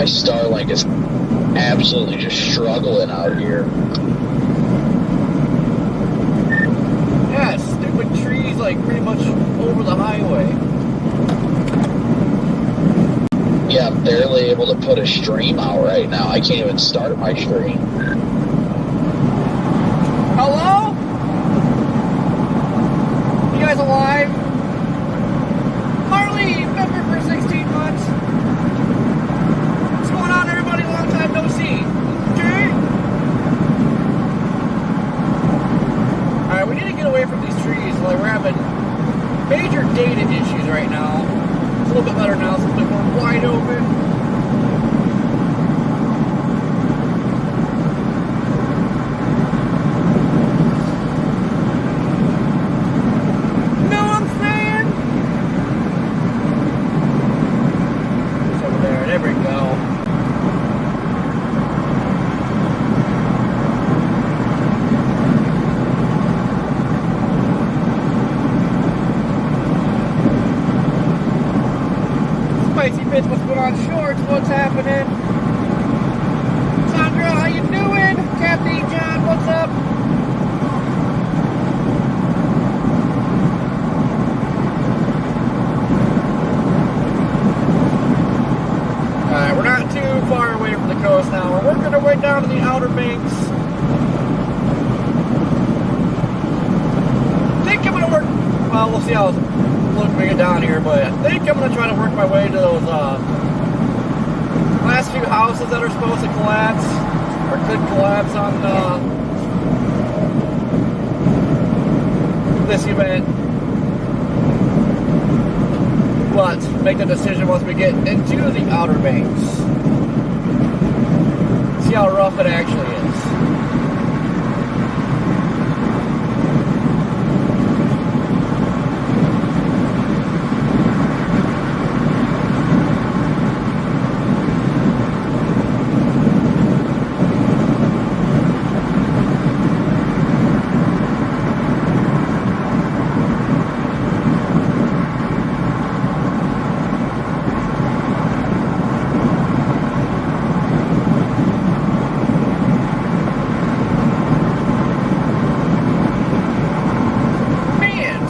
Starlink is absolutely just struggling out here. Yeah, stupid trees like pretty much over the highway. Yeah, I'm barely able to put a stream out right now. I can't even start my stream. Hello? You guys alive? Harley, member for 16 months. What's going on, everybody? Long time no see. Okay? Alright, we need to get away from these trees. Like, we're having major data issues right now. It's a little bit better now. It's a little bit more wide open. What's going on, Shorts? What's happening? Sandra, how you doing? Kathy, John, what's up? Alright, we're not too far away from the coast now. We're working our way down to the Outer Banks. I think I'm gonna work, well, we'll see how it looks when we get down here, but I think I'm gonna try to work my way to those last few houses that are supposed to collapse or could collapse on this event. But make the decision once we get into the Outer Banks. See how rough it actually is.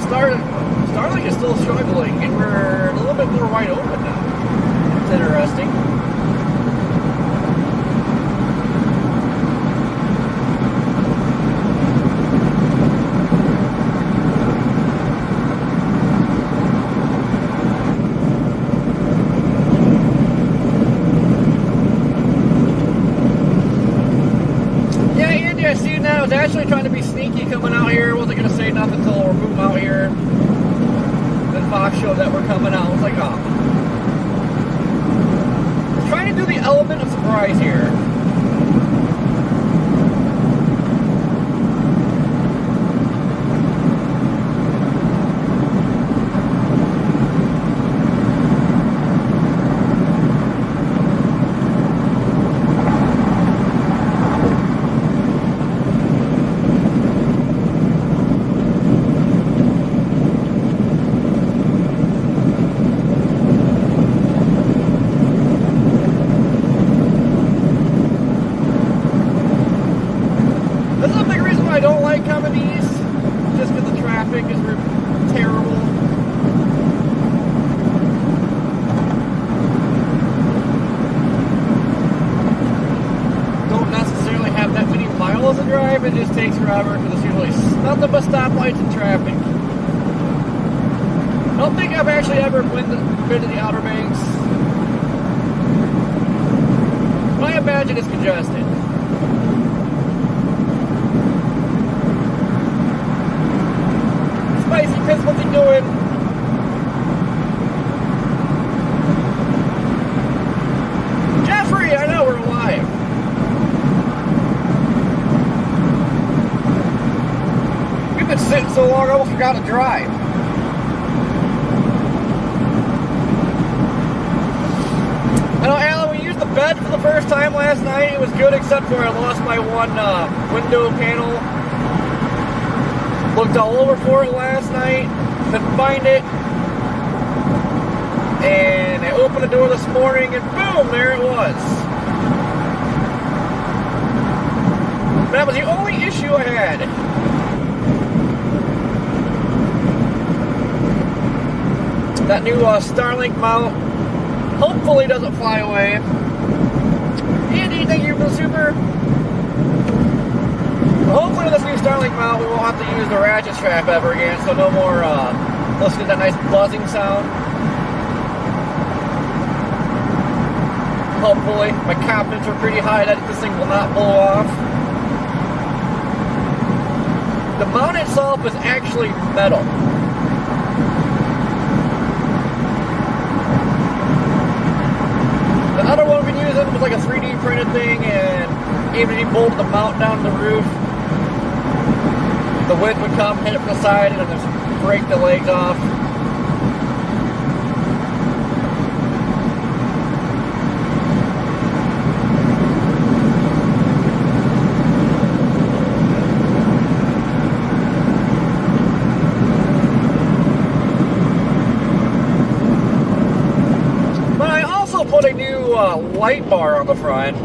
Starlink is still struggling, and we're a little bit more wide open now. It's interesting. Yeah, Andy, I see you now. I was actually trying to be sneaky coming out here. Wasn't going to say nothing until we're moving out here. Fox showed that we're coming out. I was like, oh. I was trying to do the element of surprise here. I don't like coming east, just because the traffic is terrible. Don't necessarily have that many miles to drive, it just takes forever because it's usually nothing but stoplights and traffic. I don't think I've actually ever been to the Outer Banks, but I imagine it's congested. Spicy Piss, what's he doing? Jeffrey, I know we're alive. We've been sitting so long I almost forgot to drive. I know, Alan, we used the bed for the first time last night. It was good except for I lost my one window panel. Looked all over for it last night, couldn't find it. And I opened the door this morning and boom, there it was. That was the only issue I had. That new Starlink mount hopefully doesn't fly away. Andy, thank you for the super. Hopefully with this new Starlink mount we won't have to use the ratchet strap ever again, so no more listening to that nice buzzing sound. Hopefully. My confidence are pretty high that this thing will not blow off. The mount itself is actually metal. The other one we've been using was like a 3D printed thing, and even if you bolted the mount down to the roof, the wind would come, hit it from the side, and then just break the legs off. But I also put a new light bar on the front.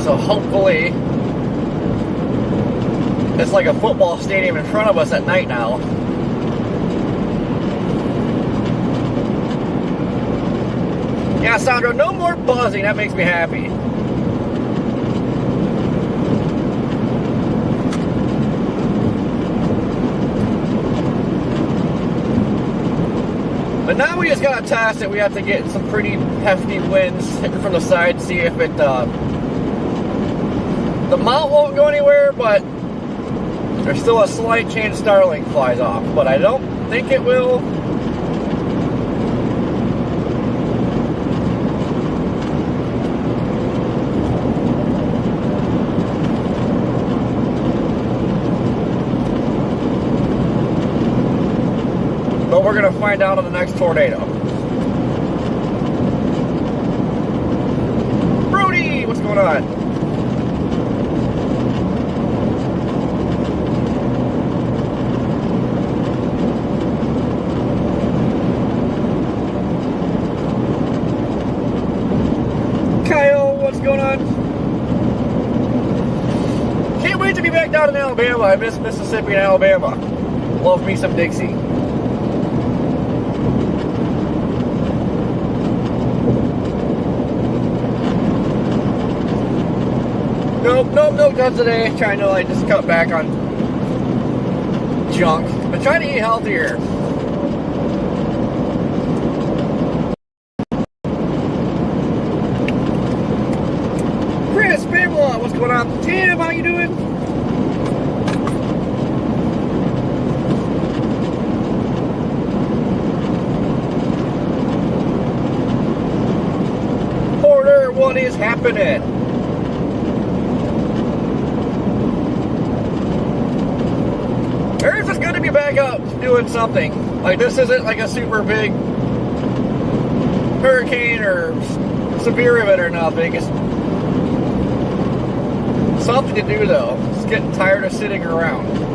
So hopefully, it's like a football stadium in front of us at night now. Yeah, Sandro, no more buzzing. That makes me happy. But now we just gotta test it. We have to get some pretty hefty winds hitting from the side, see if it the mount won't go anywhere, but there's still a slight chance Starlink flies off. But I don't think it will. But we're going to find out on the next tornado. Brody, what's going on? Down in Alabama. I miss Mississippi and Alabama. Love me some Dixie. Nope, not today. Trying to just cut back on junk. But trying to eat healthier. Chris, Pamela, what's going on? Tim, how you doing? What is happening? Earth is going to be back up doing something. Like, this isn't like a super big hurricane or severe event or nothing. It's something to do, though. It's getting tired of sitting around.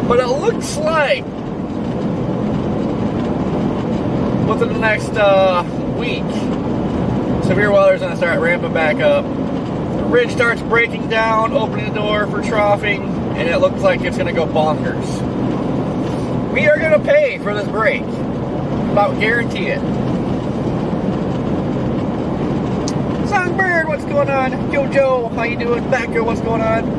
But it looks like within the next week, severe weather's going to start ramping back up. The ridge starts breaking down, opening the door for troughing, and it looks like it's going to go bonkers. We are going to pay for this break. About guarantee it. Songbird, what's going on? Jojo, how you doing? Backer, what's going on?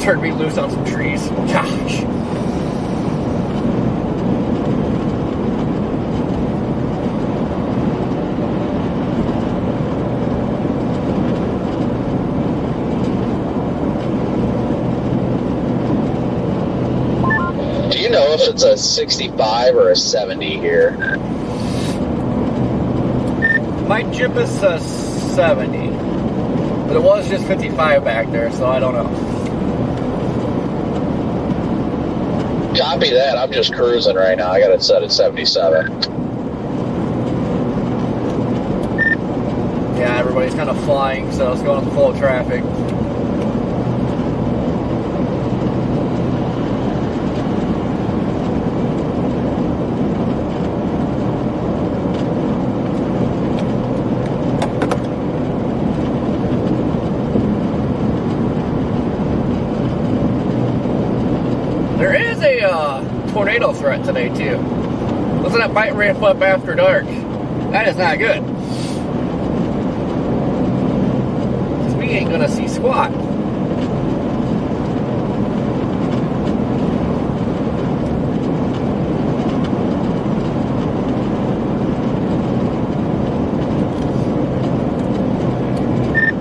Turned me loose on some trees. Gosh. Do you know if it's a 65 or a 70 here? My Jeep is a 70. But it was just 55 back there, so I don't know. Copy that. I'm just cruising right now. I got it set at 77. Yeah, everybody's kind of flying, so it's going full of traffic. There is a tornado threat today, too. Listen, that might ramp up after dark. That is not good. We ain't gonna see squat.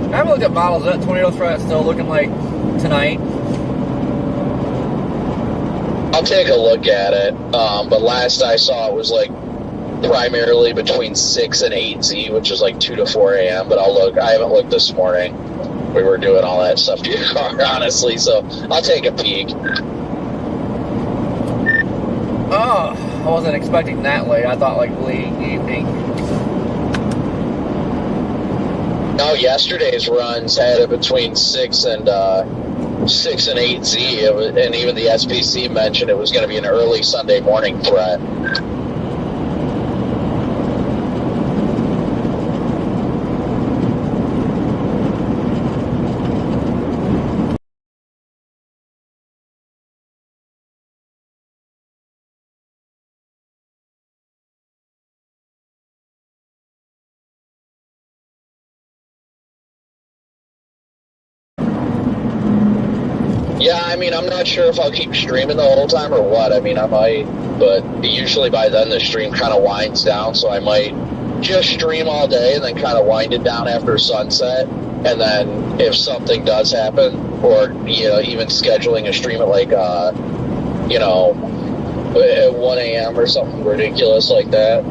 I haven't looked at models. That tornado threat still looking like tonight. I'll take a look at it. But last I saw it was like primarily between 6 and 8 Z, which is like 2 to 4 a.m. But I'll look. I haven't looked this morning. We were doing all that stuff to your car, honestly. So I'll take a peek. Oh, I wasn't expecting that late. I thought like late evening. No, yesterday's runs had it between 6 and 8 Z, and even the SPC mentioned it was going to be an early Sunday morning threat. Yeah, I mean, I'm not sure if I'll keep streaming the whole time or what. I mean, I might, but usually by then the stream kind of winds down, so I might just stream all day and then kind of wind it down after sunset. And then if something does happen, or, you know, even scheduling a stream at like, you know, at 1 a.m. or something ridiculous like that.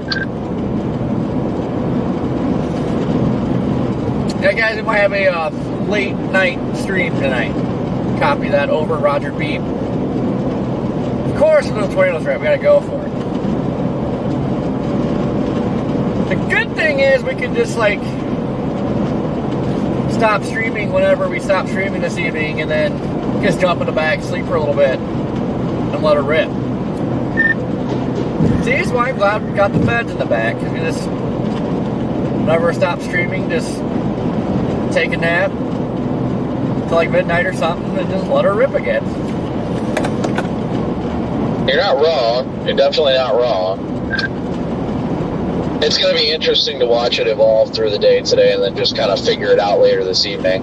Yeah, guys, we might have a late night stream tonight. Copy that over, Roger Beep. Of course, with the tornado threat, we gotta go for it. The good thing is we can just like stop streaming whenever we stop streaming this evening, and then just jump in the back, sleep for a little bit, and let her rip. See, that's why I'm glad we got the beds in the back. Cause we just, whenever we stop streaming, just take a nap till like midnight or something, and just let her rip again. You're not wrong. You're definitely not wrong. It's going to be interesting to watch it evolve through the day today and then just kind of figure it out later this evening.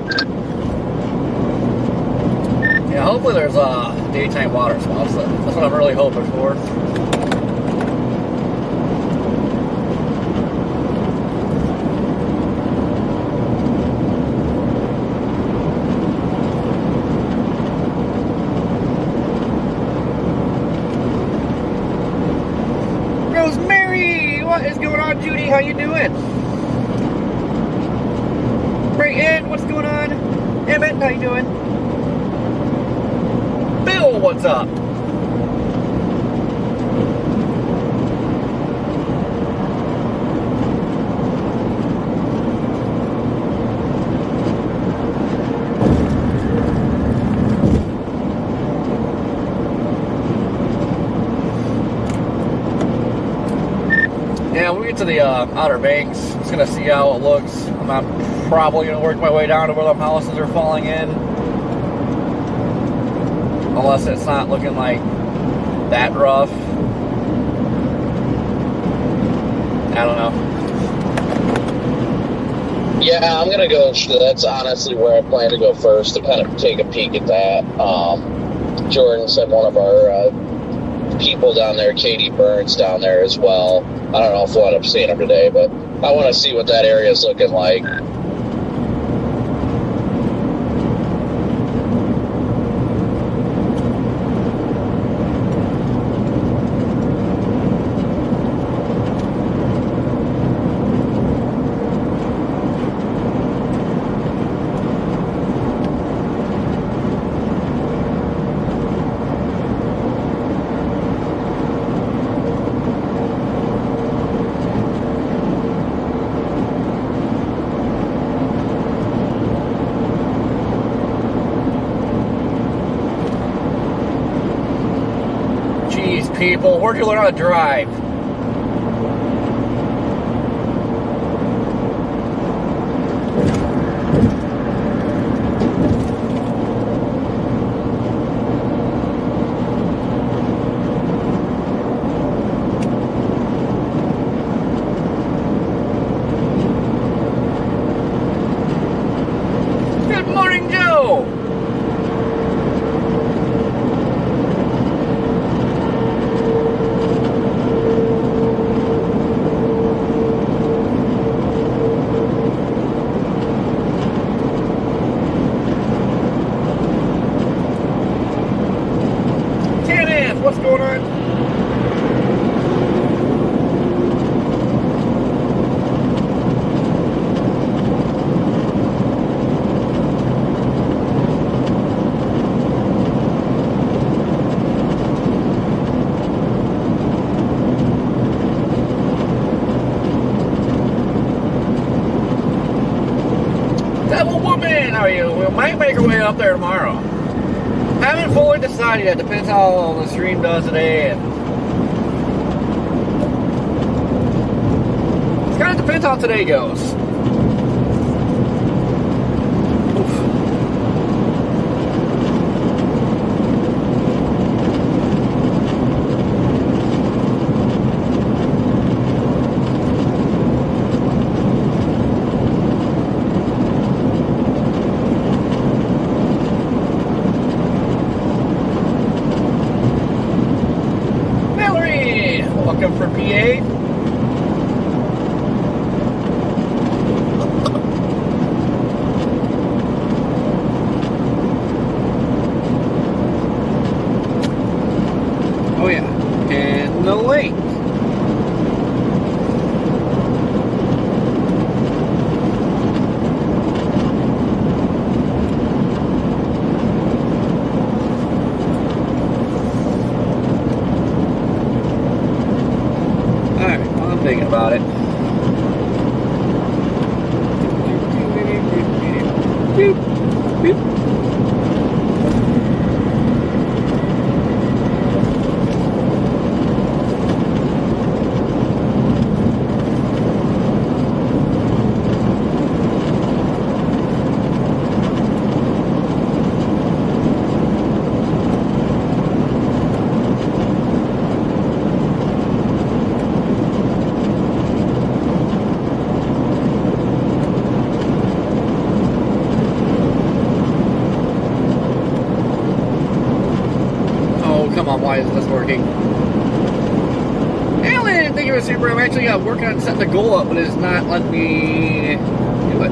Yeah, hopefully there's daytime water spouts. That's what I'm really hoping for. Rosemary, what is going on, Judy? How you doing? Brayton, what's going on? Emmett, how you doing? Bill, what's up? Yeah, when we get to the Outer Banks, I'm just going to see how it looks. I'm probably going to work my way down to where the houses are falling in. Unless it's not looking like that rough. I don't know. Yeah, I'm going to go, that's honestly where I plan to go first, to kind of take a peek at that. Jordan sent one of our people down there, Katie Burns, down there as well. I don't know if we'll end up seeing him today, but I want to see what that area is looking like. people. Where'd you learn how to drive? Good morning, Joe. Kenneth, what's going on? Devil Woman, how are you? We might make our way up there tomorrow. Haven't fully decided yet. Depends how the stream does today. And it kind of depends how today goes. Oof. Valerie, welcome from PA. Oh yeah, and the link. Alright, well, I'm thinking about it. Boop, boop. Oh, come on, why isn't this working? Alan, thank you for super. I'm actually working on setting the goal up, but it's not letting me do it.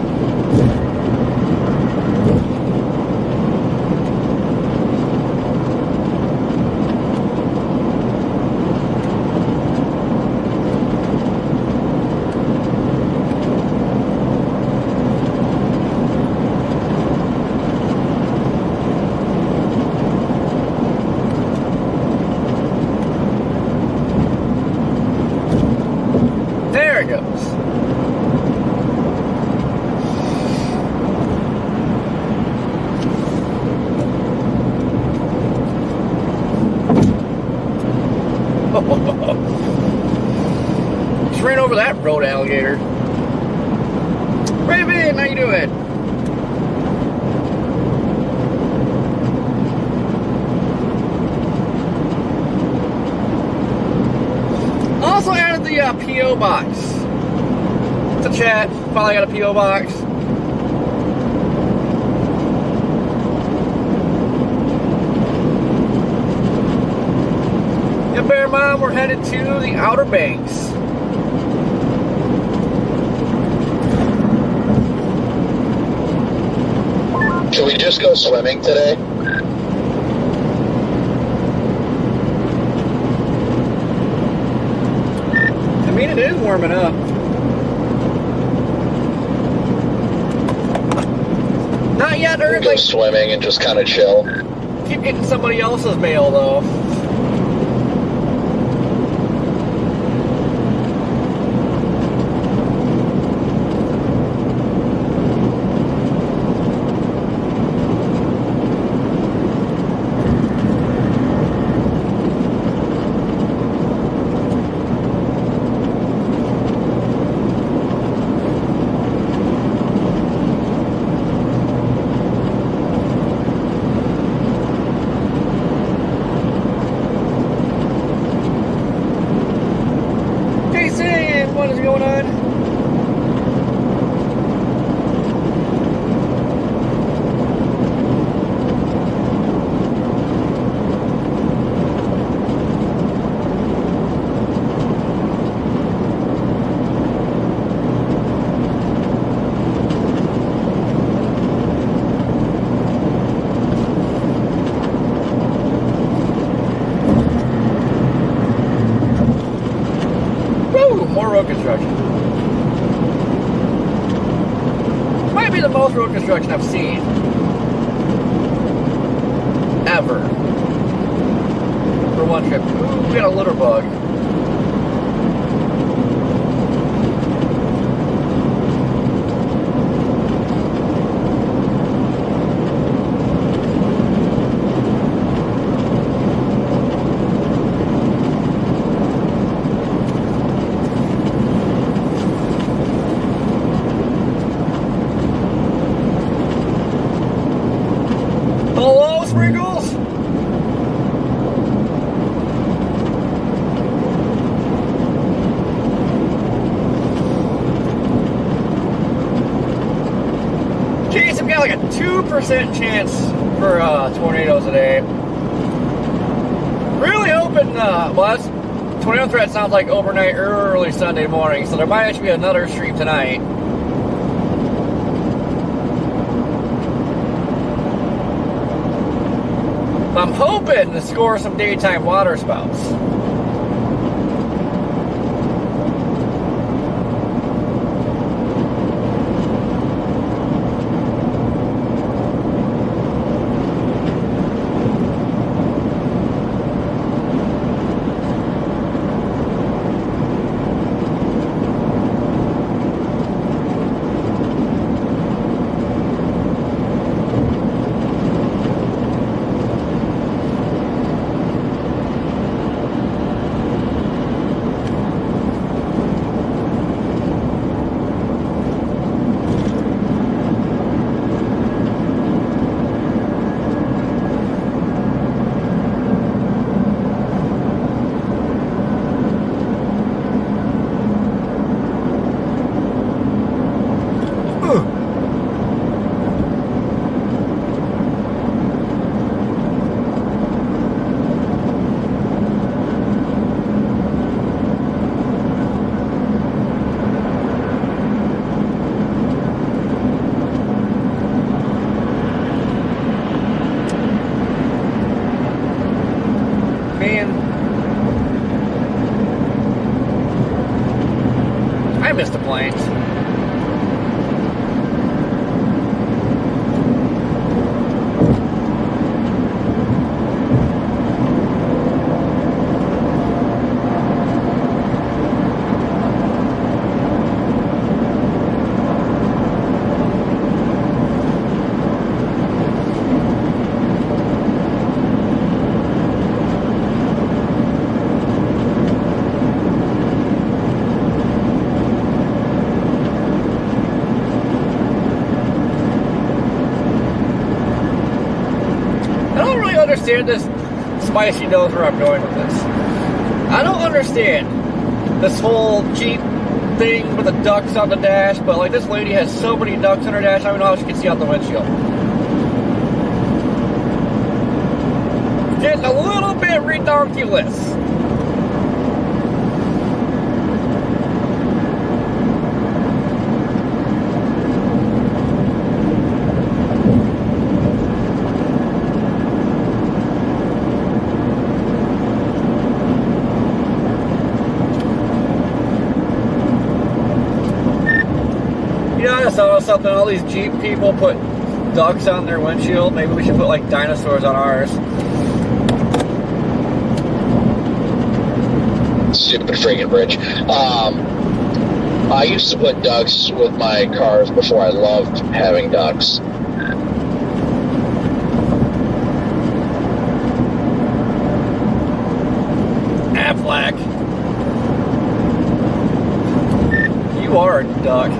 There it goes. Just ran over that road alligator. Raven, how you doing? Also added the P.O. box to chat. Finally got a P.O. box. Yeah, Bear Mom, we're headed to the Outer Banks. Should we just go swimming today? I mean, it is warming up. Not yet, or Go like, swimming and just kind of chill. keep getting somebody else's mail though. most road construction I've seen. Ever. For one trip. Ooh, we got a litter bug. Hello, Sprinkles? Geez, I've got like a 2% chance for tornadoes today. Really hoping, well, that's, tornado threat sounds like overnight, early Sunday morning, so there might actually be another stream tonight. I'm hoping to score some daytime water spouts. I missed the planes. Understand this spicy knows where I'm going with this. I don't understand this whole Jeep thing with the ducks on the dash, but like this lady has so many ducks on her dash, I don't know how she can see out the windshield. Getting a little bit redonkulous. I saw something, all these Jeep people put ducks on their windshield. Maybe we should put like dinosaurs on ours. Stupid freaking bridge. I used to put ducks with my cars before. I loved having ducks. Aflac. You are a duck.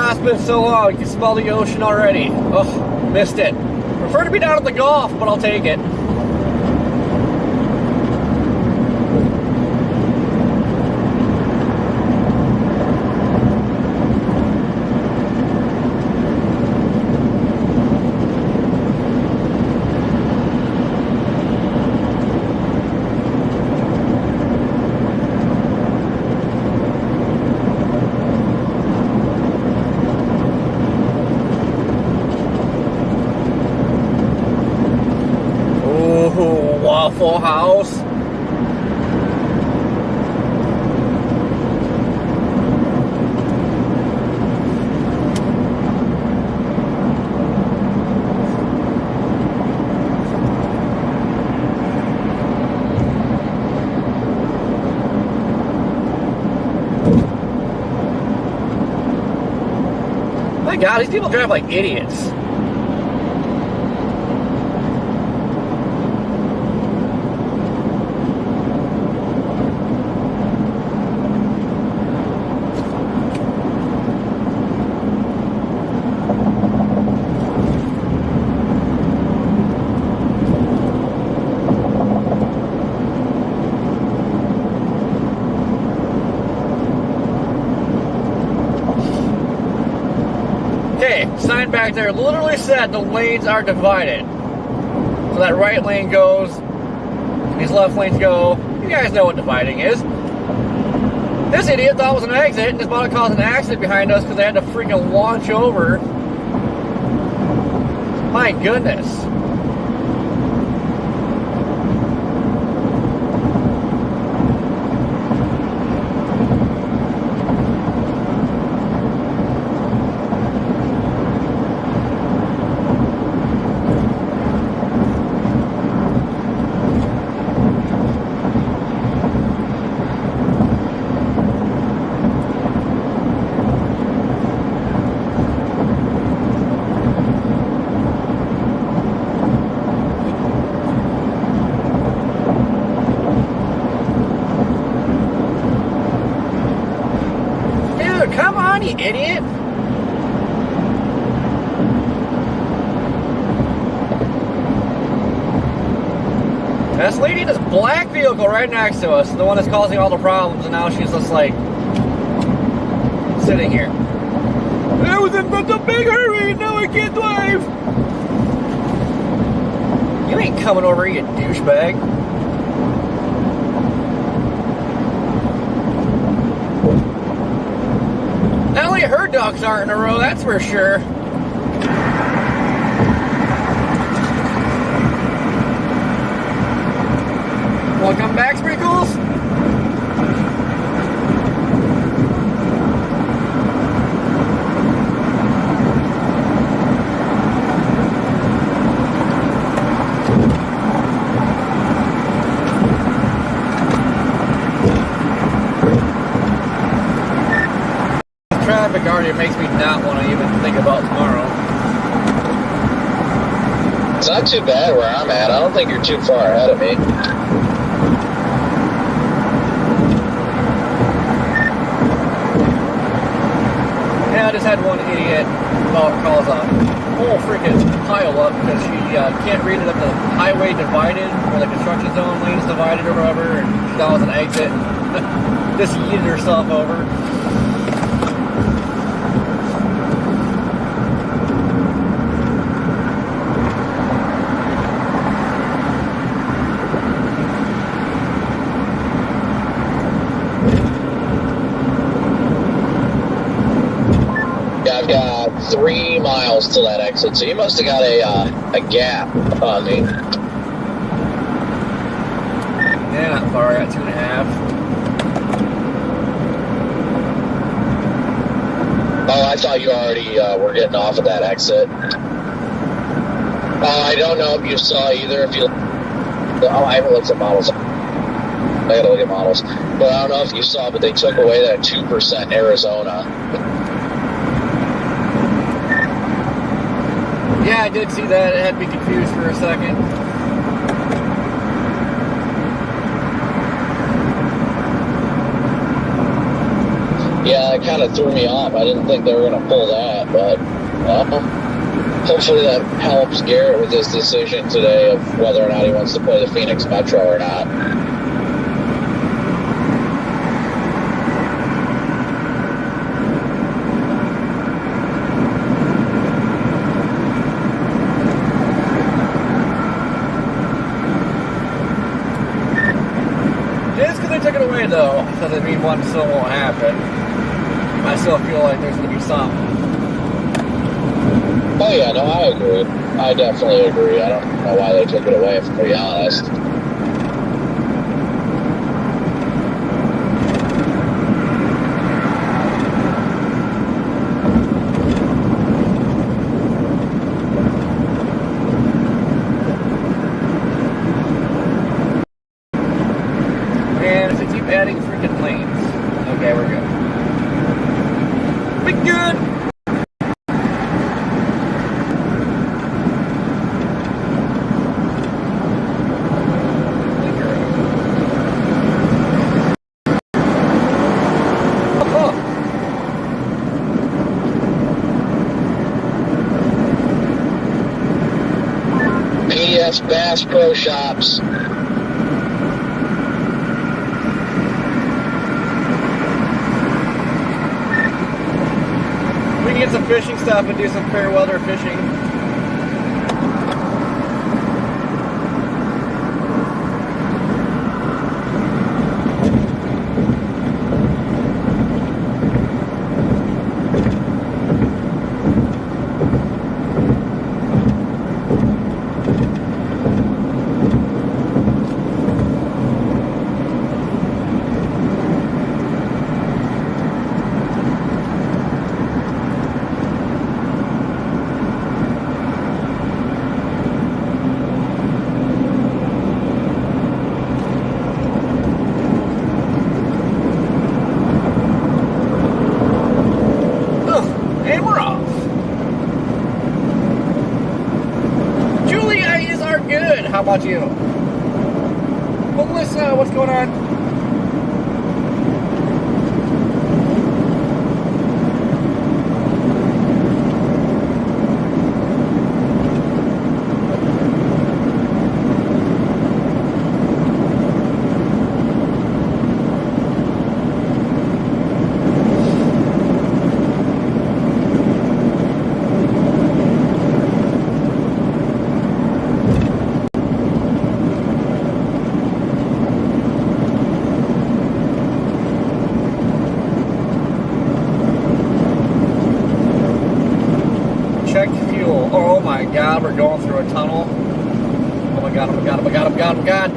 It's been so long, you can smell the ocean already. Oh, missed it. Prefer to be down at the Gulf, but I'll take it. full house. My God, these people drive like idiots. Sign back there literally said the lanes are divided. So that right lane goes, these left lanes go. You guys know what dividing is. This idiot thought it was an exit and is about to cause an accident behind us because they had to freaking launch over. My goodness. Come on, you idiot! This lady in this black vehicle right next to us, the one that's causing all the problems, and now she's just like sitting here. I was in such a big hurry, and now I can't drive! You ain't coming over here, you douchebag. Not only her ducks aren't in a row, that's for sure. Welcome back, Sprinkles. Traffic already makes me not want to even think about tomorrow. It's not too bad where I'm at. I don't think you're too far ahead of me. Yeah, I just had one idiot cause a whole freaking pile up because she can't read it up the highway divided, or the construction zone lanes divided or whatever, and she thought it was an exit and just yeeted herself over. I've got 3 miles to that exit, so you must have got a gap on me. Yeah, not far. I got 2.5. Oh, I thought you already were getting off of that exit. I don't know if you saw either. If you, I haven't looked at models. I gotta look at models, but I don't know if you saw, but they took away that 2% Arizona. Yeah, I did see that. It had me confused for a second. Yeah, it kind of threw me off. I didn't think they were going to pull that, but hopefully that helps Garrett with his decision today of whether or not he wants to play the Phoenix Metro or not. Though, doesn't mean one still won't happen. I still feel like there's going to be some. Oh yeah, no, I agree. I definitely agree. I don't know why they took it away, if I'm being honest. Yes, Bass Pro Shops. We can get some fishing stuff and do some fair weather fishing. How about you? Melissa, what's going on? Check fuel. Oh my god, we're going through a tunnel. Oh my god, oh my god, oh my god, oh my god, oh my god.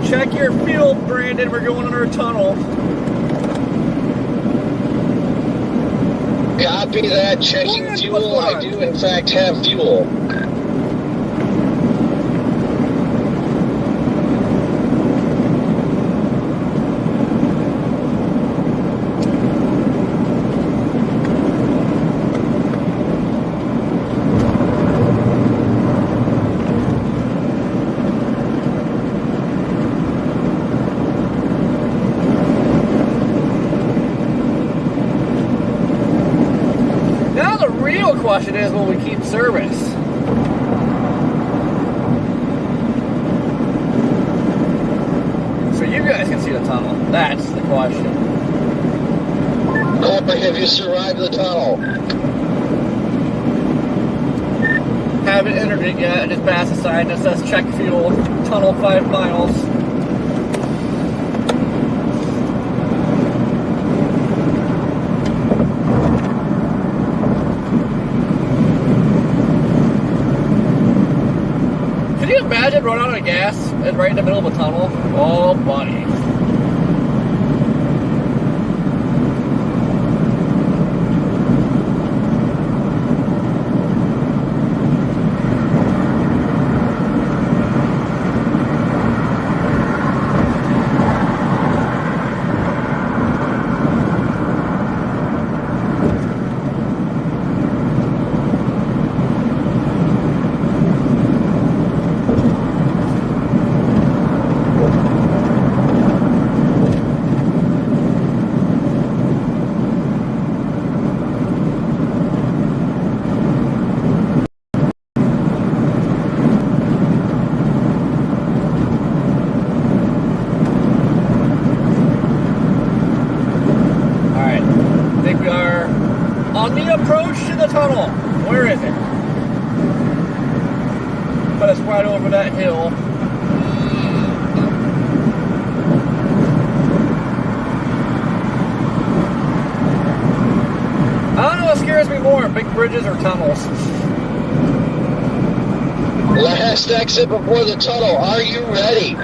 Check your fuel, Brandon. We're going under a tunnel. Copy that. Checking fuel. I do, in fact, have fuel. The question is, will we keep service? So you guys can see the tunnel. That's the question. Corporate, have you survived the tunnel? Haven't entered it yet. I just passed a sign that says check fuel, tunnel 5 miles. Imagine run out of gas and right in the middle of a tunnel. Oh, buddy. On the approach to the tunnel. Where is it? But it's right over that hill. I don't know what scares me more, big bridges or tunnels. Last exit before the tunnel. Are you ready?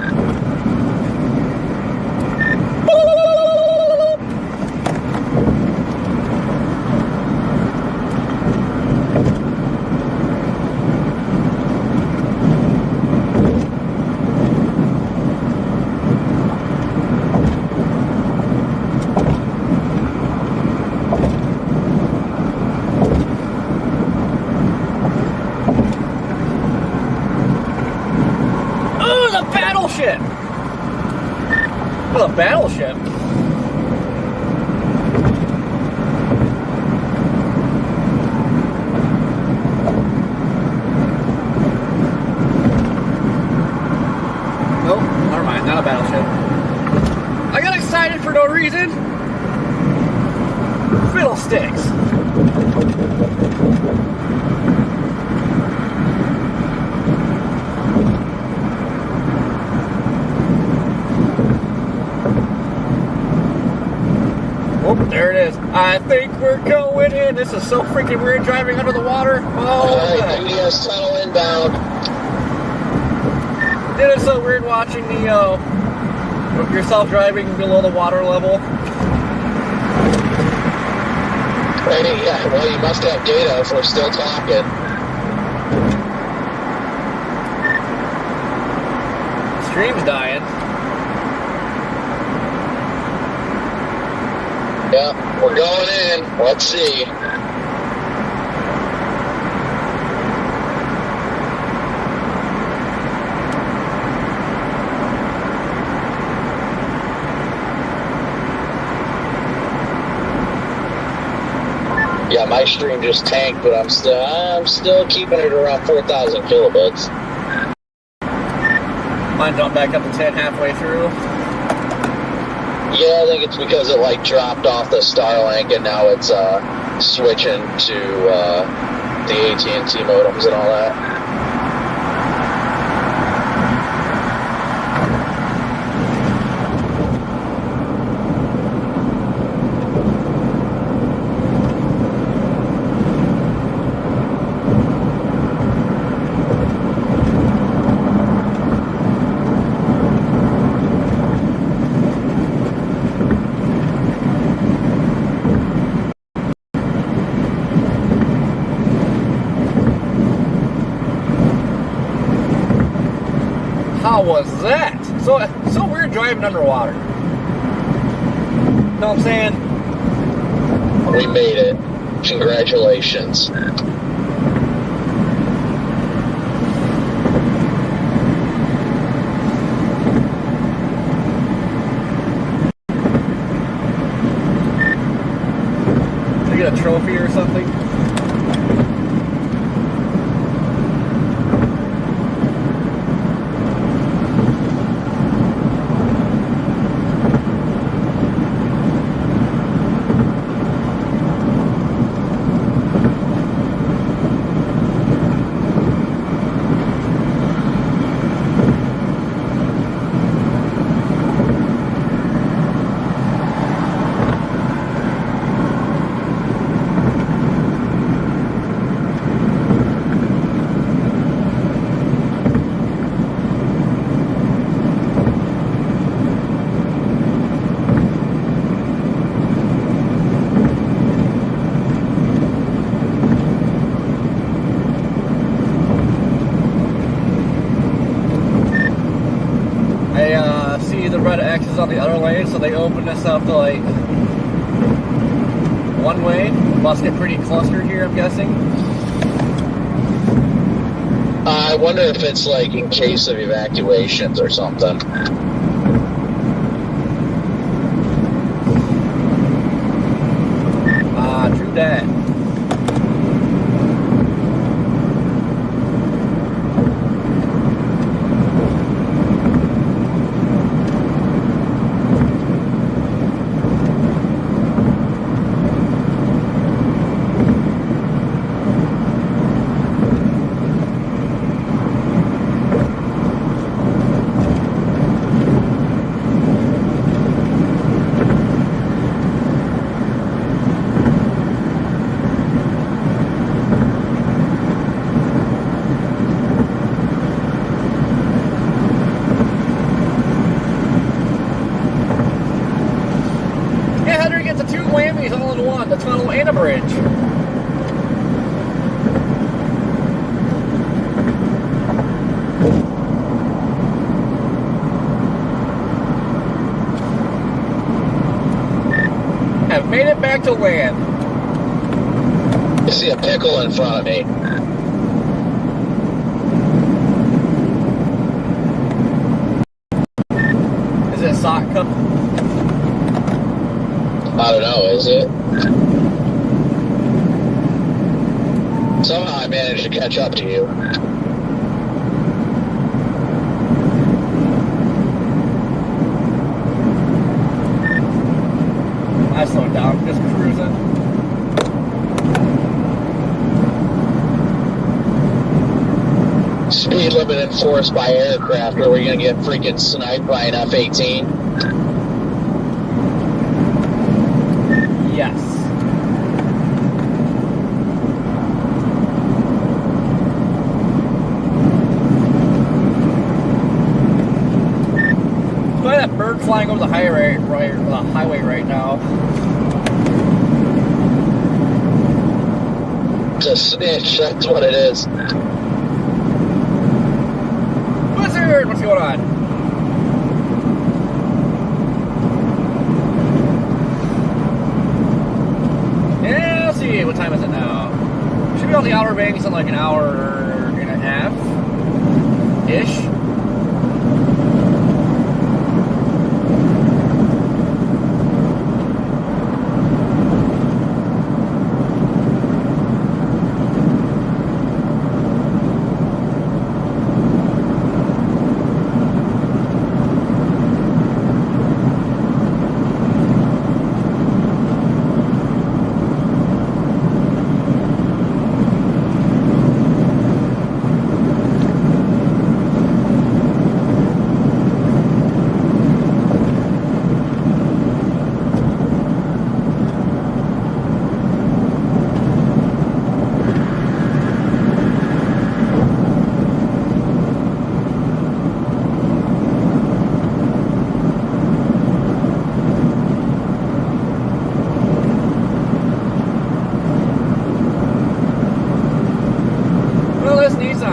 shit. Well, a battleship. Nope, never mind, not a battleship. I got excited for no reason. Fiddlesticks. Oh, there it is. I think we're going in. This is so freaking weird driving under the water. Oh, Alright, UDS tunnel inbound. It is so weird watching the yourself driving below the water level. Hey, yeah, well, you must have data if we're still talking. Stream's dying. Yeah, we're going in. Let's see. Yeah, my stream just tanked, but I'm still keeping it around 4,000 kilobits. Mine jumped back up to 10 halfway through. Yeah, I think it's because it like dropped off the Starlink and now it's switching to the AT&T modems and all that. How was that? So weird driving underwater. Know what I'm saying? We made it. Congratulations. Did you get a trophy or something? The red X is on the other lane, so they opened us up to like one way. Must get pretty clustered here, I'm guessing. I wonder if it's like in case of evacuations or something. True that. All in one, the tunnel and a bridge. Have made it back to land. I see a pickle in front of me. sock cup? I don't know, is it? Somehow I managed to catch up to you. I slowed down, just cruising. Speed limit enforced by aircraft, or are we going to get freaking sniped by an F-18? Yes. Look at that bird flying over the highway right now. It's a snitch, that's what it is. Wizard, what's going on? Yeah, let's see, what time is it now? Should be on the Outer Banks in like an hour and a half-ish.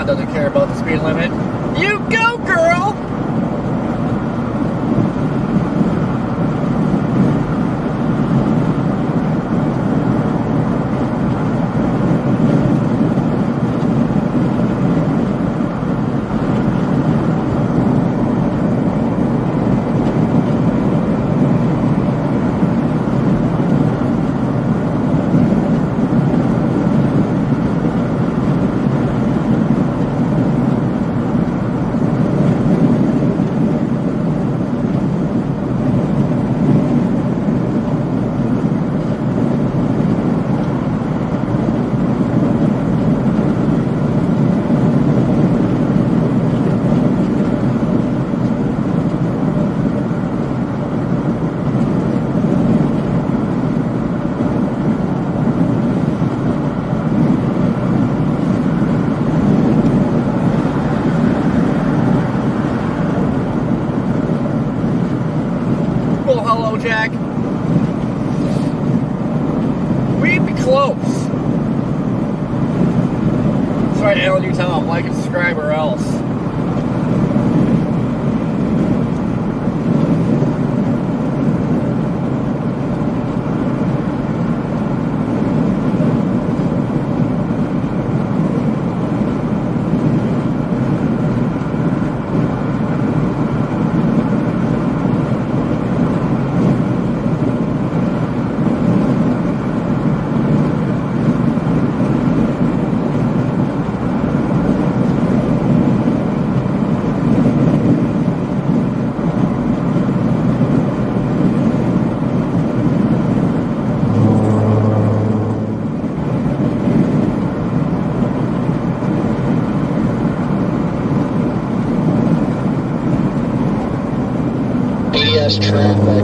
Doesn't care about the speed limit. You go, girl! Jack. We'd be close. That's right, Alan, you tell him, like and subscribe or else. PDS traffic.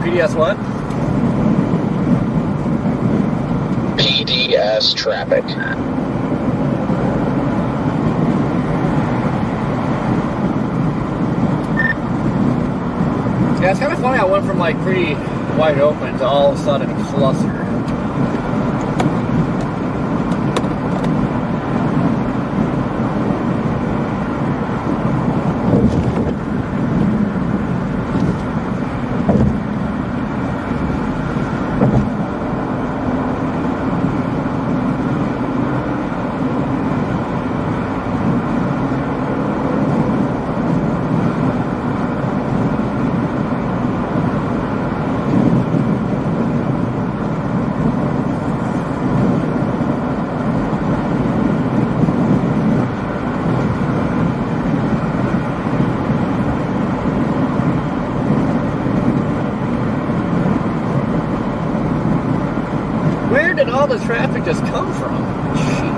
PDS what? PDS traffic. Yeah, it's kind of funny. I went from like pretty wide open to all of a sudden cluster. did all the traffic just come from? Jeez.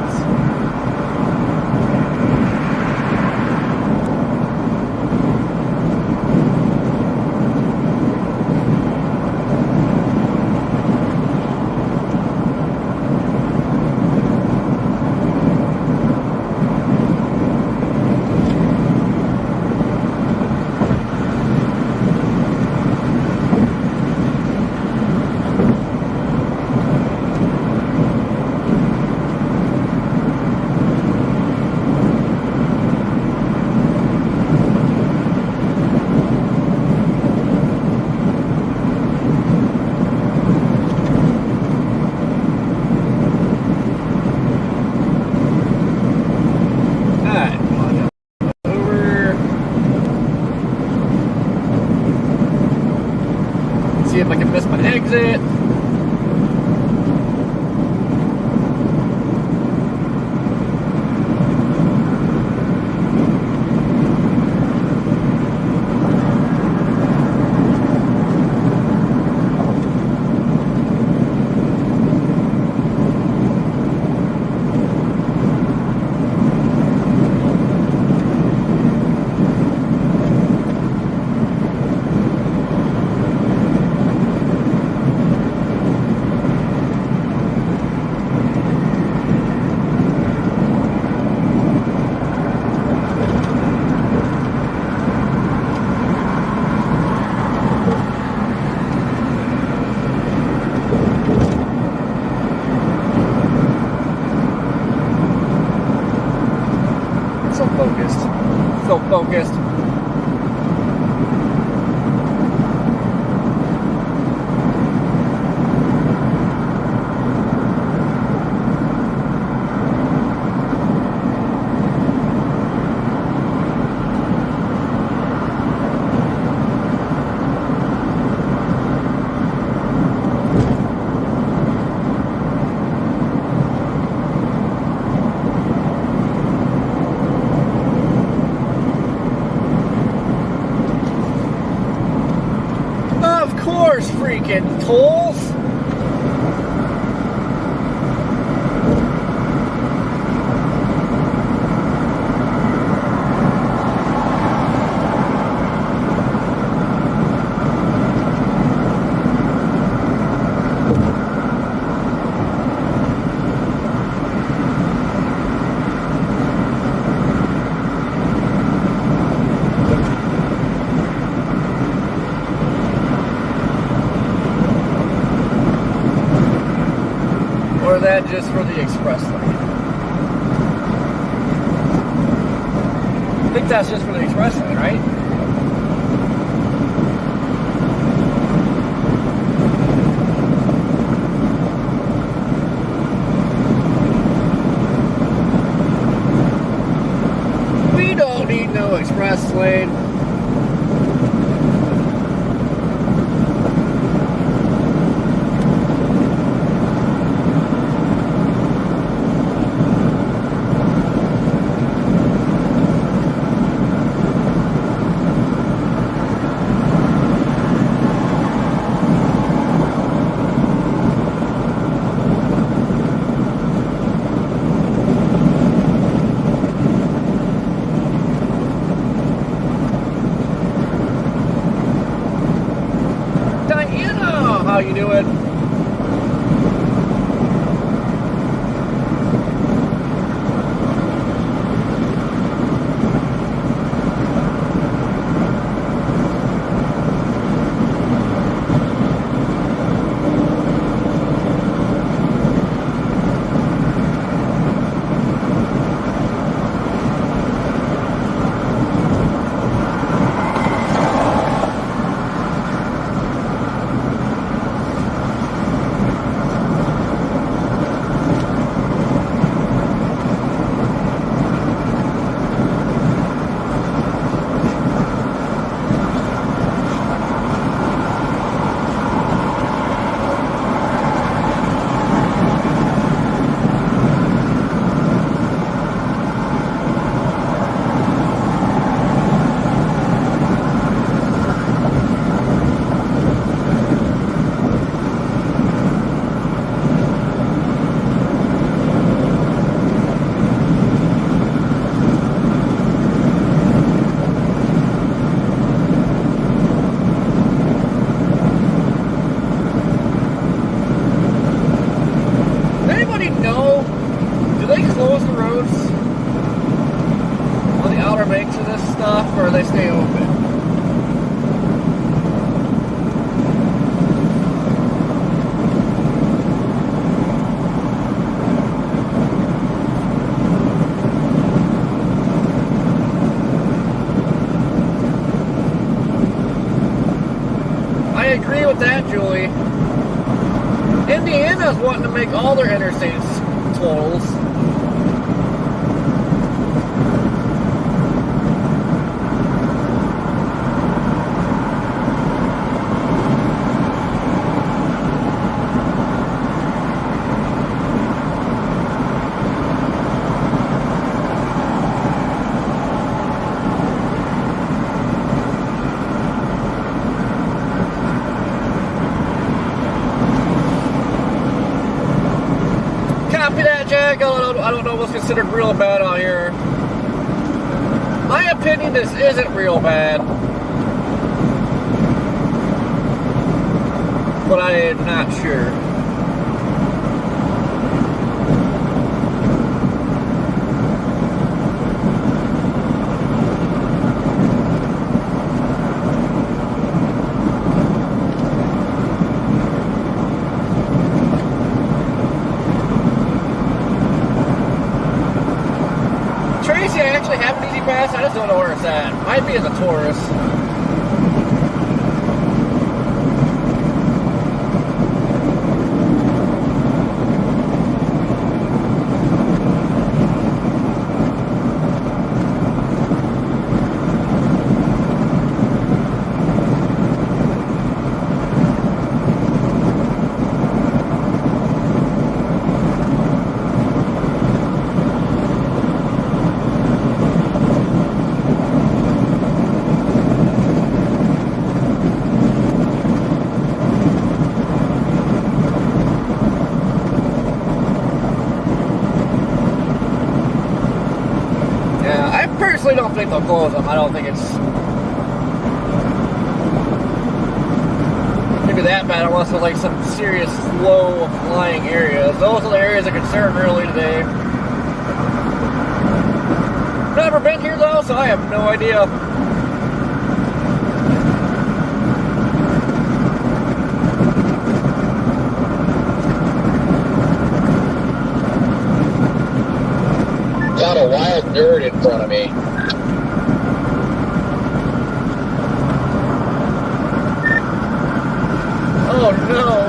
See if I can miss my exit. So focused. Freaking tolls. Or that just for the express lane? I think that's just for the express lane, right? We don't need no express lane. Indiana's wanting to make all their interstates tolls. I don't know what's considered real bad out here. My opinion, this isn't real bad, but I am not sure. Tracy, I actually have an easy pass. I just don't know where it's at. Might be in the Taurus. I don't think they'll close them. I don't think it's maybe that bad unless it's like some serious low-lying areas. Those are the areas of concern really today. Never been here though, so I have no idea. Got a wild nerd in front of me. Oh no.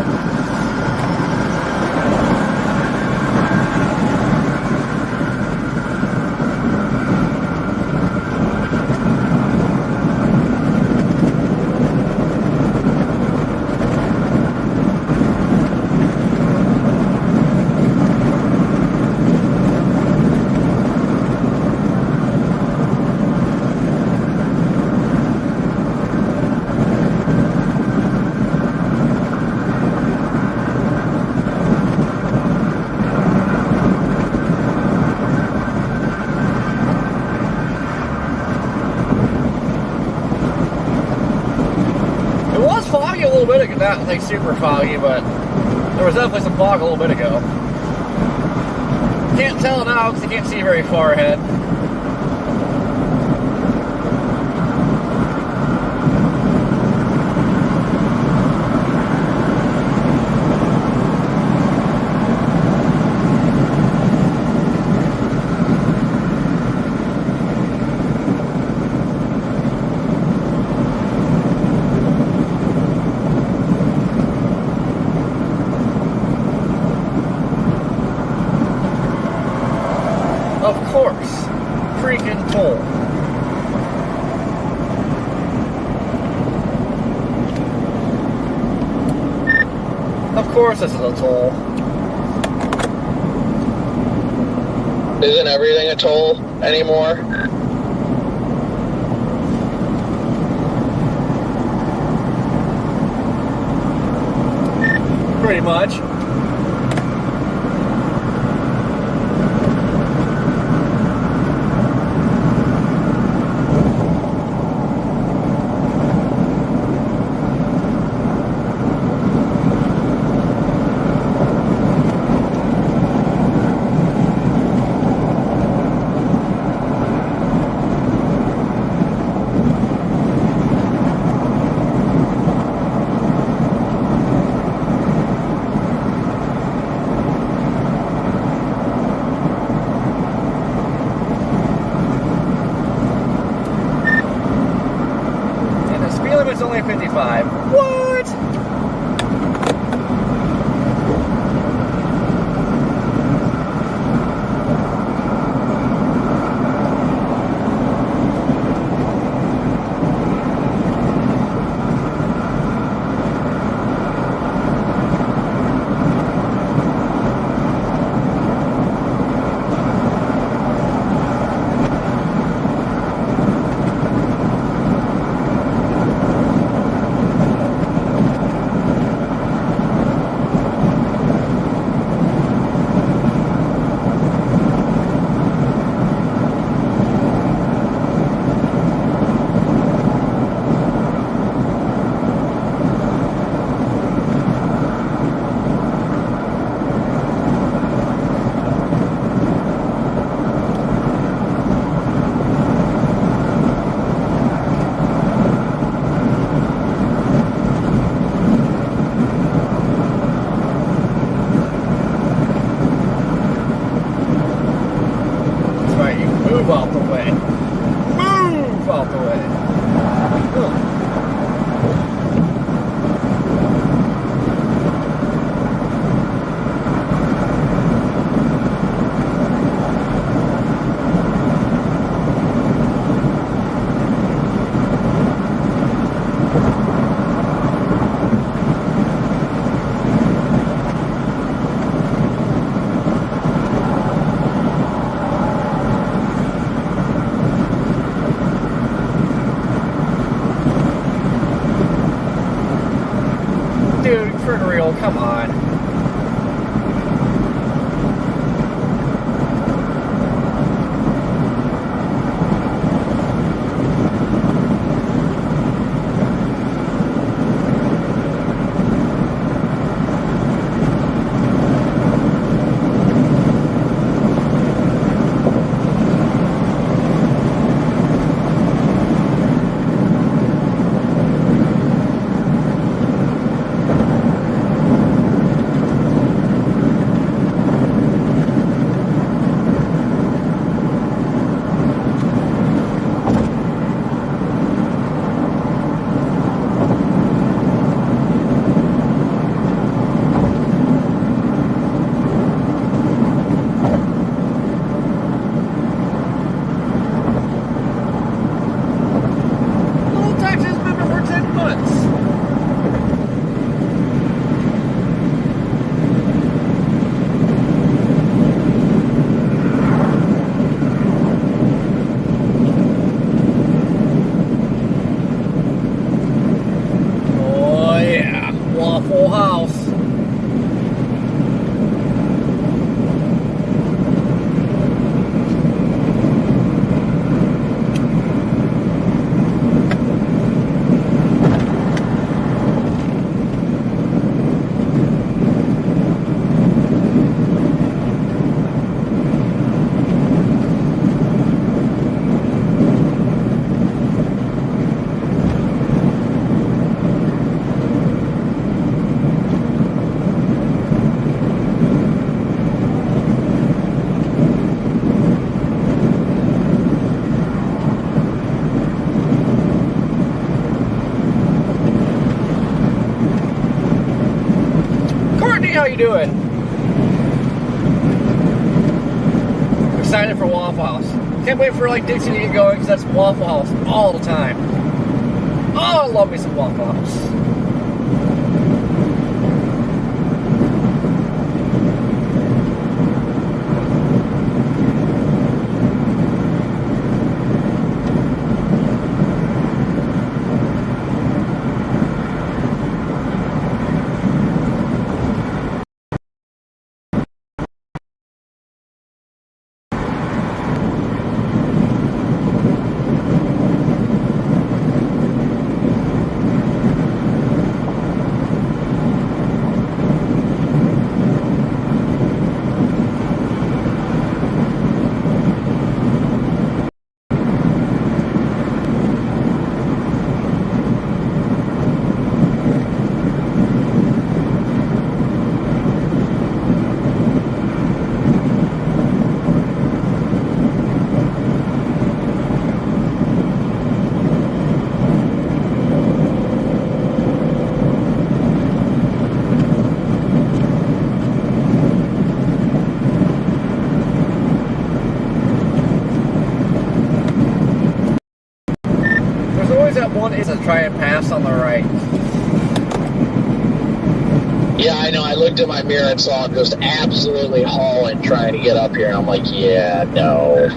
Foggy a little bit ago, not like super foggy, but there was definitely some fog a little bit ago. Can't tell now because you can't see very far ahead. Of course, freaking toll. Of course this is a toll. Isn't everything a toll anymore? Pretty much. fine. Waffle House. How you doing? Excited for Waffle House. Can't wait for like Dixie to get going because that's Waffle House all the time. Oh, I love me some Waffle House. That one is to try and pass on the right. Yeah, I know. I looked in my mirror and saw him just absolutely hauling, trying to get up here. And I'm like, yeah, no.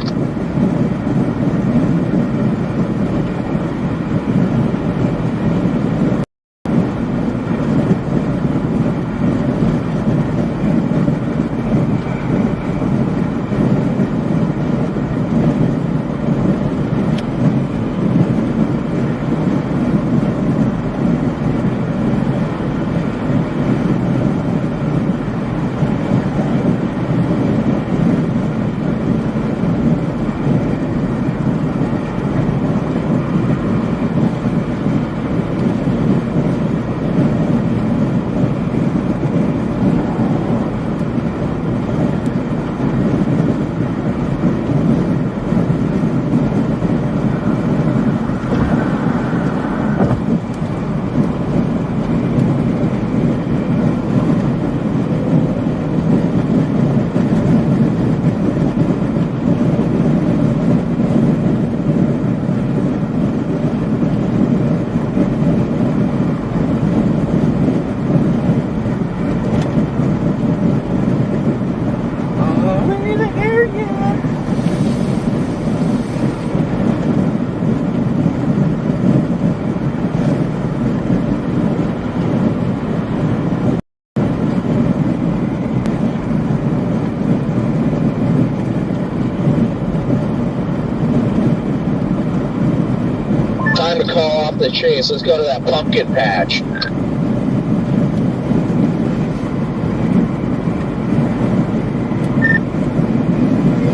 the chase. Let's go to that pumpkin patch.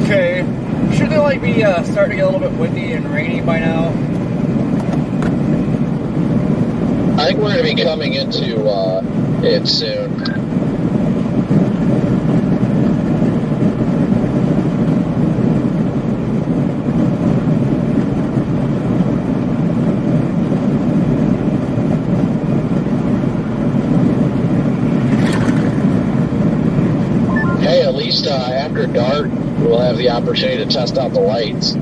Okay. Should it like be starting to get a little bit windy and rainy by now? I think we're going to be coming into it soon. Hey, at least after dark, we'll have the opportunity to test out the lights.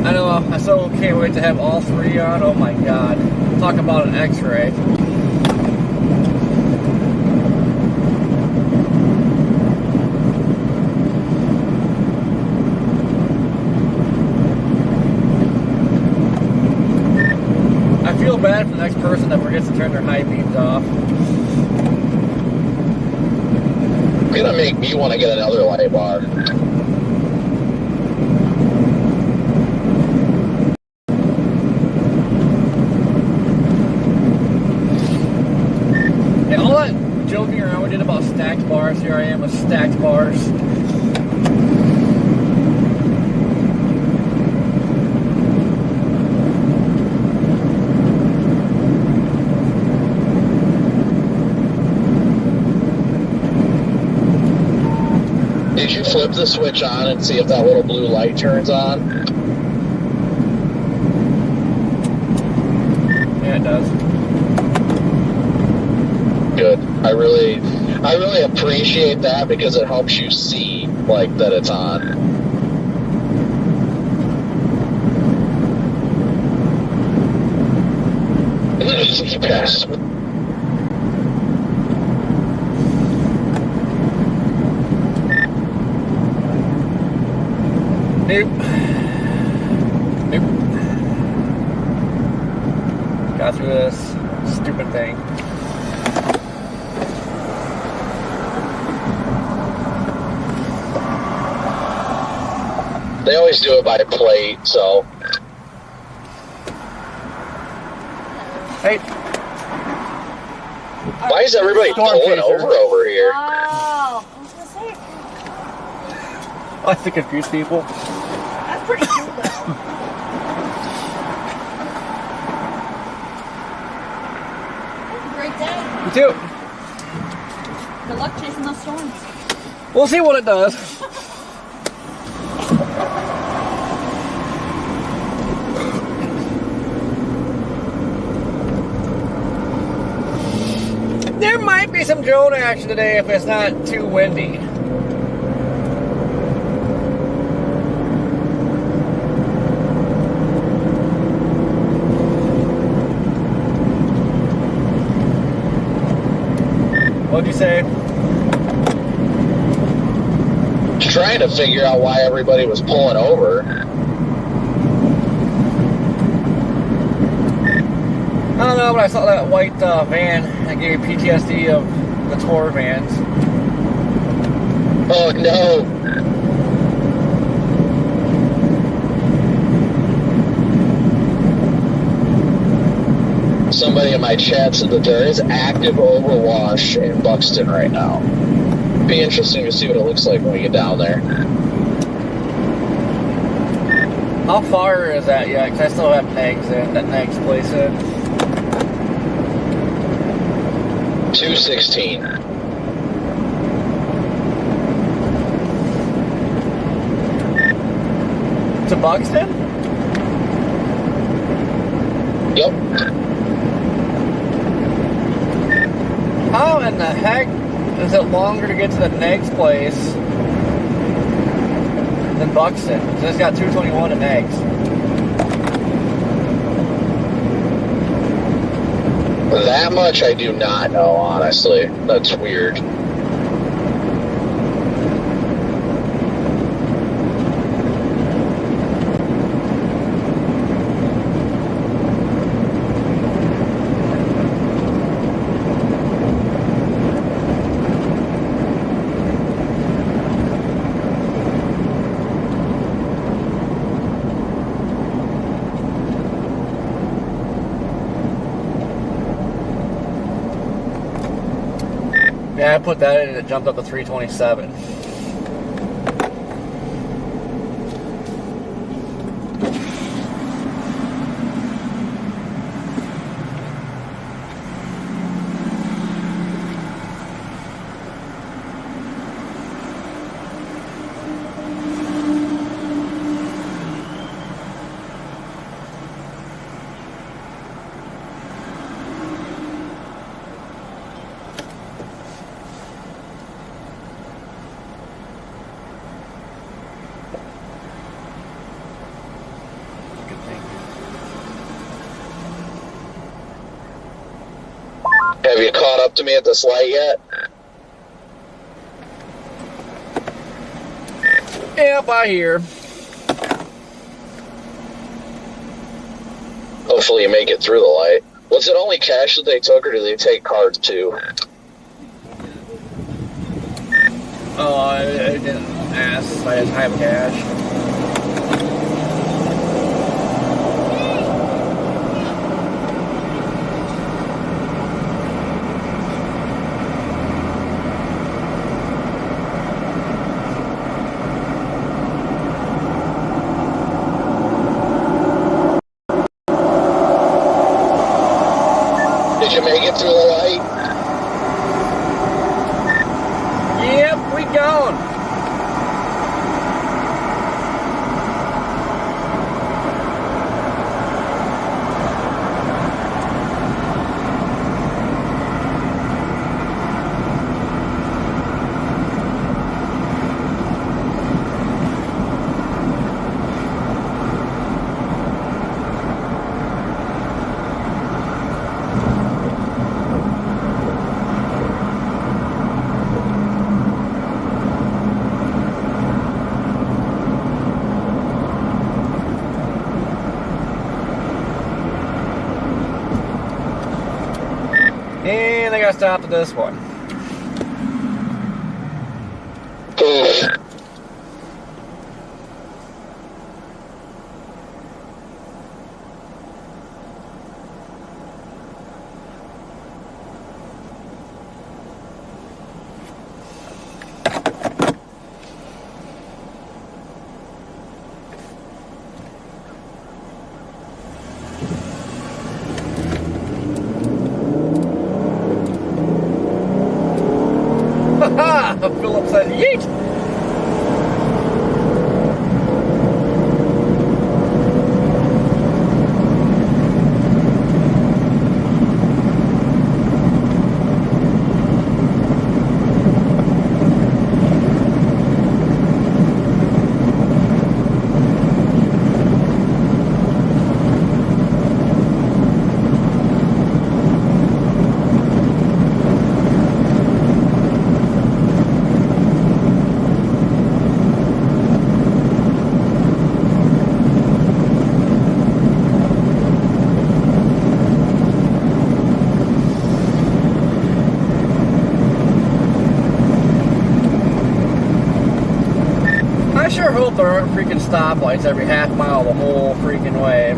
I know, I so can't wait to have all three on. Oh my god. Talk about an x-ray. I feel bad for the next person that forgets to turn their high beams off. It's going to make me want to get another light bar. All that joking around we did about stacked bars, here I am with stacked bars. Did you flip the switch on and see if that little blue light turns on? Yeah, it does. Good. I really appreciate that because it helps you see like that it's on. Yes. Nope. Nope. Got through this stupid thing. They always do it by plate, so. Hey. Why is everybody Storm pulling chaser. over here? Wow. I was gonna say, I like to confuse people. that's pretty cool though. That's a great day. You too. Good luck chasing those storms. We'll see what it does. There might be some drone action today if it's not too windy. What'd you say? Just trying to figure out why everybody was pulling over. I don't know, but I saw that white van that gave me PTSD of the tour vans. Oh no. Somebody in my chat said that there is active overwash in Buxton right now. Be interesting to see what it looks like when we get down there. How far is that yet? Because I still have Negs in, that Negs place in. 216. To Buxton? Yep. How in the heck is it longer to get to the Negs place than Buxton? Because it's got 221 to Negs. That much I do not know, honestly. That's weird. Yeah, I put that in and it jumped up to 327. Have you caught up to me at this light yet? Yep, I hear. Hopefully you make it through the light. Was it only cash that they took, or do they take cards too? Oh, I didn't ask. I just have cash. Did you make it through the light? Yep, we gone. And I got stopped at this one. Philip says, yeet! I sure hope there aren't freaking stoplights every half mile the whole freaking way.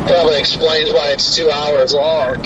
Probably explains why it's 2 hours long.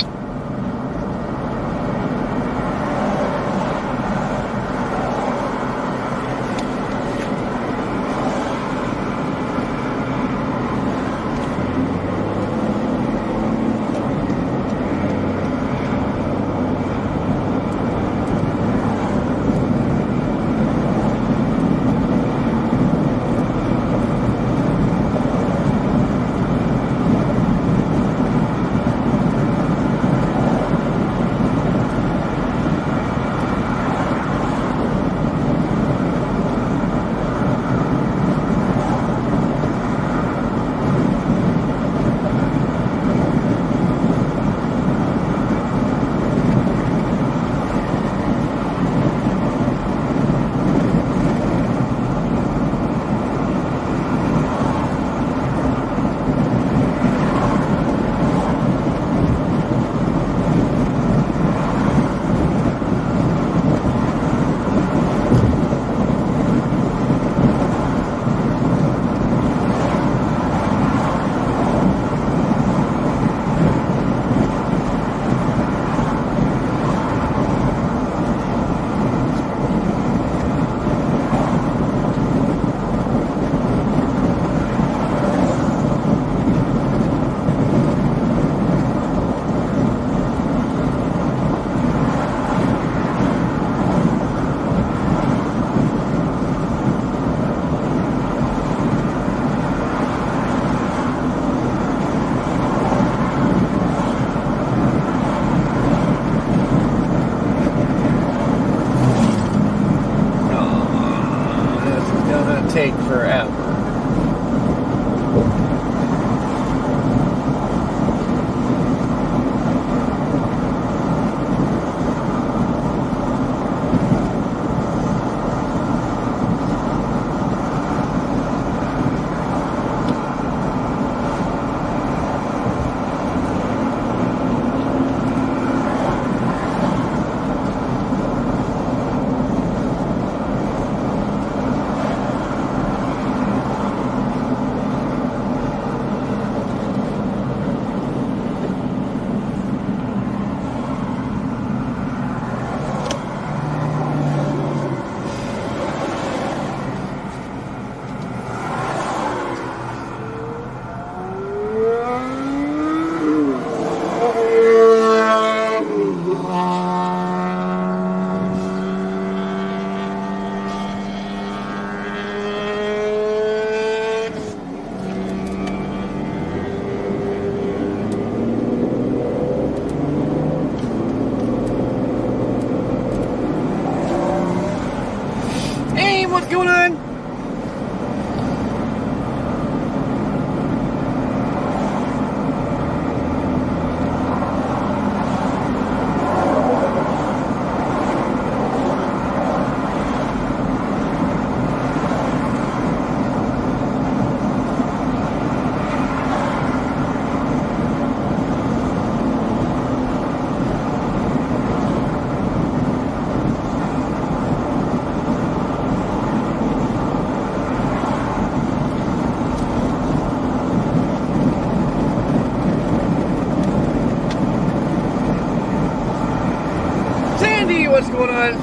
what's going on?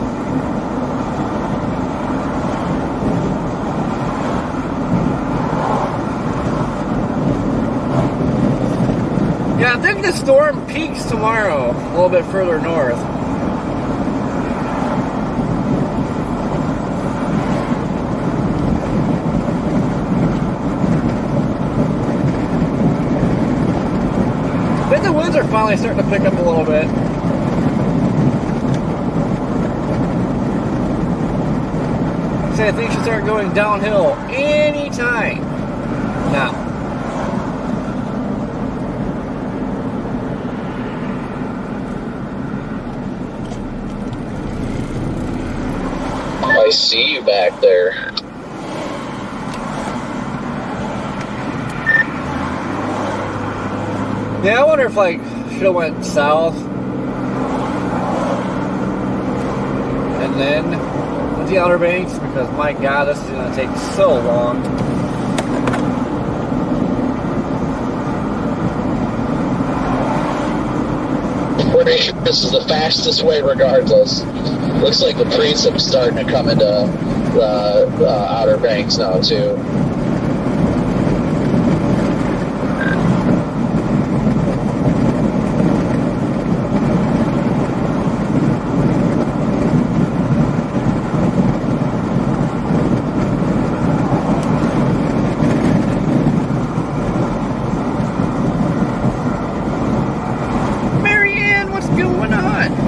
Yeah, I think the storm peaks tomorrow, a little bit further north. I think the winds are finally starting to pick up a little bit. I think should start going downhill anytime now. I see you back there. Yeah, I wonder if like should have went south and then went to Outer Banks, because my God, this is gonna take so long. Pretty sure this is the fastest way regardless. Looks like the Precip's starting to come into Outer Banks now too. Marianne, what's going on?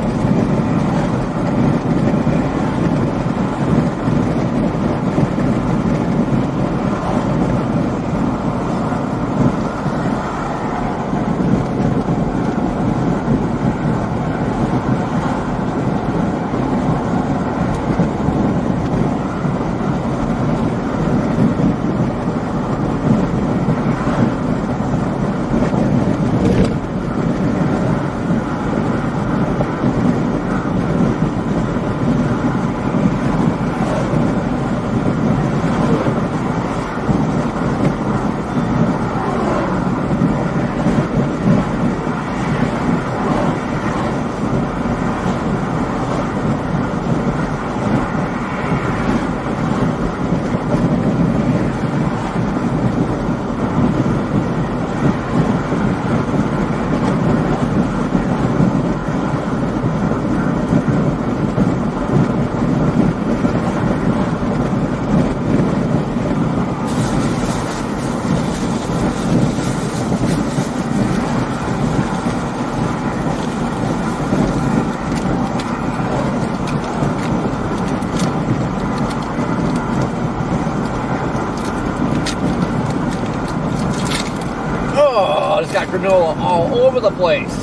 Oh, it's got granola all over the place.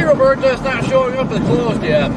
Roberta just not showing up at the closed yet.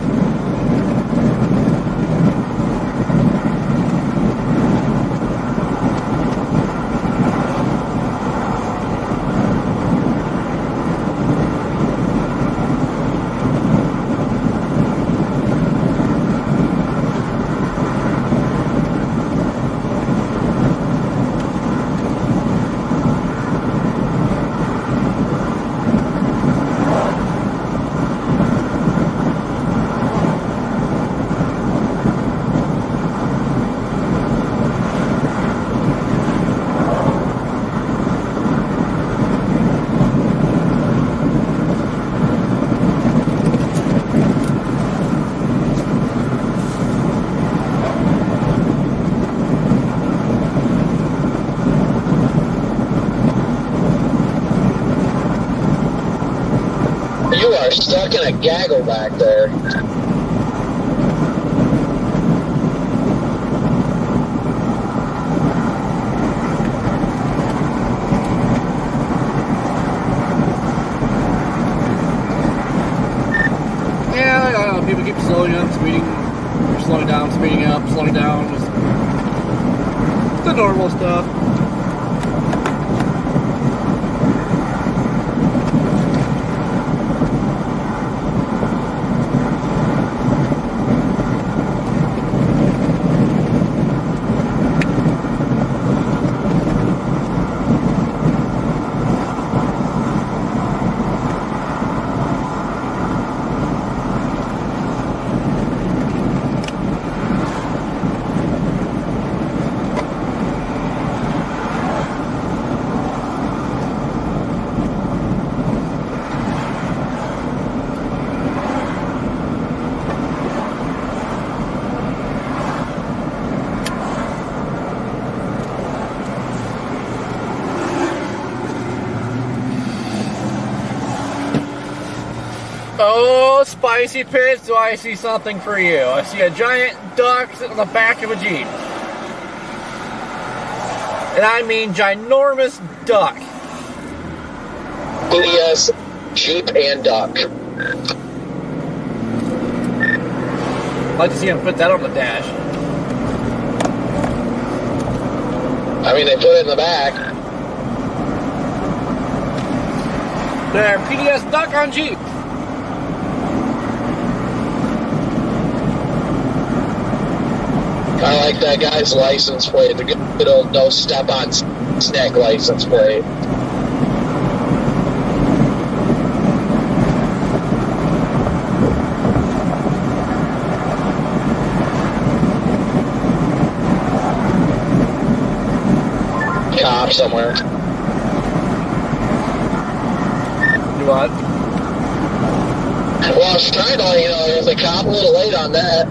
You are stuck in a gaggle back there. Yeah, I don't know. People keep slowing up, speeding, slowing down, speeding up, slowing down. Just the normal stuff. Oh, Spicy Pits, do I see something for you? I see a giant duck sitting on the back of a Jeep. And I mean ginormous duck. Yes, Jeep and duck. I'd like to see him put that on the dash. I mean, they put it in the back. There, PDS duck on Jeep. Kind of like that guy's license plate, the good old no step on snake license plate. Cop somewhere. You what? Well, I was trying to let you know, there's a cop a little late on that.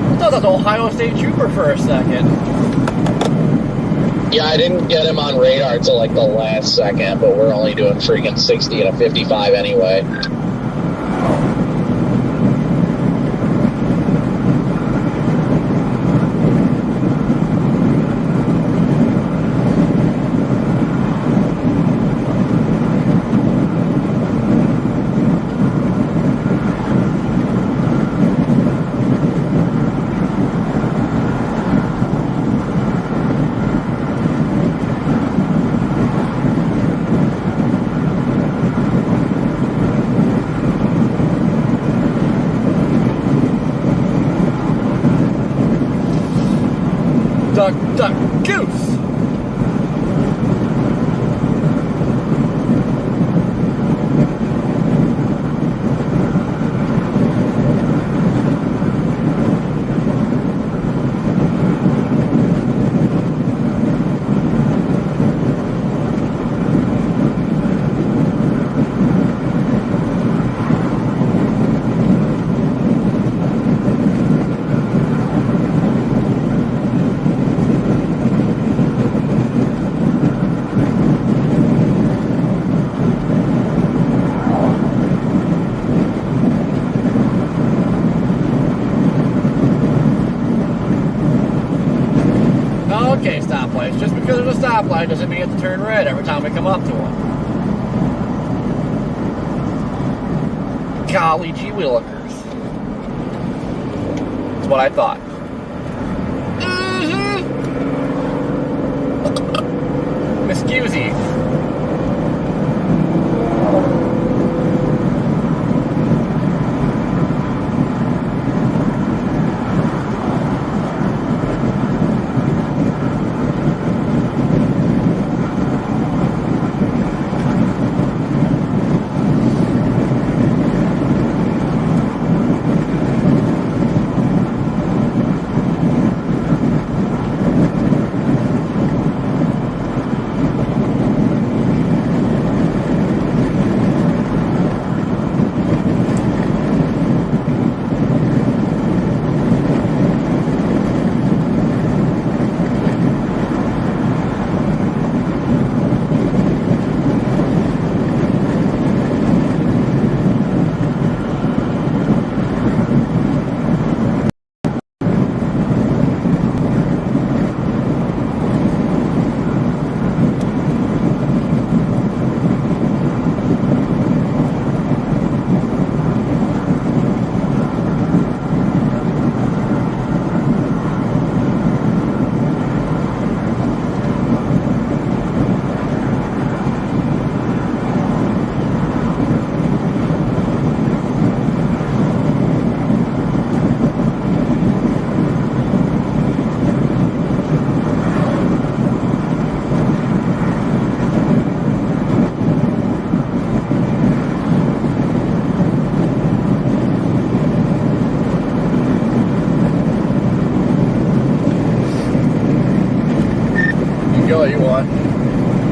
I thought that was an Ohio State Trooper for a second. Yeah, I didn't get him on radar until like the last second, but we're only doing freaking 60 and a 55 anyway. Duck, duck, goose! Okay, stoplights. Just because there's a stoplight doesn't mean you have to turn red every time we come up to one. Golly gee willikers. That's what I thought. Excuse me.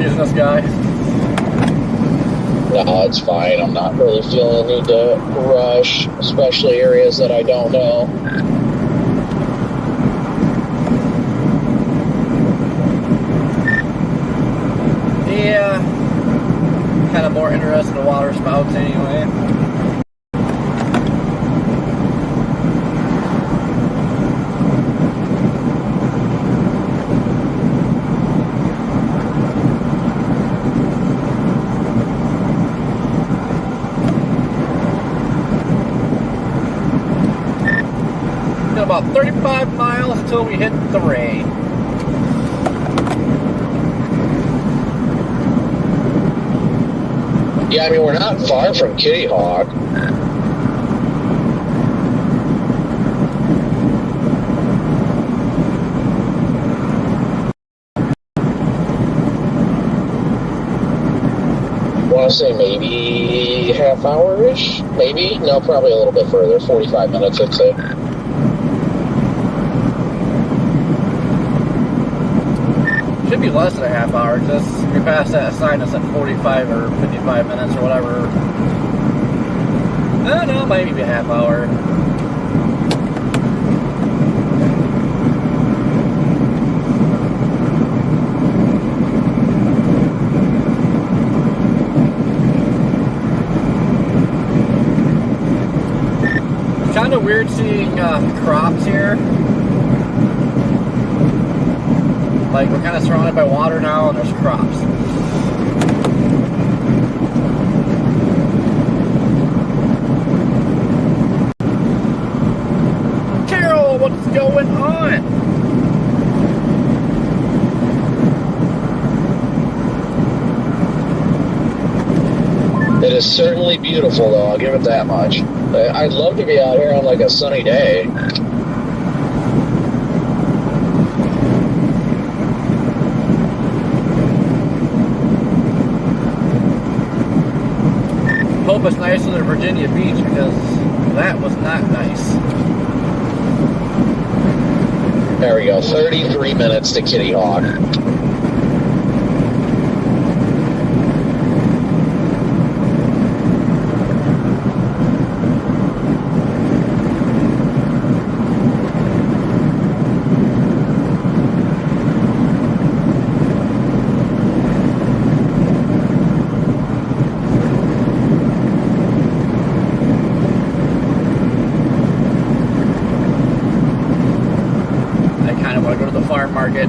using this guy. No, it's fine. I'm not really feeling the need to rush, especially areas that I don't know. Yeah, kind of more interested in water spouts anyway. About 35 miles until we hit the rain. Yeah, I mean, we're not far from Kitty Hawk. I want to say maybe half hour-ish? Maybe? No, probably a little bit further. 45 minutes, I'd say. Should be less than a half hour, because we passed that sign that's at 45 or 55 minutes or whatever. No, maybe a half hour. It's kind of weird seeing crops here. Like, we're kind of surrounded by water now, and there's crops. Carol, what's going on? It is certainly beautiful, though. I'll give it that much. I'd love to be out here on, like, a sunny day. Hope it's nicer than Virginia Beach, because that was not nice. There we go. 33 minutes to Kitty Hawk. Market.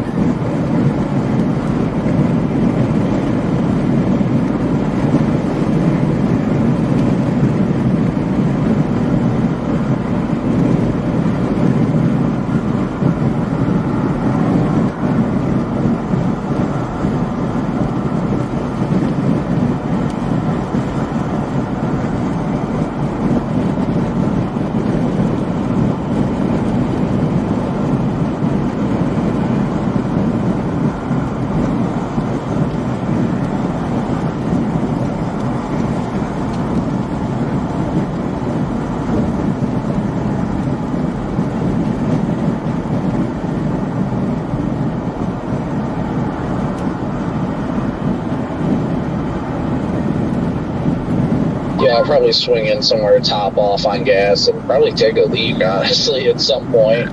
Yeah, I'll probably swing in somewhere, top off on gas, and probably take a leak, honestly, at some point.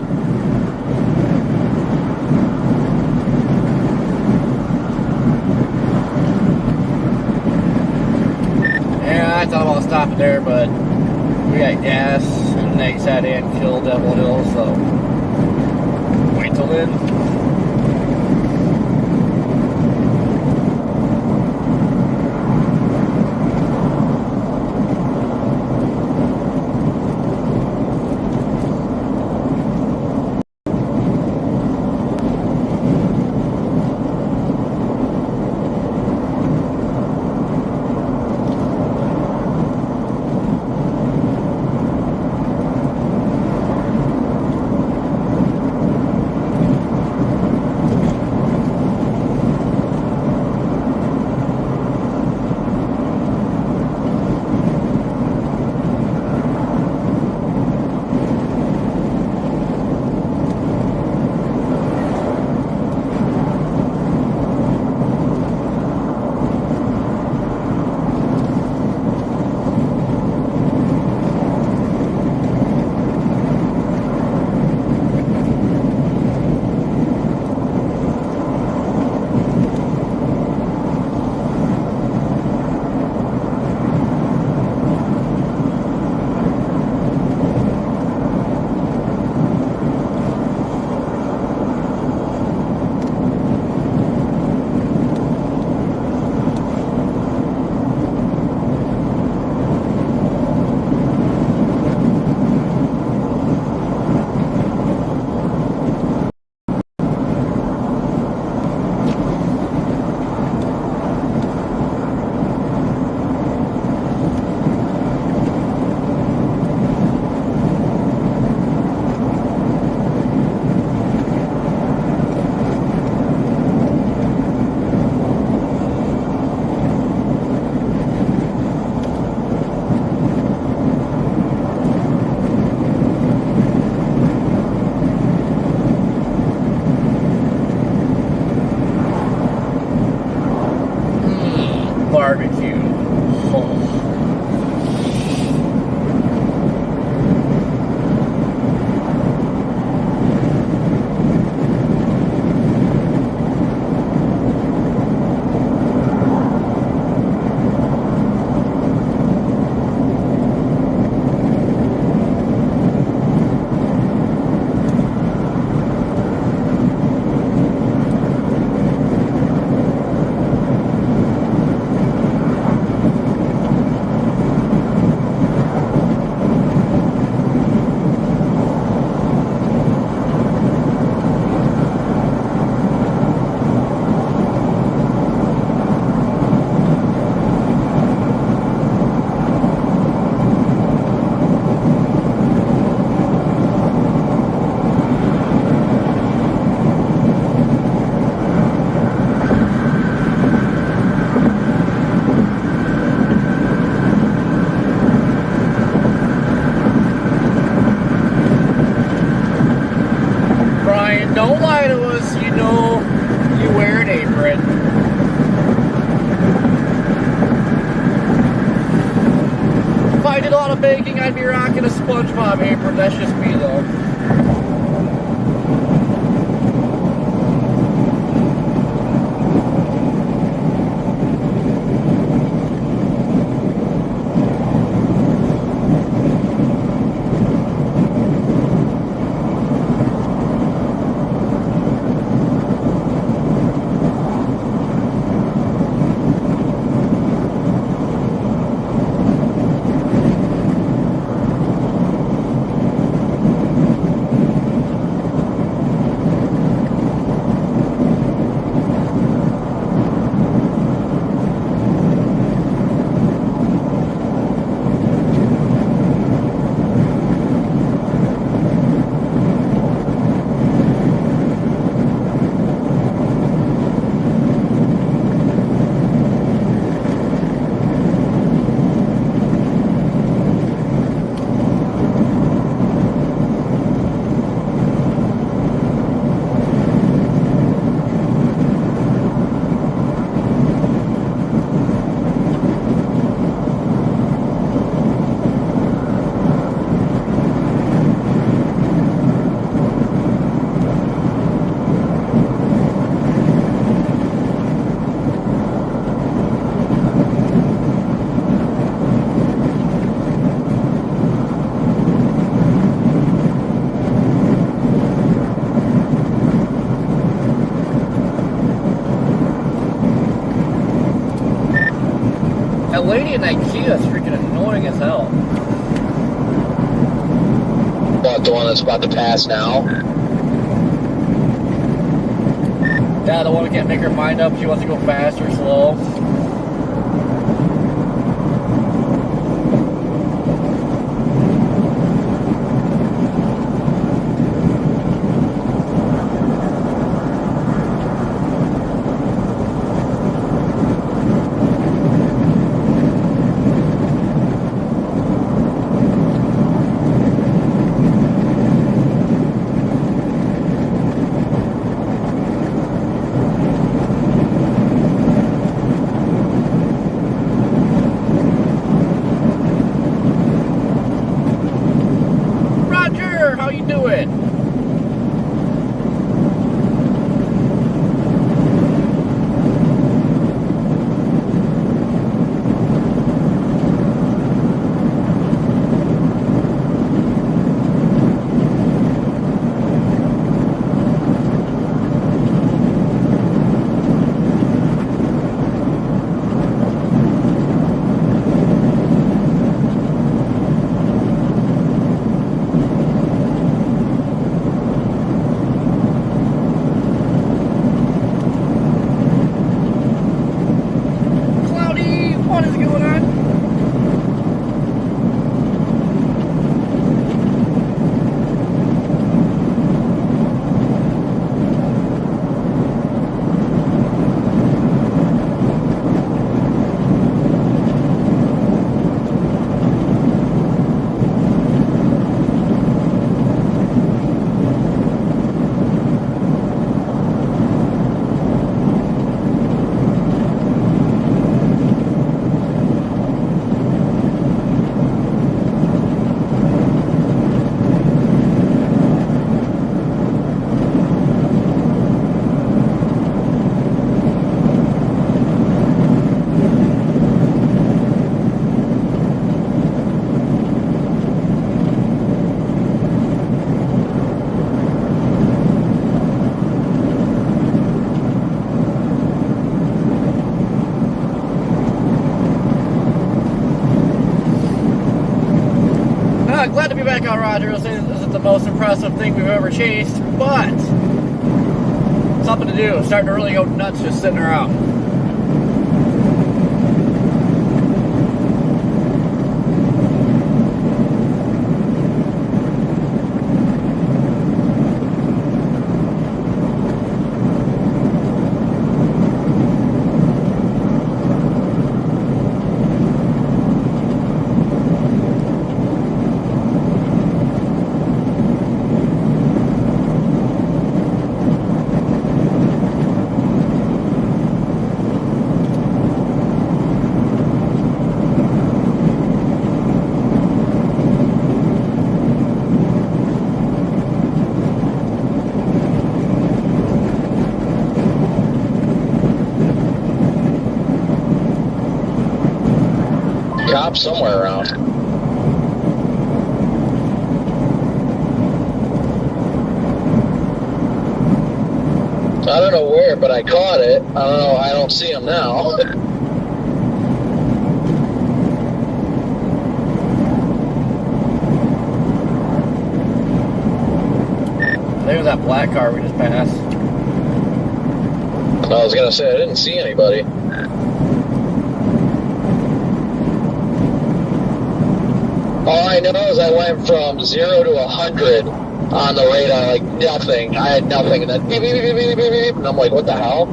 Yeah, I thought about stopping there, but we got gas and Nate's had and killed Devil Hill, so wait till then. barbecue. Oh. Don't lie to us, you know you wear an apron. If I did a lot of baking, I'd be rocking a SpongeBob apron. That's just me though. That lady in that Kia is freaking annoying as hell. About the one that's about to pass now. Yeah, the one who can't make her mind up. She wants to go fast or slow. glad to be back on Rogers. This isn't the most impressive thing we've ever chased, but something to do. Starting to really go nuts just sitting around. Cop somewhere around. I don't know where, but I caught it. I don't know. I don't see him now. There's that black car we just passed. I was gonna say I didn't see anybody. All I know is I went from 0 to 100 on the radar, like nothing. I had nothing, and then beep, beep, beep, beep, beep, beep, and I'm like, what the hell?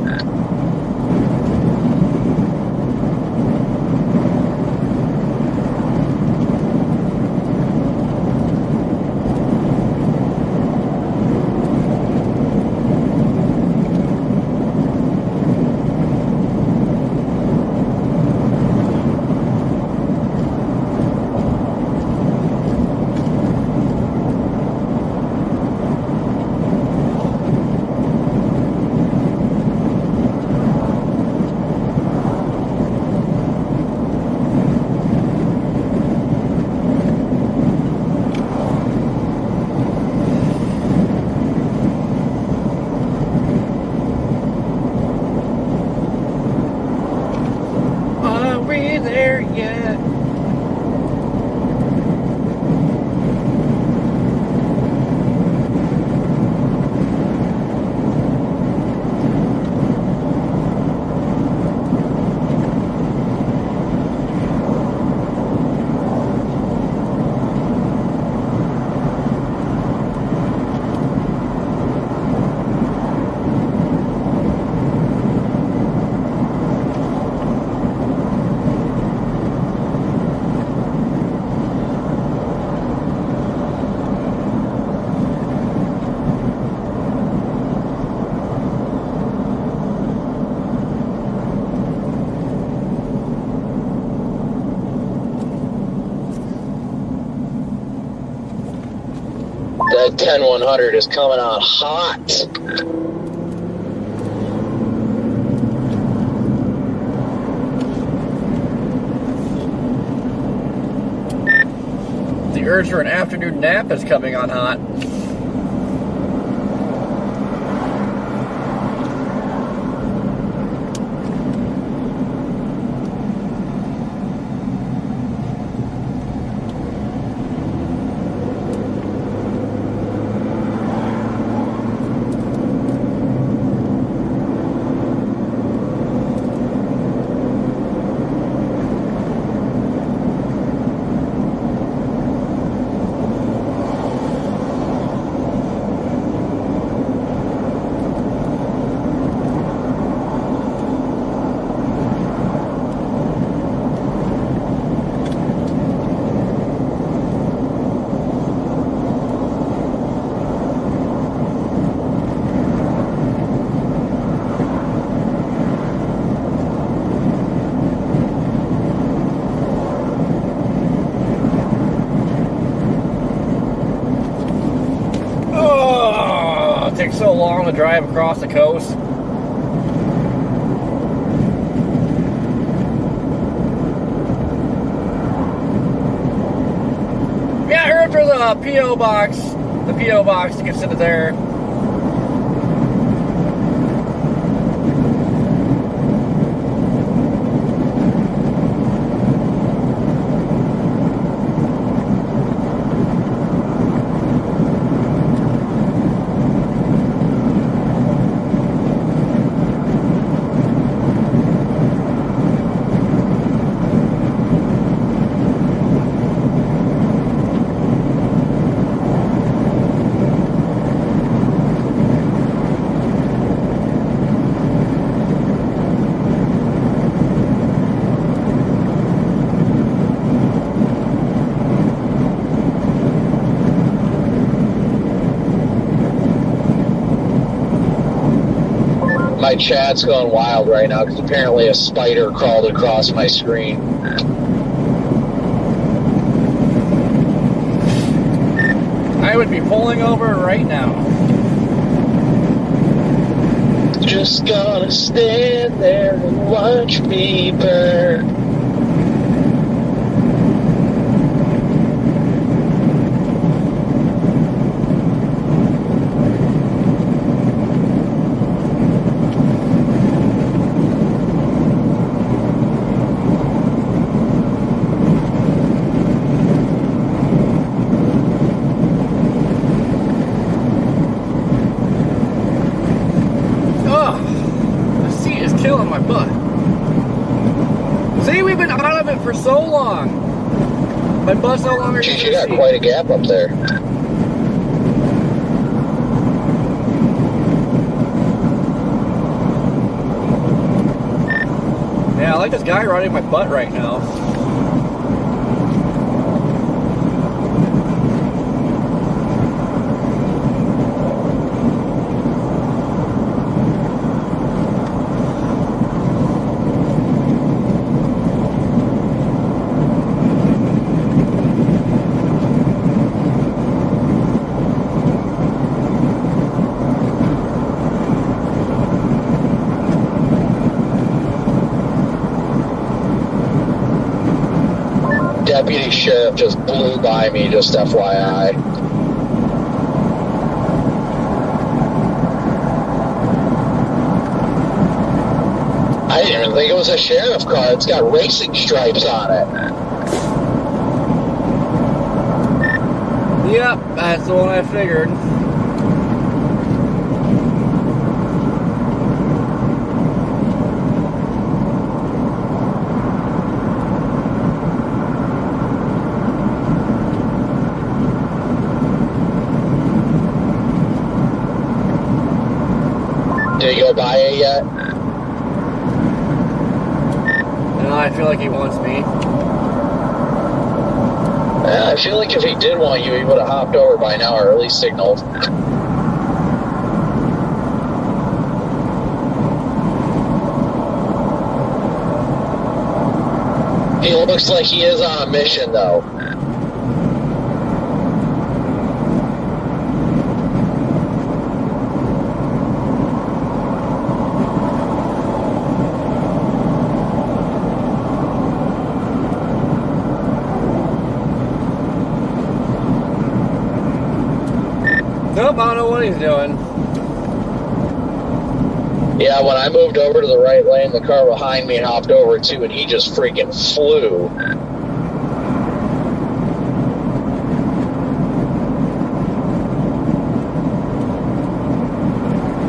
That 10-100 is coming out hot. The urge for an afternoon nap is coming on hot. It takes so long to drive across the coast. Yeah, I heard there's a P.O. box. The P.O. box, you can send it there. my chat's going wild right now because apparently a spider crawled across my screen. I would be pulling over right now. Just gonna stand there and watch me burn. Killing my butt. See, we've been out of it for so long. My butt's no longer. Geez, you got quite a gap up there. Yeah, I like this guy riding my butt right now. Deputy sheriff just blew by me, just FYI. I didn't even think it was a sheriff car. It's got racing stripes on it. Yep, that's the one I figured. Did he go by it yet? No, I feel like he wants me. I feel like if he did want you, he would have hopped over by now, or at least signaled. He looks like he is on a mission, though. Nope, I don't know what he's doing. Yeah, when I moved over to the right lane, the car behind me hopped over too, and he just freaking flew.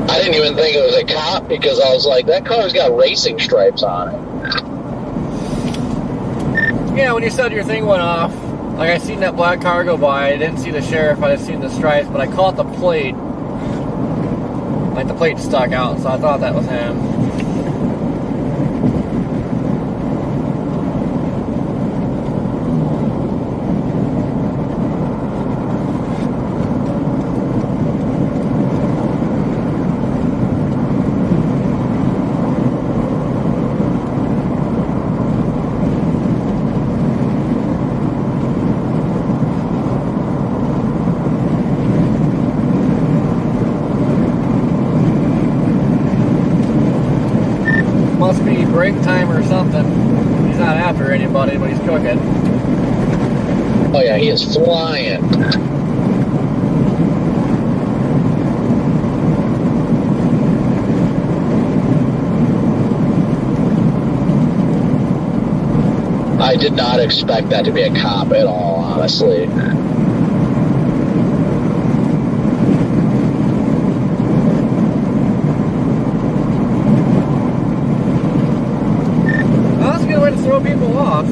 I didn't even think it was a cop because I was like, that car's got racing stripes on it. Yeah, when you said your thing went off, like I seen that black car go by, I didn't see the sheriff, I just seen the stripes, but I caught the plate. Like the plate stuck out, so I thought that was him. Must be break time or something. He's not after anybody, but he's cooking. Oh yeah, he is flying. I did not expect that to be a cop at all, honestly. To throw people off.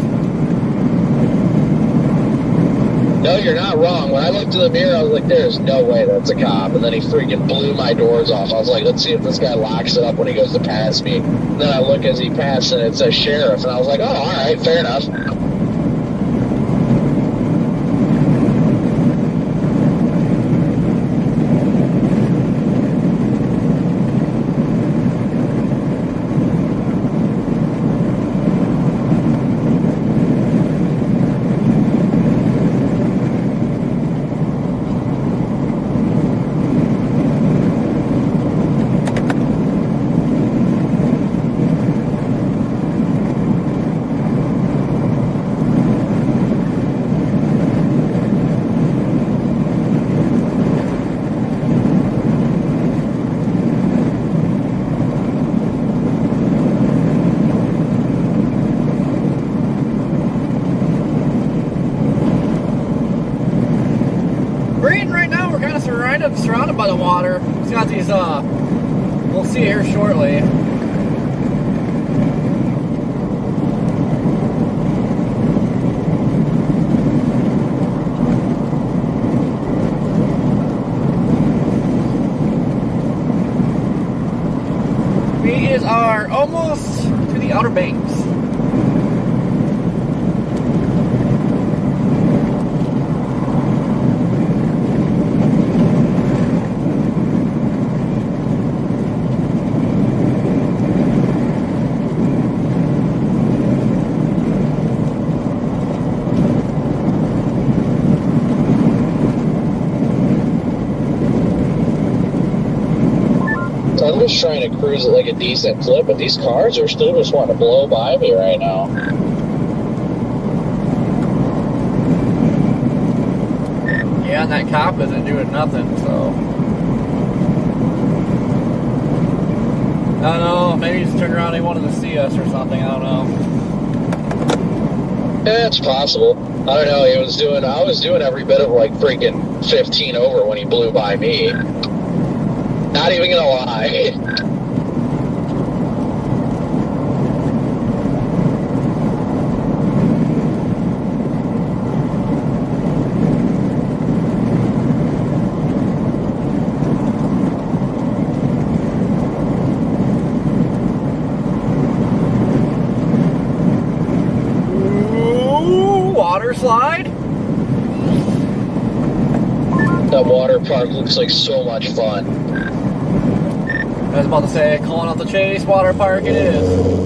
No, you're not wrong. When I looked in the mirror, I was like, there's no way that's a cop. And then he freaking blew my doors off. I was like, let's see if this guy locks it up when he goes to pass me. And then I look as he passed and it says sheriff. And I was like, oh, all right, fair enough. kind of surrounded by the water. It's got these, we'll see here shortly. We are almost to the Outer Banks. I'm just trying to cruise at like a decent clip, but these cars are still just wanting to blow by me right now. Yeah, and that cop isn't doing nothing, so. I don't know, maybe he just turned around and he wanted to see us or something, I don't know. Yeah, it's possible. I don't know, I was doing every bit of like freaking 15 over when he blew by me. Not even gonna lie. Ooh, water slide? That water park looks like so much fun. I was about to say, calling out the Chase Water Park it is.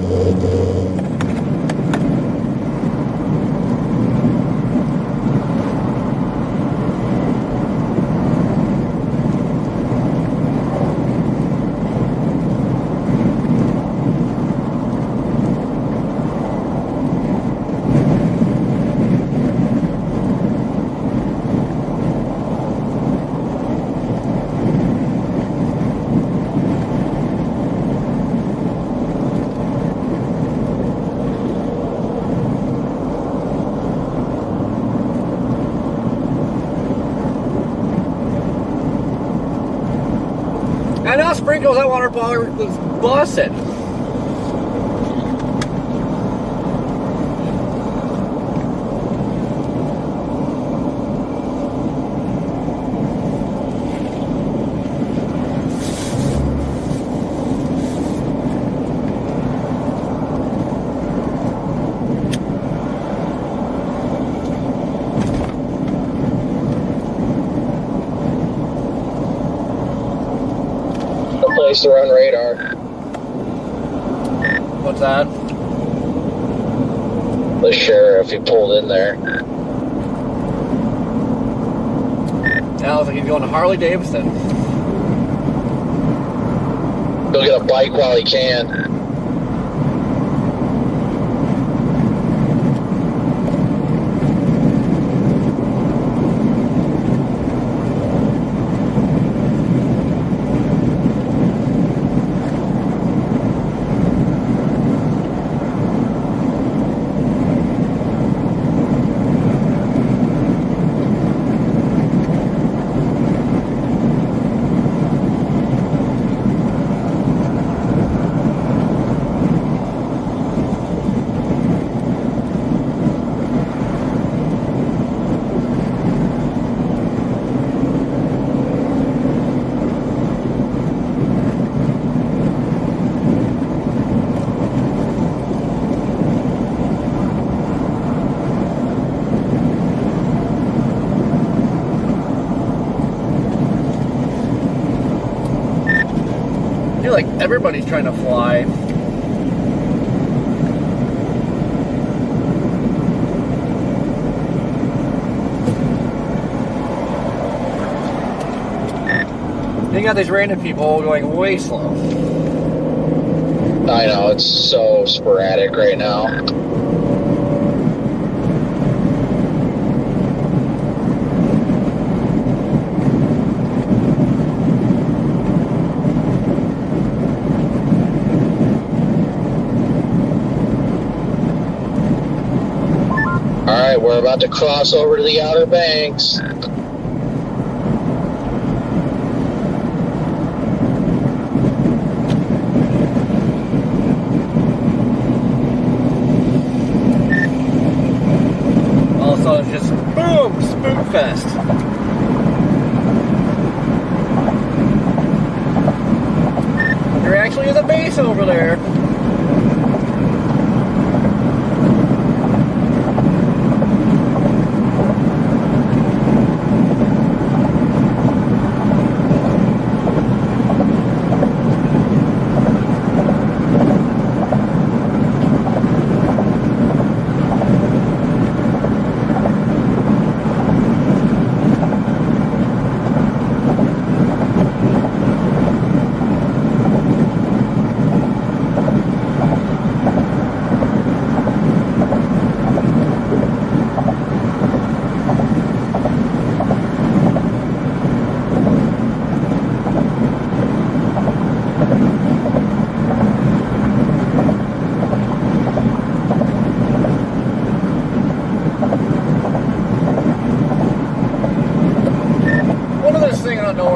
And now Sprinkles, that water park was busted. Place to run radar. What's that? The sheriff, he pulled in there. Now looks like he's going to Harley Davidson. He'll get a bike while he can. I feel like everybody's trying to fly. You got these random people going way slow. I know, it's so sporadic right now. Alright, we're about to cross over to the Outer Banks. So it's just boom, Spook Fest. There actually is a base over there.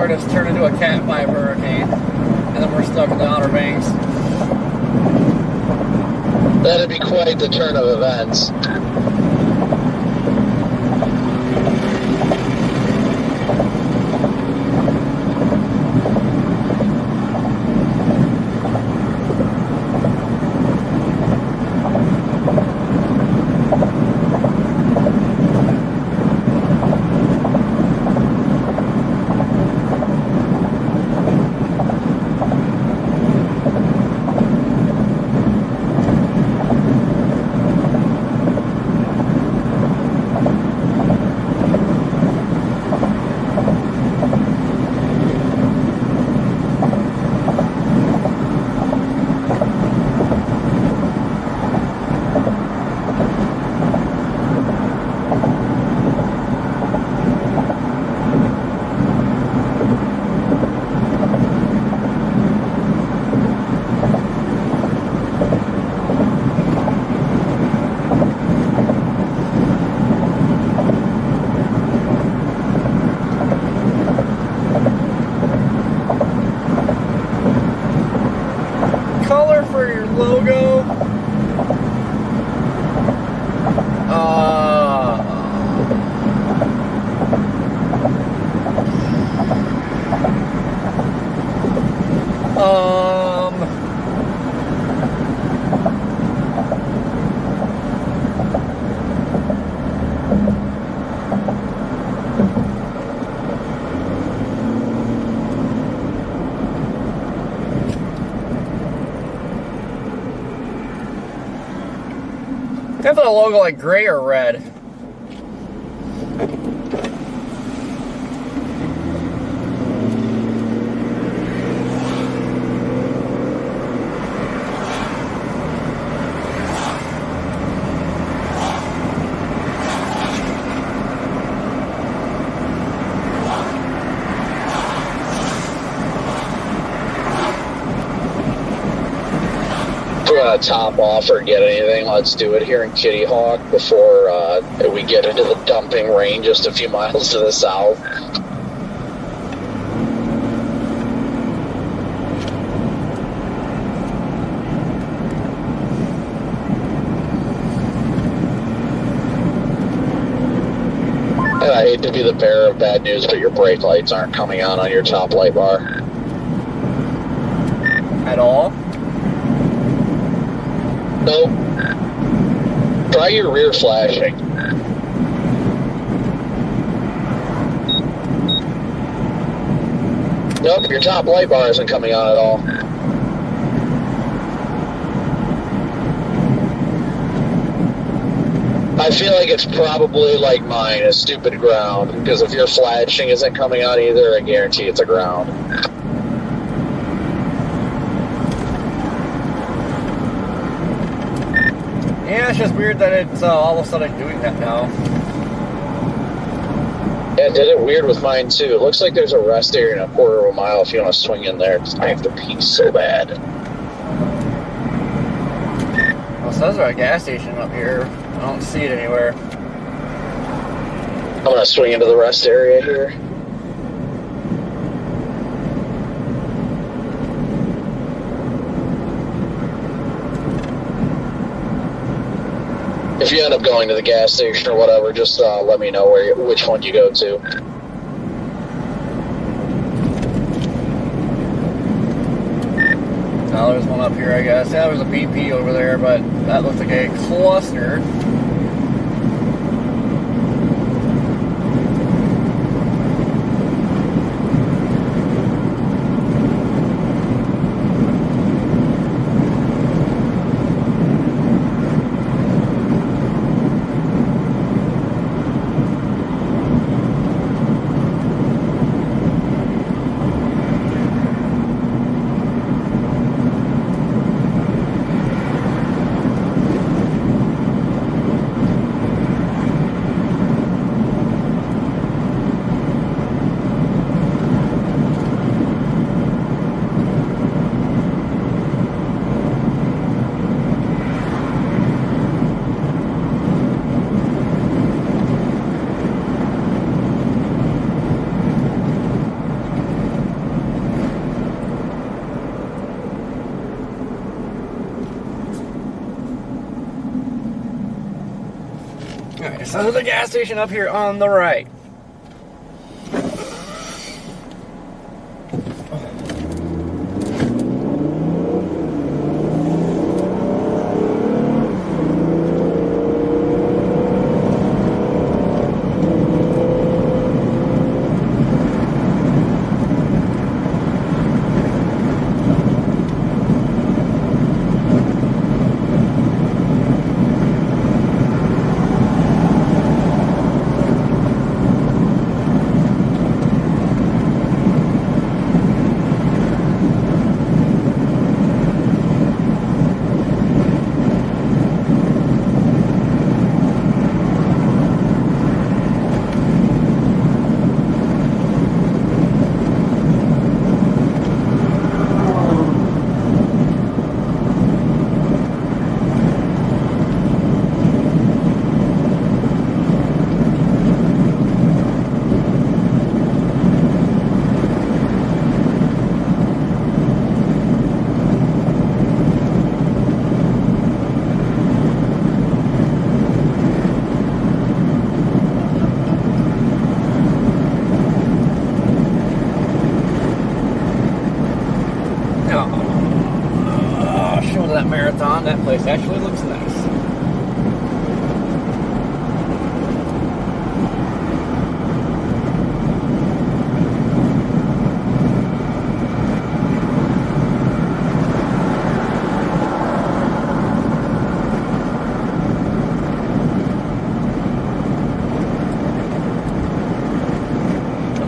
Just turn into a Cat 5 hurricane, and then we're stuck in the Outer Banks. That'd be quite the turn of events. Is the logo like gray or red? Top off or get anything, let's do it here in Kitty Hawk before we get into the dumping rain just a few miles to the south. And I hate to be the bearer of bad news, but your brake lights aren't coming on your top light bar. At all? Nope. Try your rear flashing. Nope, your top light bar isn't coming on at all. I feel like it's probably like mine, a stupid ground, because if your flashing isn't coming on either, I guarantee it's a ground. Yeah, it's just weird that it's all of a sudden doing that now. Yeah, it did it weird with mine too. It looks like there's a rest area in a quarter of a mile if you want to swing in there. I have to pee so bad. Well, it says there's a gas station up here. I don't see it anywhere. I'm going to swing into the rest area here. if you end up going to the gas station or whatever, just let me know which one you go to. Now there's one up here, I guess. Yeah, there's a BP over there, but that looks like a cluster. Alright, so there's a gas station up here on the right. That Marathon, that place actually looks nice.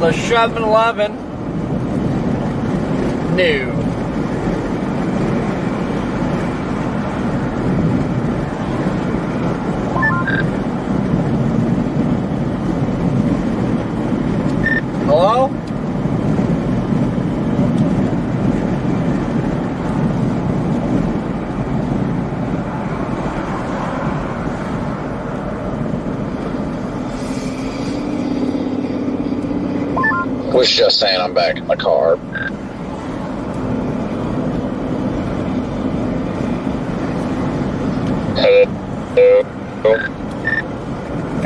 The 7-Eleven. New. Hello? Was just saying I'm back in the car.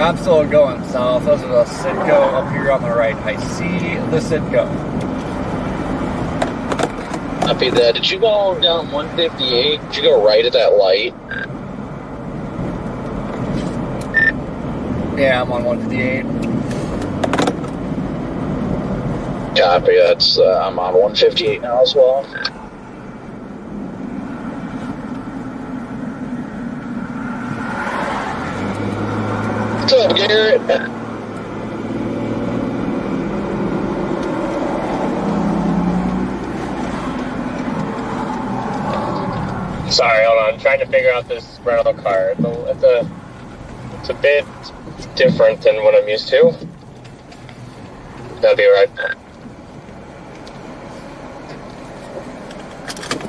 I'm still going south. Those are the Citgo up here on the right. I see the Citgo. Copy that. Did you go down 158? Did you go right at that light? Yeah, I'm on 158. Copy. That's I'm on 158 now as well. What's up, Garrett? Sorry, hold on. I'm trying to figure out this rental car. It's a bit different than what I'm used to. That'll be right.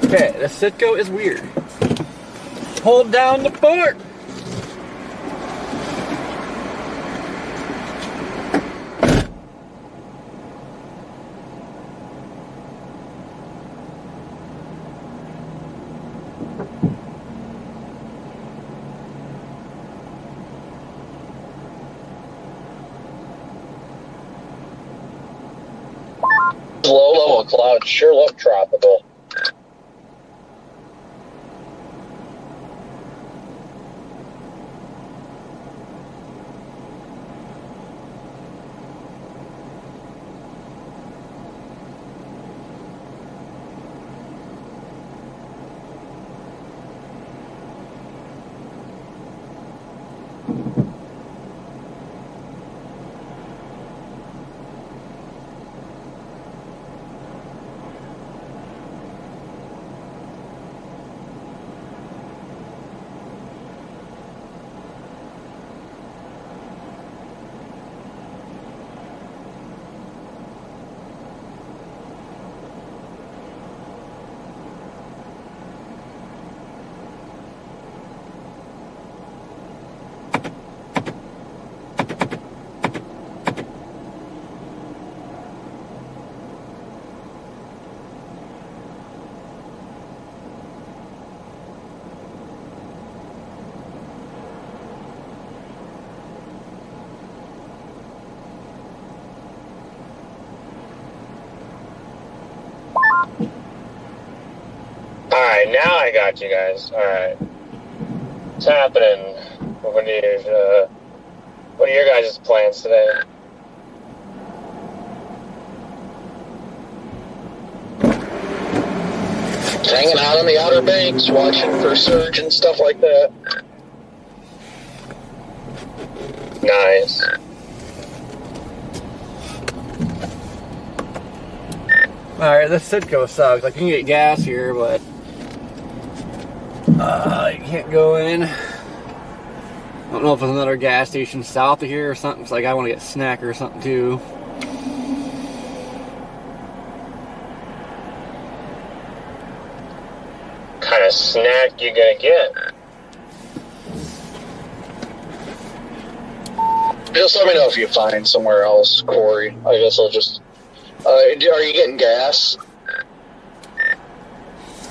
Okay, the Citgo is weird. Hold down the fort! clouds sure look tropical. Alright, now I got you guys. Alright. What's happening? What are your guys' plans today? Hanging out on the Outer Banks, watching for surge and stuff like that. Nice. Alright, this Citgo sucks. Like, you can get gas here, but you can't go in. I don't know if there's another gas station south of here or something. It's like I want to get a snack or something too. What kind of snack you gonna get? Just let me know if you find somewhere else, Corey. I guess I'll just... are you getting gas?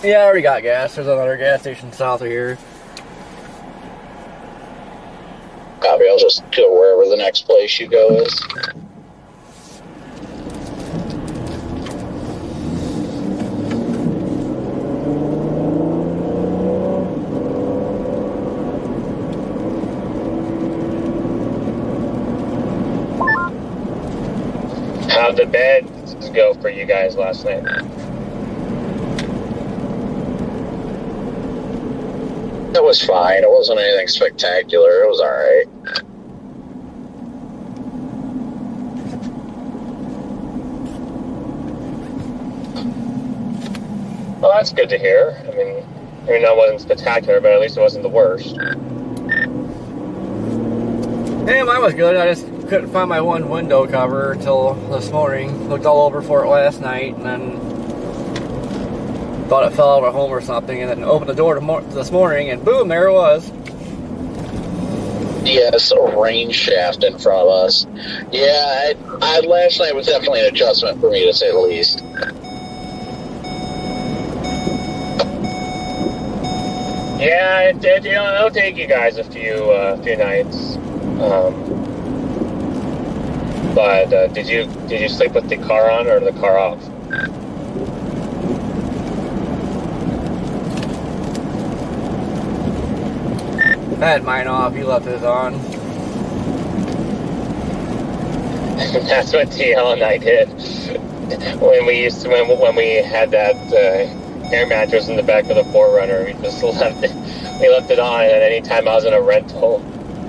Yeah, I already got gas. There's another gas station south of here. Copy, I'll just go wherever the next place you go is. How'd the beds go for you guys last night? It was fine. It wasn't anything spectacular. It was alright. Well, that's good to hear. I mean, that wasn't spectacular, but at least it wasn't the worst. Yeah, mine was good. I just couldn't find my one window cover until this morning. Looked all over for it last night, and then thought it fell out at home or something, and then opened the door this morning, and boom, there it was. Yes, a rain shaft in front of us. Yeah, last night was definitely an adjustment for me, to say the least. Yeah, it'll take you guys a few nights. But did you sleep with the car on or the car off? I had mine off. He left his on. That's what TL and I did when we had that air mattress in the back of the 4Runner. We just left it on, and anytime I was in a rental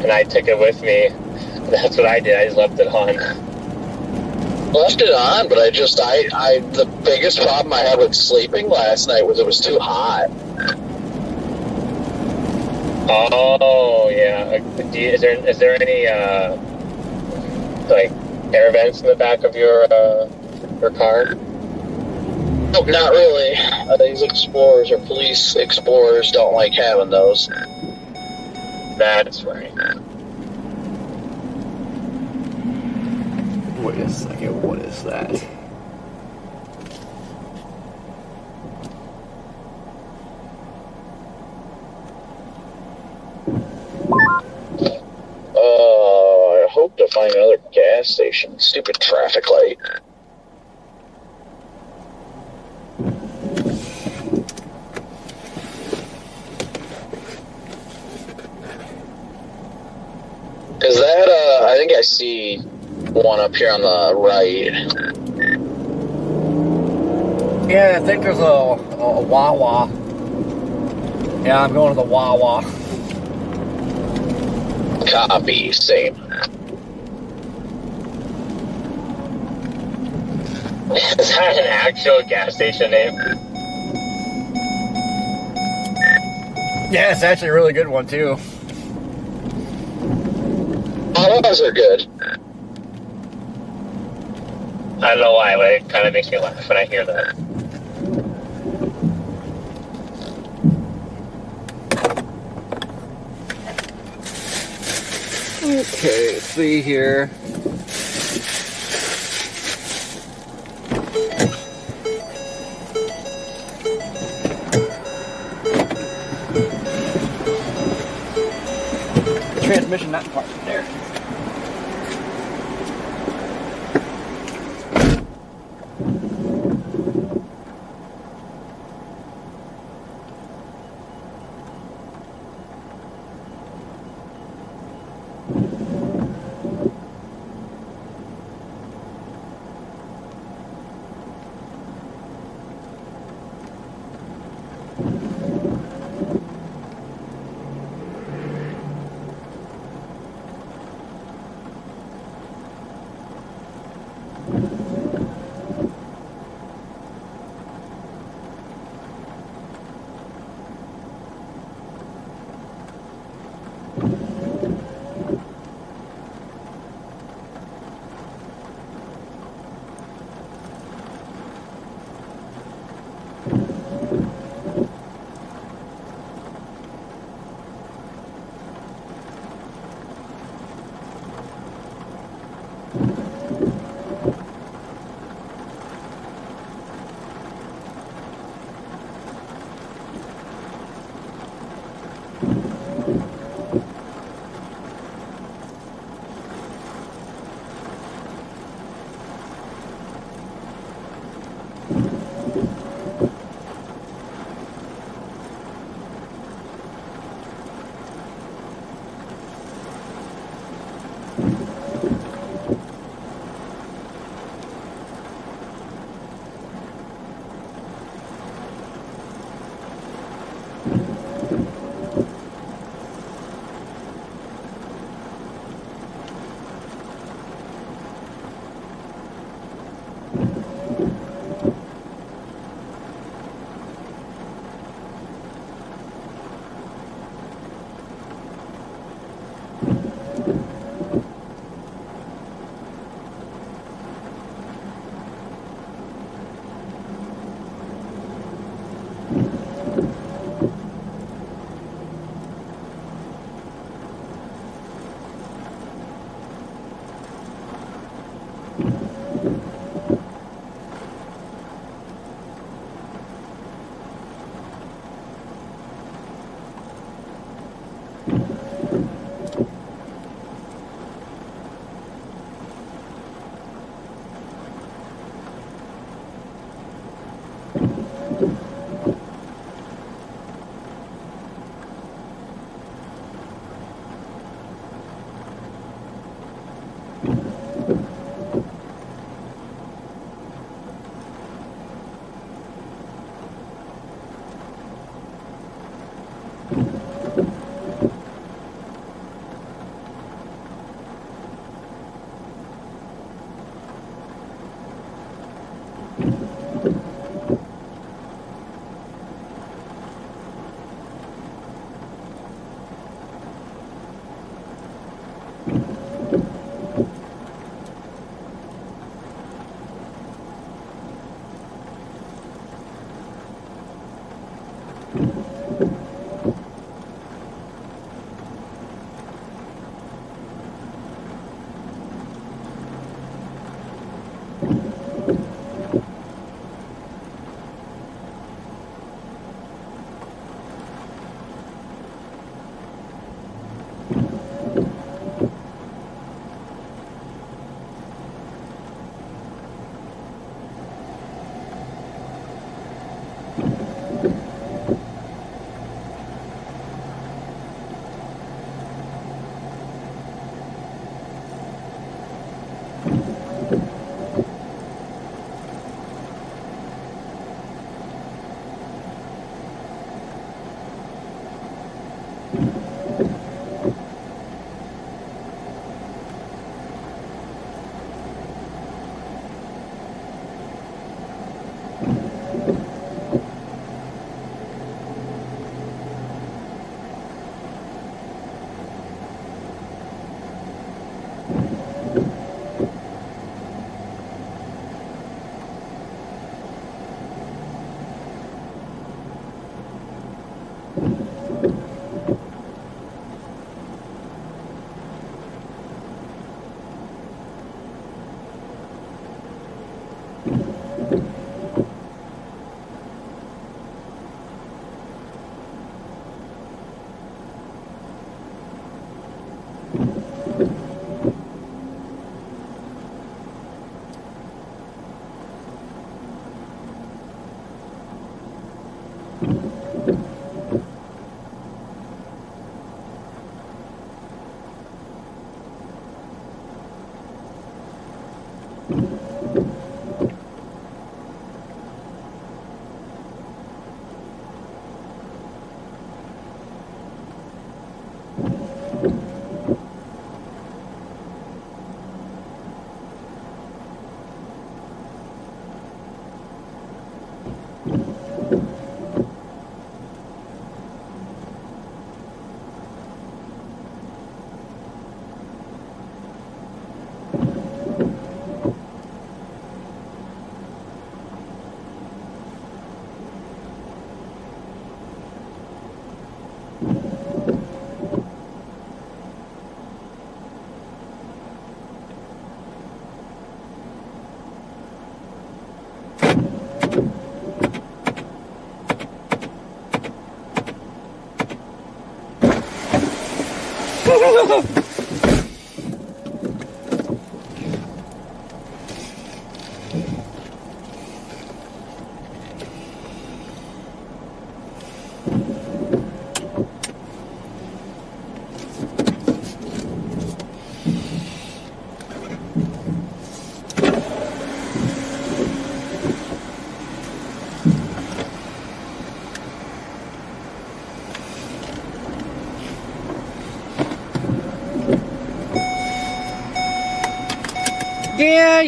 and I took it with me, that's what I did. I just left it on. Left it on, but the biggest problem I had with sleeping last night was it was too hot. Oh yeah. Is there any like air vents in the back of your car? Nope, not really. These Explorers or police Explorers don't like having those. That's right. Wait a second, what is that? I hope to find another gas station. Stupid traffic light. think I see one up here on the right. Yeah, I think there's a Wawa. Yeah, I'm going to the Wawa. Copy, same. Is that an actual gas station name? Yeah, it's actually a really good one, too. All of us are good. I don't know why, but it kind of makes me laugh when I hear that. Okay, let's see here. Transmission not part there.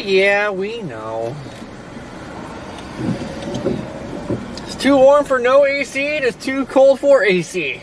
Yeah, we know. It's too warm for no AC, and it's too cold for AC.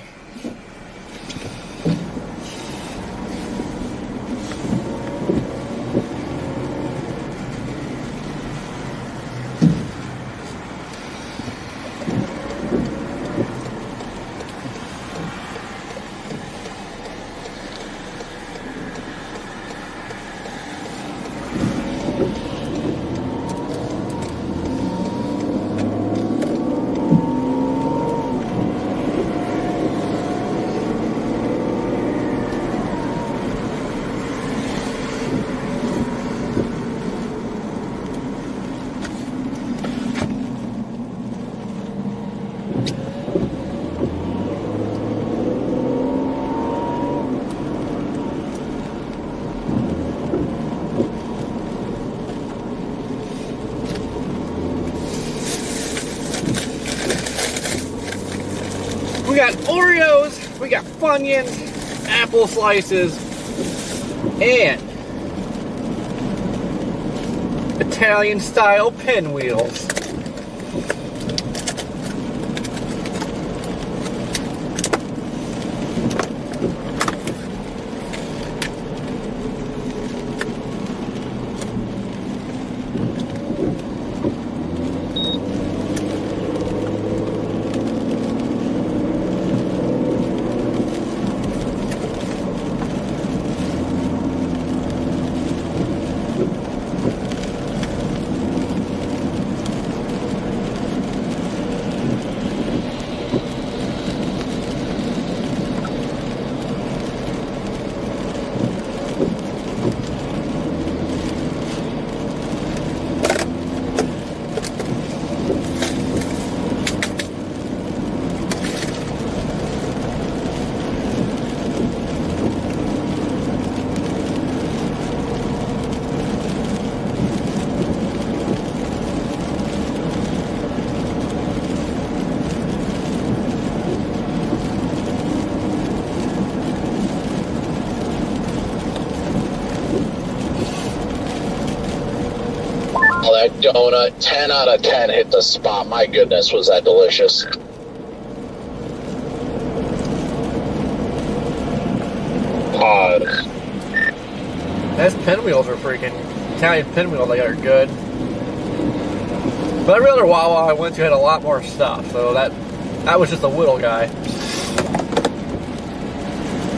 We got Oreos, we got Funyuns, apple slices, and Italian style pinwheels. That donut, 10 out of 10 hit the spot. My goodness, was that delicious. Pause. Those pinwheels are freaking, Italian pinwheels, they are good. But every other Wawa I went to had a lot more stuff, so that was just a whittle guy.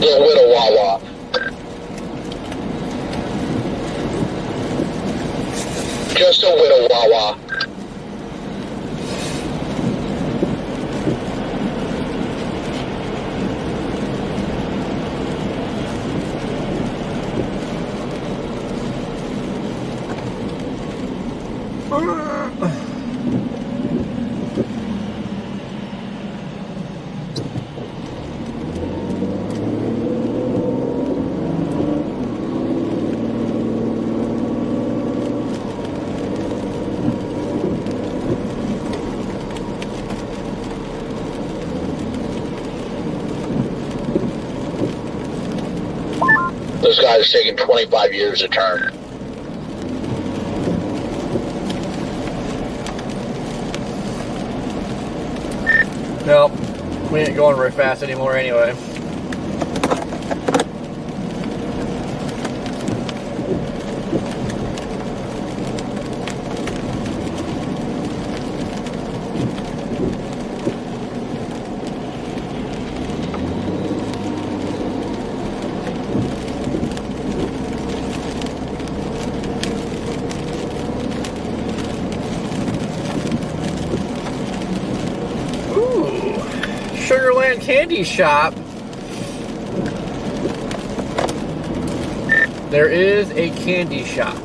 Yeah, little Wawa. Just a little Wawa. This guy's taking 25 years to turn. Nope, we ain't going very fast anymore anyway. Sugarland Candy Shop. There is a candy shop.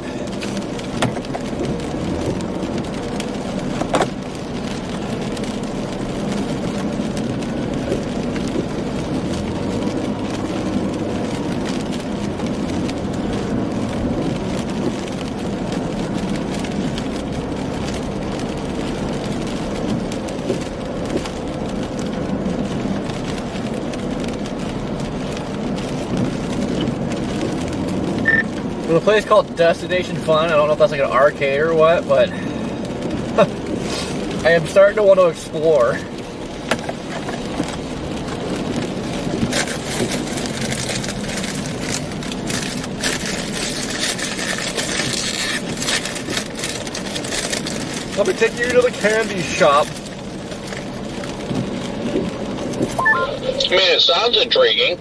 There's a place called Destination Fun. I don't know if that's like an arcade or what, but I am starting to want to explore. Let me take you to the candy shop. I mean, it sounds intriguing.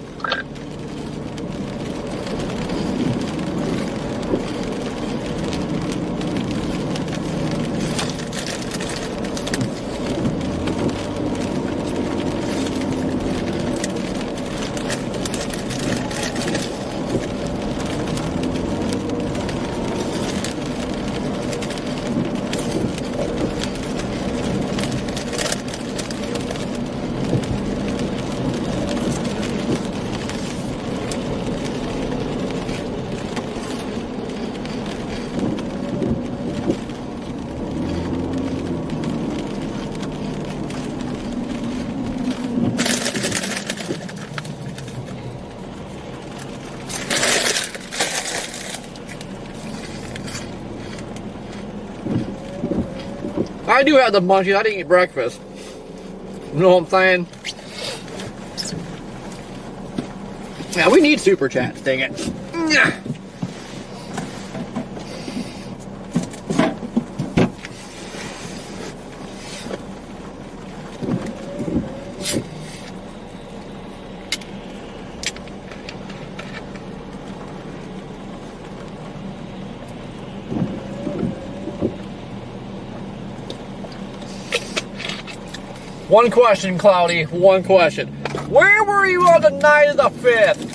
I do have the munchies. I didn't eat breakfast. You know what I'm saying? Yeah, we need super chats, dang it. One question, Cloudy. One question. Where were you on the night of the 5th?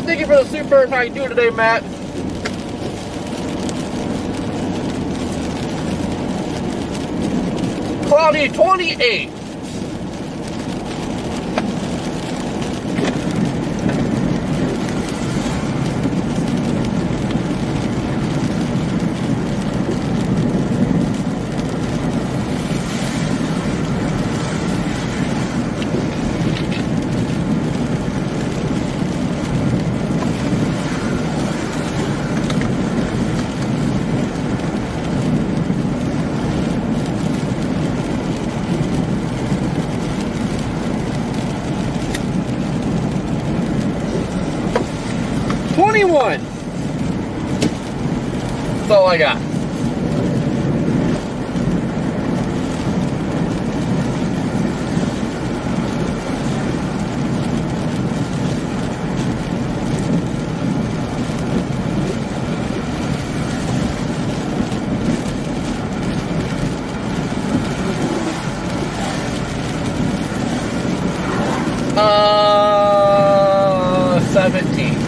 Thank you for the super. How you doing today, Matt? Cloudy 28. 21. That's all I got. Uh, 17.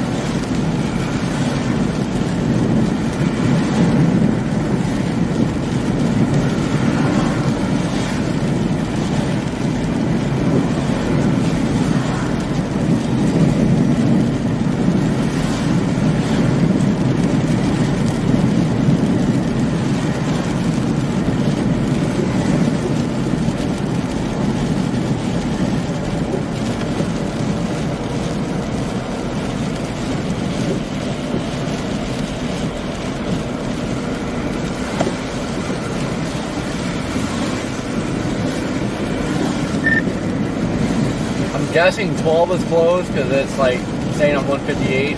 I'm guessing 12 is closed because it's like saying I'm 158.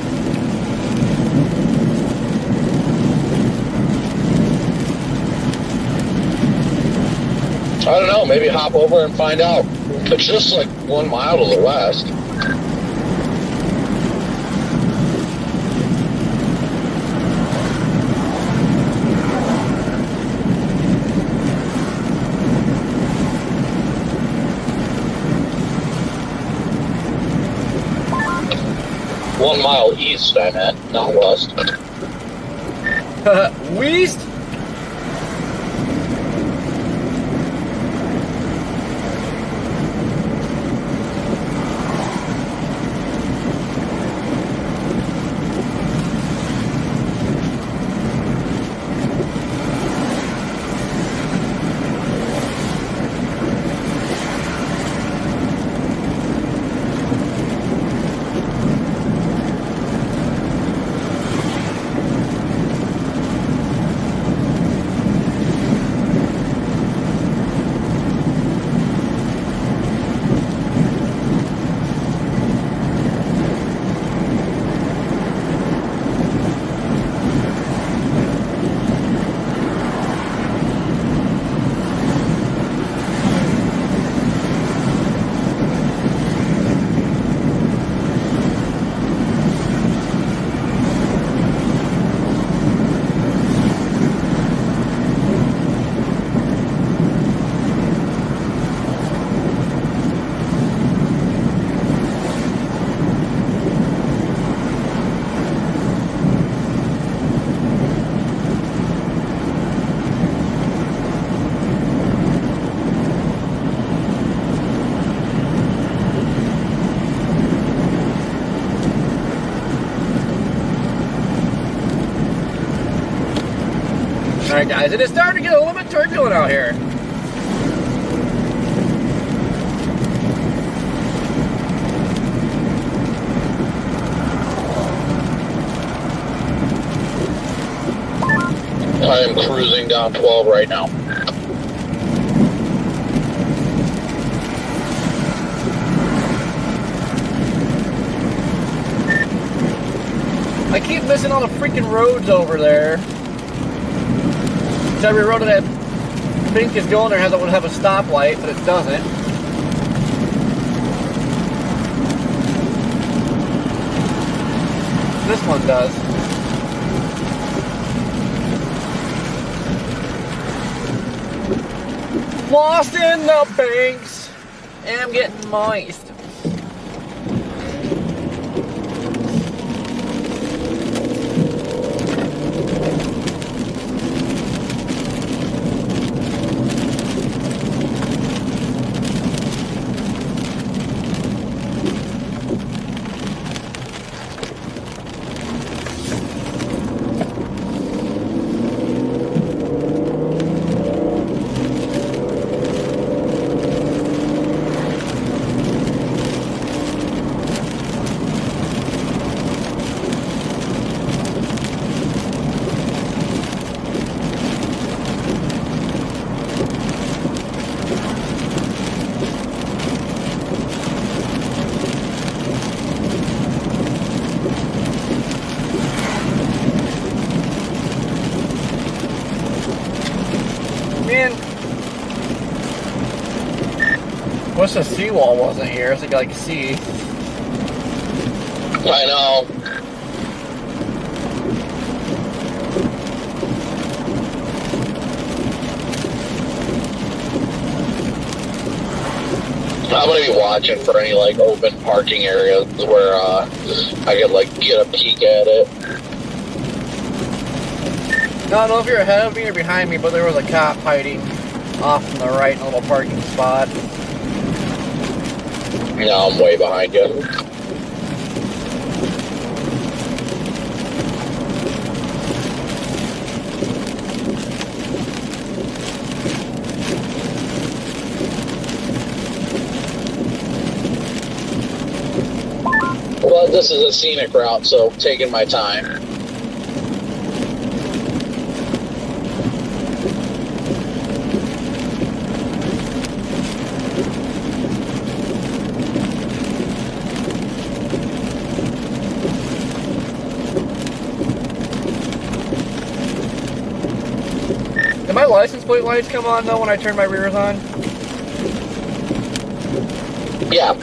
I don't know, maybe hop over and find out. It's just like 1 mile to the west. One mile east, I meant, not west. West? Alright guys, it is starting to get a little bit turbulent out here. I am cruising down 12 right now. I keep missing all the freaking roads over there. Every road that pink is going there would have a stoplight, but it doesn't. This one does. Lost in the banks, and I'm getting moist. Wish the seawall wasn't here so you could like see. I know. I'm gonna be watching for any like open parking areas where I could like get a peek at it. I don't know if you're ahead of me or behind me, but there was a cop hiding off on the right in a little parking spot. No, I'm way behind you. Well, this is a scenic route, so taking my time. Did my license plate lights come on though when I turned my rears on? Yeah.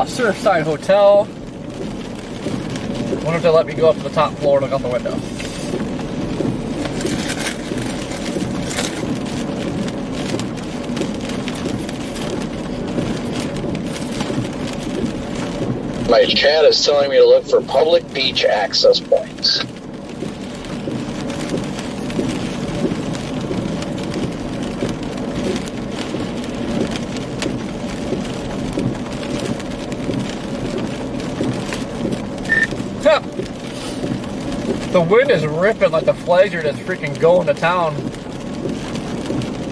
Surfside Hotel. Wonder if they'll let me go up to the top floor and look out the window. My chat is telling me to look for public beach access points. The wind is ripping like the flags are just freaking going to town.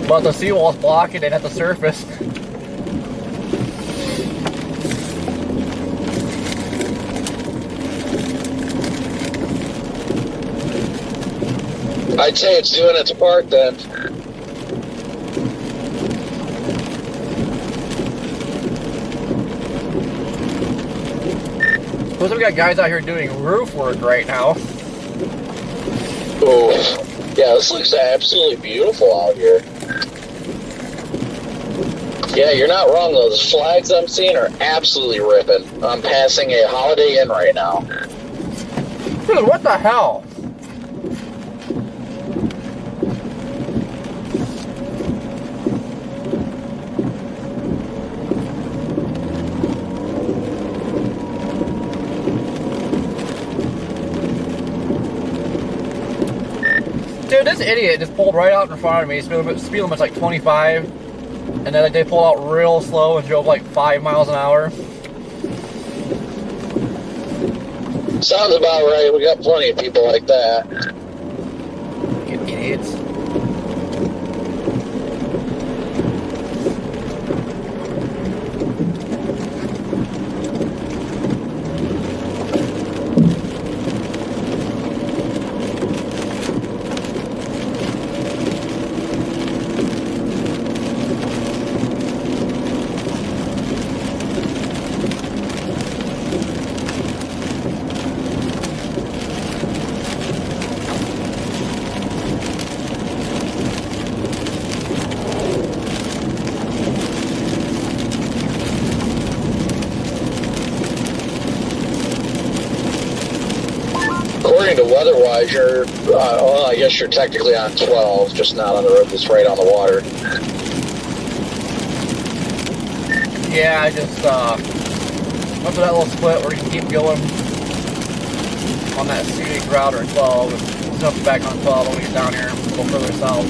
But the seawall's blocking it at the surface. I'd say it's doing its part then. Suppose we got guys out here doing roof work right now. Oh, yeah, this looks absolutely beautiful out here. Yeah, you're not wrong though. The flags I'm seeing are absolutely ripping. I'm passing a Holiday Inn right now. Dude, what the hell? Dude, this idiot just pulled right out in front of me. Speed limit's like 25. And then they pulled out real slow and drove like 5 miles an hour. Sounds about right. We got plenty of people like that. Fucking idiots. According to WeatherWise, you're, well, I guess you're technically on 12, just not on the road that's right on the water. Yeah, I just, went to that little split where you can keep going on that scenic route or 12 and jump back on 12 when we get down here a little further south.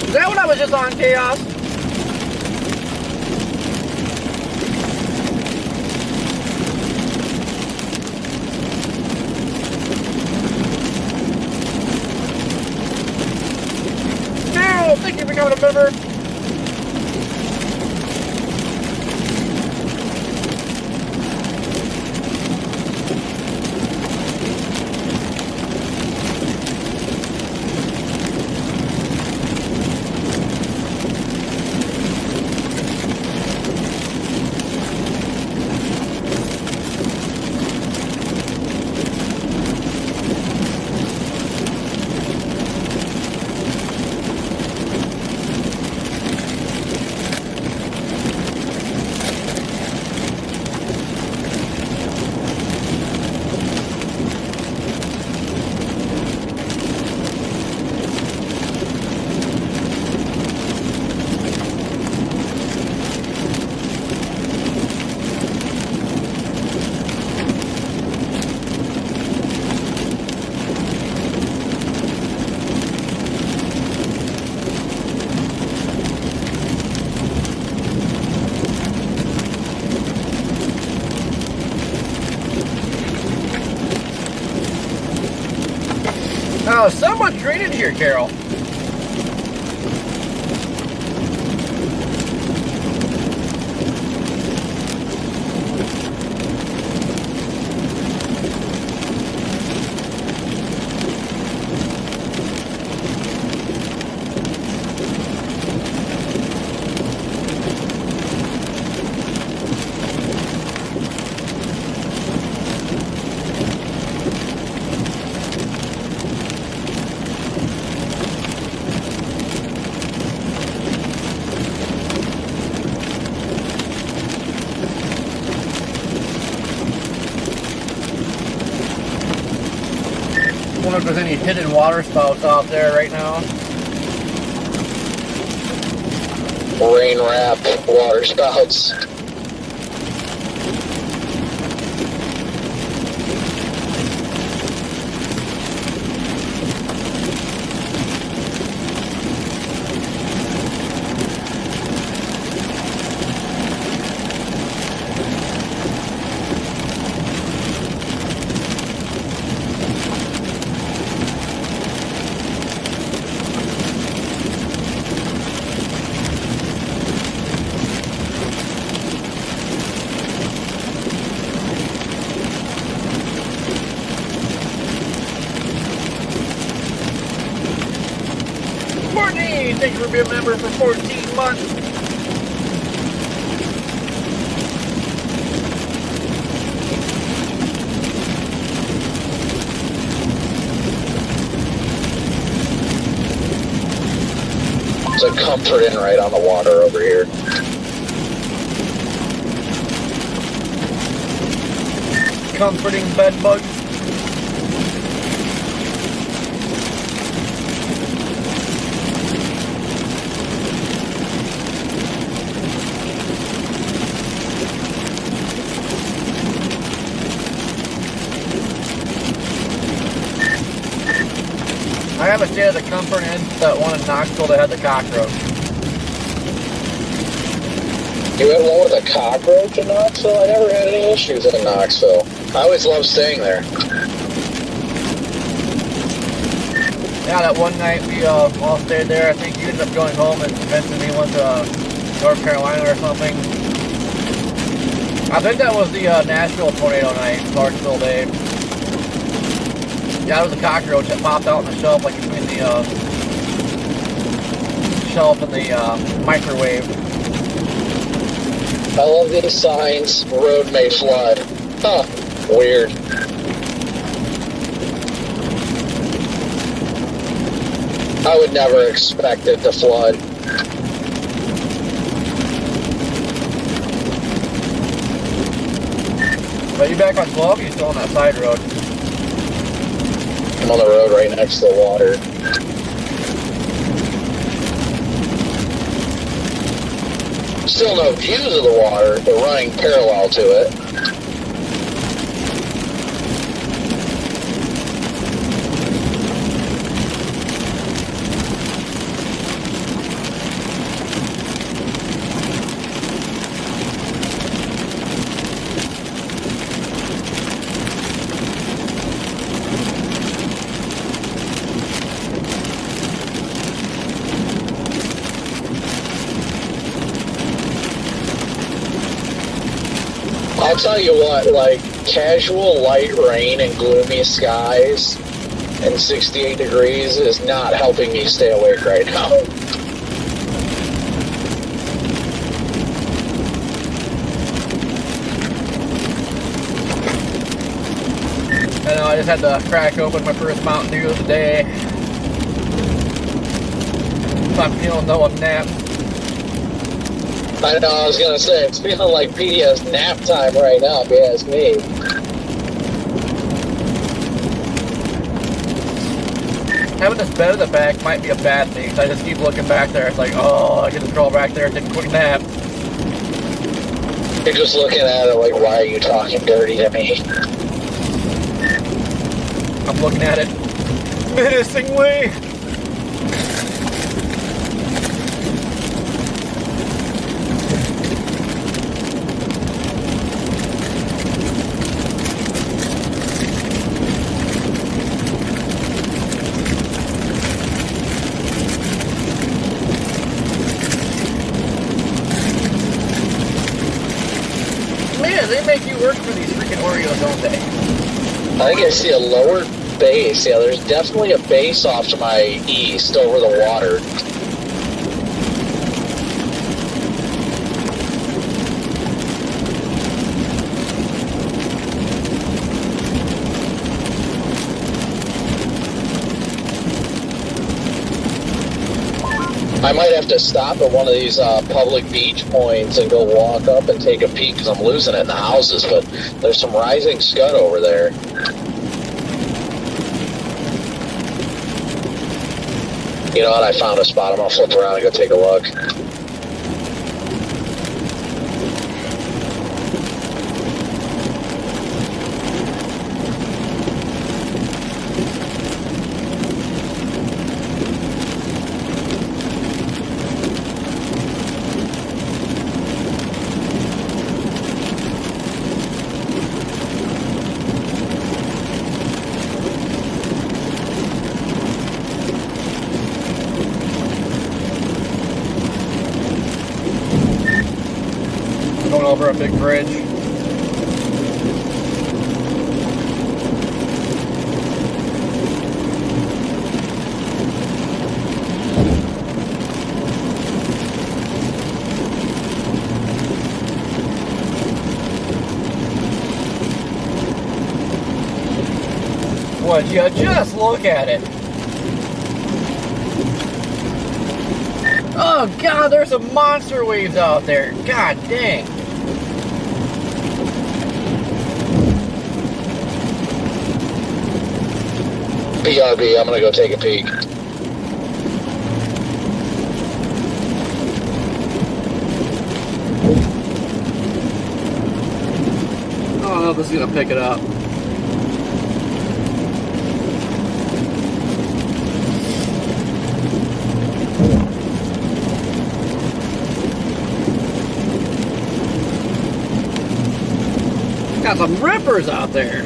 Is that when I was just on Chaos? Thank you for becoming a member. Oh, someone's green in here, Carol. I wonder if there's any hidden water spouts out there right now. Rain wrapped water spouts. Courtney, thank you for being a member for 14 months. It's a Comfort Inn right on the water over here. Comforting bed bugs. I haven't stayed at the Comfort Inn, that one in Knoxville that had the cockroach. You had one with a cockroach in Knoxville? I never had any issues in Knoxville. I always loved staying there. Yeah, that one night we all stayed there. I think you ended up going home and convincing me went to North Carolina or something. I think that was the Nashville tornado night, Clarksville Day. Yeah, it was a cockroach that popped out on the shelf, like between the shelf and the microwave. I love these signs. Road may flood. Huh. Weird. I would never expect it to flood. But you back on 12, or you still on that side road? I'm on the road right next to the water. Still no views of the water, but running parallel to it. I'll tell you what, like, casual light rain and gloomy skies and 68 degrees is not helping me stay awake right now. I know, I just had to crack open my first Mountain Dew of the day. So I'm feeling no nap. I know, I was gonna say, it's feeling like PDS nap time right now, if you ask me. Having this bed in the back might be a bad thing, so I just keep looking back there. It's like, oh, I can just crawl back there and take a quick nap. You're just looking at it like, why are you talking dirty to me? I'm looking at it menacingly. Man, they make you work for these freaking Oreos, don't they? I think I see a lower base. Yeah, there's definitely a base off to my east over the water. I might have to stop at one of these public beach points and go walk up and take a peek because I'm losing it in the houses, but there's some rising scud over there. You know what? I found a spot. I'm going to flip around and go take a look. Going over a big bridge. Would you just look at it? Oh god, there's some monster waves out there. God dang. BRB, I'm going to go take a peek. I don't know if this is going to pick it up. Got some rippers out there.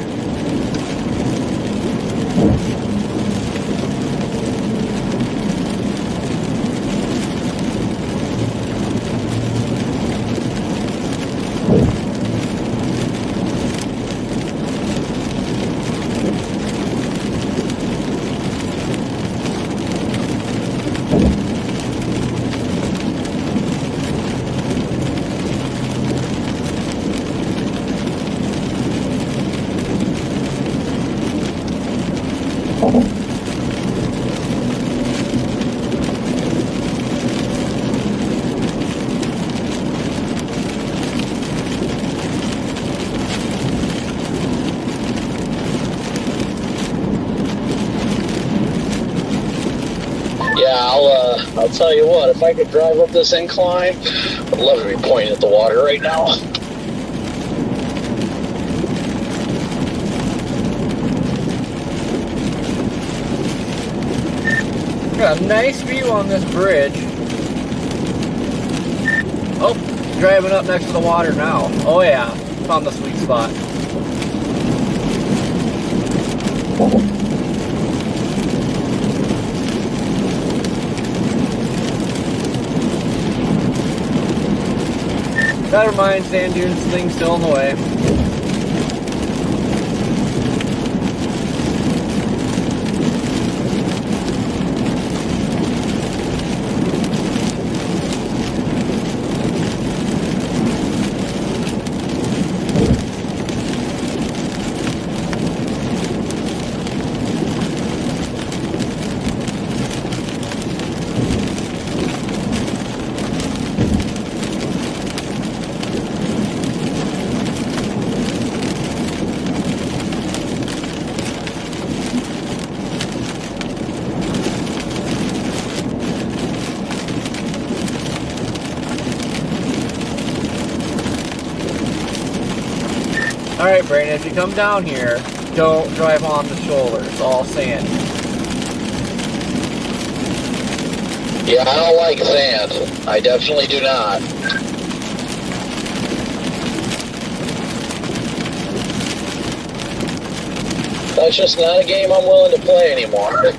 Yeah, I'll tell you what, if I could drive up this incline, I'd love to be pointing at the water right now. Got a nice view on this bridge. Oh, driving up next to the water now. Oh yeah, found the sweet spot. Never mind, sand dunes thing still in the way. Alright, Brandon, if you come down here, don't drive on the shoulder. It's all sand. Yeah, I don't like sand. I definitely do not. That's just not a game I'm willing to play anymore.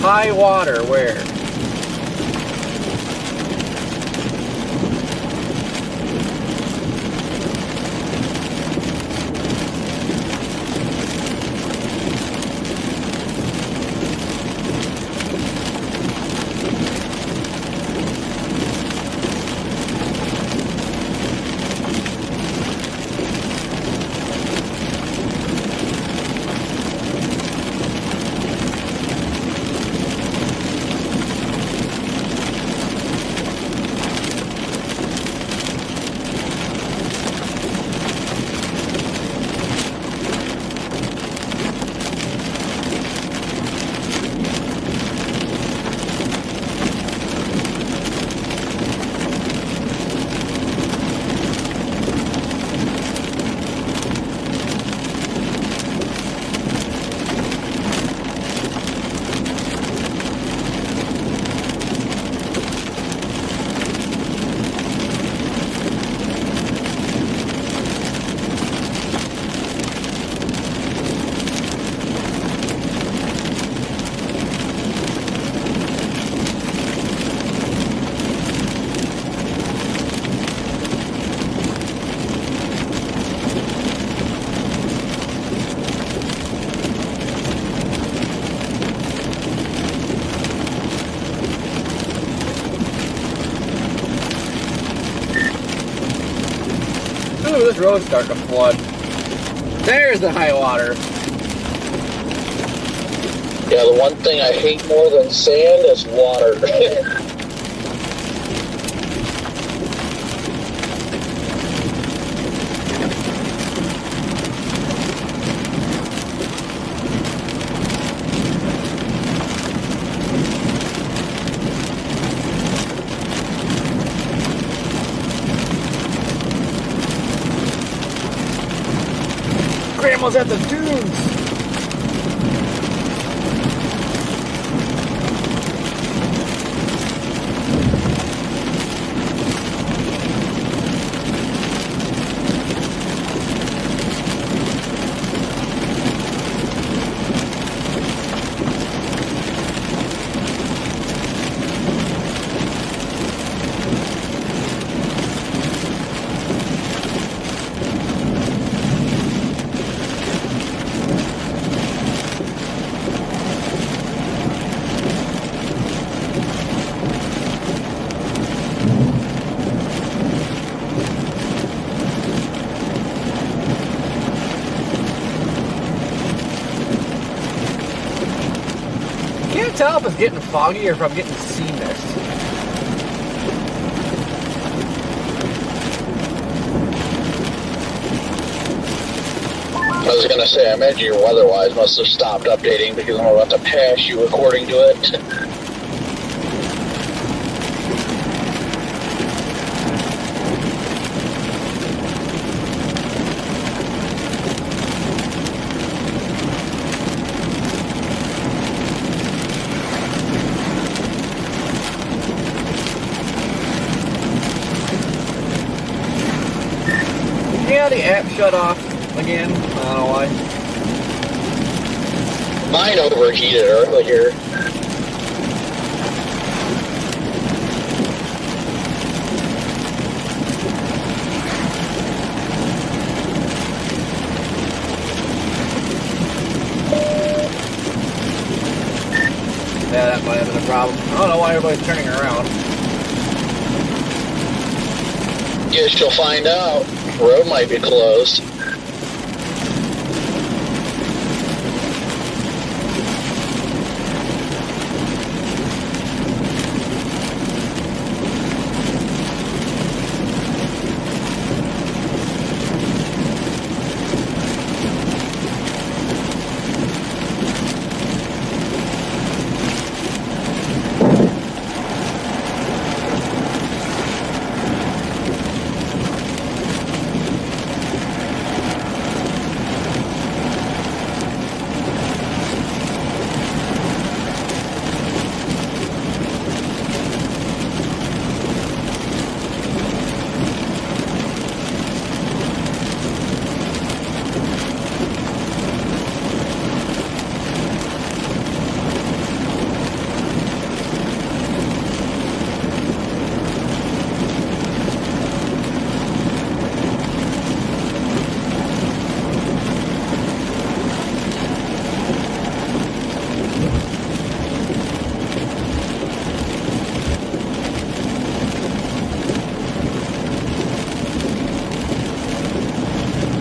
High water, where? Ooh, this road's starting to flood. There's the high water. Yeah, the one thing I hate more than sand is water. Grandma's at the dunes. Can't tell if it's getting foggy or if I'm getting sea mist. I was gonna say, I imagine your weather-wise must have stopped updating because I'm about to pass you according to it. Yeah, the app shut off again. I don't know why. Mine overheated earlier. problem. I don't know why everybody's turning around. Guess you'll find out. Road might be closed.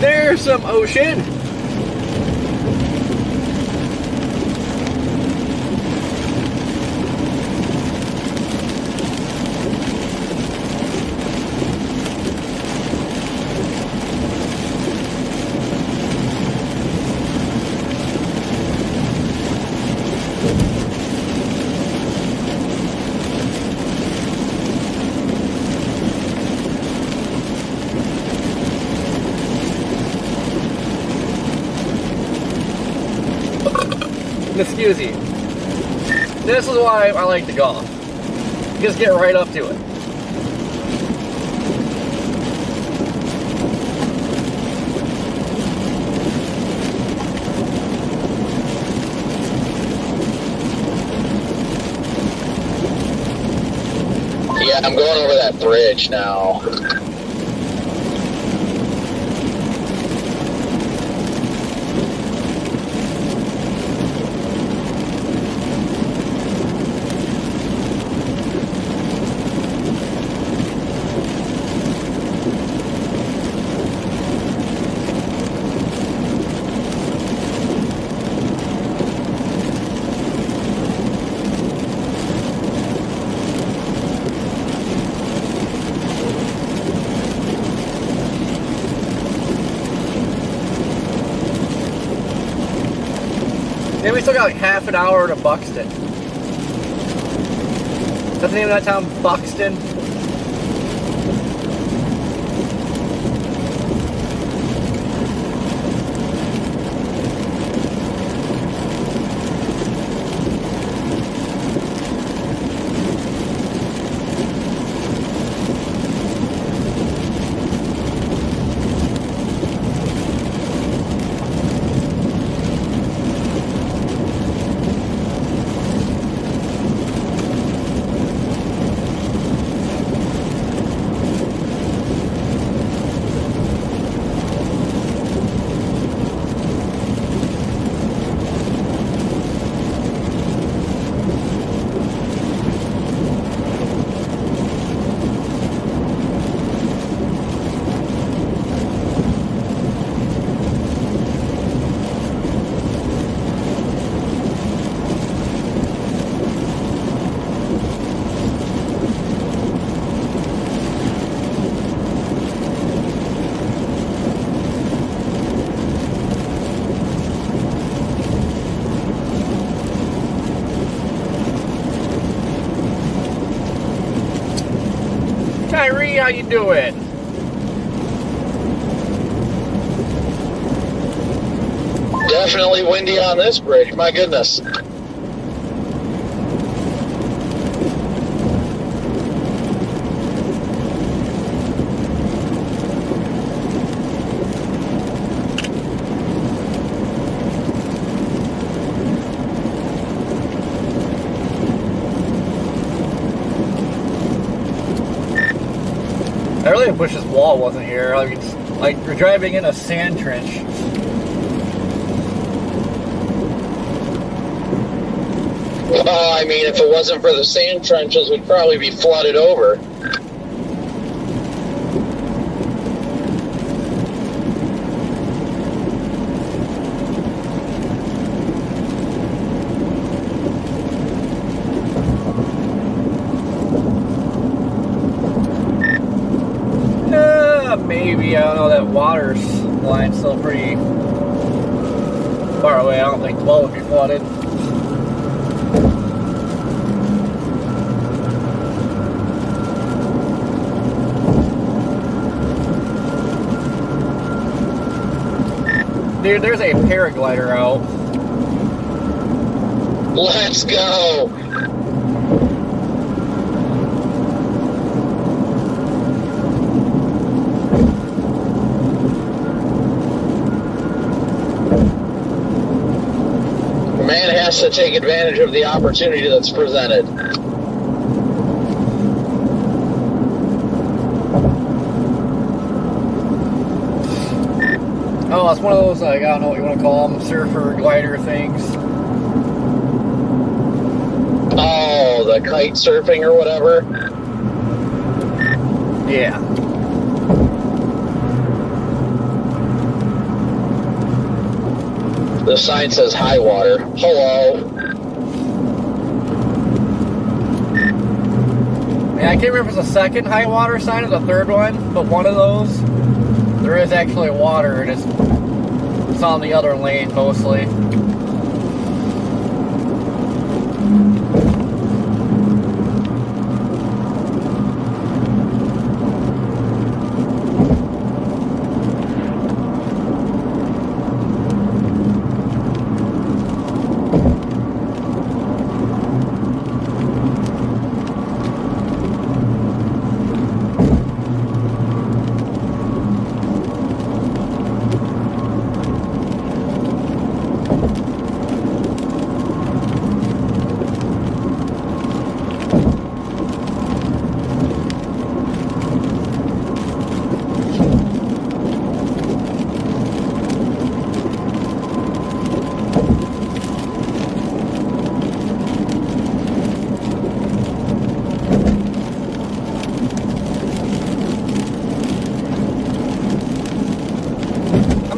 There's some ocean. Excuse you. This is why I like the Golf. Just get right up to it. Yeah, I'm going over that bridge now. And we still got like half an hour to Buxton. Is that the name of that town? Buxton? Kyrie, how you doing? Definitely windy on this bridge, my goodness. I really wish this wall wasn't here. Like, it's like you're driving in a sand trench. I mean, if it wasn't for the sand trenches, we'd probably be flooded over. Maybe, I don't know, that water line's still pretty far away. I don't think the well would be flooded. Dude, there's a paraglider out. Let's go! Man has to take advantage of the opportunity that's presented. Oh, it's one of those, like, I don't know what you want to call them, surfer glider things. Oh, the kite surfing or whatever? Yeah. The sign says high water. Hello. Yeah, I can't remember if it's the second high water sign or the third one, but one of those, there is actually water, and it's on the other lane mostly.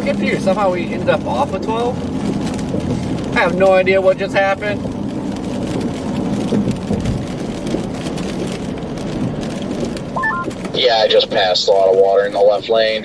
Confused. Somehow we ended up off of 12. I have no idea what just happened. Yeah, I just passed a lot of water in the left lane.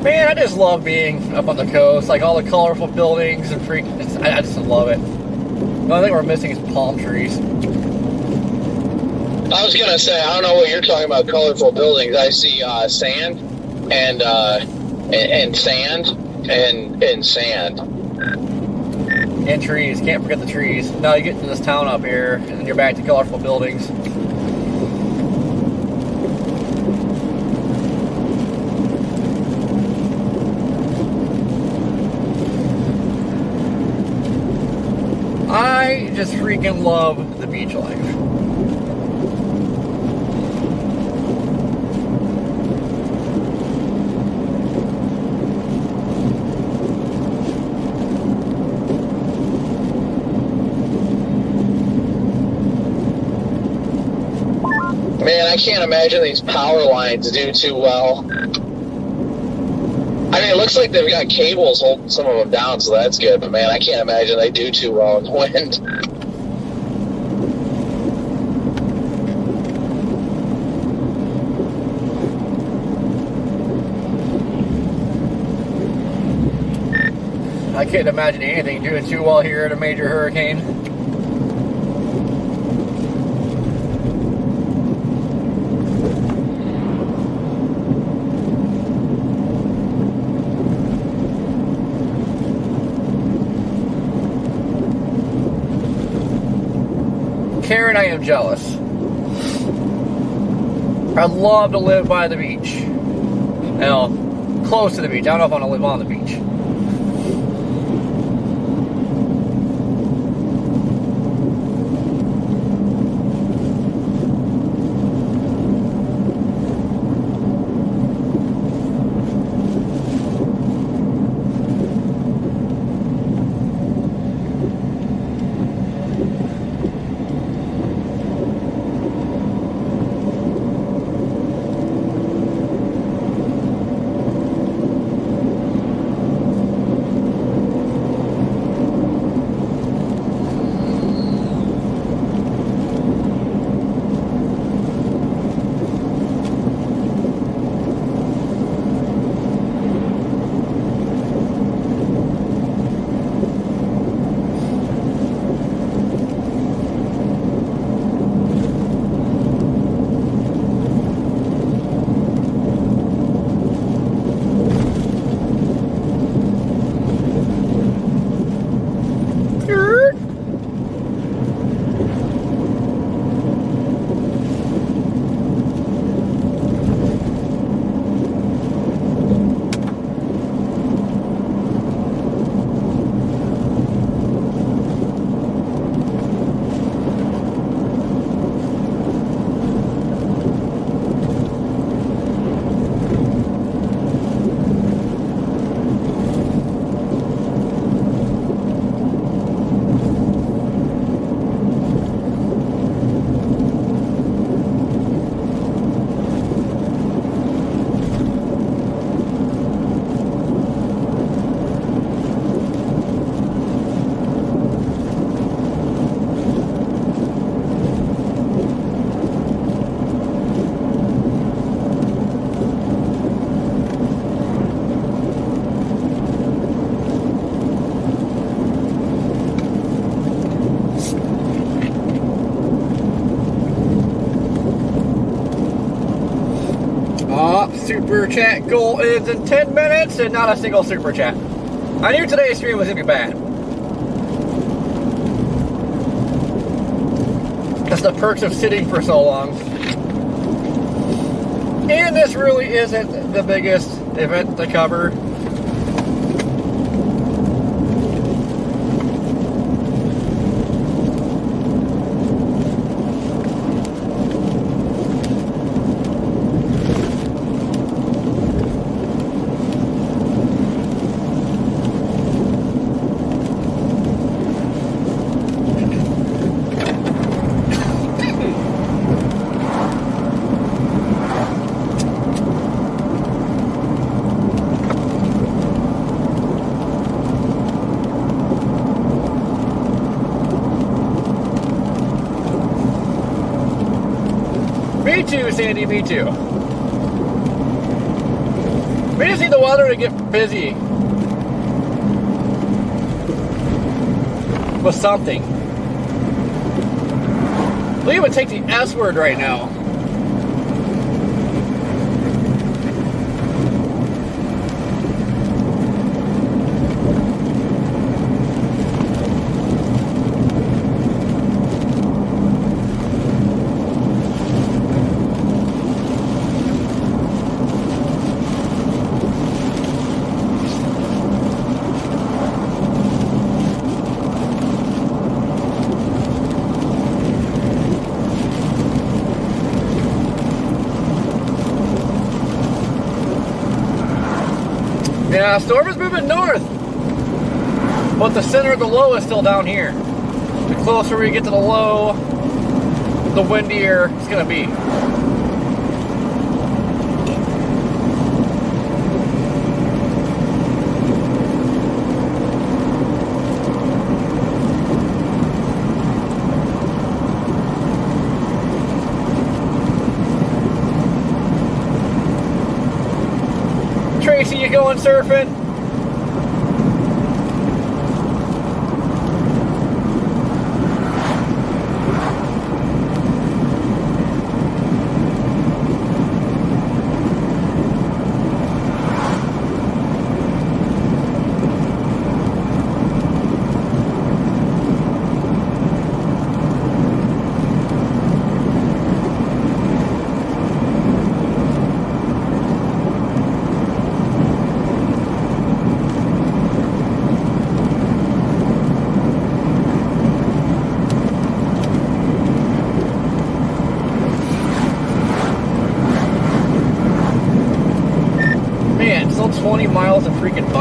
Man, I just love being up on the coast, like all the colorful buildings and I just love it. The only thing we're missing is palm trees. I was gonna say, I don't know what you're talking about, colorful buildings. I see sand and sand and sand. And trees, can't forget the trees. Now you get to this town up here, and then you're back to colorful buildings. I just freaking love the beach life. Man, I can't imagine these power lines do too well. I mean, it looks like they've got cables holding some of them down, so that's good. But man, I can't imagine they do too well in the wind. I can't imagine anything doing too well here in a major hurricane. Karen, I am jealous. I'd love to live by the beach. Now, close to the beach. I don't know if I want to live on the beach. Super chat goal is in 10 minutes and not a single super chat. I knew today's stream was going to be bad. That's the perks of sitting for so long. And this really isn't the biggest event to cover. Me too, Sandy, me too. We just need the weather to get busy with something. We would take the S word right now. Yeah, storm is moving north, but the center of the low is still down here. The closer we get to the low, the windier it's going to be. Tracy, you going surfing?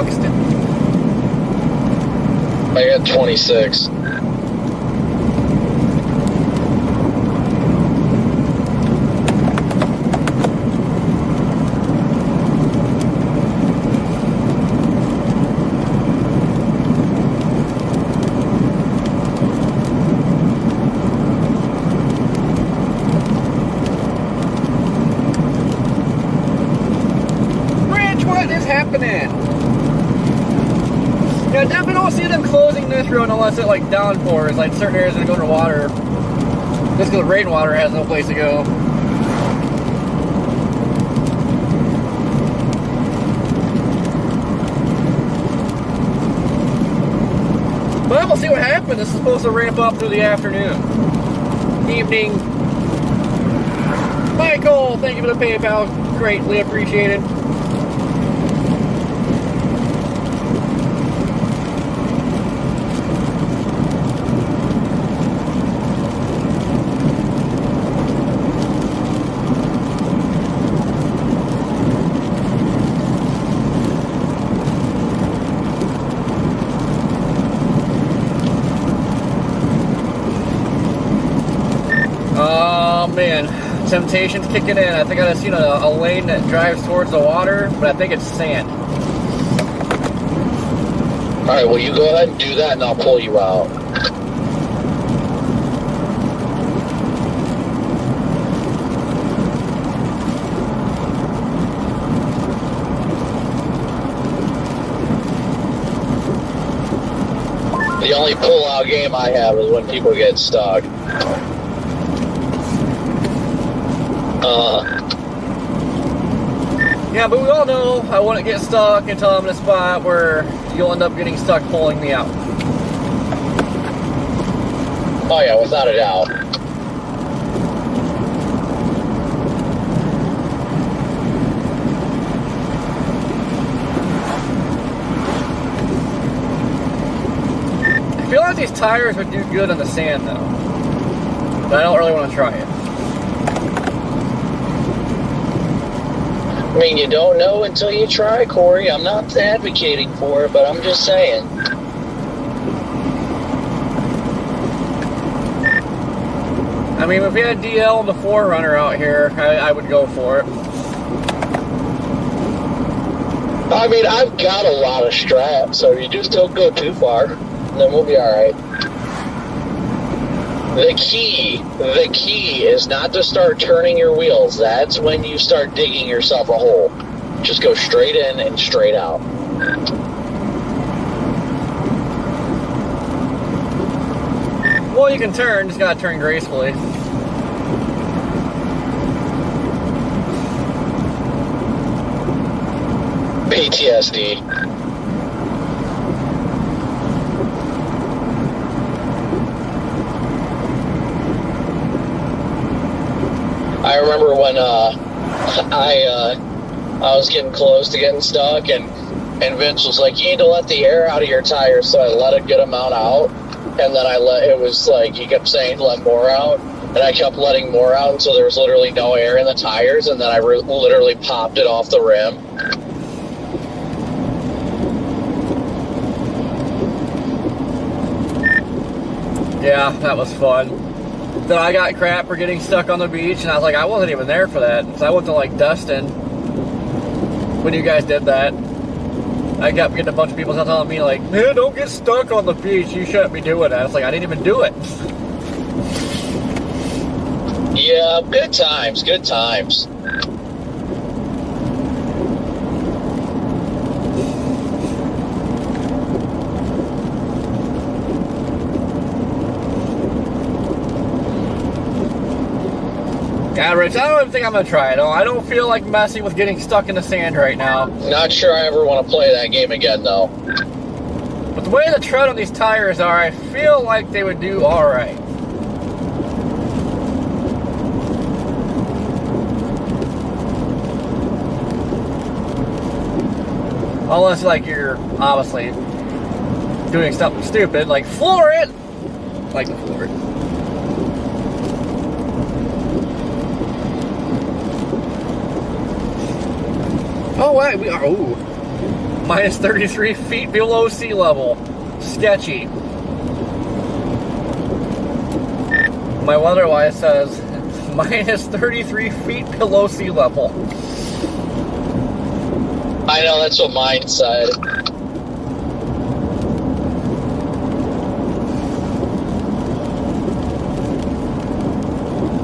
Buxton? I got 26. Rich, what is happening? Yeah, I definitely don't see them closing this road unless it like downpours, like certain areas that go to water. Just because rainwater has no place to go. But we'll see what happens. This is supposed to ramp up through the afternoon. Evening. Michael, thank you for the PayPal. Greatly appreciated. Oh man, temptation's kicking in. I think I just seen a lane that drives towards the water, but I think it's sand. Alright, well, you go ahead and do that, and I'll pull you out. The only pull-out game I have is when people get stuck. Yeah, but we all know I wouldn't get stuck until I'm in a spot where you'll end up getting stuck pulling me out. Oh yeah, without a doubt. I feel like these tires would do good on the sand though, but I don't really want to try it. I mean, you don't know until you try, Corey. I'm not advocating for it, but I'm just saying. I mean, if we had DL and the 4Runner out here, I would go for it. I mean, I've got a lot of straps, so you just don't go too far, then we'll be alright. The key is not to start turning your wheels. That's when you start digging yourself a hole. Just go straight in and straight out. Well, you can turn, just gotta turn gracefully. PTSD. I remember when I was getting close to getting stuck, and Vince was like, "You need to let the air out of your tires." So I let a good amount out, and then it was like he kept saying, "Let more out," and I kept letting more out until there was literally no air in the tires, and then I literally popped it off the rim. Yeah, that was fun. Then I got crap for getting stuck on the beach, and I was like, I wasn't even there for that. So I went to like Dustin when you guys did that. I kept getting a bunch of people telling me like, "Man, don't get stuck on the beach. You shouldn't be doing that." It's like I didn't even do it. Yeah, good times, good times. Yeah, Rich, I don't even think I'm going to try it. I don't feel like messing with getting stuck in the sand right now. Not sure I ever want to play that game again, though. But the way the tread on these tires are, I feel like they would do alright. Unless, like, you're obviously doing something stupid, like floor it! Like the floor it. Oh, wait, we are. Ooh. Minus 33 feet below sea level. Sketchy. My weatherwise says minus 33 feet below sea level. I know, that's what mine said.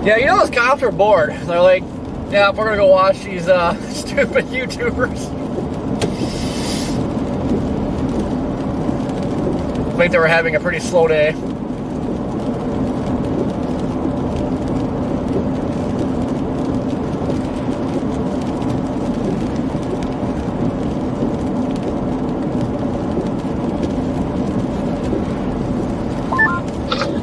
Yeah, you know those cops are bored. They're like, yeah, we're gonna go watch these stupid YouTubers. I think they were having a pretty slow day.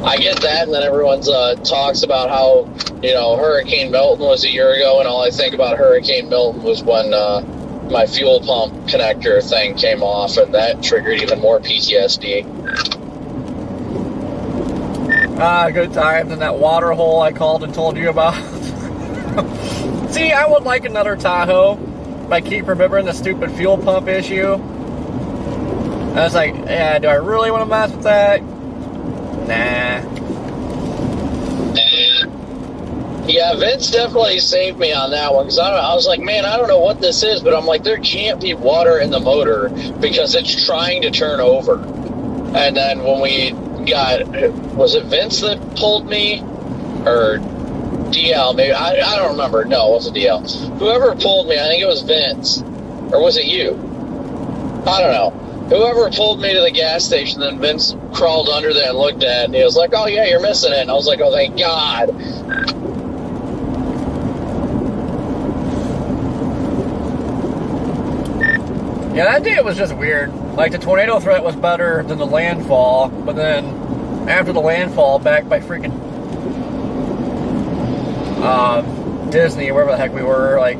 I get that, and then everyone's talks about how, you know, Hurricane Milton was a year ago, and all I think about Hurricane Milton was when my fuel pump connector thing came off, and that triggered even more PTSD. Good times in that water hole I called and told you about. See, I would like another Tahoe, but I keep remembering the stupid fuel pump issue. I was like, yeah, do I really want to mess with that? Nah. Yeah, Vince definitely saved me on that one, because I was like, man, I don't know what this is, but I'm like, there can't be water in the motor because it's trying to turn over. And then when we got, was it Vince that pulled me? Or DL, maybe, I don't remember. No, it wasn't DL. Whoever pulled me, I think it was Vince. Or was it you? I don't know. Whoever pulled me to the gas station, then Vince crawled under there and looked at it, and he was like, oh yeah, you're missing it. And I was like, oh, thank God. Yeah, that day it was just weird. Like, the tornado threat was better than the landfall, but then after the landfall, back by freaking Disney, wherever the heck we were, like,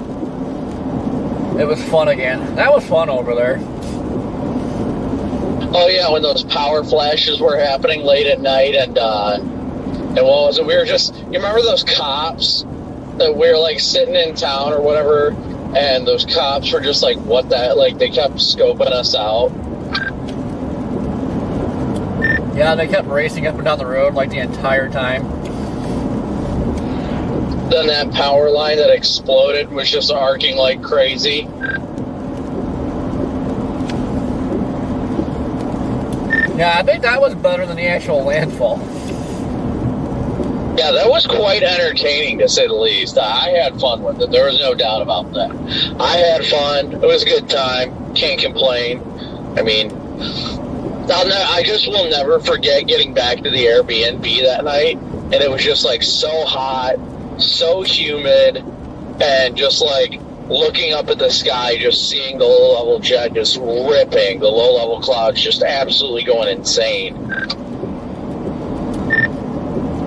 it was fun again. That was fun over there. Oh yeah, when those power flashes were happening late at night, and what was it? We were just, you remember those cops that we were like sitting in town or whatever, and those cops were just like, what that? Like, they kept scoping us out. Yeah, they kept racing up and down the road like the entire time. Then that power line that exploded was just arcing like crazy. Yeah, I think that was better than the actual landfall. Yeah, that was quite entertaining, to say the least. I had fun with it. There was no doubt about that. I had fun. It was a good time. Can't complain. I mean, I just will never forget getting back to the Airbnb that night, and it was just like so hot, so humid, and just like looking up at the sky, just seeing the low-level jet just ripping, the low-level clouds just absolutely going insane.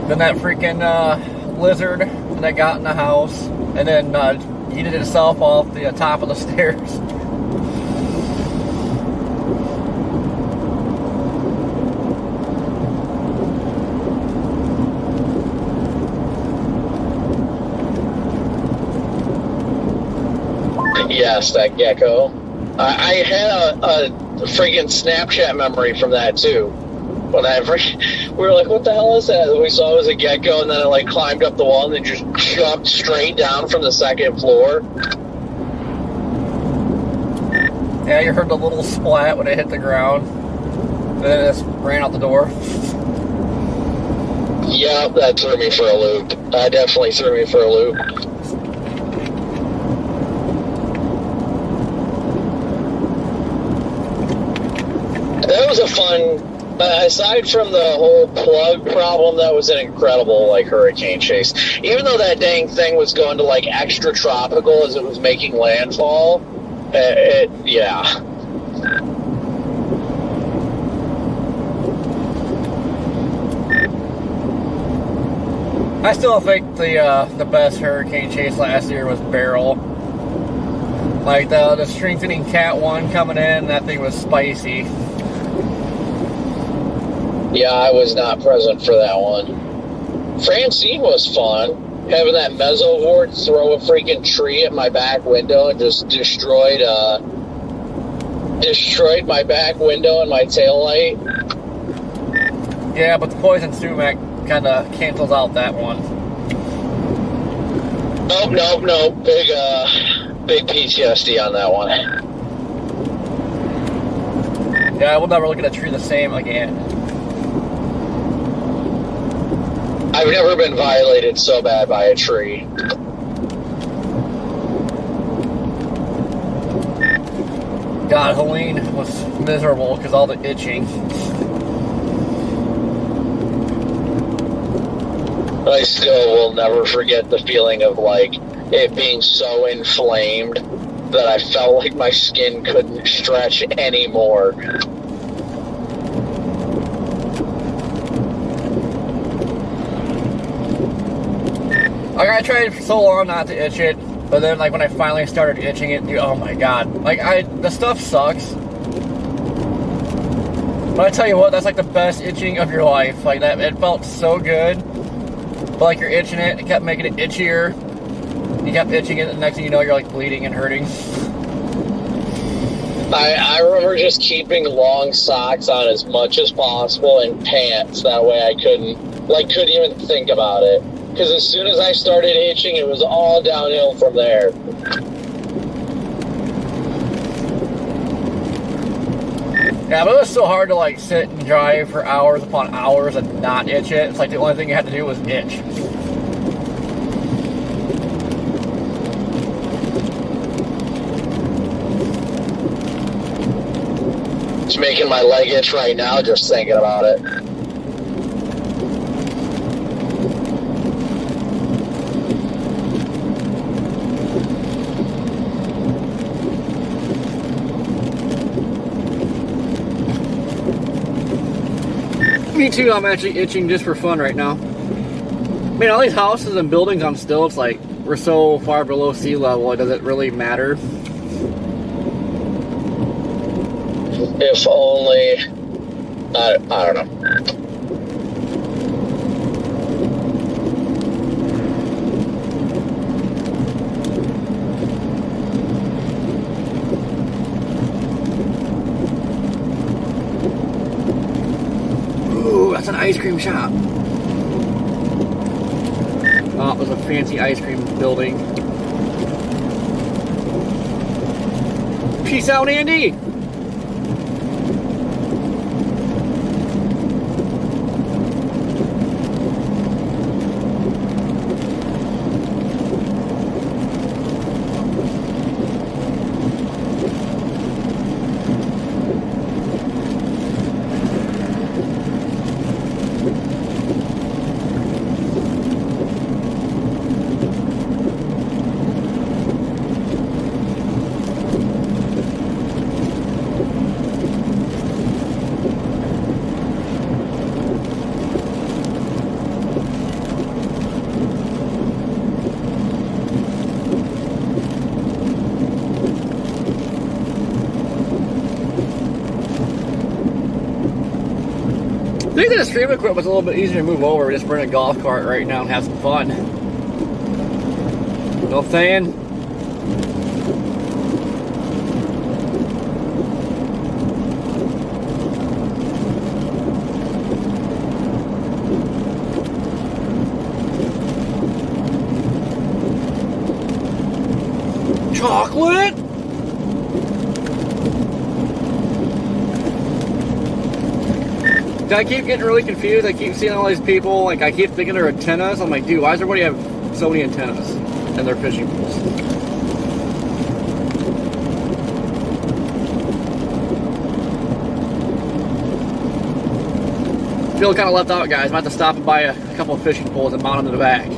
Then that freaking lizard that got in the house, and then yeeted itself off the top of the stairs. Yes, that gecko. I had a freaking Snapchat memory from that too. When we were like, what the hell is that? We saw it was a gecko, and then it like climbed up the wall and then just jumped straight down from the second floor. Yeah, you heard the little splat when it hit the ground. And then it just ran out the door. Yeah, that threw me for a loop. That definitely threw me for a loop. That was a fun, aside from the whole plug problem, that was an incredible, like, hurricane chase. Even though that dang thing was going to, like, extra tropical as it was making landfall, yeah. I still think the best hurricane chase last year was Beryl. Like, the strengthening Cat 1 coming in, that thing was spicy. Yeah, I was not present for that one. Francine was fun. Having that mesovort throw a freaking tree at my back window and just destroyed destroyed my back window and my tail light. Yeah, but the poison sumac kind of cancels out that one. Nope. Big PTSD on that one. Yeah, I will never look at a tree the same again. I've never been violated so bad by a tree. God, Helene was miserable because all the itching. I still will never forget the feeling of like it being so inflamed that I felt like my skin couldn't stretch anymore. Like, I tried for so long not to itch it, but then like when I finally started itching it, oh my god. Like, the stuff sucks. But I tell you what, that's like the best itching of your life. Like that, it felt so good. But like you're itching it, it kept making it itchier. You kept itching it, and the next thing you know, you're like bleeding and hurting. I remember just keeping long socks on as much as possible and pants. That way I couldn't even think about it. Because as soon as I started itching, it was all downhill from there. Yeah, but it was so hard to like sit and drive for hours upon hours and not itch it. It's like the only thing you had to do was itch. It's making my leg itch right now just thinking about it. Me too, I'm actually itching just for fun right now. I mean, all these houses and buildings on stilts, like, we're so far below sea level, does it really matter? If only... I don't know. Ooh, that's an ice cream shop. Oh, it was a fancy ice cream building. Peace out, Andy! I think that stream equipment's a little bit easier to move over. We just bring a golf cart right now and have some fun. You know what I'm saying? Chocolate? I keep getting really confused. I keep seeing all these people, like I keep thinking they're antennas. I'm like, dude, why does everybody have so many antennas in their fishing pools? Feel kind of left out, guys. I'm about to stop and buy a couple of fishing poles and mount them in the back.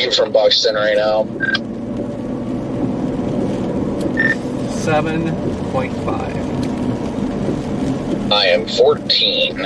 you from Buxton right now? 7.5. I am 14.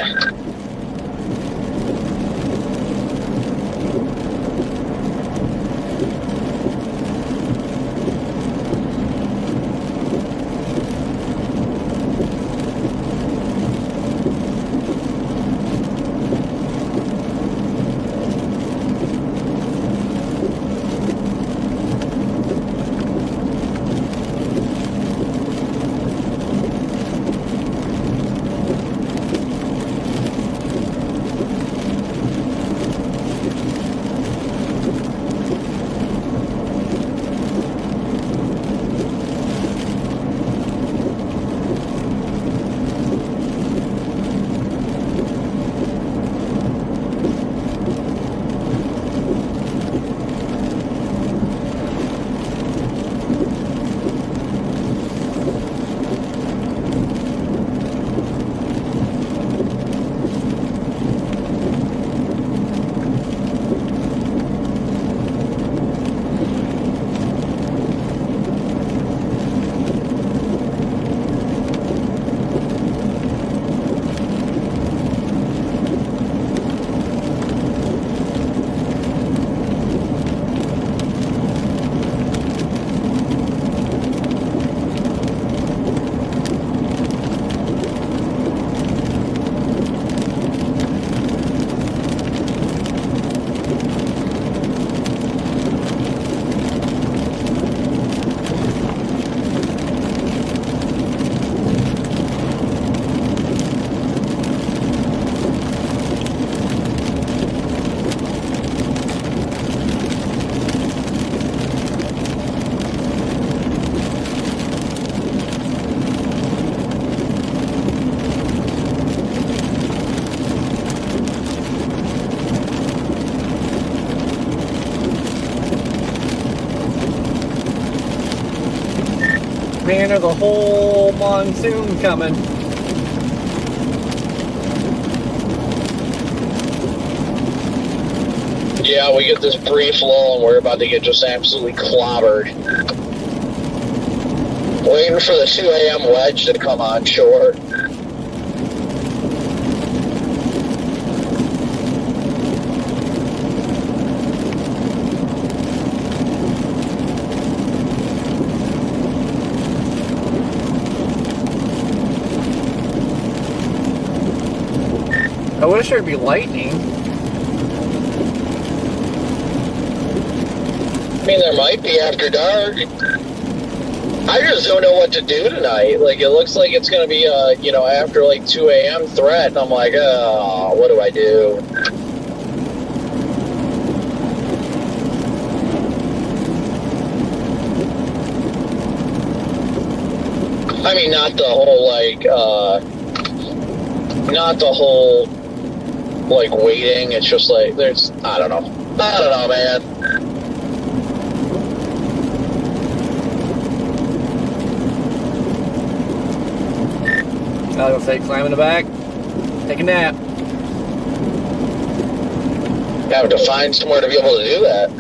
Man, there's a whole monsoon coming. Yeah, we get this brief lull and we're about to get just absolutely clobbered. Waiting for the 2 a.m. wedge to come on shore. I wish there'd be lightning. I mean, there might be after dark. I just don't know what to do tonight. Like, it looks like it's going to be a, after like 2 a.m. threat. And I'm like, oh, what do I do? I mean, not the whole, like, waiting. It's just like, I don't know, man. I was gonna say, climb in the back, take a nap. Have to find somewhere to be able to do that.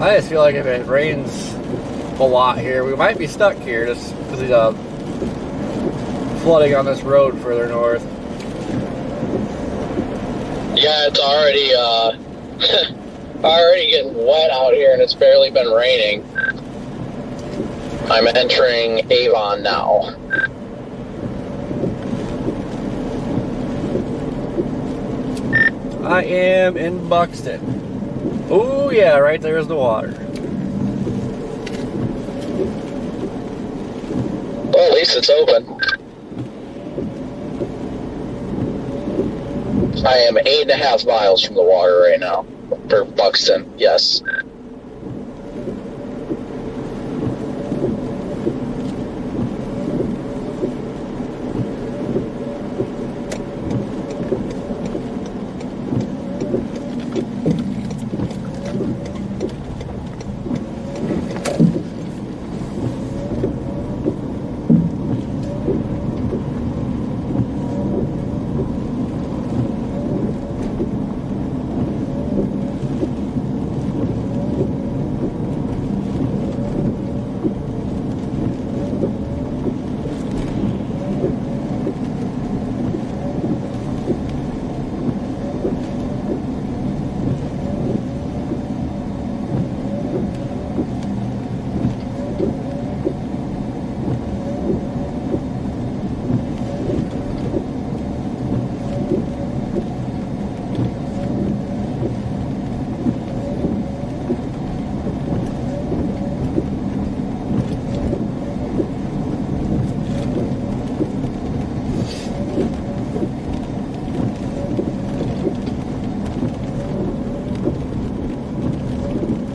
I just feel like if it rains a lot here, we might be stuck here just because of flooding on this road further north. Yeah, it's already already getting wet out here, and it's barely been raining. I'm entering Avon now. I am in Buxton. Oh yeah, right there's the water. Well, at least it's open. I am 8.5 miles from the water right now. For Buxton, yes.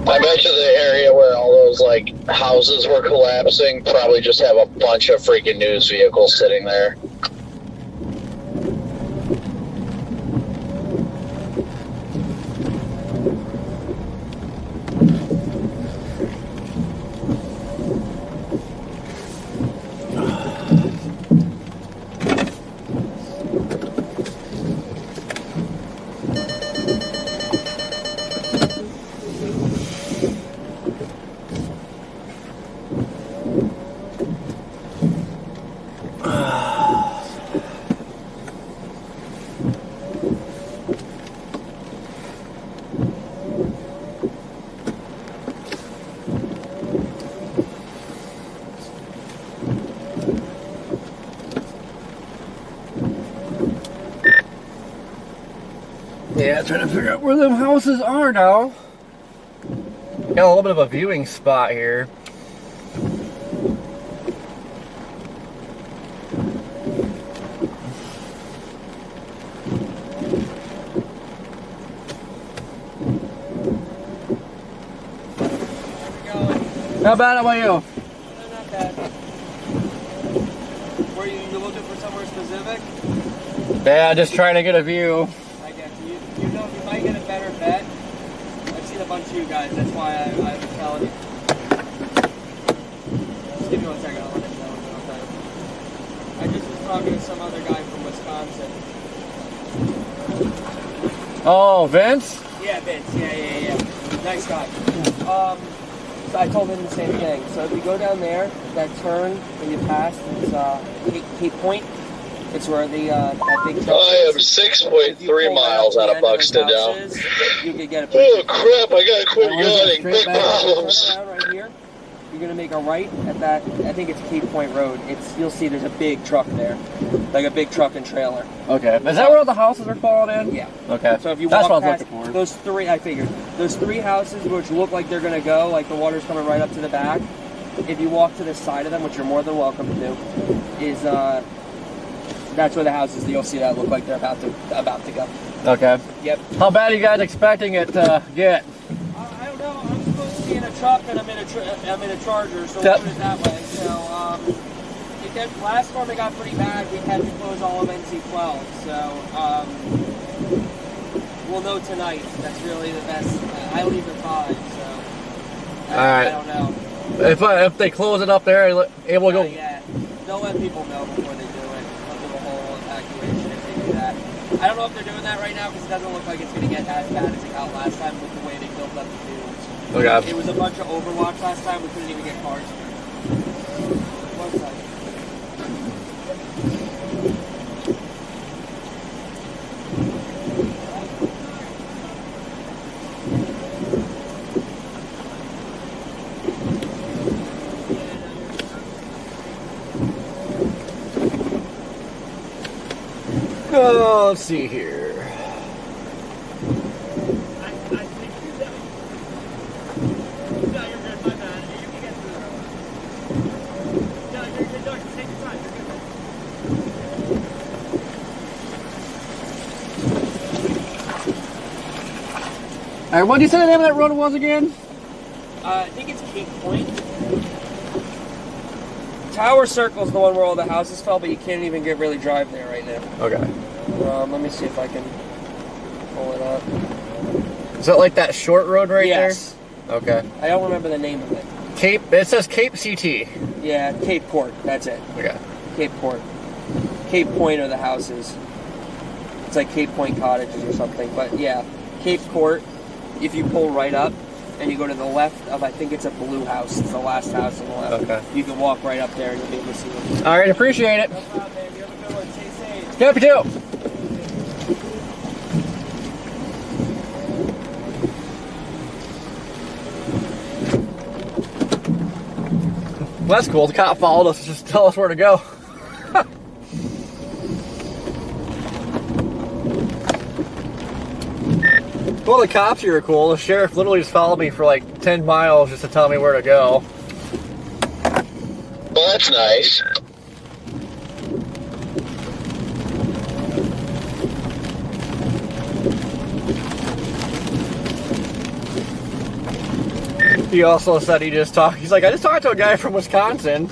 I bet you the area where all those like houses were collapsing probably just have a bunch of freaking news vehicles sitting there. Yeah, trying to figure out where them houses are now. Got a little bit of a viewing spot here. Not bad, how about you? Not bad. Were you looking for somewhere specific? Yeah, just trying to get a view. I guess you know you might get a better bet. I've seen a bunch of you guys. That's why I was telling you. Just give me 1 second. I'll let you know. I just was talking to some other guy from Wisconsin. Oh, Vince? Yeah, Vince. Yeah. Nice guy. So I told him the same thing. So if you go down there, that turn when you pass, it's Cape Point. It's where the that big truck I am is. 6.3 miles out of Buxton now. You could get a Oh crap, I gotta quit Oh, yawning. straight Big back. problems. Turn around right here. You're gonna make a right at that. I think it's Cape Point Road. You'll see there's a big truck there, like a big truck and trailer. Okay. Is that where all the houses are falling in? Yeah. Okay. So if you That's walk what I was past looking for. those three, I figured those three houses which look like they're gonna go, like the water's coming right up to the back. If you walk to the side of them, which you're more than welcome to do, is that's where the houses that you'll see that look like they're about to go. Okay. Yep. How bad are you guys expecting it to get? I don't know. I'm supposed to be in a truck and I'm in a Charger, so Yep. we'll put it that way. So last storm it got pretty bad. We had to close all of NC12. So we'll know tonight. That's really the best. I leave at 5, so Alright. I don't know. If they close it up there, able to go. Yeah, they'll let people know before they do it. They'll do a whole evacuation if they do that. I don't know if they're doing that right now because it doesn't look like it's going to get as bad as it got last time with the way they built up the fields. Okay. It was a bunch of Overwatch last time. We couldn't even get cars. One side. Oh, let's see here. All right, what did you say the name of that road was again? I think it's Cape Point. Tower Circle's the one where all the houses fell, but you can't even really drive there right now. Okay. Let me see if I can pull it up. Is that like that short road right Yes. there? Okay. I don't remember the name of it. Cape, it says Cape CT. Yeah, Cape Court. That's it. Okay. Cape Court. Cape Point are the houses. It's like Cape Point Cottages or something. But yeah, Cape Court, if you pull right up and you go to the left of, I think it's a blue house. It's the last house on the left. Okay. You can walk right up there and you'll be able to see them. All right, appreciate it. No problem, man. You have a good one. Stay safe. Yep, you too. Well, that's cool. The cop followed us to just tell us where to go. Well, the cops here are cool. The sheriff literally just followed me for like 10 miles just to tell me where to go. Well, that's nice. He also said he's like, I just talked to a guy from Wisconsin.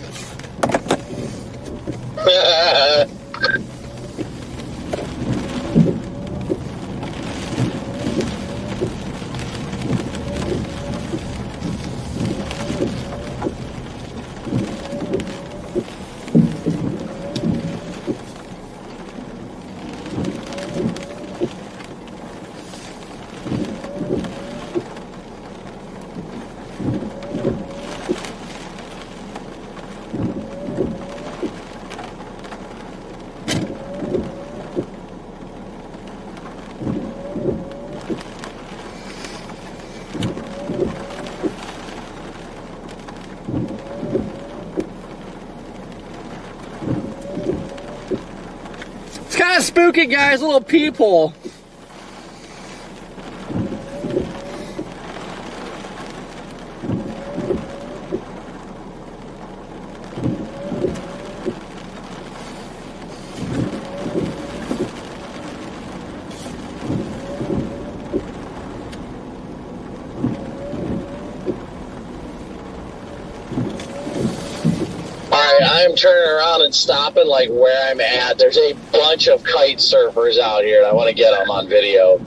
It's kind of spooky, guys. A little peephole. I'm turning around and stopping like where I'm at. There's a bunch of kite surfers out here, and I want to get them on video.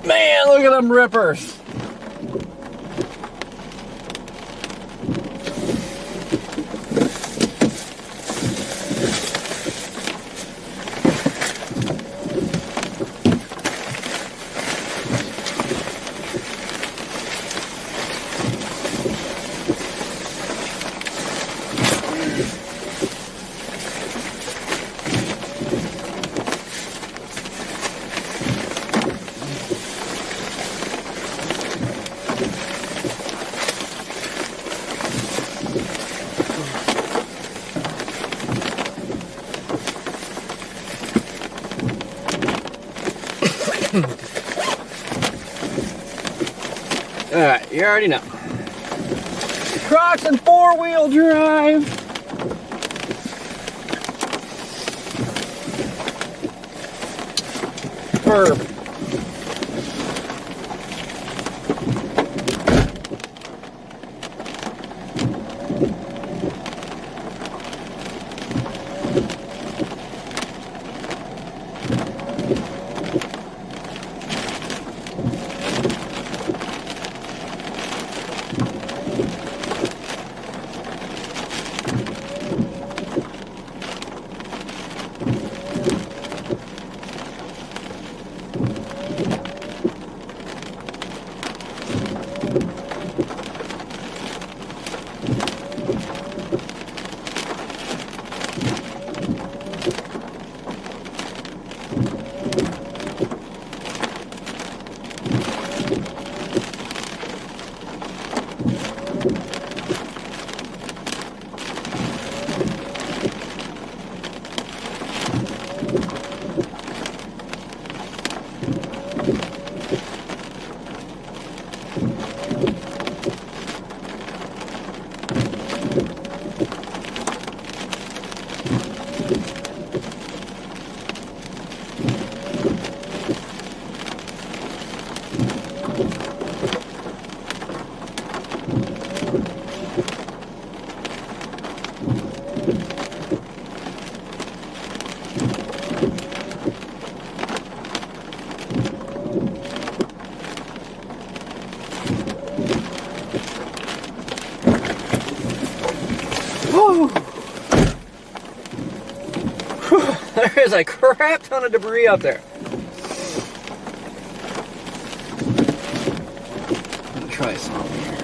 Man, look at them rippers. Alright, you already know. Crocs and four-wheel drive. Superb. There is a crap ton of debris out there. Let me try some here.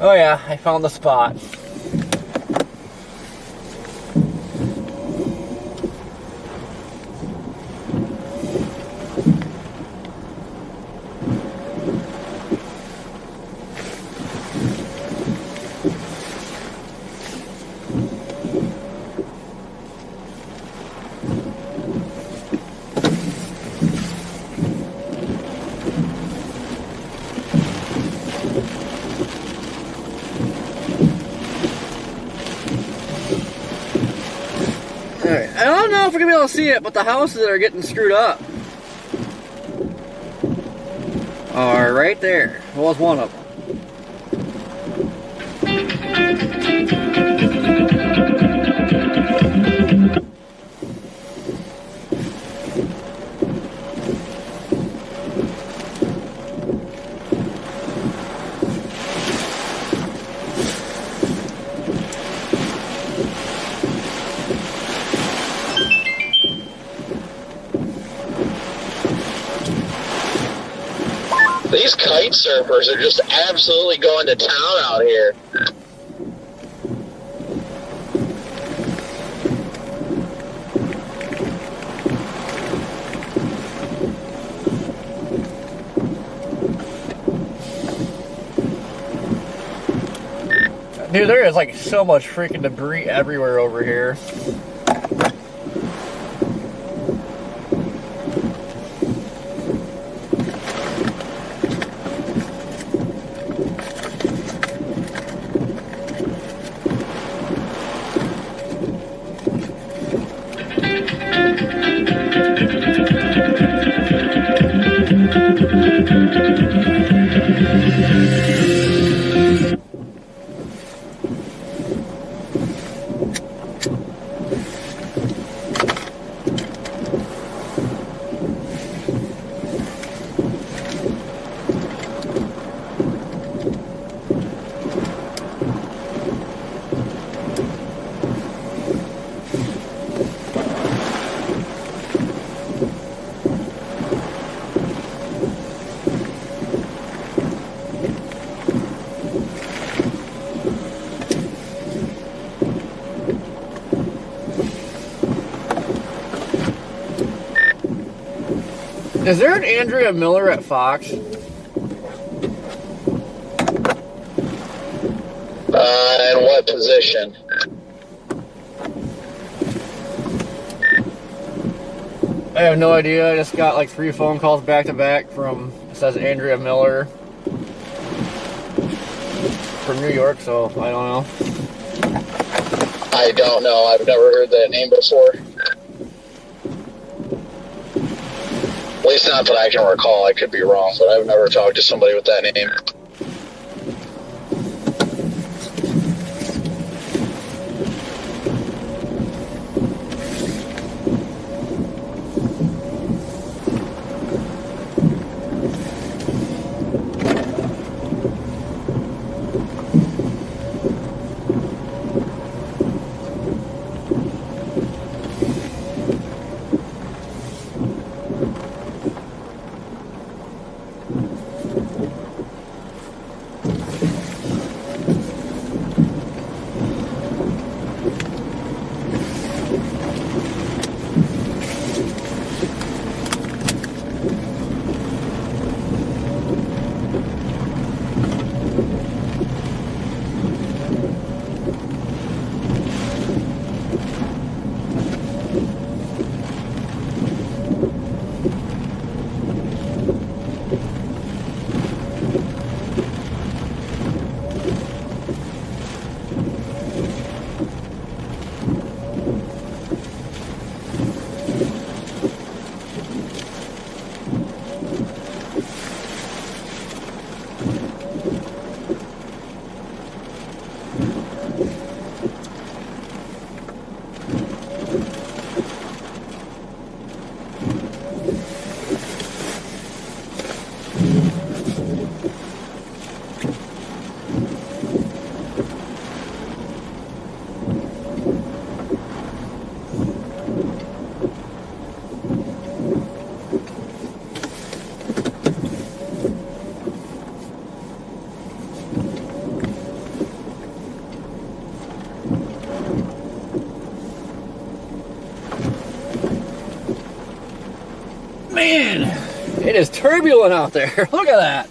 Oh yeah, I found the spot. Alright, I don't know if we're gonna be able to see it, but the houses that are getting screwed up are right there. Well, it's one of them. These kite surfers are just absolutely going to town out here. Dude, there is like so much freaking debris everywhere over here. Is there an Andrea Miller at Fox? In what position? I have no idea. I just got like 3 phone calls back to back from, it says Andrea Miller from New York, so I don't know. I don't know. I've never heard that name before. At least not that I can recall. I could be wrong, but I've never talked to somebody with that name. Man, it is turbulent out there. Look at that.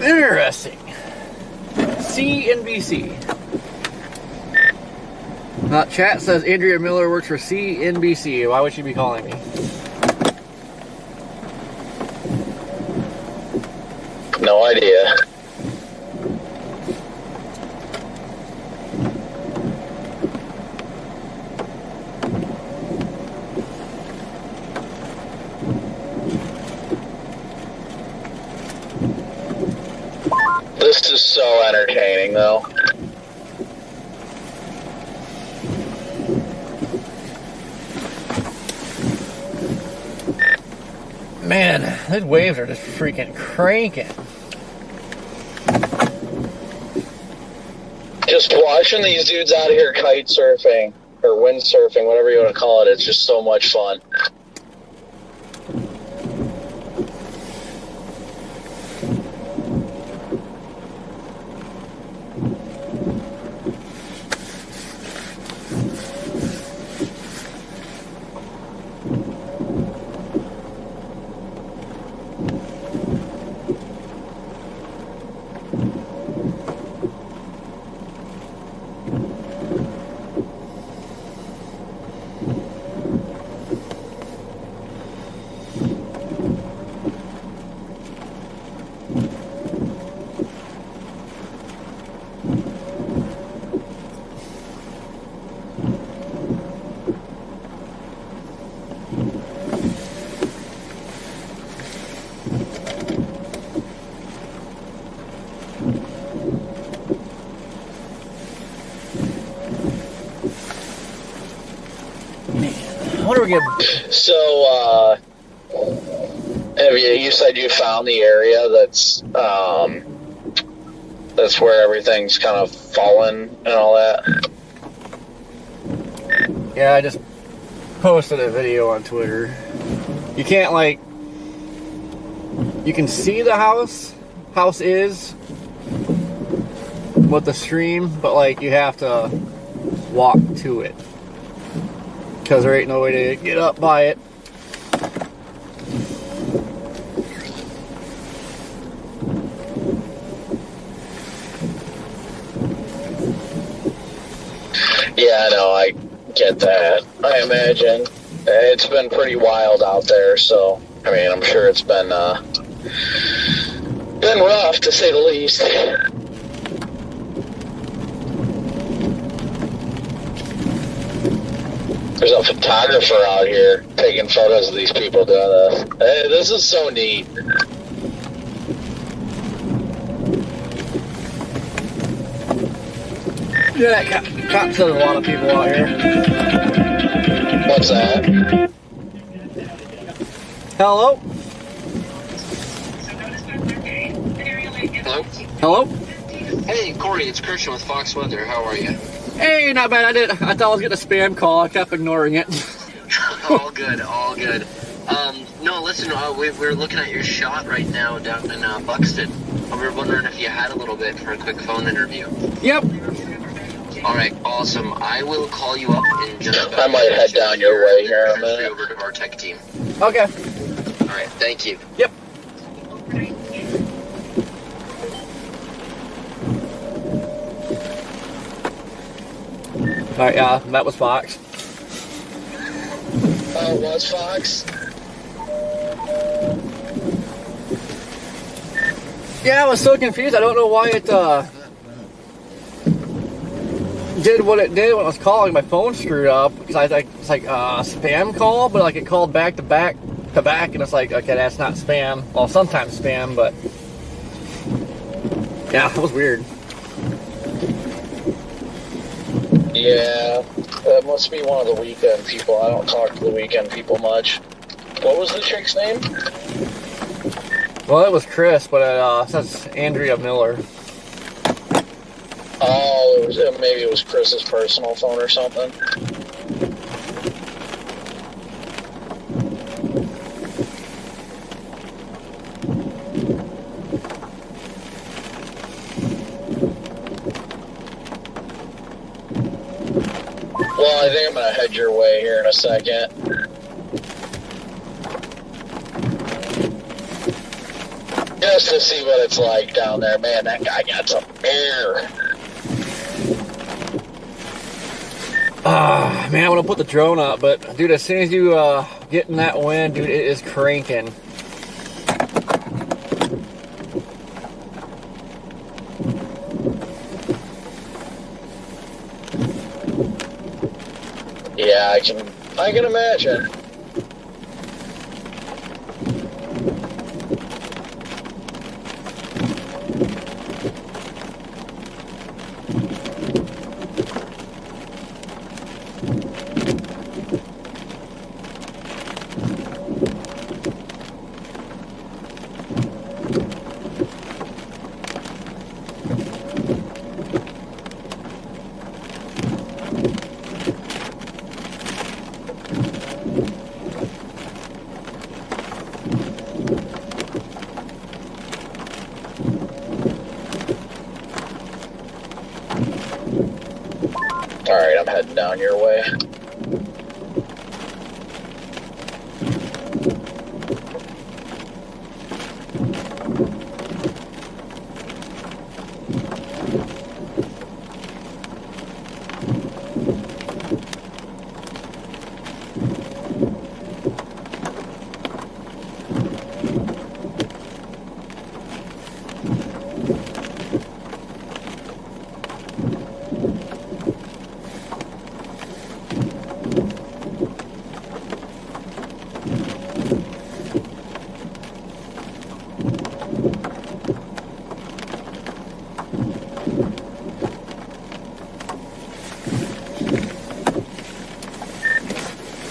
Interesting. CNBC. Chat says Andrea Miller works for CNBC. Why would she be calling me? No idea. This is so entertaining, though. Man, those waves are just freaking cranking. Just watching these dudes out here kite surfing, or windsurfing, whatever you want to call it, it's just so much fun. There we go. So, you said you found the area that's where everything's kind of fallen and all that? Yeah, I just posted a video on Twitter. You can't, like, you can see the house is with the stream, but, like, you have to walk to it. Because there ain't no way to get up by it. Yeah, I know, I get that. I imagine. It's been pretty wild out there, so, I mean, I'm sure it's been rough, to say the least. There's a photographer out here taking photos of these people doing this. Hey, this is so neat. Yeah, cops says a lot of people out here. What's that? Hello? Hello? Hello? Hey, Corey, it's Christian with Fox Weather. How are you? Hey, not bad. I thought I was getting a spam call. I kept ignoring it. All good, all good. No, listen, we're looking at your shot right now down in Buxton. We were wondering if you had a little bit for a quick phone interview. Yep. All right, awesome. I will call you up in just about I might head down your way here in a minute. Over to our tech team. Okay. All right, thank you. Yep. Alright, yeah, that was Fox. Oh, it was Fox? Yeah, I was so confused. I don't know why it did what it did when I was calling. My phone screwed up because I think it's like a spam call, but like it called back to back, and it's like, okay, that's not spam. Well, sometimes spam, but yeah, it was weird. Yeah, that must be one of the weekend people. I don't talk to the weekend people much. What was the chick's name? Well, it was Chris, but it says Andrea Miller. Oh, maybe it was Chris's personal phone or something. Well, I think I'm gonna head your way here in a second. Just to see what it's like down there. Man, that guy got some air. Man, I want to put the drone up, but dude, as soon as you get in that wind, dude, it is cranking. Yeah, I can imagine. Alright, I'm heading down your way.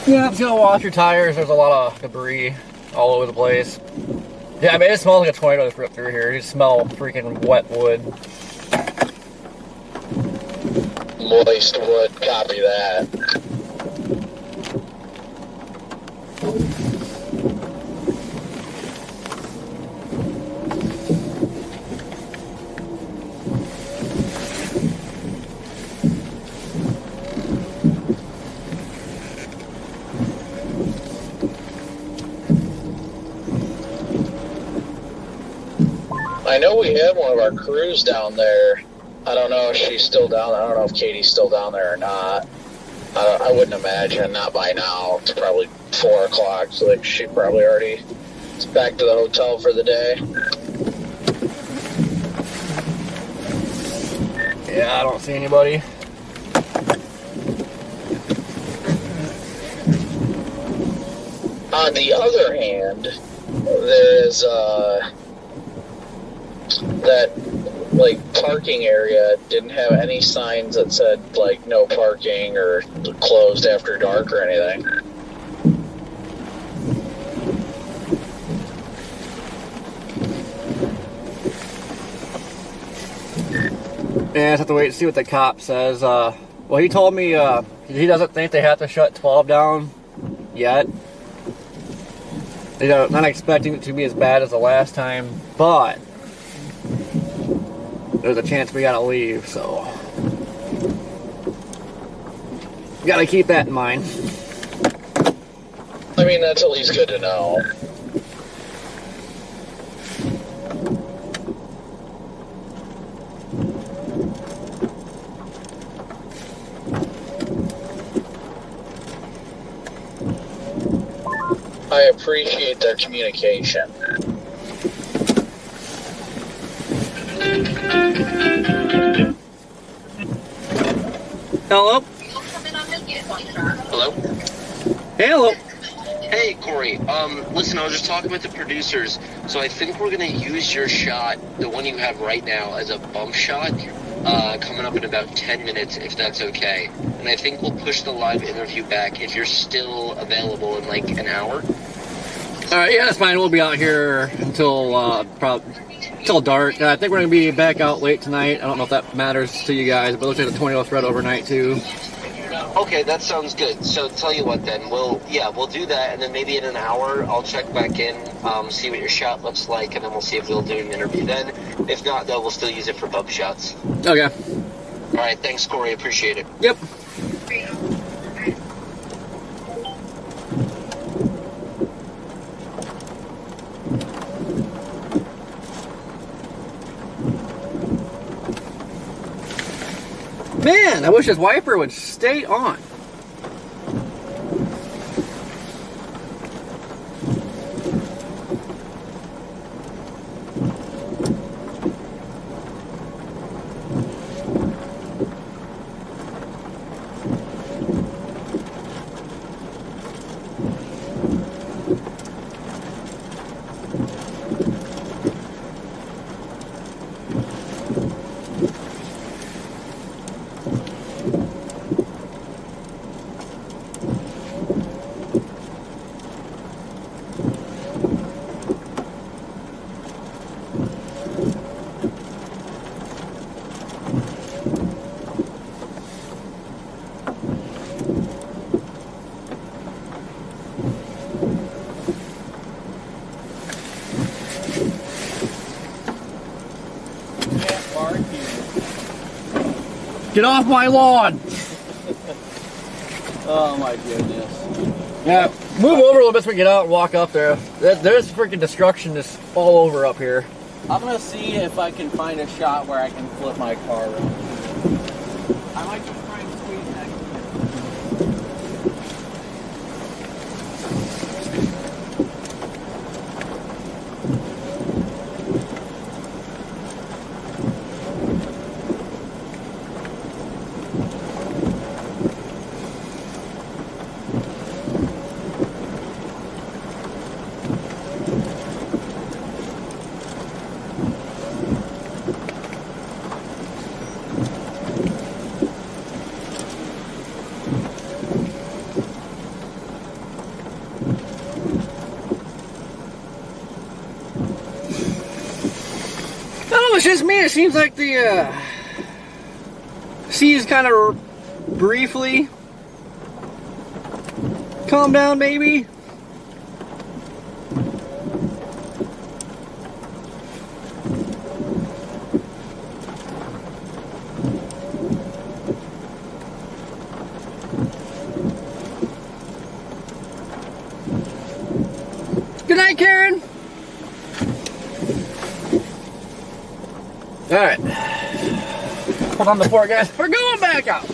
Yeah, just gonna wash your tires. There's a lot of debris all over the place. Yeah, I mean, it smells like a tornado just ripped through here. You smell freaking wet wood. Moist wood, copy that. I know we had one of our crews down there. I don't know if she's still down there. I don't know if Katie's still down there or not. I wouldn't imagine, not by now. It's probably 4 o'clock, so like she probably already is back to the hotel for the day. Yeah, I don't see anybody. On the other hand, there is that like parking area didn't have any signs that said like no parking or closed after dark or anything. Yeah, I just have to wait and see what the cop says. Well, he told me he doesn't think they have to shut 12 down yet. They're not expecting it to be as bad as the last time, but there's a chance we gotta leave, so gotta keep that in mind. I mean, that's at least good to know. I appreciate their communication. Hello? Hello? Hello? Hey, Corey. Listen, I was just talking with the producers. So I think we're going to use your shot, the one you have right now, as a bump shot, coming up in about 10 minutes, if that's okay. And I think we'll push the live interview back if you're still available in like an hour. Alright, yeah, that's fine. We'll be out here until till dark. I think we're going to be back out late tonight. I don't know if that matters to you guys, but it looks like the tornado threat overnight too. Okay, that sounds good. So tell you what then, we'll do that, and then maybe in an hour I'll check back in, see what your shot looks like, and then we'll see if we'll do an interview then. If not, though, we'll still use it for bump shots. Okay. All right, thanks, Corey. Appreciate it. Yep. Man, I wish this wiper would stay on. Get off my lawn! Oh my goodness. Yeah, move over a little bit so we can get out and walk up there. There's freaking destruction just all over up here. I'm gonna see if I can find a shot where I can flip my car around. I might just try and squeeze that. just me? It seems like the seas kind of briefly calm down, maybe. Good night, Karen. All right. Hold on the fort, guys. We're going back out.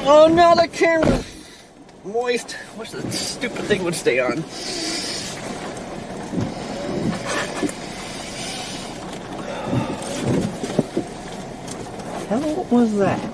Oh no, the camera's moist. Wish the stupid thing would stay on. What was that?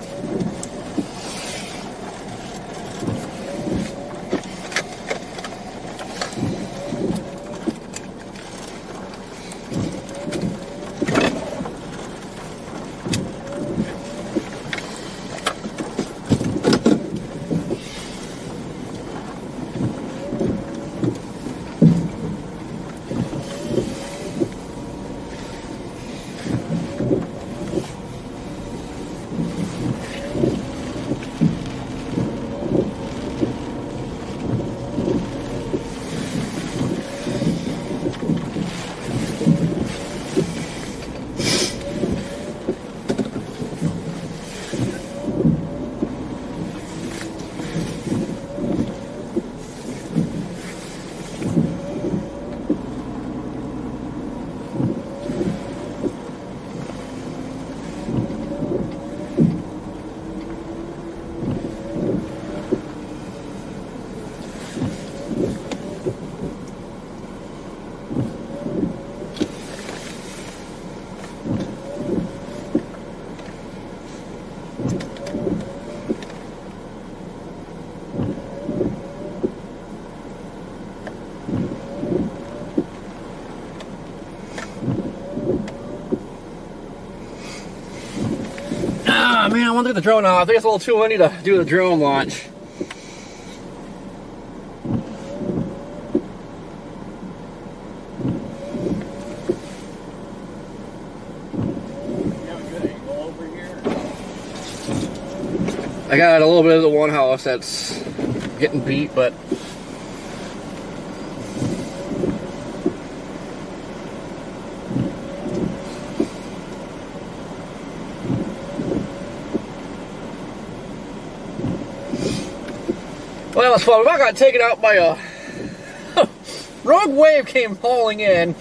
Ah, man, I want to get the drone off. I think it's a little too windy to do the drone launch. I got a little bit of the one house that's getting beat, but well, that was fun. I got taken out by a rogue wave came hauling in.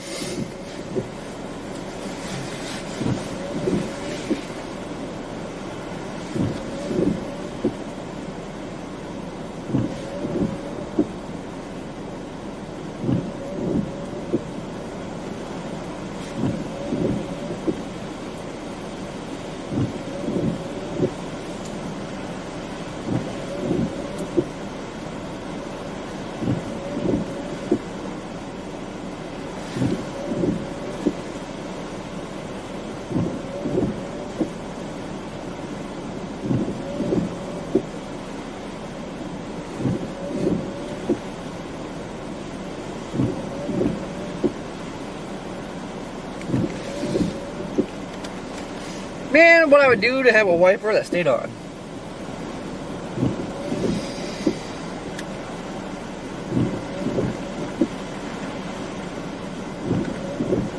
Man, what I would do to have a wiper that stayed on.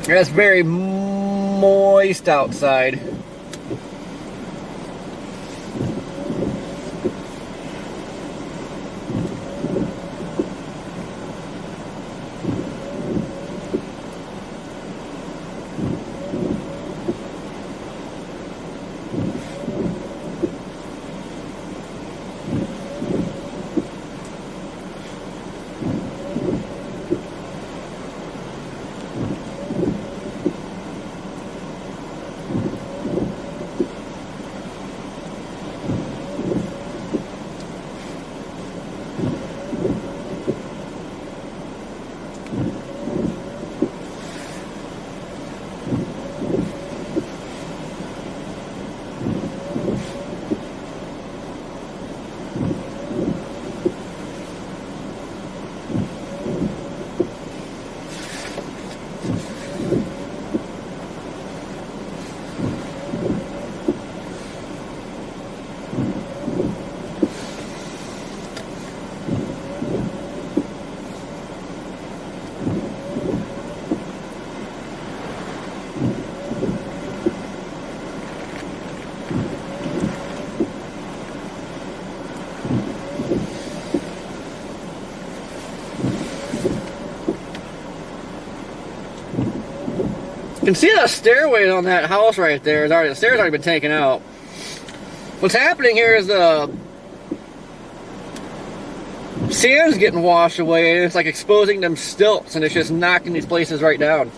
It's very moist outside. You can see the stairway on that house right there. The stairs already been taken out. What's happening here is the sand's getting washed away, and it's like exposing them stilts, and it's just knocking these places right down.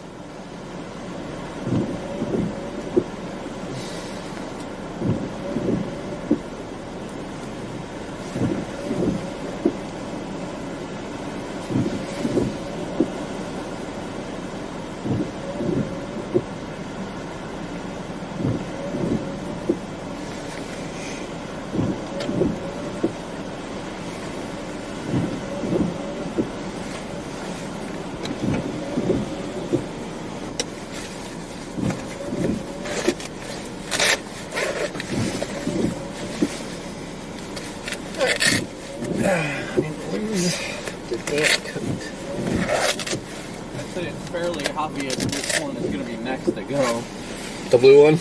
Fairly obvious which one is going to be next to go. The blue one?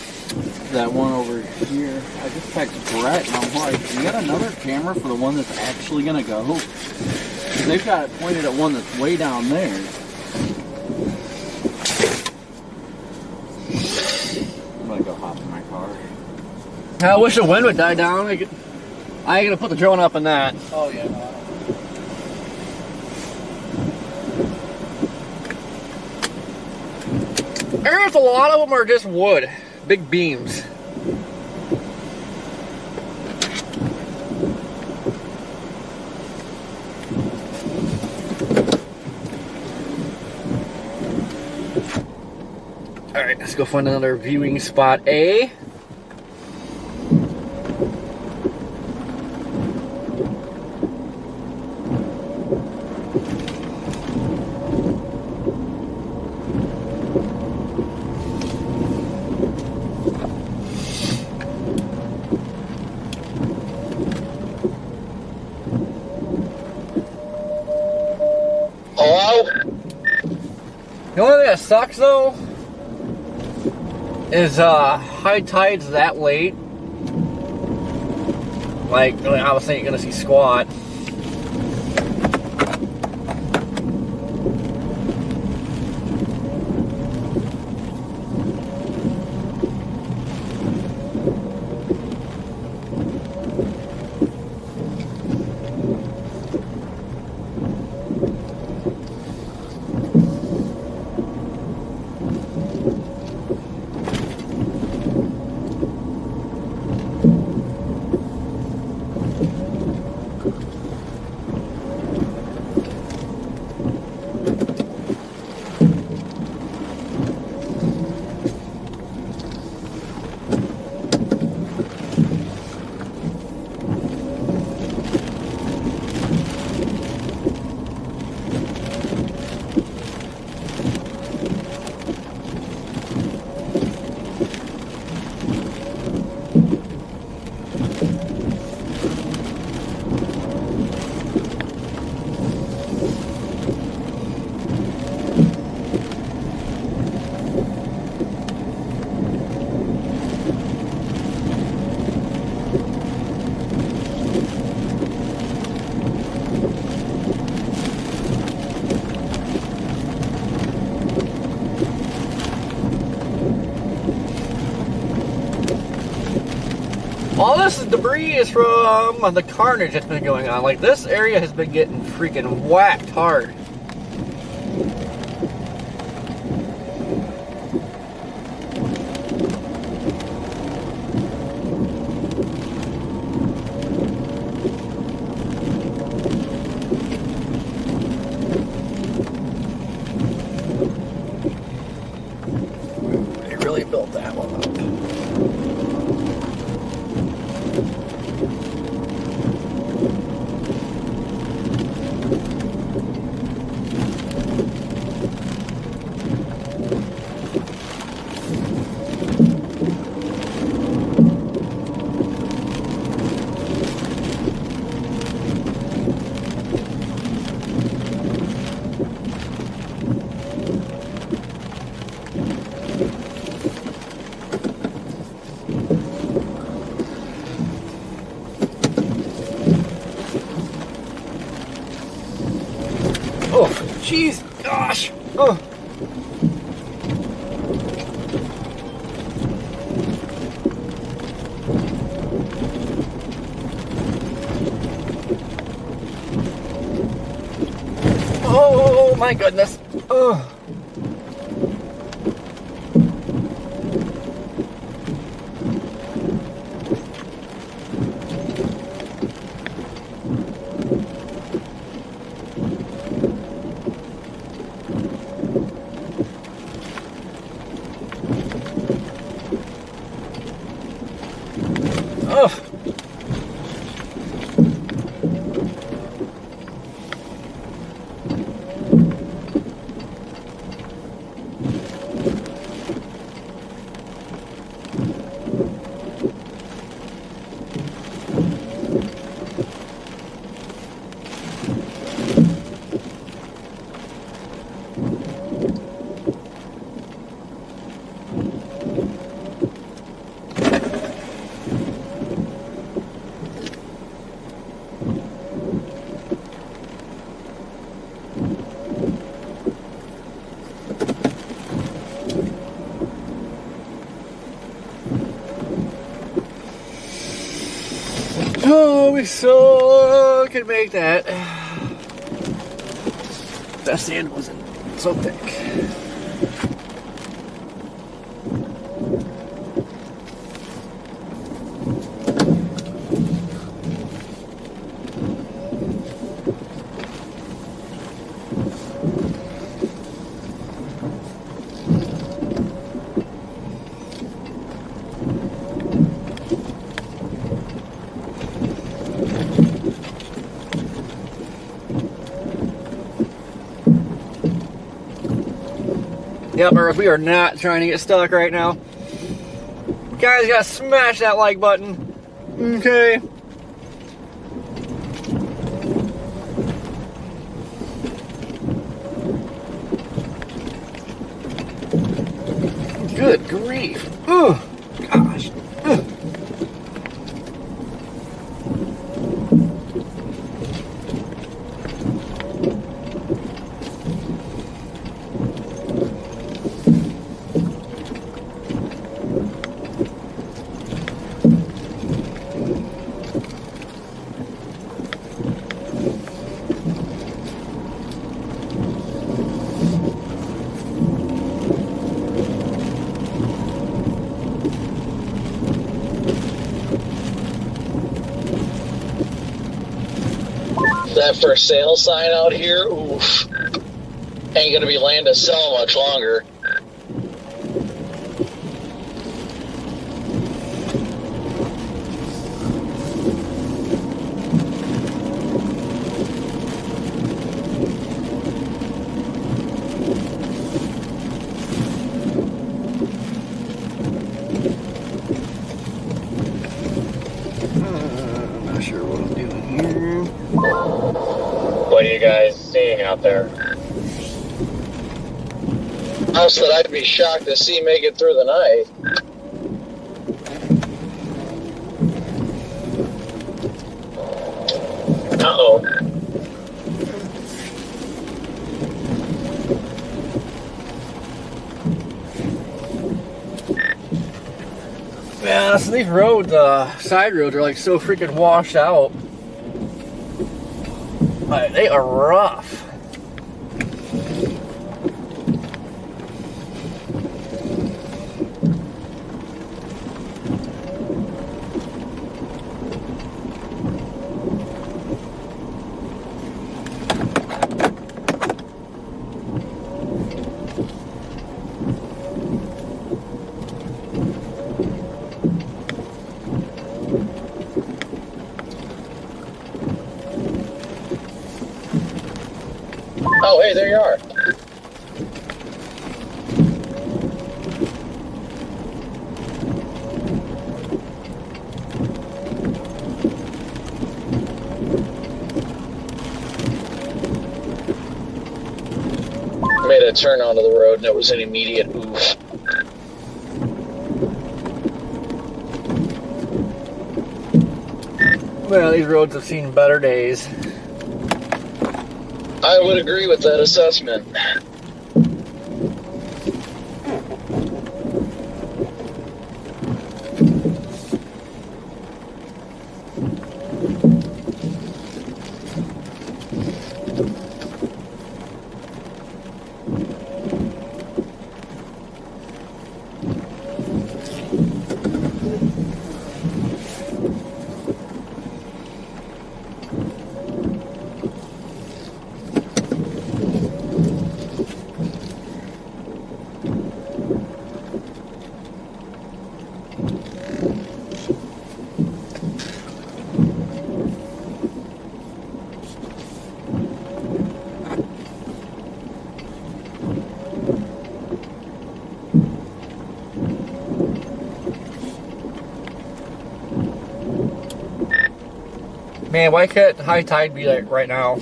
That one over here. I just texted Brett and I'm like, you got another camera for the one that's actually going to go? 'Cause they've got it pointed at one that's way down there. I'm going to go hop in my car. I wish the wind would die down. I ain't going to put the drone up in that. Oh yeah, no, I don't. There's a lot of them are just wood, big beams. All right, let's go find another viewing spot A. Hello? The only thing that sucks though is high tides that late. Like, I was thinking you're gonna see squat. All this debris is from the carnage that's been going on. Like, this area has been getting freaking whacked hard. They really built that one up. Oh, jeez, gosh. Oh. Oh my goodness. Oh. Oh. Oh, we so could make that. That sand wasn't so thick. Yep, Earth, we are not trying to get stuck right now. Guys, gotta smash that like button. Okay. Good grief. Oh, gosh. Ugh. That for sale sign out here, oof, ain't gonna be land to sell much longer. I'm not sure what I'm doing here. What are you guys seeing out there? House that I'd be shocked to see make it through the night. Uh-oh. Man, Yeah, so these roads, side roads are like so freaking washed out. Like, they are rough. Oh, hey, there you are. Made a turn onto the road and it was an immediate oof. Well, these roads have seen better days. I would agree with that assessment. Man, why can't high tide be like right now?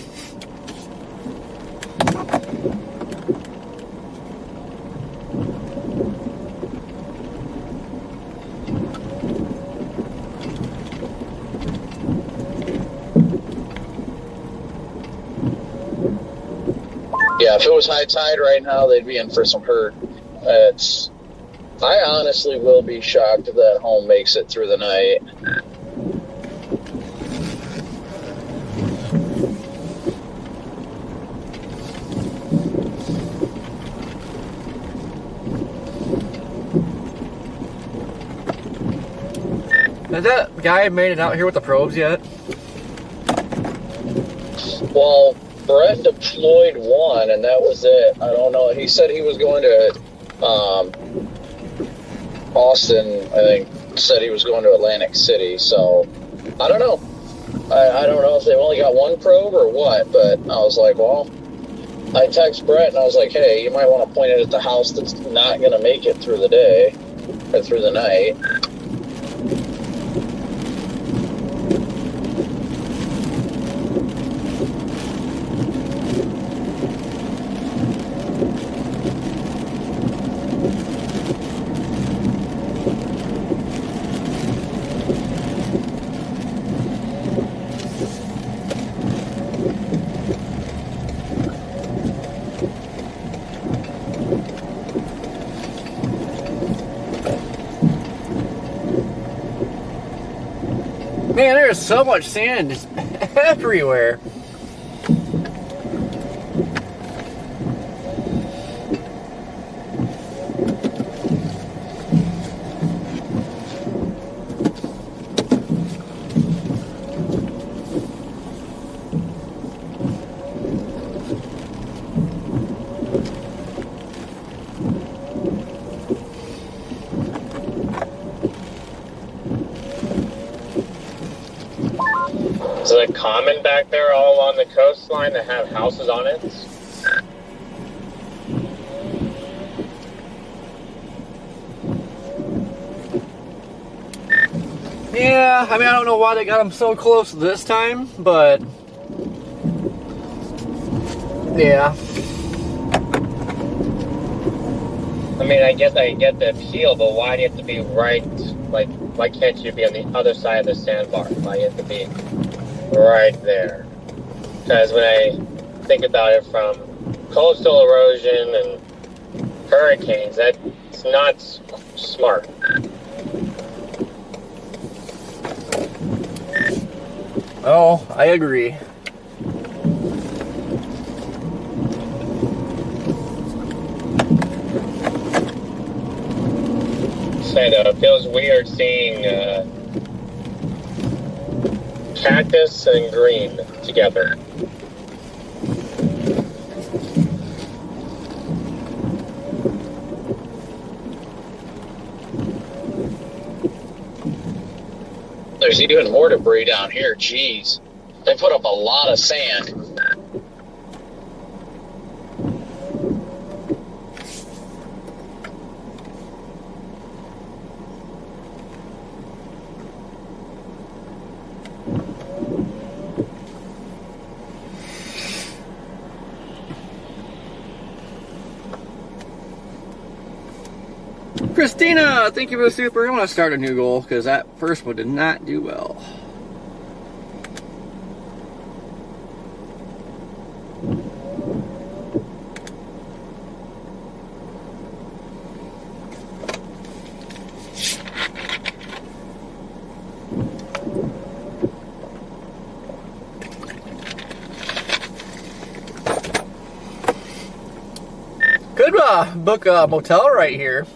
Yeah, if it was high tide right now, they'd be in for some hurt. I honestly will be shocked if that home makes it through the night. Has that guy made it out here with the probes yet? Well, Brett deployed one, and that was it. I don't know. He said he was going to Austin, I think, said he was going to Atlantic City, so I don't know. I don't know if they've only got one probe or what, but I was like, well, I text Brett, and I was like, hey, you might want to point it at the house that's not going to make it through the day, or through the night. Man, there's so much sand just everywhere. Is it common back there all along the coastline to have houses on it? Yeah, I mean, I don't know why they got them so close this time, but yeah. I mean, I get the appeal, but why do you have to be right? Like, why can't you be on the other side of the sandbar? Why do you have to be right there? Because when I think about it from coastal erosion and hurricanes, that's not smart. Oh, I agree. Say though, it feels weird seeing cactus and green together. There's even more debris down here. Jeez. They put up a lot of sand. Christina, thank you for the super. I want to start a new goal because that first one did not do well. Could book a motel right here.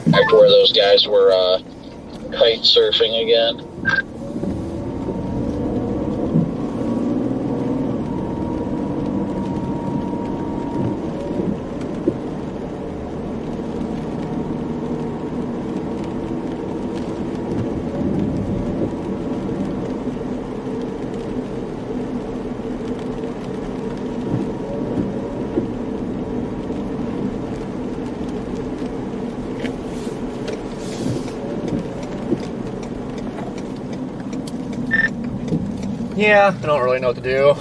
Back to where those guys were kite surfing again. Yeah, I don't really know what to do.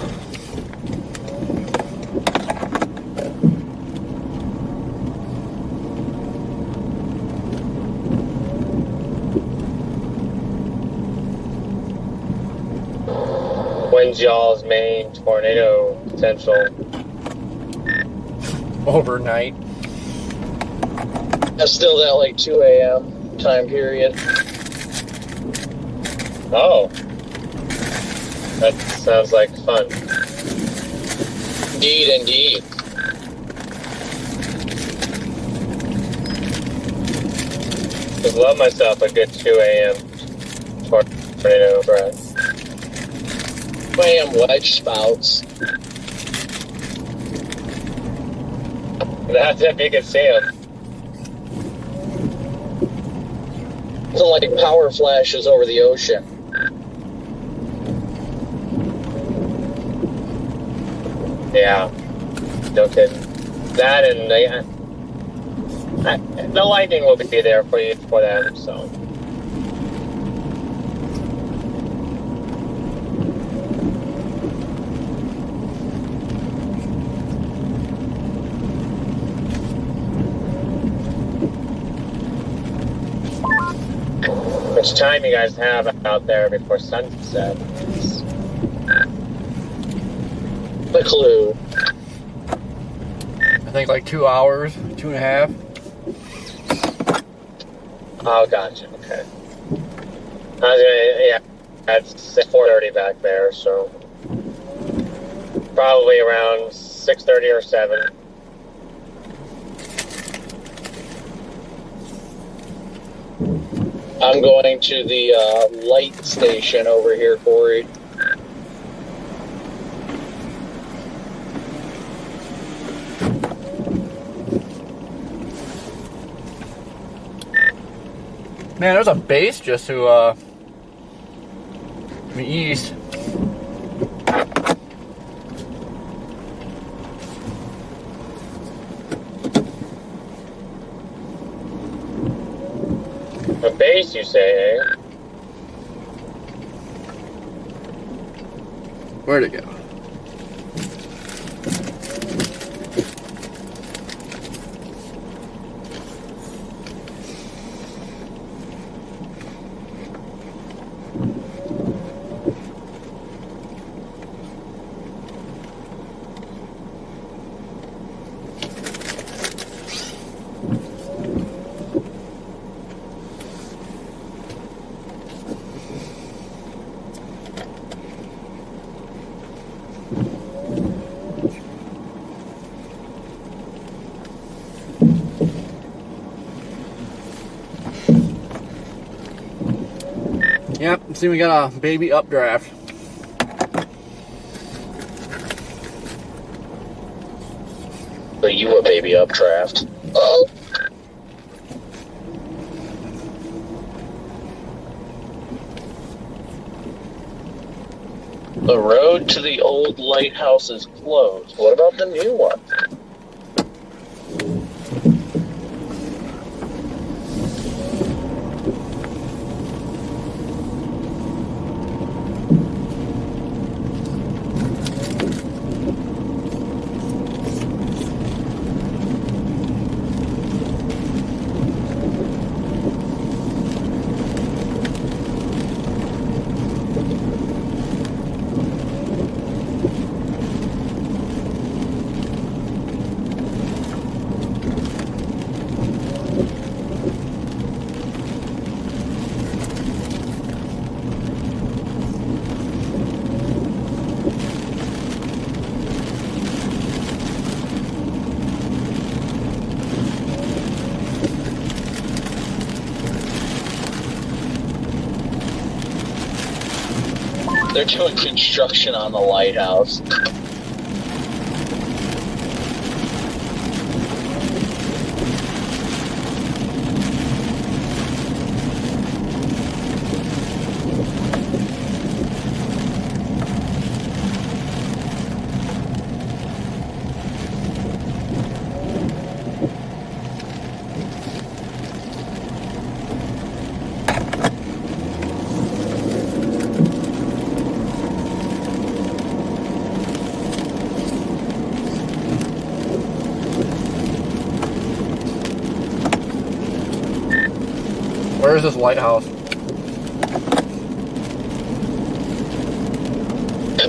When's y'all's main tornado potential? Overnight. That's still that like 2 a.m. time period. Oh. That sounds like fun. Indeed. Just love myself a good 2 a.m. tornado threat. 2 a.m. wedge spouts. That's if you can see them. It's like power flashes over the ocean. Yeah. No kidding. That and the lightning will be there for you for them, so. How much time you guys have out there before sunset? The clue. I think like 2 hours, 2.5. Oh, gotcha. Okay. I was gonna, yeah, it's 4:30 back there, so probably around 6:30 or 7. I'm going to the light station over here, Corey. Man, there's a base just to the east. A base, you say, eh? Where'd it go? Yep, see we got a baby updraft. But you a baby updraft. Oh. The road to the old lighthouse is closed. What about the new one? They're doing construction on the lighthouse. Where is this lighthouse?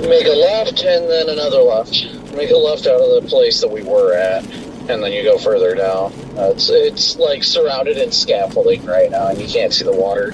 Make a left and then another left. Make a left out of the place that we were at, and then you go further down. It's like surrounded in scaffolding right now, and you can't see the water.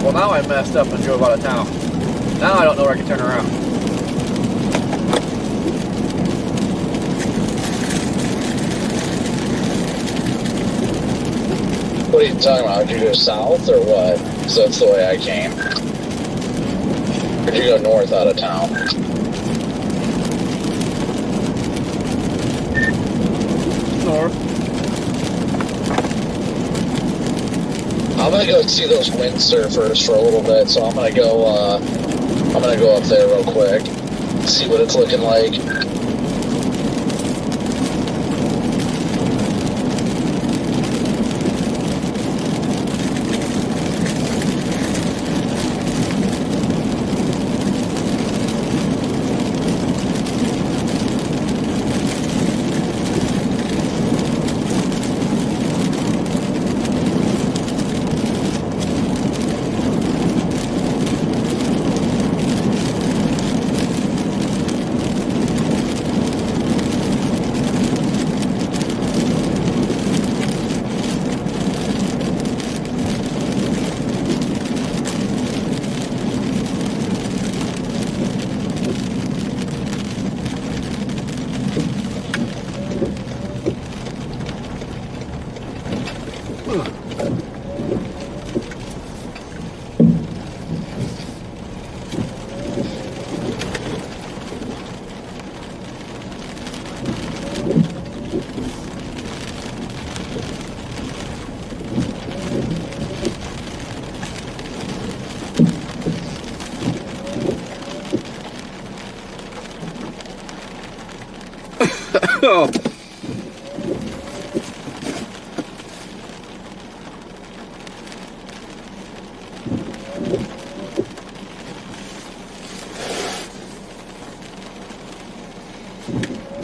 Well, now I messed up and drove out of town. Now I don't know where I can turn around. What are you talking about? Did you go south or what? So that's the way I came. Or did you go north out of town? North. I'm gonna go see those windsurfers for a little bit, so I'm gonna go up there real quick, see what it's looking like. Oh.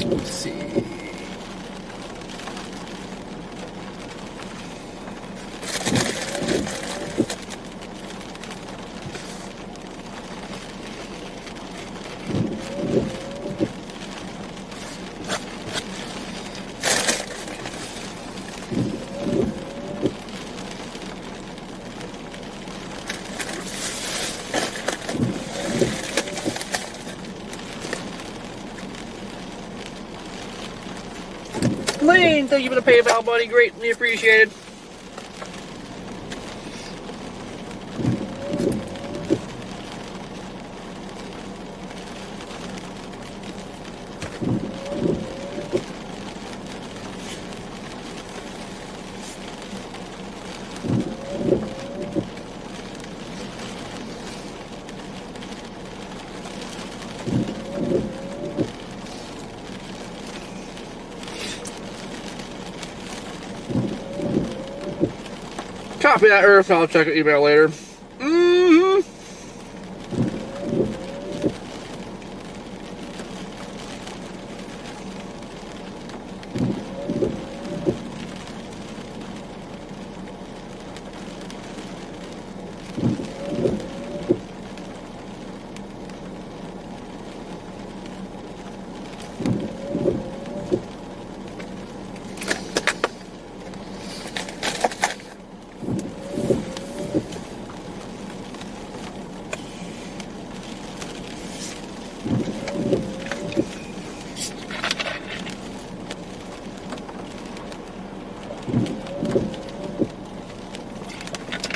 Let's see. Lane, thank you for the PayPal, buddy. Greatly appreciated. Copy that, Earth. I'll check the email later.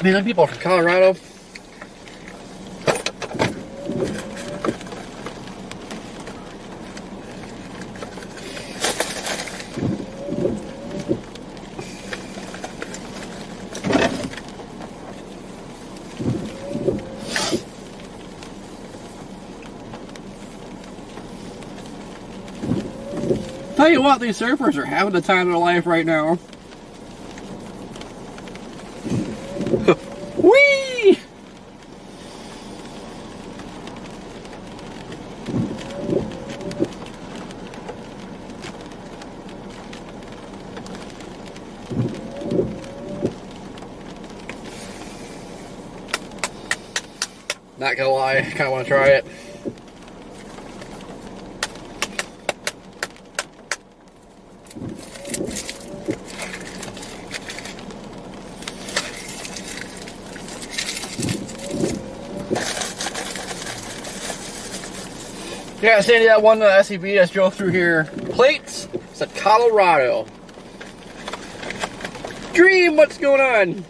Man, them people from Colorado. Tell you what, these surfers are having the time of their life right now. Whee! Not gonna lie, I kinda wanna try it. Yeah, Sandy, that one SUV just drove through here. Plates said Colorado. Dream, what's going on?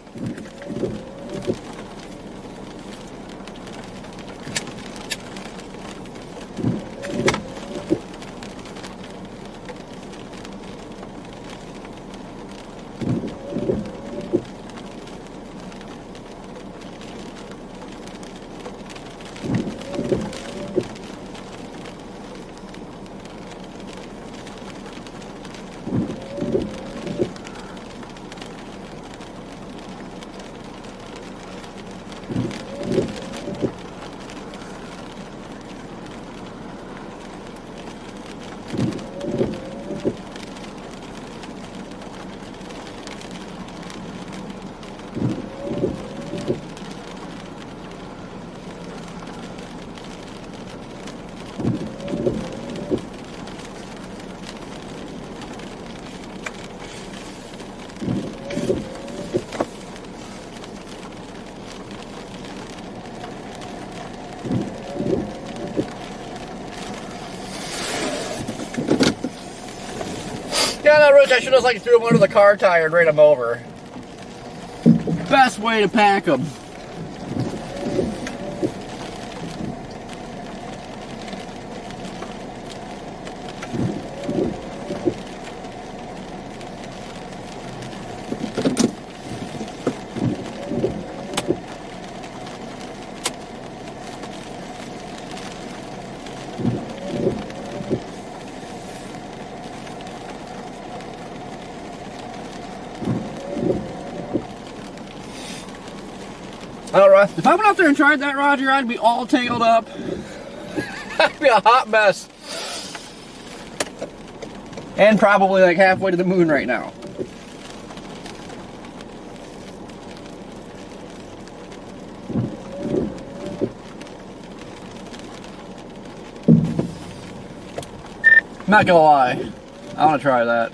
Yeah, no, Rich, I should have like threw them under the car tire and ran them over. Best way to pack them. If I went out there and tried that, Roger, I'd be all tangled up. That'd be a hot mess. And probably like halfway to the moon right now. Not gonna lie, I want to try that.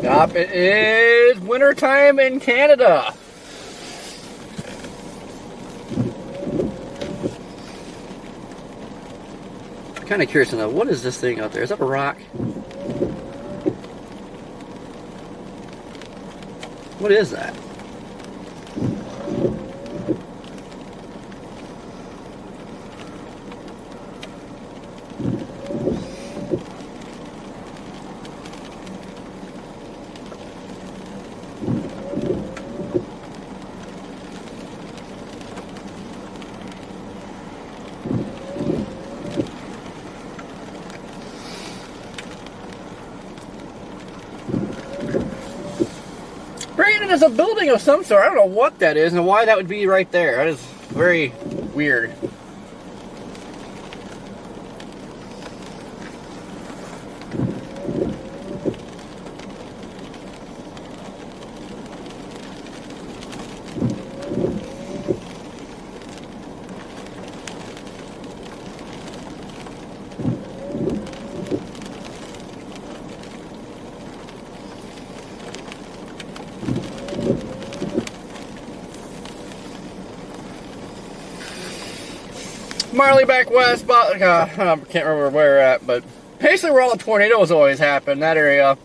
Yup, it is wintertime in Canada. I'm kind of curious to know, what is this thing out there? Is that a rock? What is that? Brandon, is a building of some sort. I don't know what that is and why that would be right there. That is very weird. Marley back west, but I can't remember where we're at, but basically where all the tornadoes always happen, that area.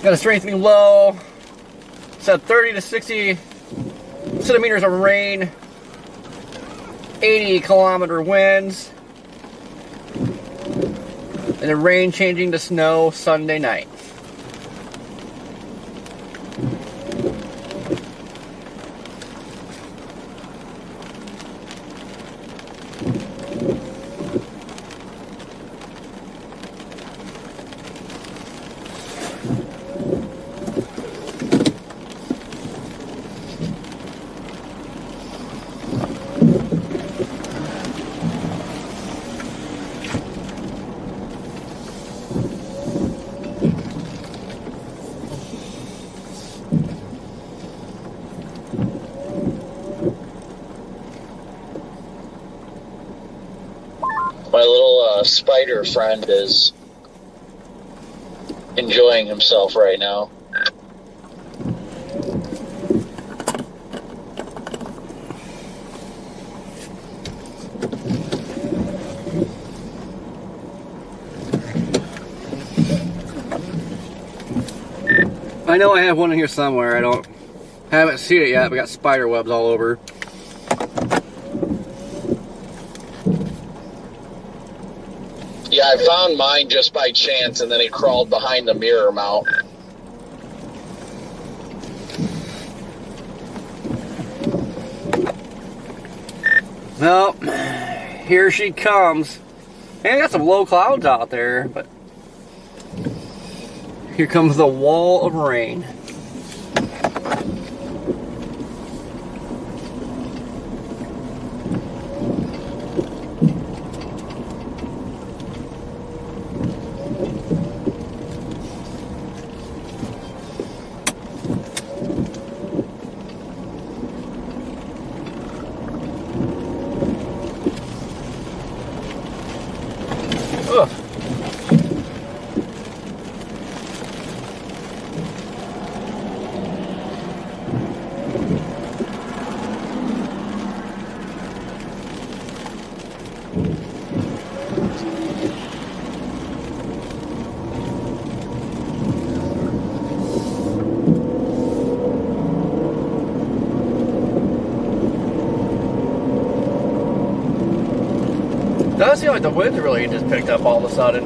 Got a strengthening low. It's at 30 to 60 centimeters of rain, 80-kilometer winds, and the rain changing to snow Sunday night. My little spider friend is enjoying himself right now. I know I have one in here somewhere. Haven't seen it yet, but got spider webs all over. Yeah, I found mine just by chance, and then he crawled behind the mirror mount. Well, here she comes. And got some low clouds out there, but here comes the wall of rain. does seem like the wind really just picked up all of a sudden.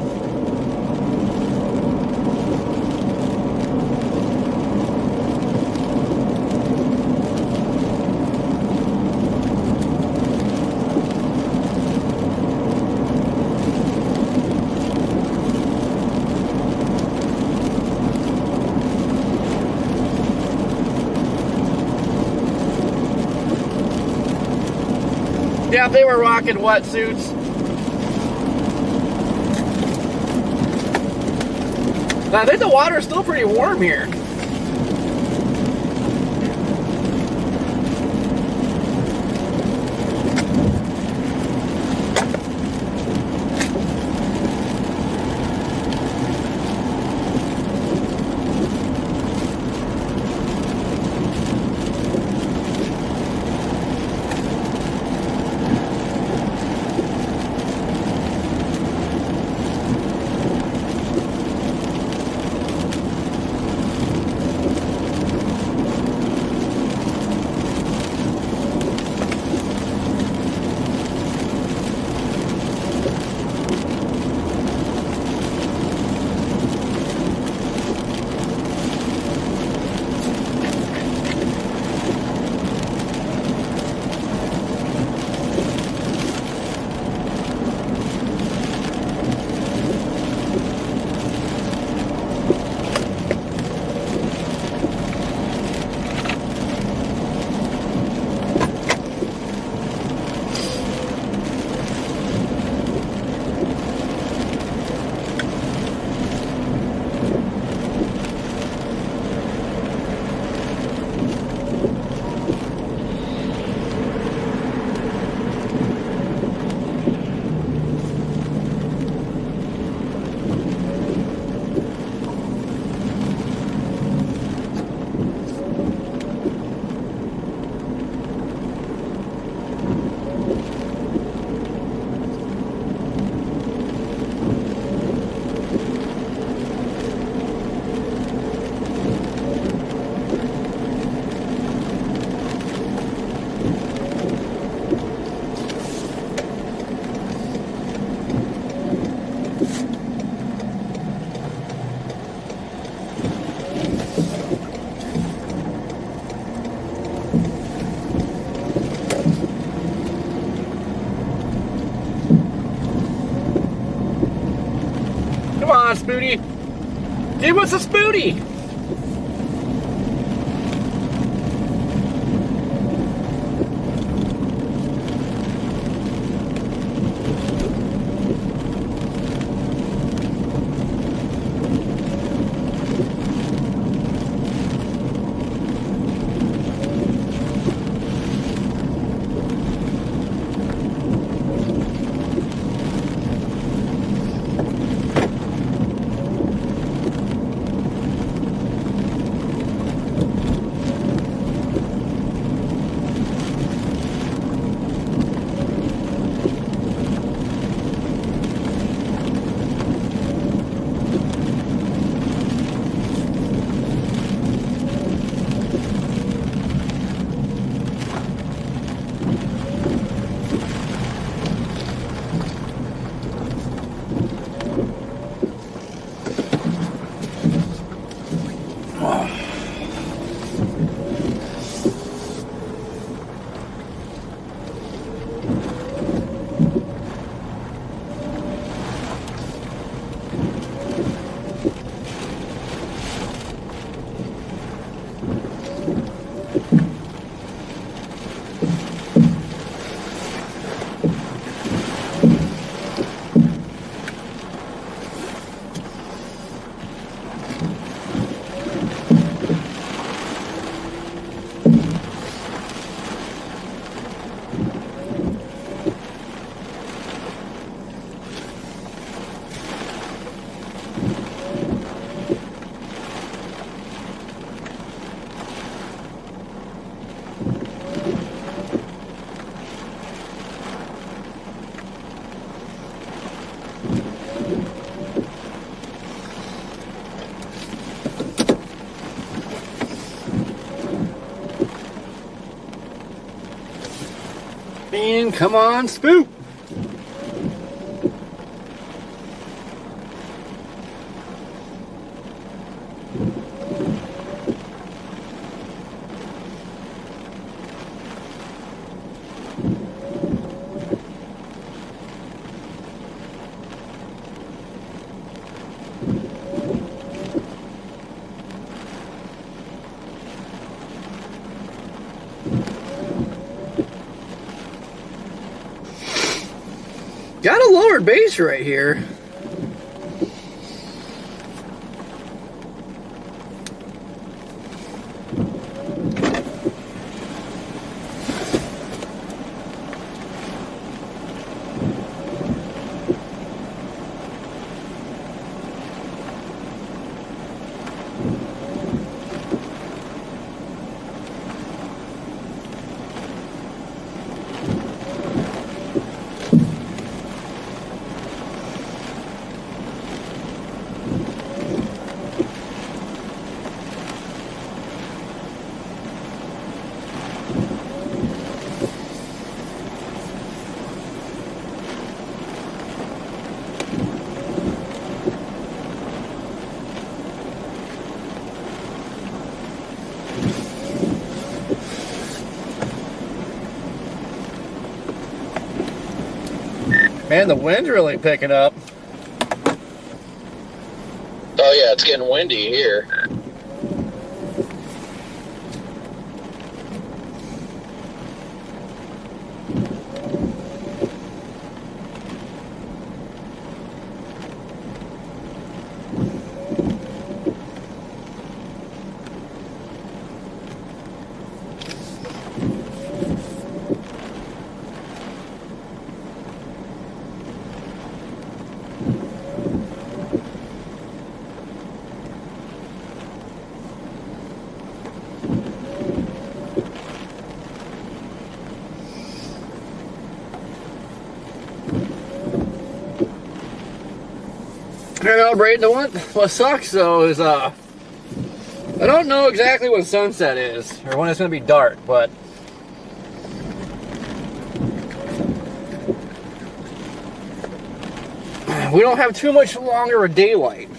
Yeah, they were rocking wetsuits. I think the water's still pretty warm here. Come on, Spooty. Give us a Spooty. And come on, Spook. Got a lower base right here. Man, the wind's really picking up. Oh yeah, it's getting windy here. You know, Braden, what sucks though is I don't know exactly when sunset is or when it's gonna be dark, but we don't have too much longer of daylight.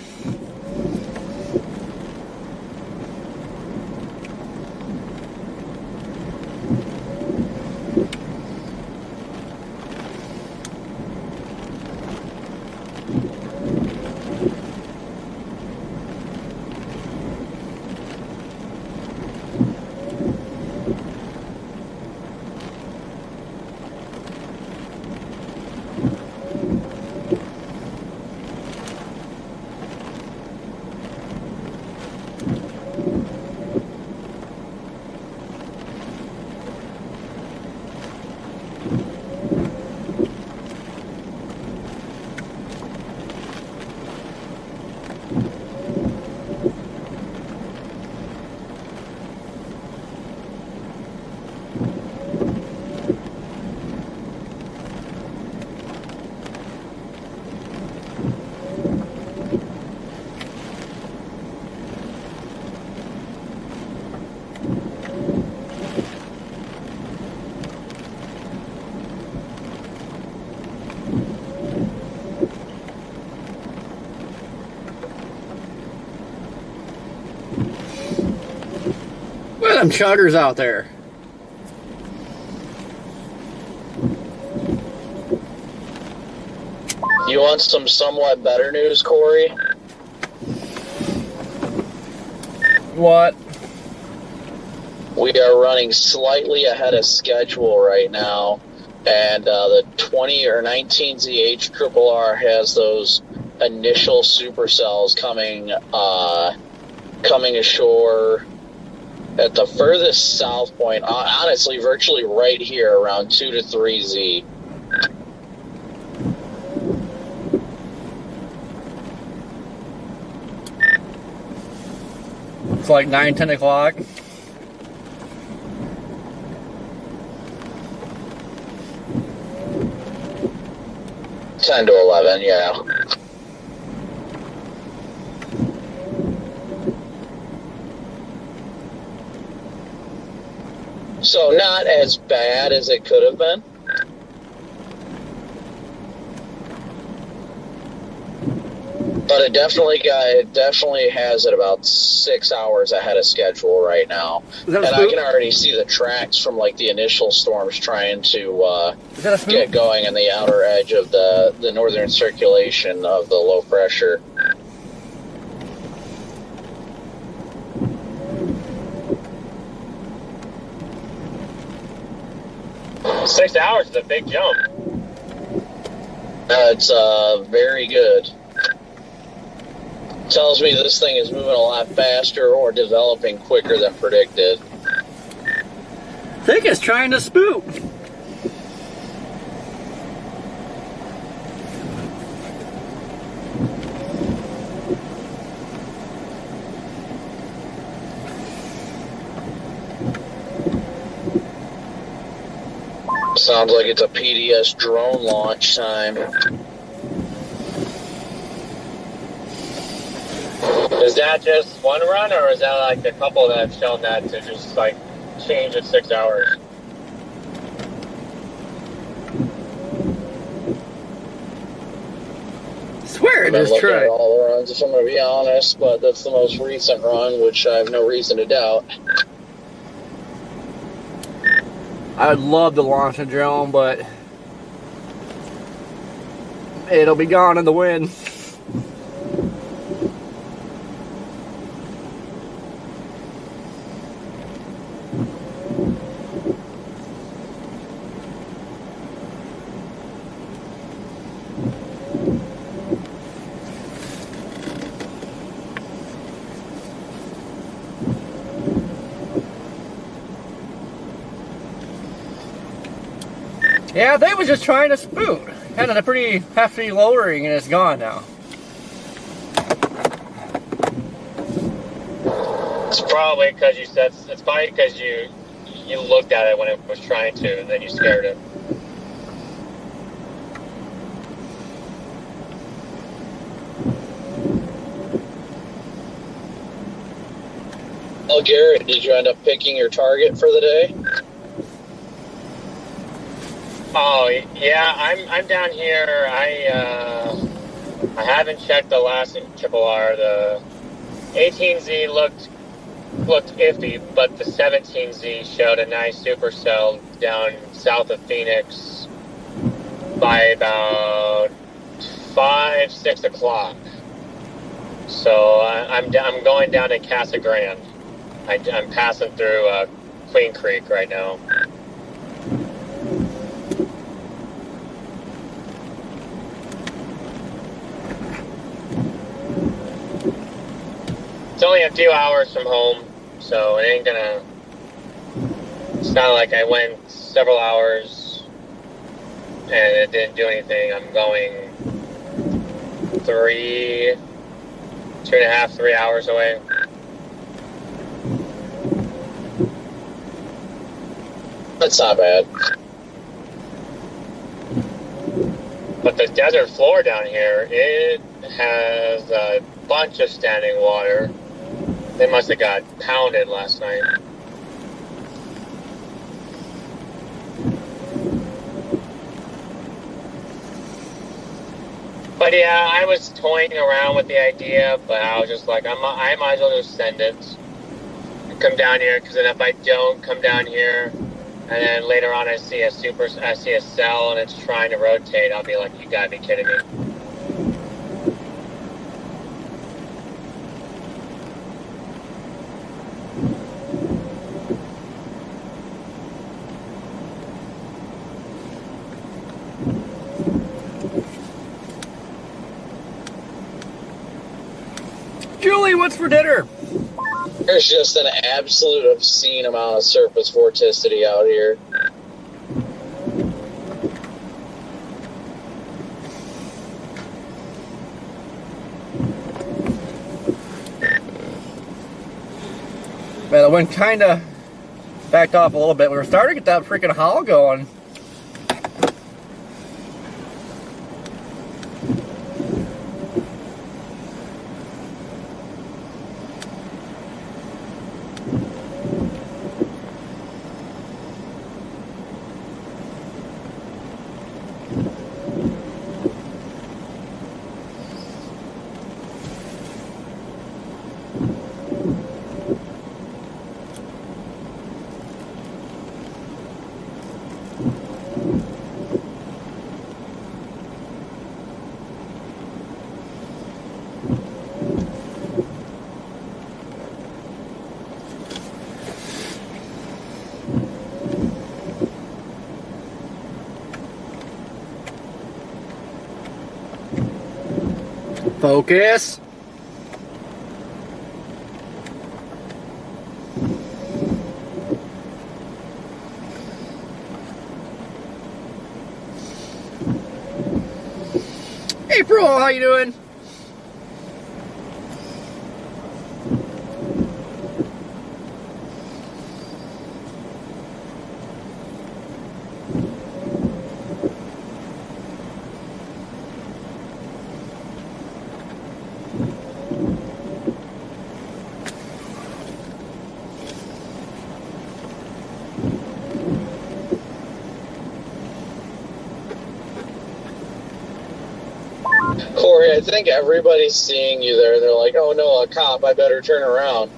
Look at them chuggers out there. You want some somewhat better news, Corey? What? We are running slightly ahead of schedule right now, and the 20 or 19ZH Triple R has those initial supercells coming ashore at the furthest south point. Honestly, virtually right here around 2 to 3Z. It's like 9, 10 o'clock. Ten to 11, yeah. So not as bad as it could have been. But it definitely has it about 6 hours ahead of schedule right now. And I can already see the tracks from like the initial storms trying to get going in the outer edge of the northern circulation of the low pressure. $6 hours is a big jump. It's very good. Tells me this thing is moving a lot faster or developing quicker than predicted. I think it's trying to spook. Sounds like it's a PDS drone launch time. Is that just one run, or is that like a couple that have shown that to just like change at 6 hours? Swear it I've is been looking at true. all the runs, if I'm going to be honest, but that's the most recent run, which I have no reason to doubt. I would love to launch a drone, but it'll be gone in the wind. Yeah, they was just trying to spook. Had a pretty hefty lowering and it's gone now. It's probably because you said, it's probably because you looked at it when it was trying to, and then you scared it. Oh, Garrett, did you end up picking your target for the day? Oh yeah, I'm down here. I haven't checked the last triple R. The 18Z looked iffy, but the 17Z showed a nice supercell down south of Phoenix by about 5-6 o'clock. So I'm going down to Casa Grande. I'm passing through Queen Creek right now. It's only a few hours from home, so it ain't gonna... It's not like I went several hours and it didn't do anything. I'm going 2.5, 3 hours away. That's not bad. But the desert floor down here, it has a bunch of standing water. They must have got pounded last night. But yeah, I was toying around with the idea, but I was just like, I might as well just send it. Come down here, because then if I don't come down here, and then later on I see a cell and it's trying to rotate, I'll be like, you gotta be kidding me. Julie, what's for dinner? There's just an absolute obscene amount of surface vorticity out here. Man, the wind kind of backed off a little bit. We were starting to get that freaking howl going. Focus. April, how you doing? Corey, I think everybody's seeing you there. They're like, oh no, a cop, I better turn around.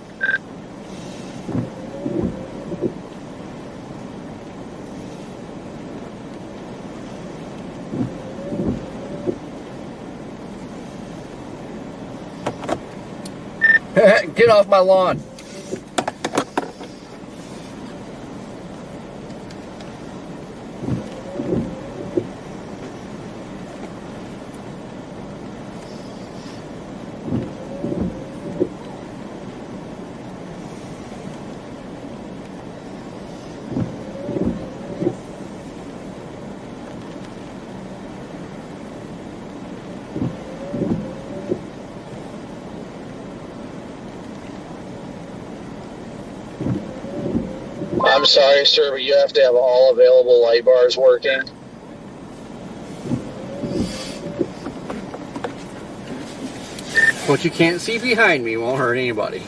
Get off my lawn. I'm sorry, sir, but you have to have all available light bars working. What you can't see behind me won't hurt anybody.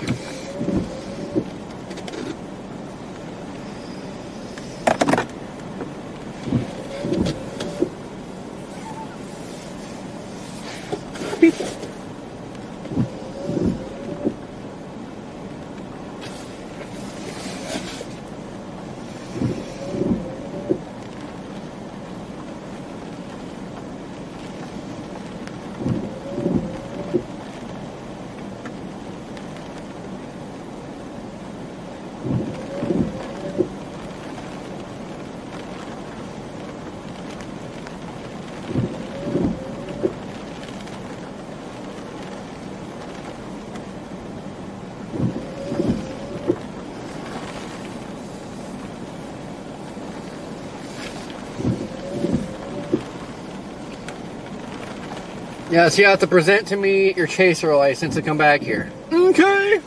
Yes, you have to present to me your chaser license to come back here. Okay.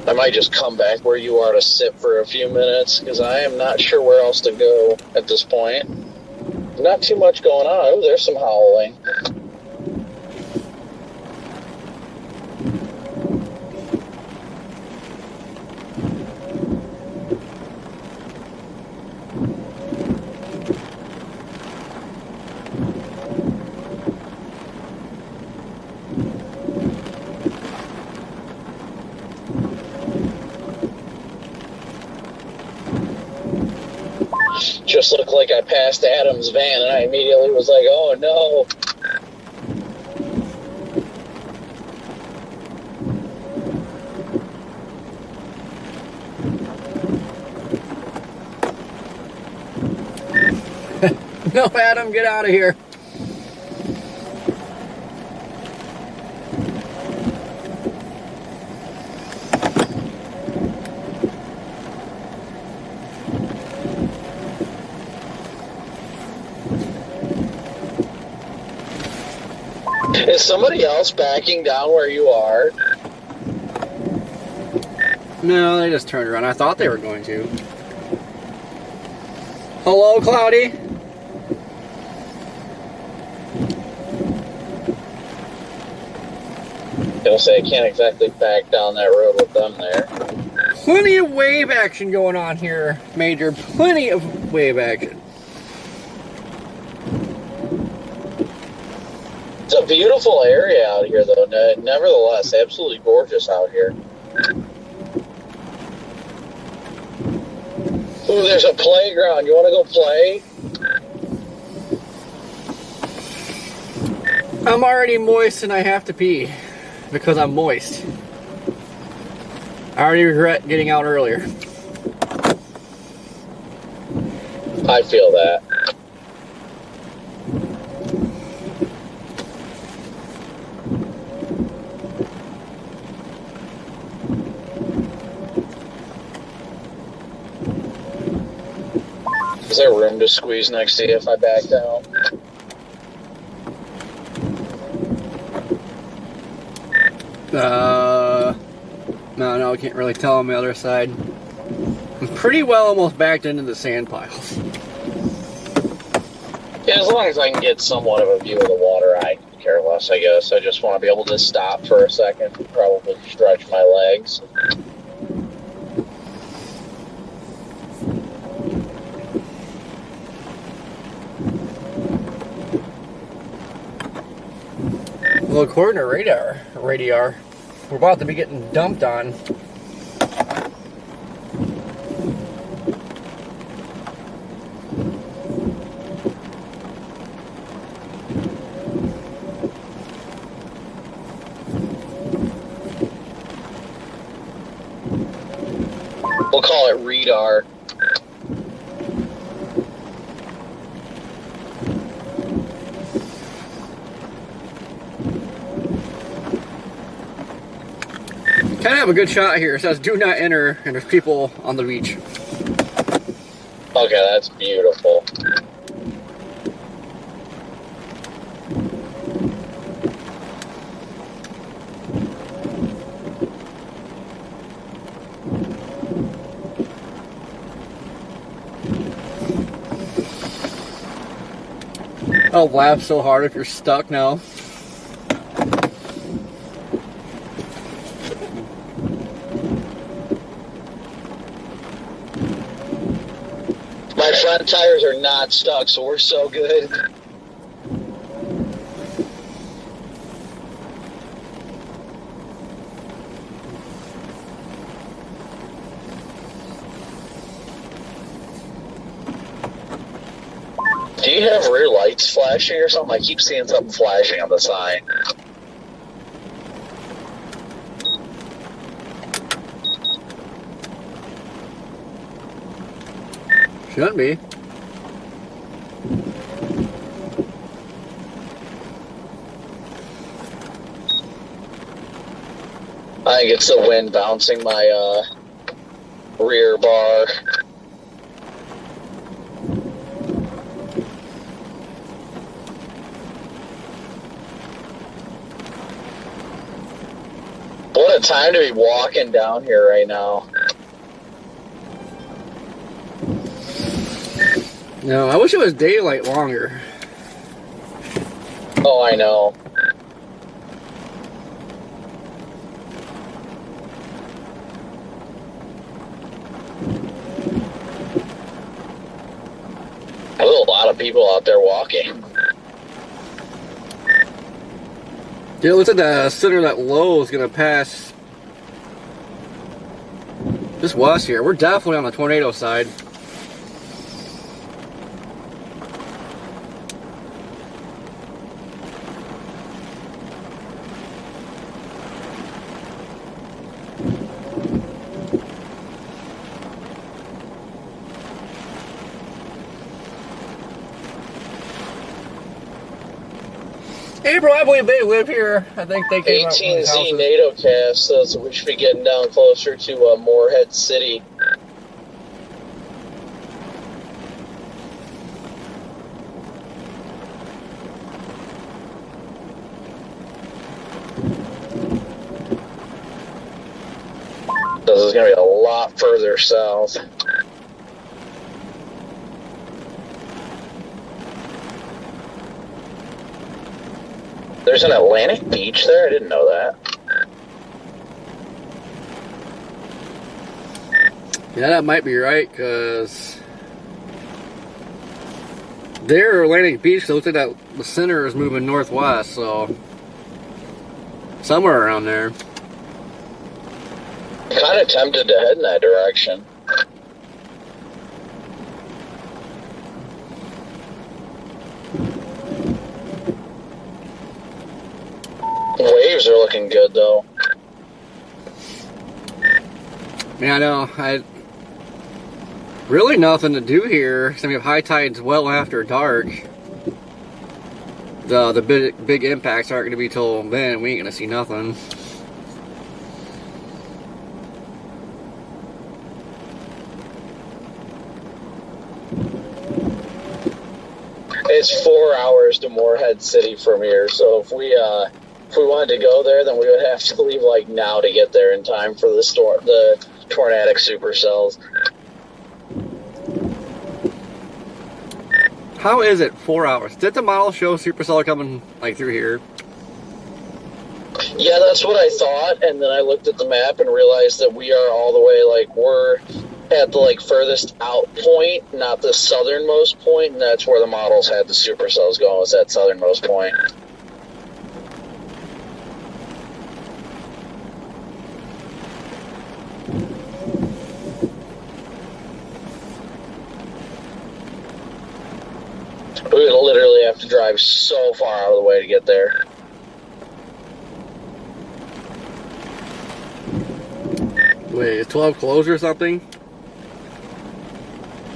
I might just come back where you are to sit for a few minutes, because I am not sure where else to go at this point. Not too much going on. Oh, there's some howling. Just looked like I passed Adam's van, and I immediately was like, oh no. No, Adam, get out of here. Is somebody else backing down where you are? No, they just turned around. I thought they were going to. Hello, Cloudy. I'll say I can't exactly back down that road with them there. Plenty of wave action going on here, Major. Plenty of wave action. It's a beautiful area out here, though. Nevertheless, absolutely gorgeous out here. Ooh, there's a playground. You want to go play? I'm already moist and I have to pee because I'm moist. I already regret getting out earlier. I feel that. Is there room to squeeze next to you if I back down? No, I can't really tell on the other side. I'm pretty well almost backed into the sand piles. Yeah, as long as I can get somewhat of a view of the water, I care less, I guess. I just want to be able to stop for a second and probably stretch my legs. Well, according to radar, we're about to be getting dumped on. We'll call it radar. Kind of have a good shot here. It says do not enter, and there's people on the beach. Okay, that's beautiful. I'll laugh so hard if you're stuck now. My front tires are not stuck, so we're so good. Do you have rear lights flashing or something? I keep seeing something flashing on the sign. Shouldn't be. I think it's the wind bouncing my rear bar. What a time to be walking down here right now. No, I wish it was daylight longer. Oh, I know. There's a lot of people out there walking. Dude, it looks like the center of that low is gonna pass just west here. We're definitely on the tornado side. April, I believe they live here. I think they came up from these 18Z houses. NATO cast says we should be getting down closer to Moorhead City. This is going to be a lot further south. There's an Atlantic Beach there? I didn't know that. Yeah, that might be right, because their Atlantic Beach looks like that the center is moving northwest, so somewhere around there. Kind of tempted to head in that direction. Waves are looking good, though. Man, I know. Really nothing to do here. I mean, high tide's well after dark. The big impacts aren't going to be till then. We ain't going to see nothing. it's 4 hours to Morehead City from here. So if we wanted to go there, then we would have to leave like now to get there in time for the Tornadic supercells. How is it 4 hours? Did the model show supercell coming like through here? Yeah, that's what I thought, and then I looked at the map and realized that we are all the way, like, we're at the, like, furthest out point, not the southernmost point, and that's where the models had the supercells going, was that southernmost point. We would literally have to drive so far out of the way to get there. Wait, is 12 closed or something?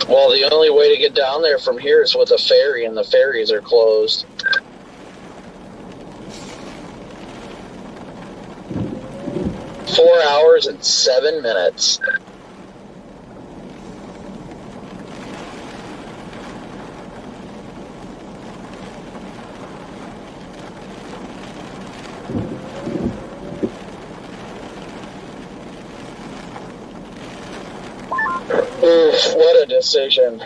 Well, the only way to get down there from here is with a ferry, and the ferries are closed. Four hours and 7 minutes. Oof, what a decision.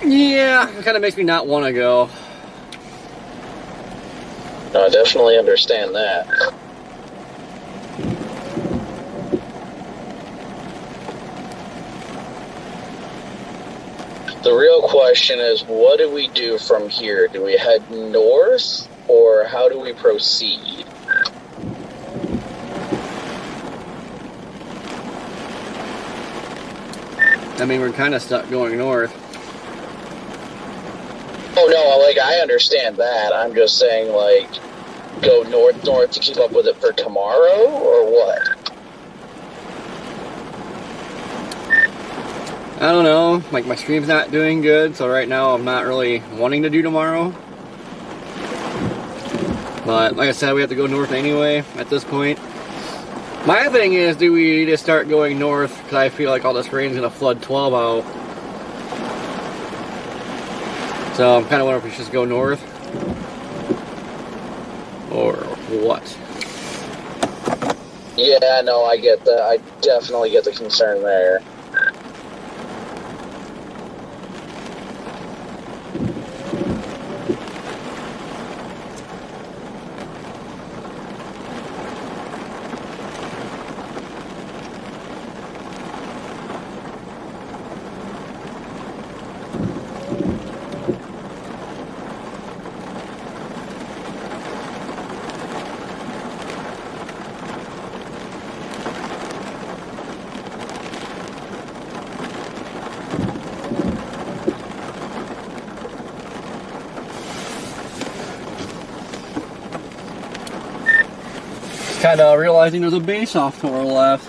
Yeah, it kind of makes me not want to go. No, I definitely understand that. The real question is, what do we do from here? Do we head north, or how do we proceed? I mean, we're kind of stuck going north. Oh no, like, I understand that. I'm just saying, like, go north to keep up with it for tomorrow, or what? I don't know, like my stream's not doing good, so right now I'm not really wanting to do tomorrow. But like I said, we have to go north anyway at this point. My thing is, do we just start going north, because I feel like all this rain's going to flood 12 out. So I'm kind of wondering if we should just go north, or what. Yeah, no, I get that. I definitely get the concern there. Kind of realizing there's a base off to our left.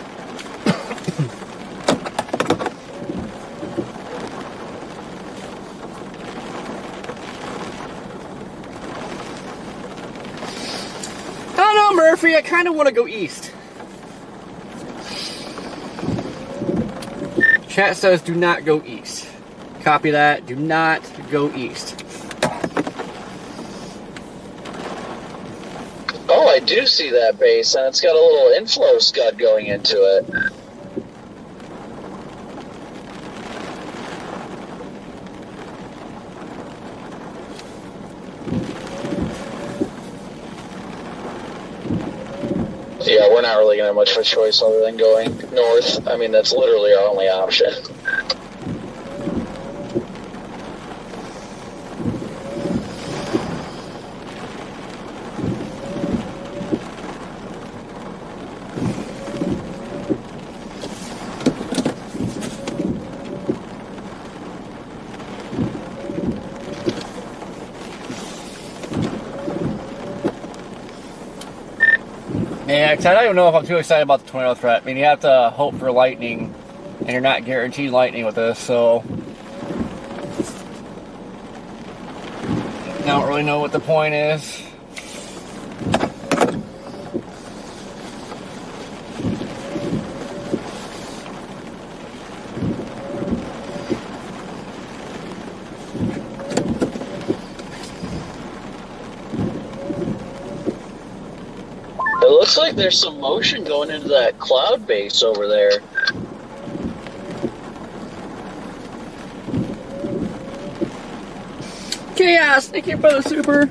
I don't know, Murphy, I kind of want to go east. Chat says do not go east. Copy that, do not go east. Oh, I do see that base, and it's got a little inflow scud going into it. Yeah, we're not really going to have much of a choice other than going north. I mean, that's literally our only option. Yeah, 'cause I don't even know if I'm too excited about the tornado threat. I mean, you have to hope for lightning, and you're not guaranteed lightning with this, so I don't really know what the point is. It looks like there's some motion going into that cloud base over there. Chaos! Thank you for the super.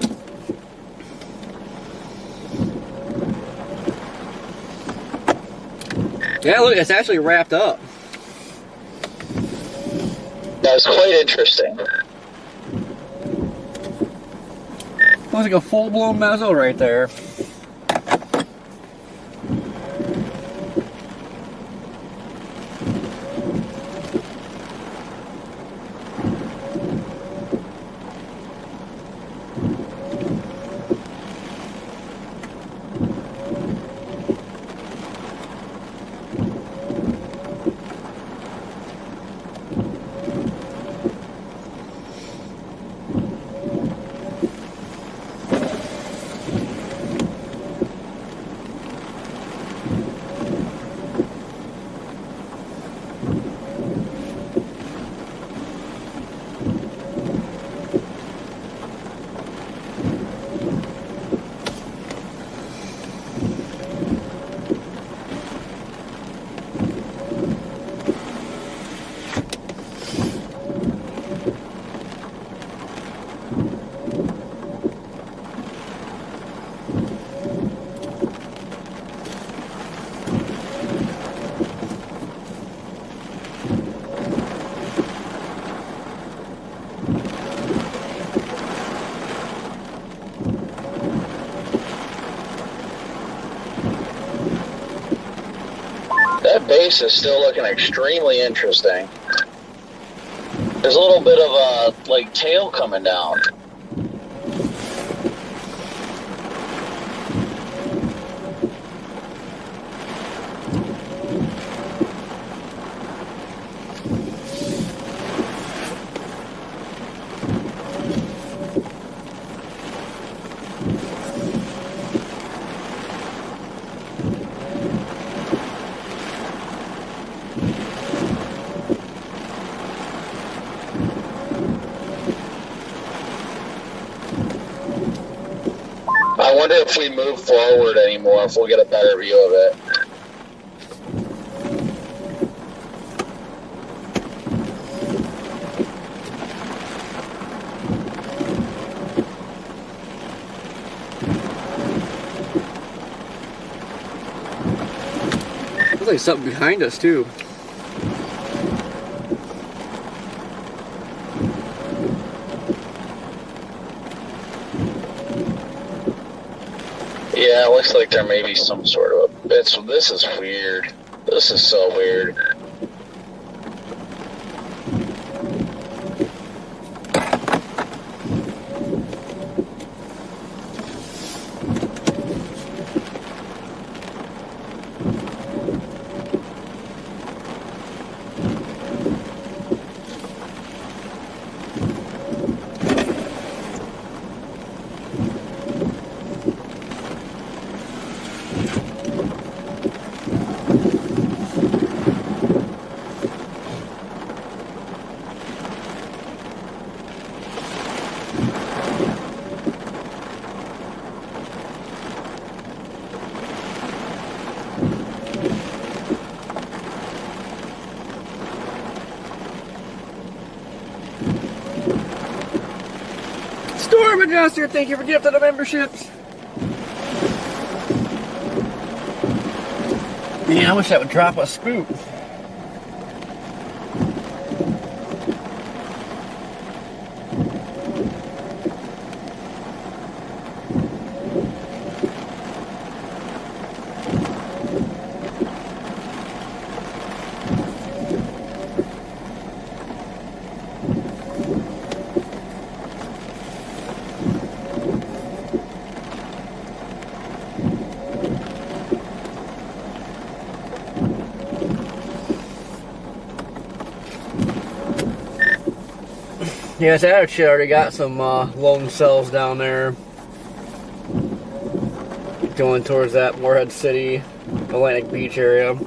Yeah, look, it's actually wrapped up. That's quite interesting. Looks like a full-blown mezzo right there. That base is still looking extremely interesting. There's a little bit of a, like, tail coming down. I wonder if we move forward anymore, if we'll get a better view of it. Looks like something behind us, too. Yeah, it looks like there may be some sort of a bit. So this is weird. This is so weird. Storm Adjuster, thank you for gifting the memberships. Man, I wish that would drop a scoop. Yeah, Savage already got some loan cells down there. Going towards that Morehead City, Atlantic Beach area.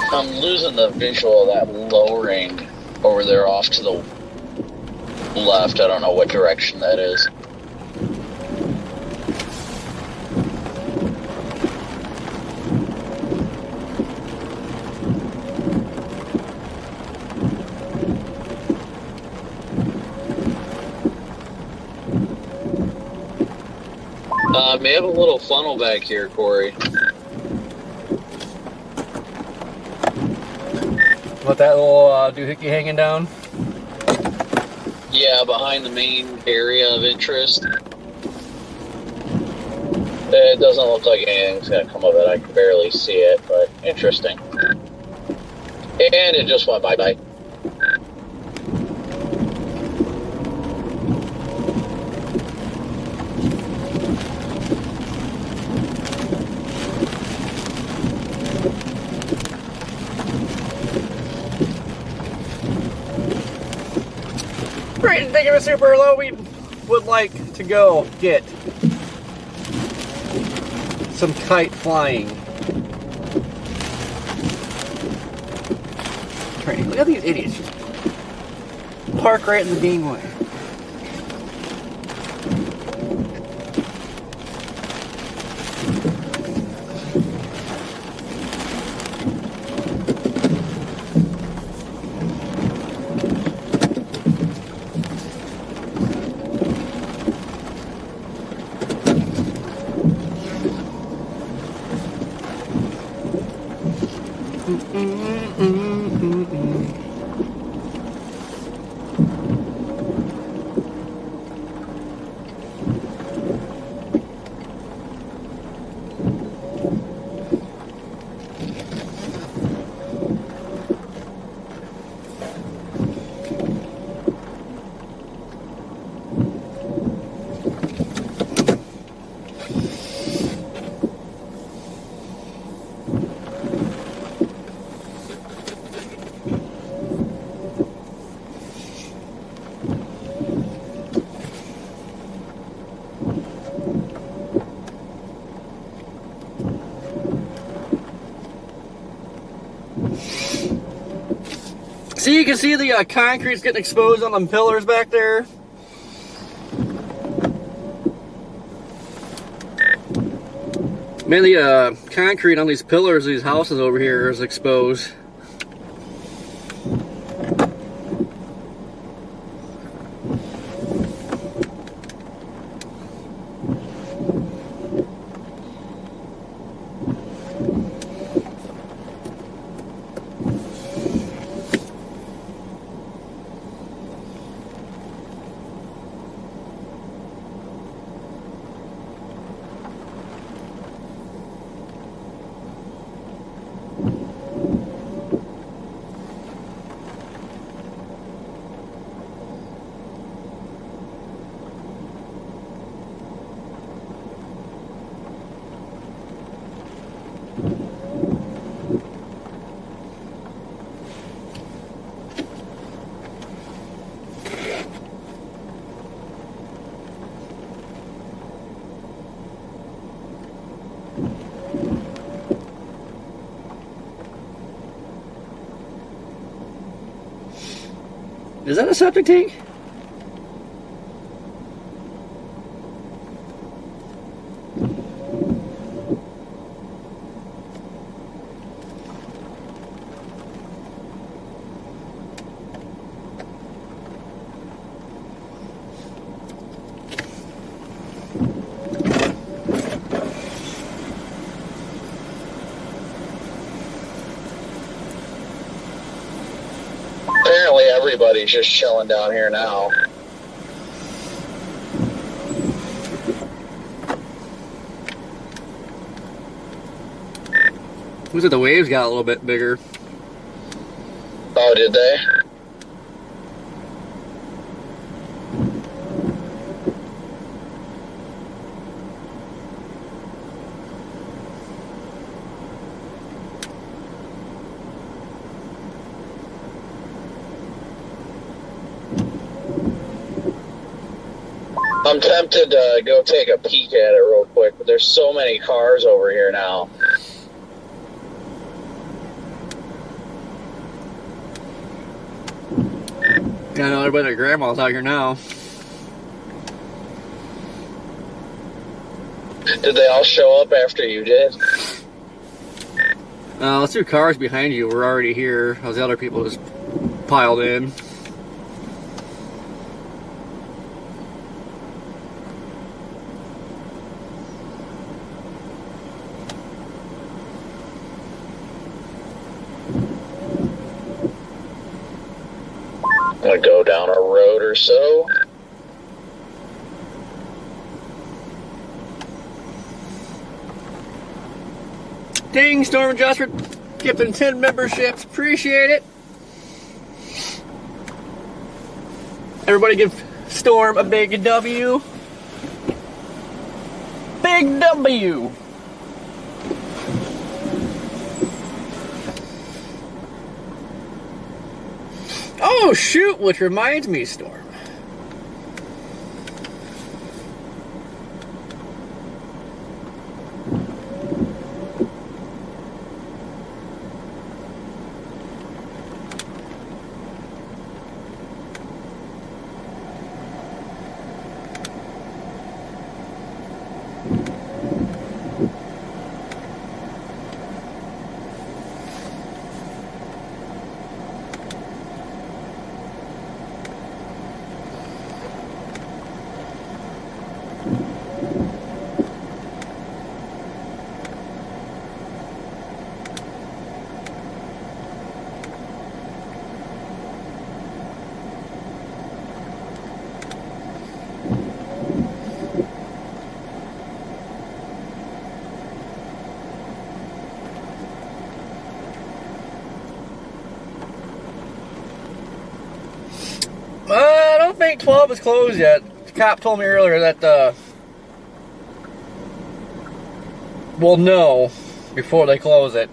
I'm losing the visual of that lowering over there off to the left. I don't know what direction that is. May have a little funnel back here, Corey. With that little doohickey hanging down? Yeah, behind the main area of interest. It doesn't look like anything's going to come of it. I can barely see it, but interesting. And it just went bye-bye. Great, think of a super low. We would like to go get some kite flying training. Look at these idiots. Just park right in the gangway. See, you can see the concrete's getting exposed on them pillars back there. Man, the concrete on these pillars, these houses over here is exposed. Is that a septic tank? Apparently everybody's just chilling down here now. Looks like the waves got a little bit bigger. Oh, did they? I'm tempted to go take a peek at it real quick, but there's so many cars over here now. Yeah, I know everybody and grandma's out here now. Did they all show up after you did? The two cars behind you were already here. Those other people just piled in. I'm gonna go down a road or so. Ding, Storm Adjuster, gifting 10 memberships. Appreciate it. Everybody give Storm a big W. Big W. Oh, shoot, which reminds me, Storm. I don't think 12 is closed yet. The cop told me earlier that we'll know before they close it.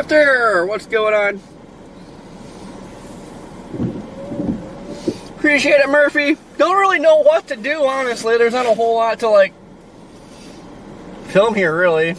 Arthur, what's going on? Appreciate it, Murphy. Don't really know what to do, honestly. There's not a whole lot to, like, film here, really.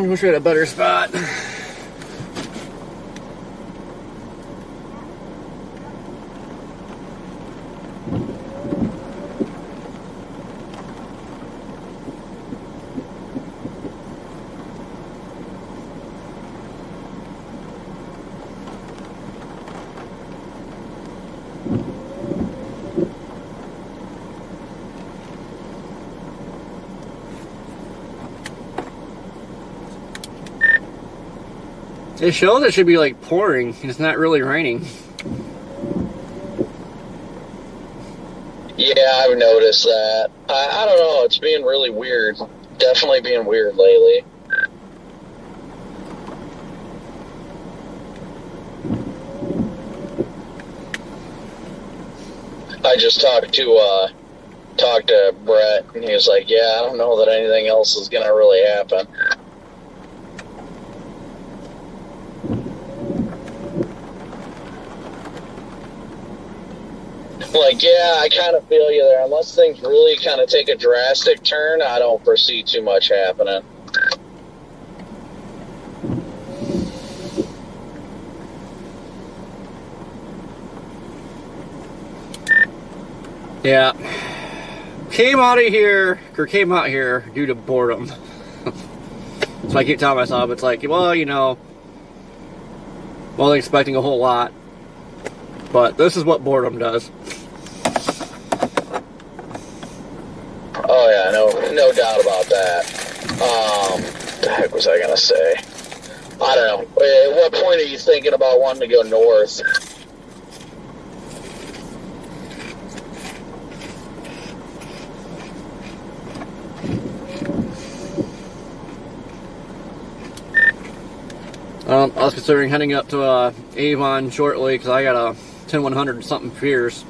Wish we had a better spot. It shows it should be like pouring, and it's not really raining. Yeah, I've noticed that. I don't know, it's being really weird. Definitely being weird lately. I just talked to Brett, and he was like, yeah, I don't know that anything else is going to really happen. Like, yeah, I kind of feel you there. Unless things really kind of take a drastic turn, I don't foresee too much happening. Yeah. Came out here due to boredom. So I keep telling myself, it's like, well, you know, wasn't expecting a whole lot. But this is what boredom does. Oh yeah, no doubt about that. What the heck was I gonna say? I don't know. At what point are you thinking about wanting to go north? I was considering heading up to Avon shortly because I got a 10100 something Pierce.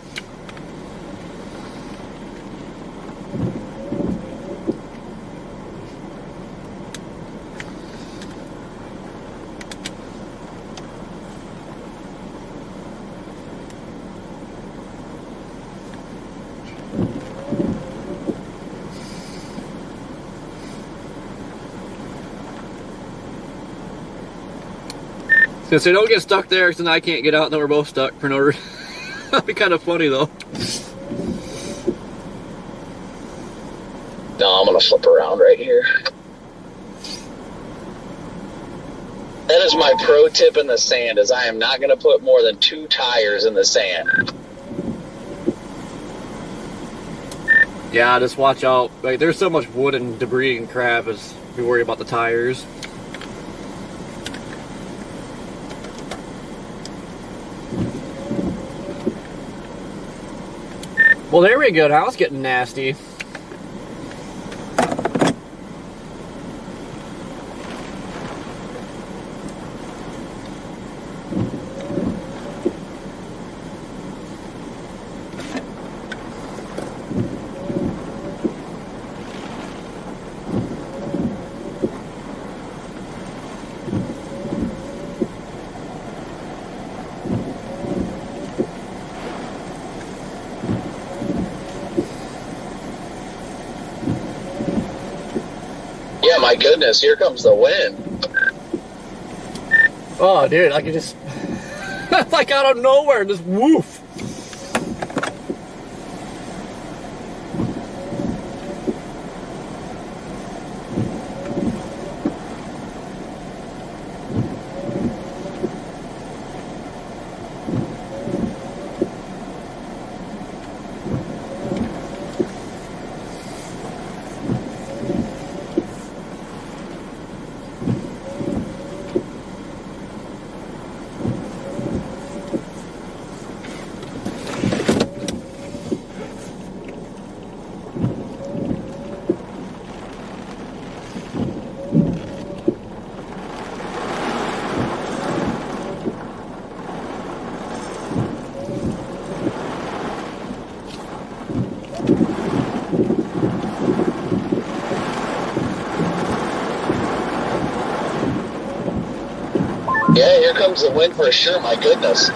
Since they don't get stuck there, then I can't get out, and then we're both stuck for no reason. That'd be kind of funny, though. No, I'm gonna flip around right here. That is my pro tip in the sand, is I am not gonna put more than 2 tires in the sand. Yeah, just watch out. Like, there's so much wood and debris and crap as we worry about the tires. Well, there we go. Now it's getting nasty. Yeah, my goodness, here comes the wind. Oh, dude, I could just... like out of nowhere, just woof. Yeah, here comes the wind for sure, my goodness.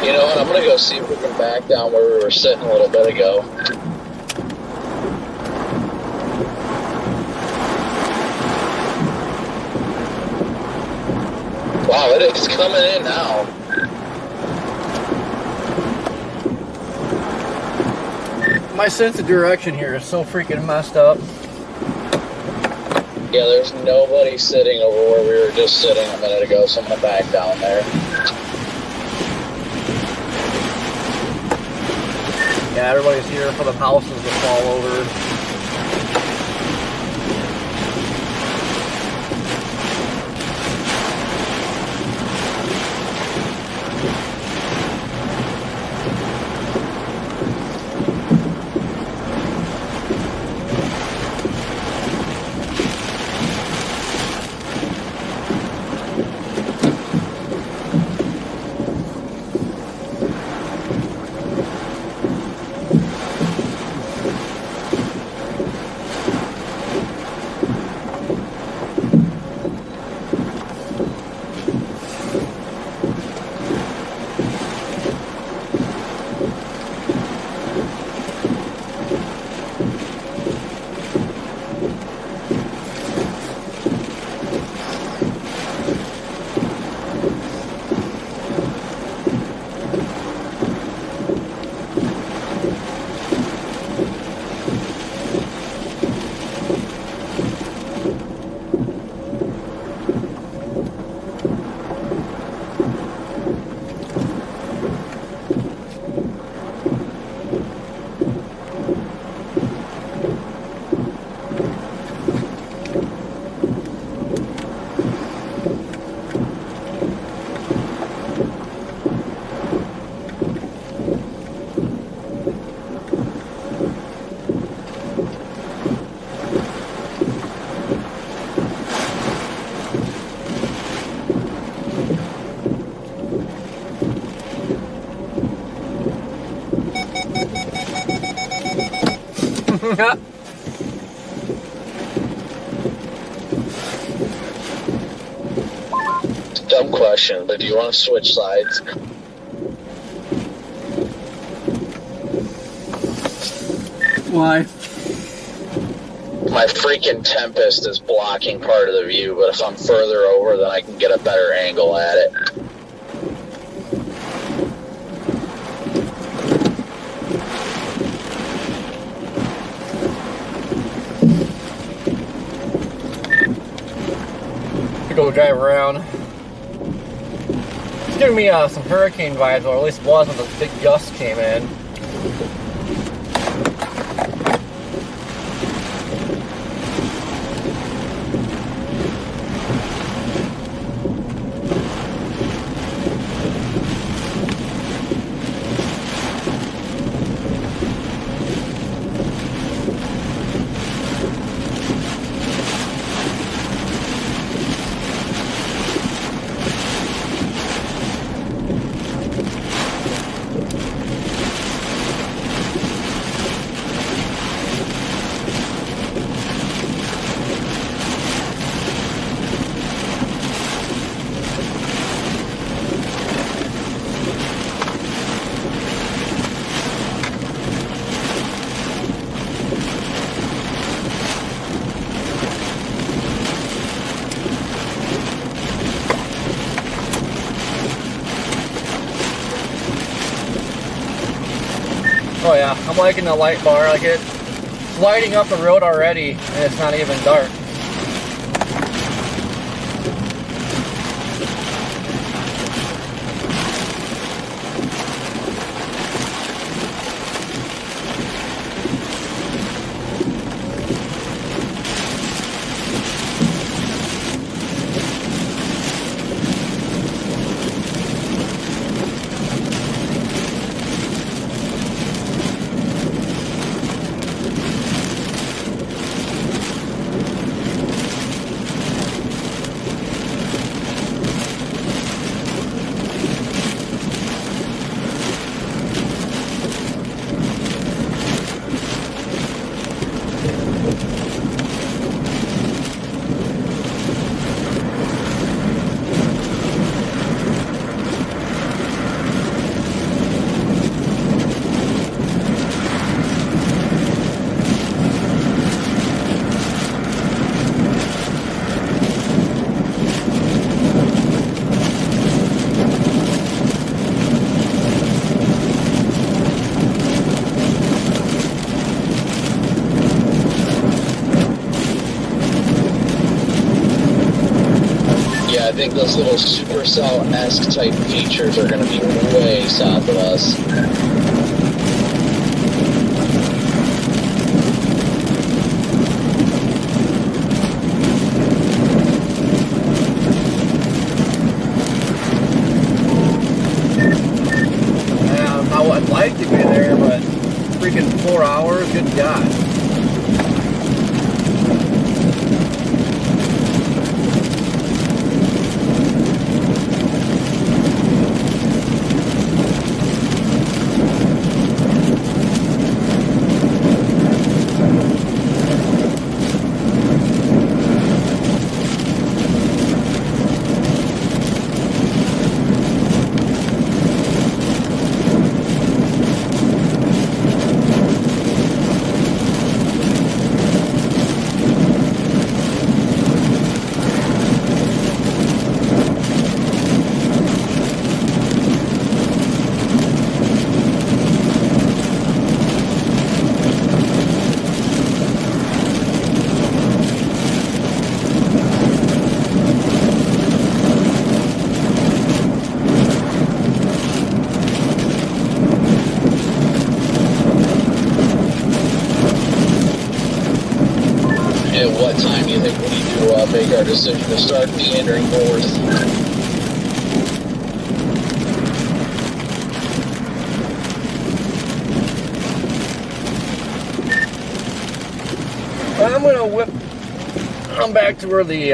You know what, I'm gonna go see if we can back down where we were sitting a little bit ago. Wow, it is coming in now. My sense of direction here is so freaking messed up. Yeah, there's nobody sitting over where we were just sitting a minute ago, so I'm gonna back down there. Yeah, everybody's here for the houses to fall over. Dumb question, but do you want to switch sides? Why? My freaking Tempest is blocking part of the view, but if I'm further over, then I can get a better angle at it. Go drive around. It's giving me some hurricane vibes, or at least was when those big gusts came in. Oh yeah, I'm liking the light bar. Like it's lighting up the road already, and it's not even dark. I think those little supercell-esque type features are going to be way south of us. Yeah, I would like to be there, but freaking 4 hours, good God. At what time do you think we need to make our decision to start meandering north? I'm gonna whip. I'm back to where the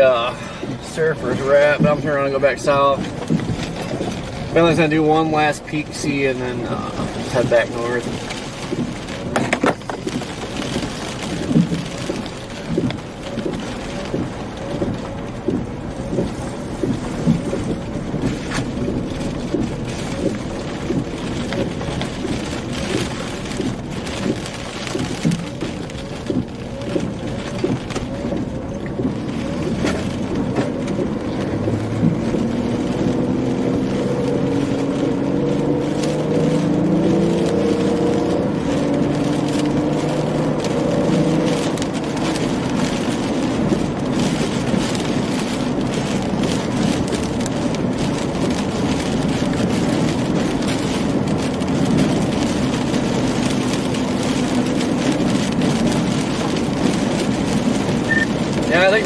surfers were at, but I'm gonna go back south. Bentley's gonna do one last peek see and then just head back north.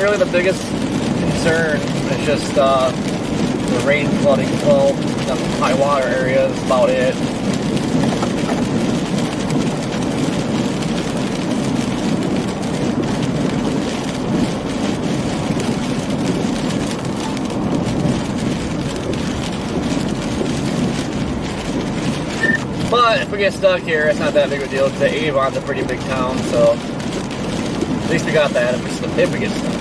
really the biggest concern is just the rain flooding flow, the high water area is about it. But if we get stuck here, it's not that big of a deal because Avon's a pretty big town, so at least we got that if we get stuck.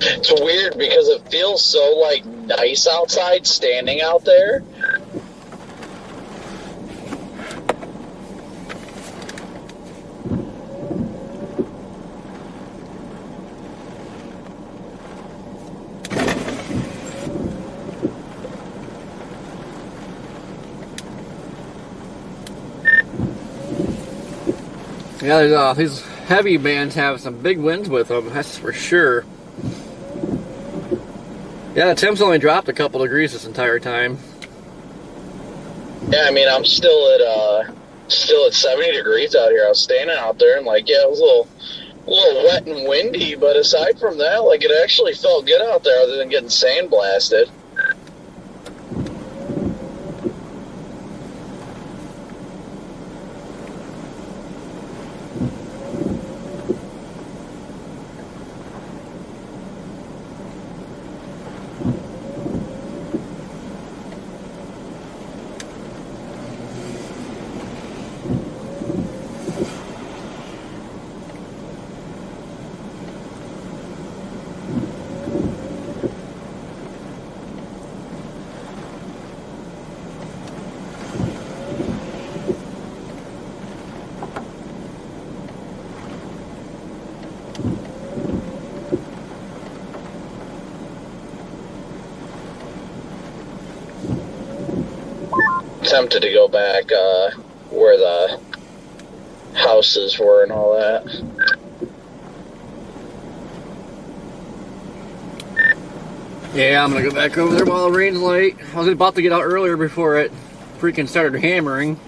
It's weird because it feels so, like, nice outside standing out there. Yeah, these heavy bands have some big winds with them, that's for sure. Yeah, the temps only dropped a couple degrees this entire time. Yeah, I mean, I'm still at 70 degrees out here. I was standing out there and, like, yeah, it was a little wet and windy, but aside from that, like, it actually felt good out there other than getting sandblasted. tempted to go back where the houses were and all that. Yeah, I'm gonna go back over there while the rain's light. I was about to get out earlier before it freaking started hammering.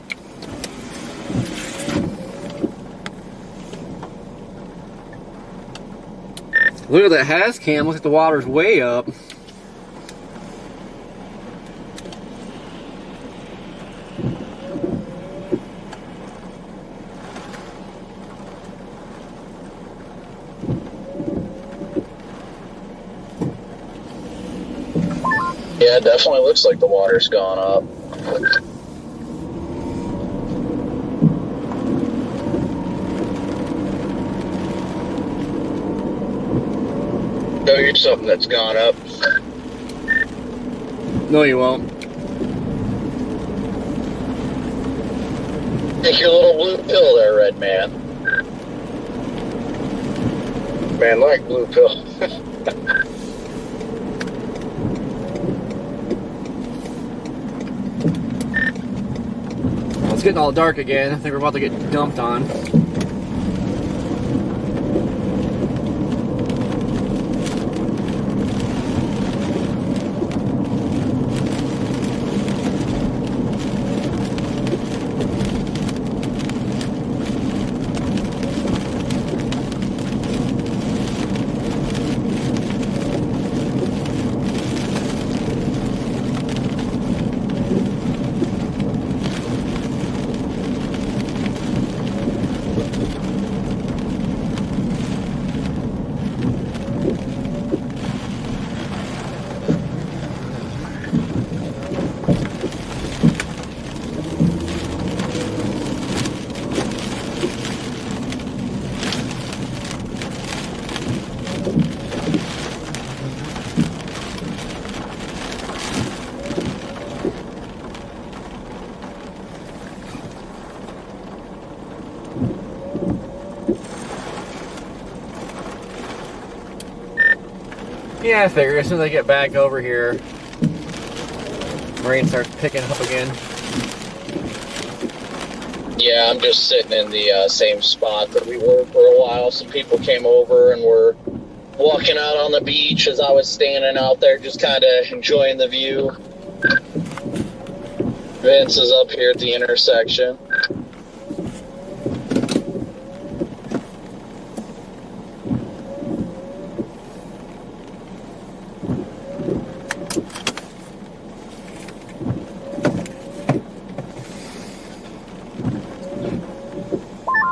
Look at that has cam. Looks like the water's way up. Yeah, it definitely looks like the water's gone up. Show you something that's gone up. No, you won't. Take your little blue pill there, red man. Man, like blue pill. Well, it's getting all dark again. I think we're about to get dumped on. Yeah, I figure as soon as I get back over here, rain starts picking up again. Yeah, I'm just sitting in the same spot that we were for a while. Some people came over and were walking out on the beach as I was standing out there just kind of enjoying the view. Vince is up here at the intersection.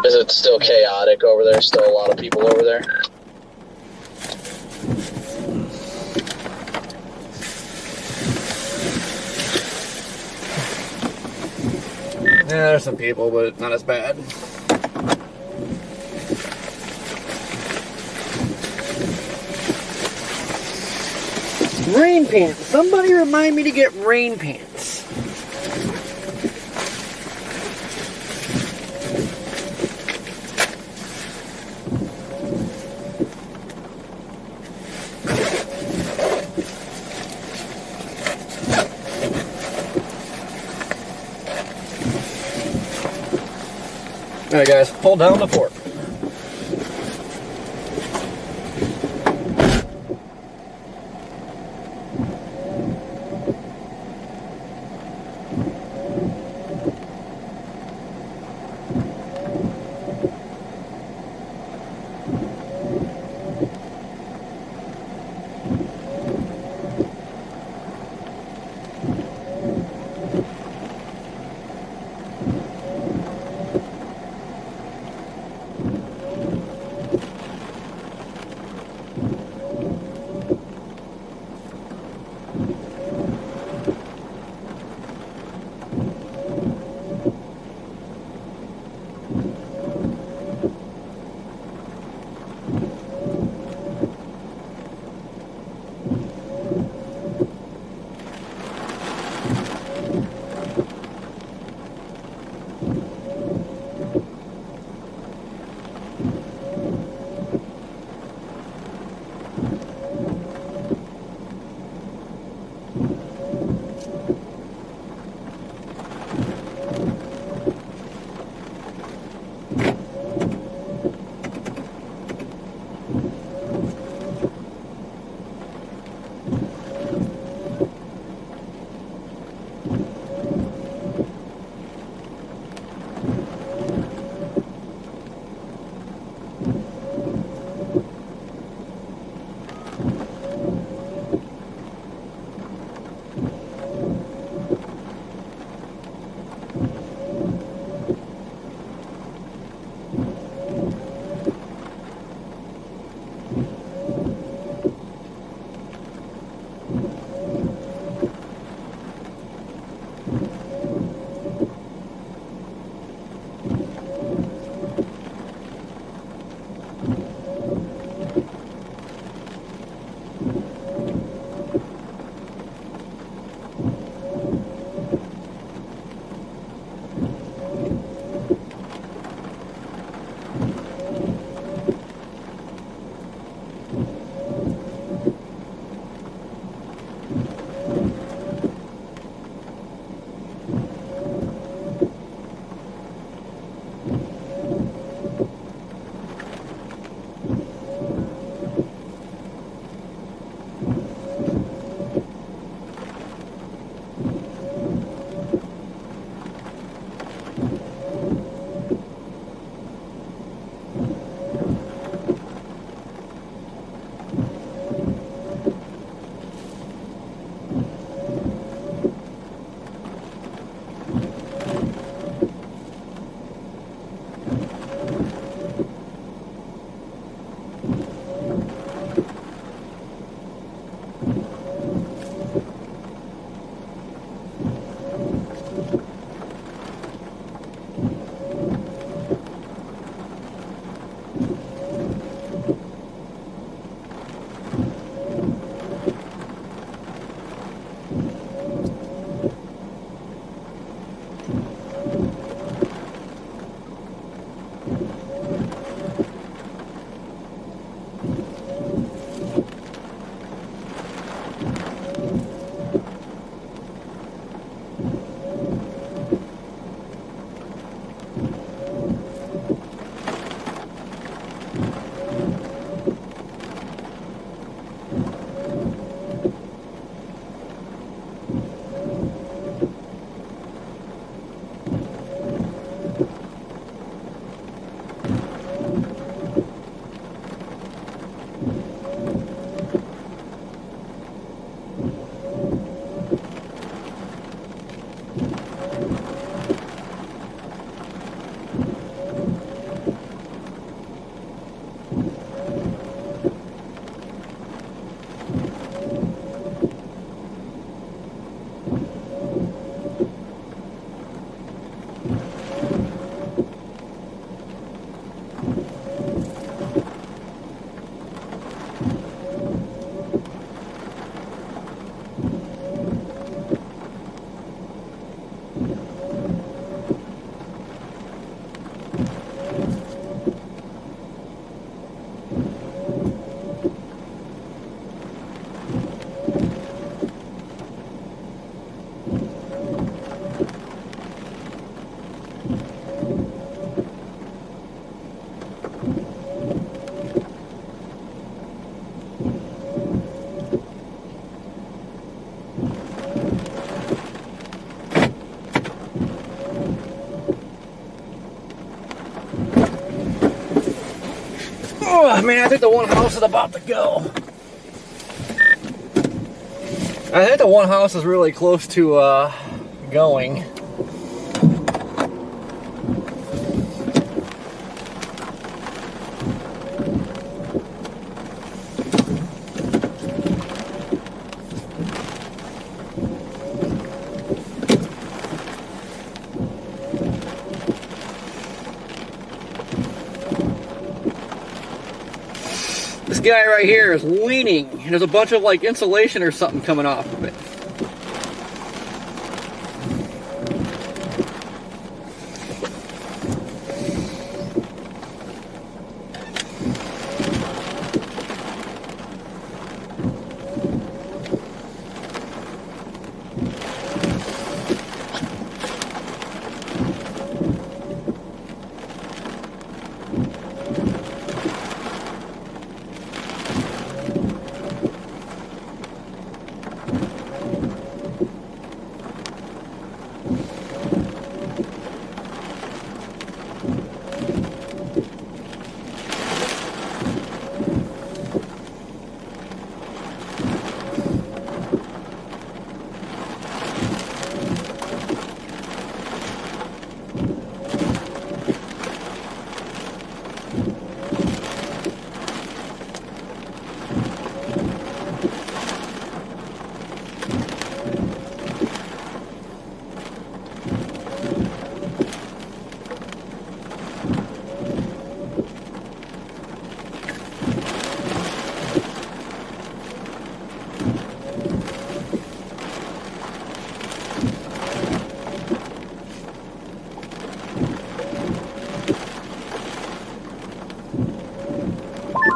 Is it still chaotic over there? Still a lot of people over there? Yeah, there's some people, but not as bad. Rain pants. Somebody remind me to get rain pants. Alright guys, pull down the fork. Oh man, I think the one house is about to go. I think the one house is really close to going. This guy right here is leaning, and there's a bunch of like insulation or something coming off of it.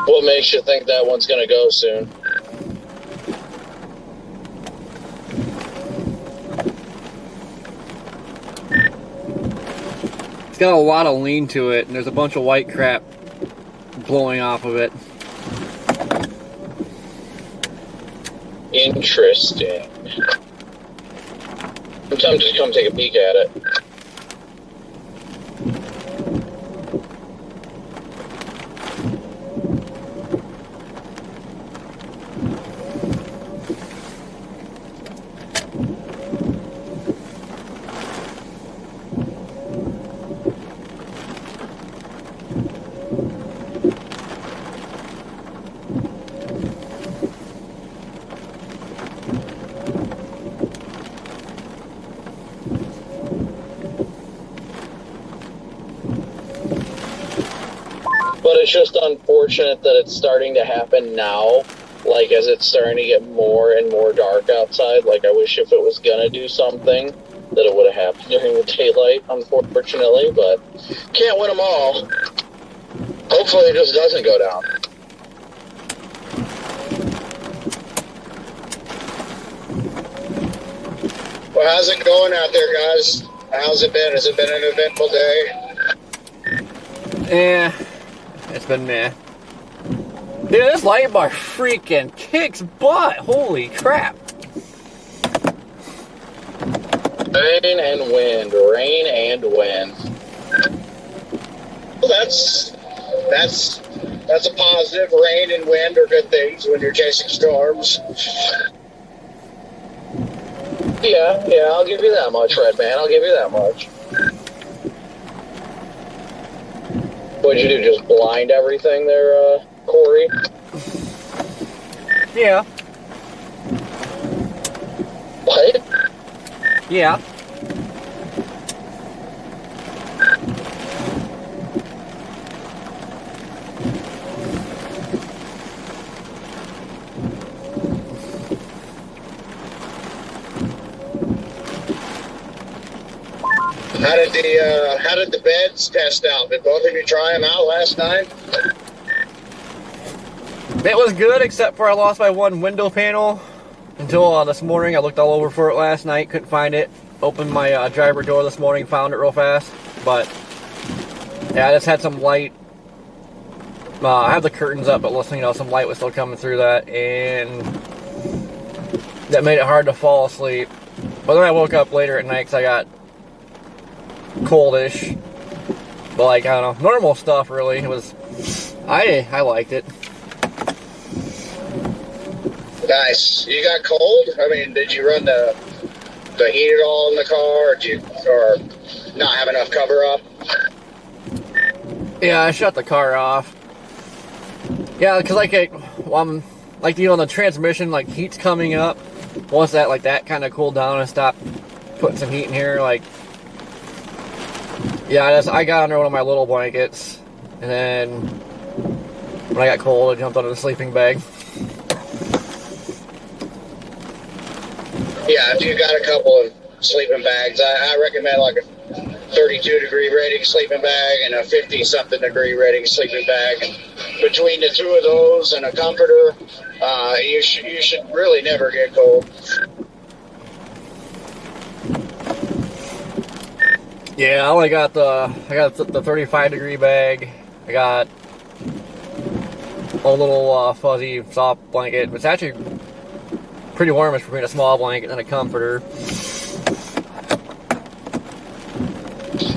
What makes you think that one's gonna go soon? It's got a lot of lean to it, and there's a bunch of white crap blowing off of it. Interesting. I'm tempted to come take a peek at it. But it's just unfortunate that it's starting to happen now, like as it's starting to get more and more dark outside. Like I wish if it was gonna do something that it would have happened during the daylight, unfortunately, but can't win them all. Hopefully it just doesn't go down. Well, how's it going out there, guys? How's it been? Has it been an eventful day? Yeah, it's been meh. Dude, this light bar freaking kicks butt. Holy crap. Rain and wind, rain and wind. Well, that's a positive. Rain and wind are good things when you're chasing storms. Yeah, I'll give you that much, Red Man. I'll give you that much. What'd you do, just blind everything there, Corey? Yeah. What? Yeah. How did the beds test out? Did both of you try them out last night? It was good, except for I lost my one window panel until this morning. I looked all over for it last night, couldn't find it. Opened my driver door this morning, found it real fast. But yeah, I just had some light. I have the curtains up, but listening, some light was still coming through that, and that made it hard to fall asleep. But then I woke up later at night because I got coldish. But like, I don't know, normal stuff really. It was, I liked it. Nice. You got cold? I mean, did you run the heat at all in the car, or not have enough cover up? Yeah, I shut the car off. Yeah, because like the transmission, like, heat's coming up. Once that kind of cooled down and stopped putting some heat in here, like, yeah, I got under one of my little blankets, and then when I got cold, I jumped under the sleeping bag. Yeah, if you got a couple of sleeping bags, I recommend like a 32 degree rating sleeping bag and a 50 something degree rating sleeping bag. And between the two of those and a comforter, you should really never get cold. Yeah, I only got the 35 degree bag. I got a little fuzzy soft blanket. It's actually pretty warm for being a small blanket and a comforter.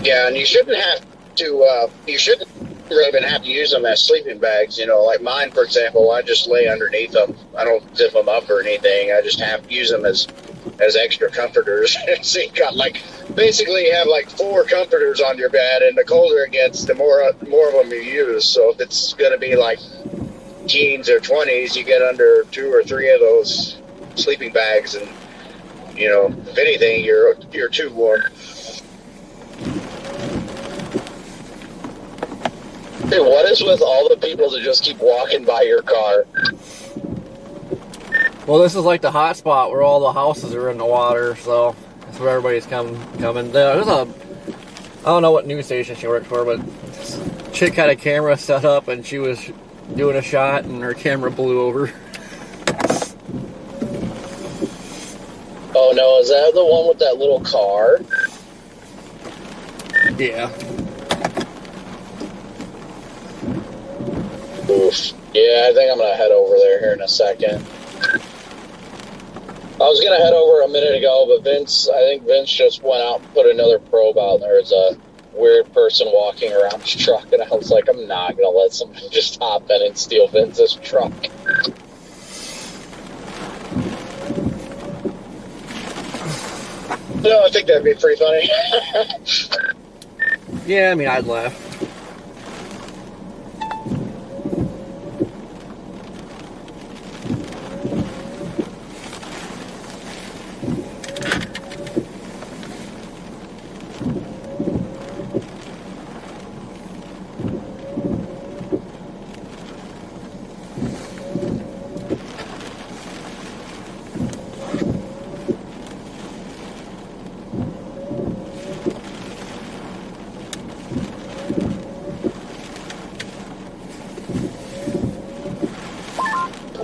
Yeah, and you shouldn't have to. You shouldn't really even have to use them as sleeping bags. Like mine, for example, I just lay underneath them. I don't zip them up or anything. I just use them as extra comforters. So you got basically you have 4 comforters on your bed, and the colder it gets, the more of them you use. So if it's going to be like teens or 20s, you get under 2 or 3 of those sleeping bags, and if anything, you're too warm. Hey, what is with all the people that just keep walking by your car? Well, this is like the hot spot where all the houses are in the water, so that's where everybody's coming. There's I don't know what news station she worked for, but this chick had a camera set up and she was doing a shot and her camera blew over. Oh no, is that the one with that little car? Yeah. Oof. Yeah, I think I'm going to head over there here in a second. I was going to head over a minute ago, but I think Vince just went out and put another probe out, and there was a weird person walking around his truck, and I was like, I'm not going to let somebody just hop in and steal Vince's truck. No, I think that'd be pretty funny. Yeah, I mean, I'd laugh.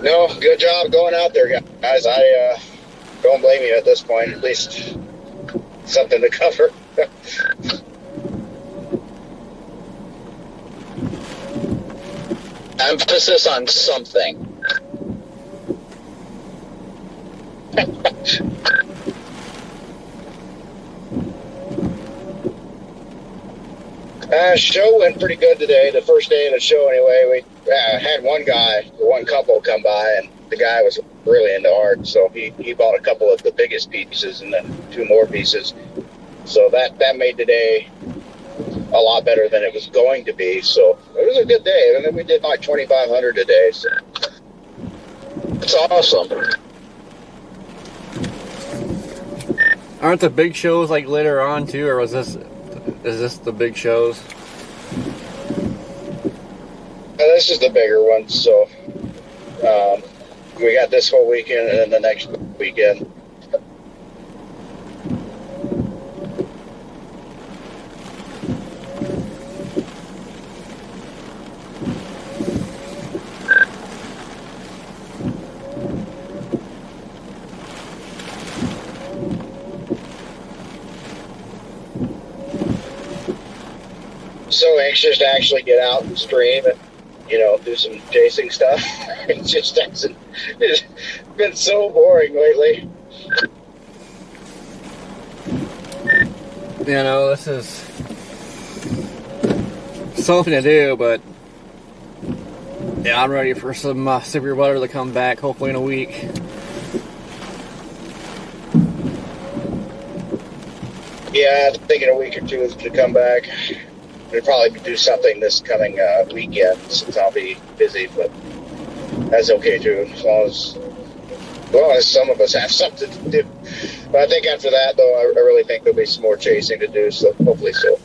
No, good job going out there, guys. I don't blame you at this point. At least something to cover. Emphasis on something. Show went pretty good today. The first day of the show, anyway. We had one couple come by, and the guy was really into art, so he bought a couple of the biggest pieces and then 2 more pieces. So that made the day a lot better than it was going to be. So it was a good day. And then we did like 2,500 today. So it's awesome. Aren't the big shows like later on too, or is this the big shows? This is the bigger one. So we got this whole weekend and then the next weekend. so anxious to actually get out and stream and, you know, do some chasing stuff. It just hasn't. It's been so boring lately. You know, this is something to do, but yeah, I'm ready for some severe weather to come back, hopefully in a week. Yeah, I think in a week or two to come back. We'll probably do something this coming weekend since I'll be busy, but that's okay too, as long as some of us have something to do. But I think after that, though, I really think there'll be some more chasing to do, so hopefully so.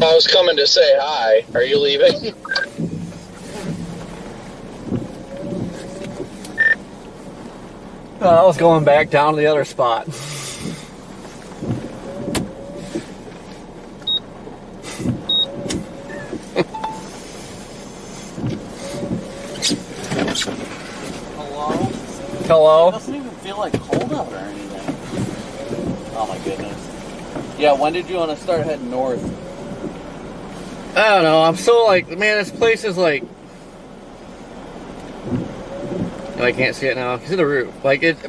I was coming to say hi. Are you leaving? I was going back down to the other spot. Hello? It doesn't even feel like cold out or anything. Oh my goodness. Yeah, when did you want to start heading north? I don't know, I'm so like, man, this place is like, oh, I can't see it now, it's in the roof. Like, it's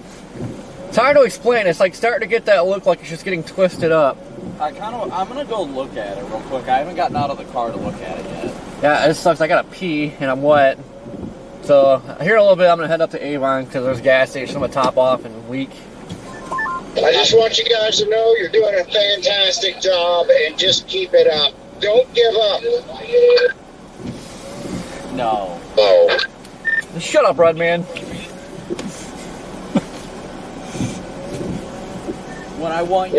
hard to explain, it's like starting to get that look like it's just getting twisted up. I'm gonna go look at it real quick. I haven't gotten out of the car to look at it yet. Yeah, it sucks, I gotta pee, and I'm wet. So, here in a little bit, I'm gonna head up to Avon, because there's a gas station I'm gonna top off in a week. I just want you guys to know you're doing a fantastic job, and just keep it up. Don't give up. No. Oh. Shut up, Redman. When I want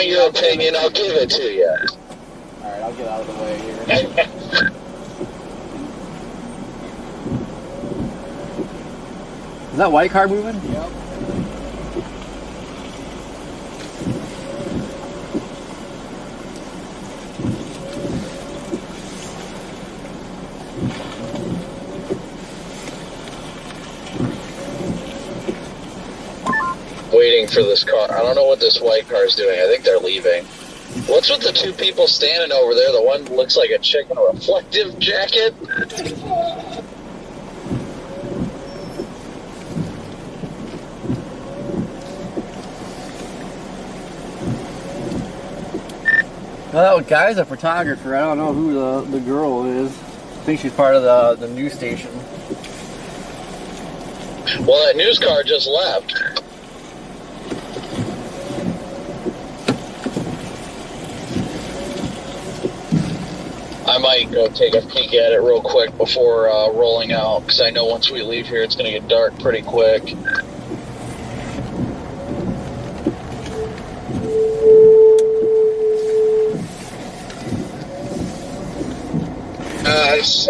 your opinion, I'll give it to you. Alright, I'll get out of the way here. Is that white car moving? Yep. Waiting for this car. I don't know what this white car is doing. I think they're leaving. What's with the two people standing over there? The one looks like a chick in a reflective jacket. Well, that guy's a photographer. I don't know who the girl is. I think she's part of the news station. Well, that news car just left. I might go take a peek at it real quick before rolling out, because I know once we leave here, it's going to get dark pretty quick.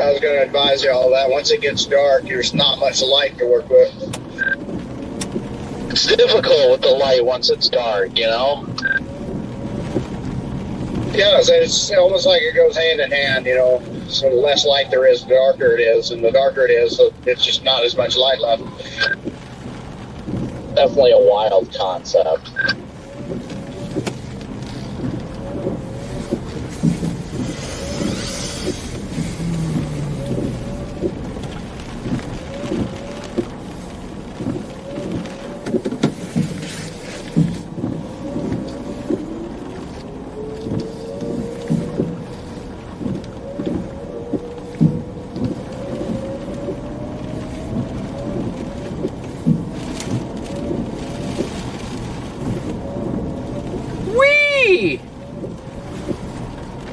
I was going to advise you all that. Once it gets dark, there's not much light to work with. It's difficult with the light once it's dark, you know? Yeah, so it's almost like it goes hand in hand, you know. So the less light there is, the darker it is. And the darker it is, it's just not as much light left. Definitely a wild concept.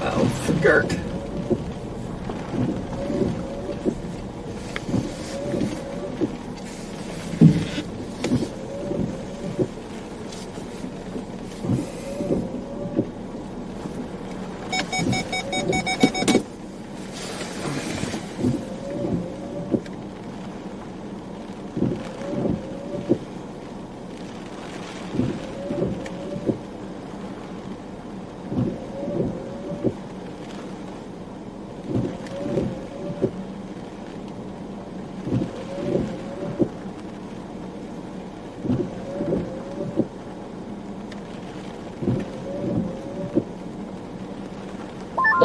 Oh, dirt.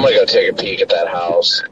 I'm gonna go take a peek at that house.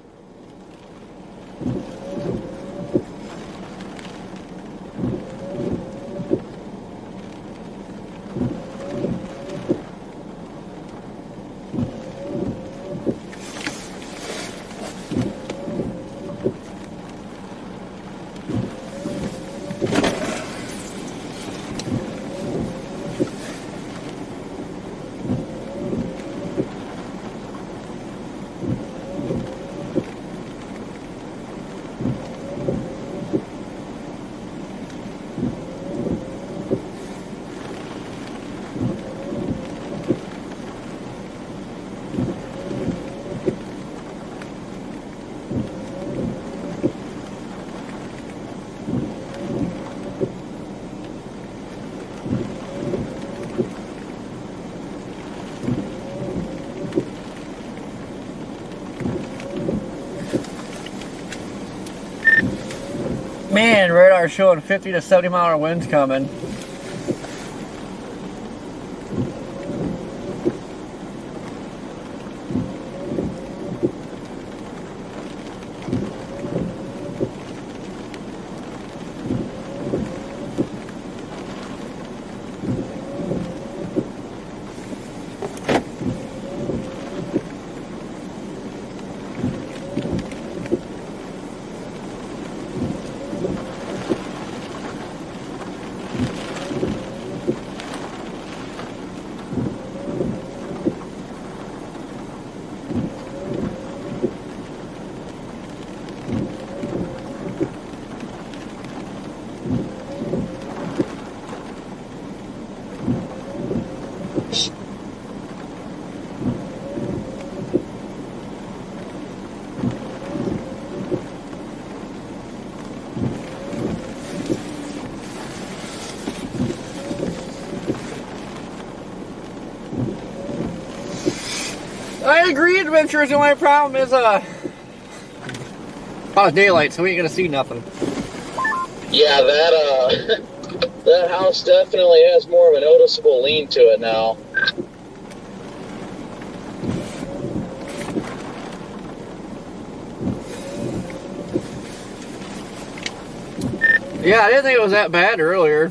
Man, radar showing 50 to 70 mile an hour winds coming. I agree, adventurers. The only problem is, daylight, so we ain't gonna see nothing. Yeah, that that house definitely has more of a noticeable lean to it now. Yeah, I didn't think it was that bad earlier.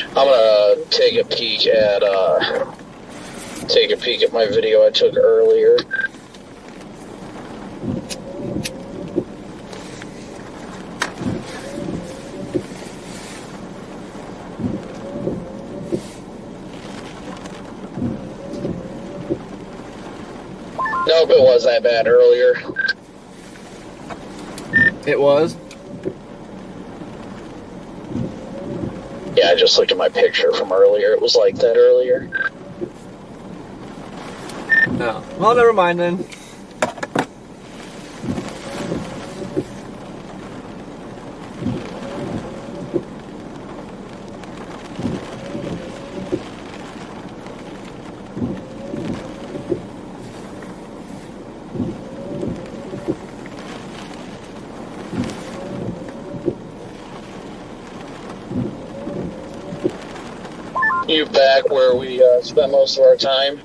I'm gonna take a peek at my video I took earlier. Nope, it was that bad earlier. It was. Yeah, I just looked at my picture from earlier. It was like that earlier. No. Well, never mind then. You back where we spent most of our time?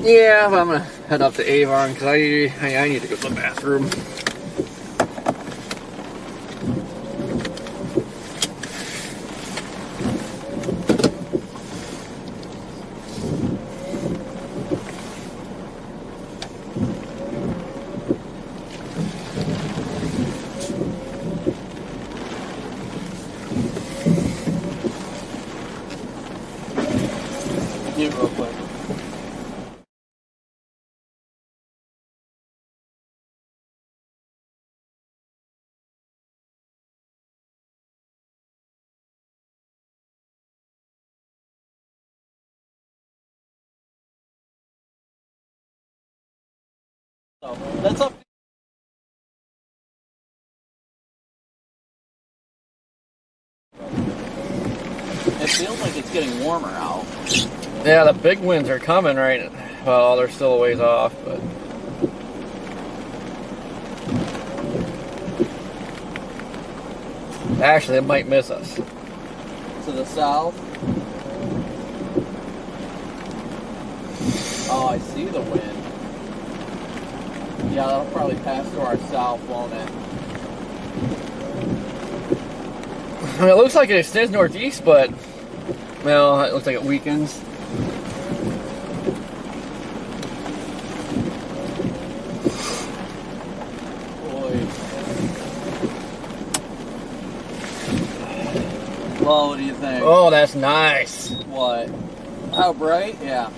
Yeah, but I'm gonna head up to Avon because I need to go to the bathroom. Real quick. So, that's up. It feels like it's getting warmer out. Yeah, the big winds are coming right. Well, they're still a ways off, but. Actually, it might miss us. To the south. Oh, I see the wind. Yeah, that'll probably pass to our south, won't it? I mean, it looks like it extends northeast, but well, it looks like it weakens. Boy. Well, what do you think? Oh, that's nice. What? How bright? Yeah.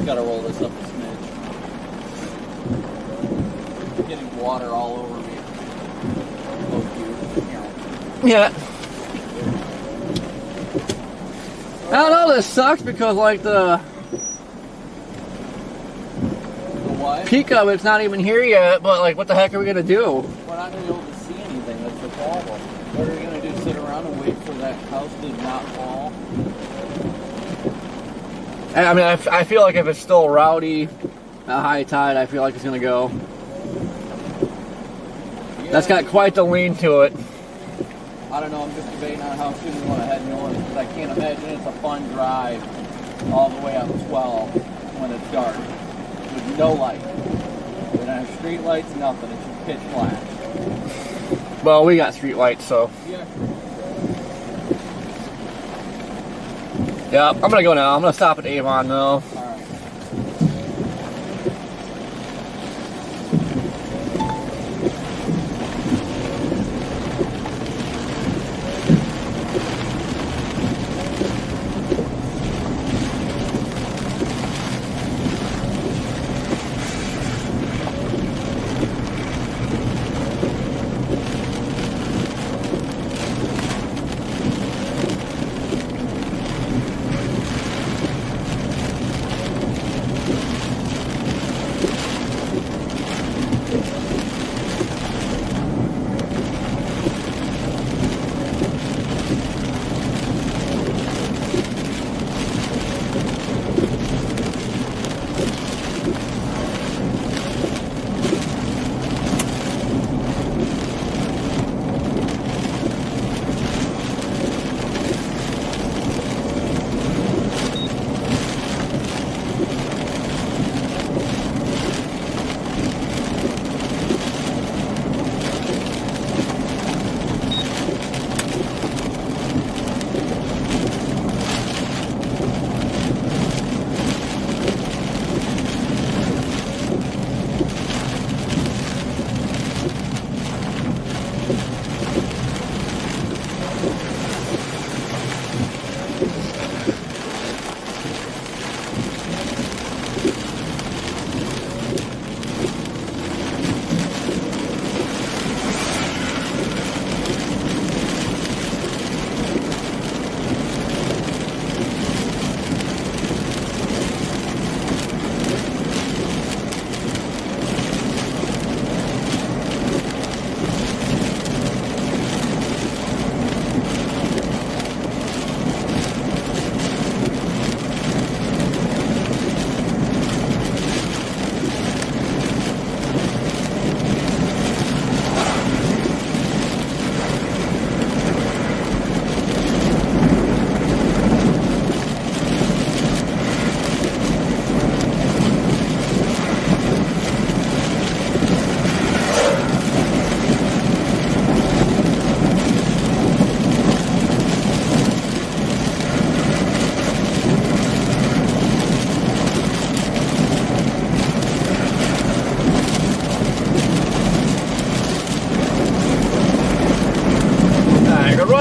Gotta roll this up a smidge. Getting water all over me. Oh, cute. Yeah. I don't know, this sucks because like the What? peak of it's not even here yet, but like what the heck are we gonna do? We're not gonna be able to see anything, that's the problem. What are we gonna do? Sit around and wait for that house to not fall? I mean, I feel like if it's still rowdy at high tide, I feel like it's gonna go. Yeah. That's got quite the lean to it. I don't know, I'm just debating on how soon we want to head north, because I can't imagine it's a fun drive all the way up 12 when it's dark, with no light. We don't have street lights, nothing, it's just pitch black. Well, we got street lights, so. Yeah. Yeah, I'm gonna go now. I'm gonna stop at Avon though. Alright.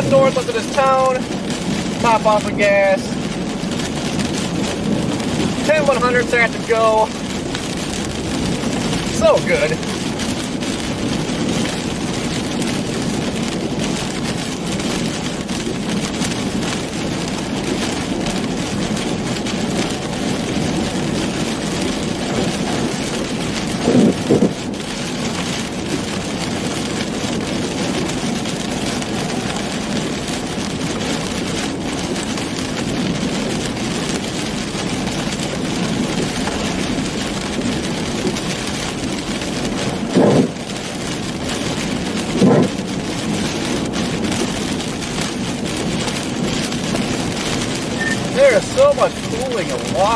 North up to this town, top off of gas. 10-100s have to go. So good.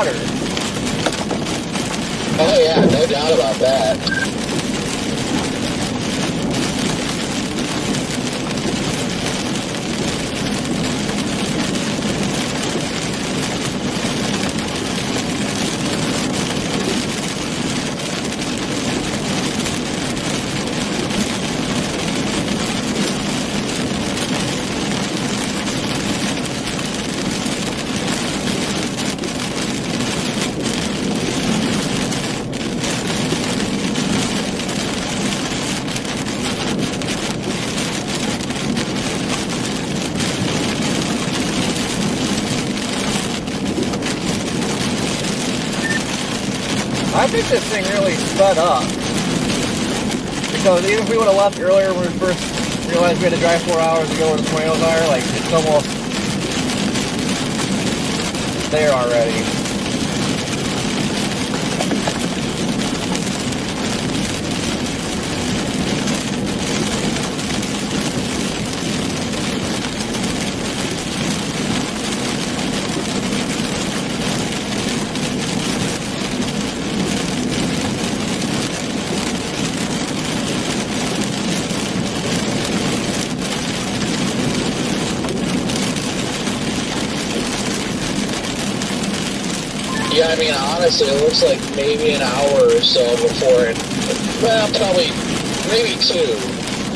water. Oh yeah, no doubt about that. I think this thing really sped up. Because even if we would have left earlier when we first realized we had to drive 4 hours to go where the tornadoes are, like, it's almost there already. Yeah, I mean, honestly, it looks like maybe an hour or so before it, well, probably, maybe 2,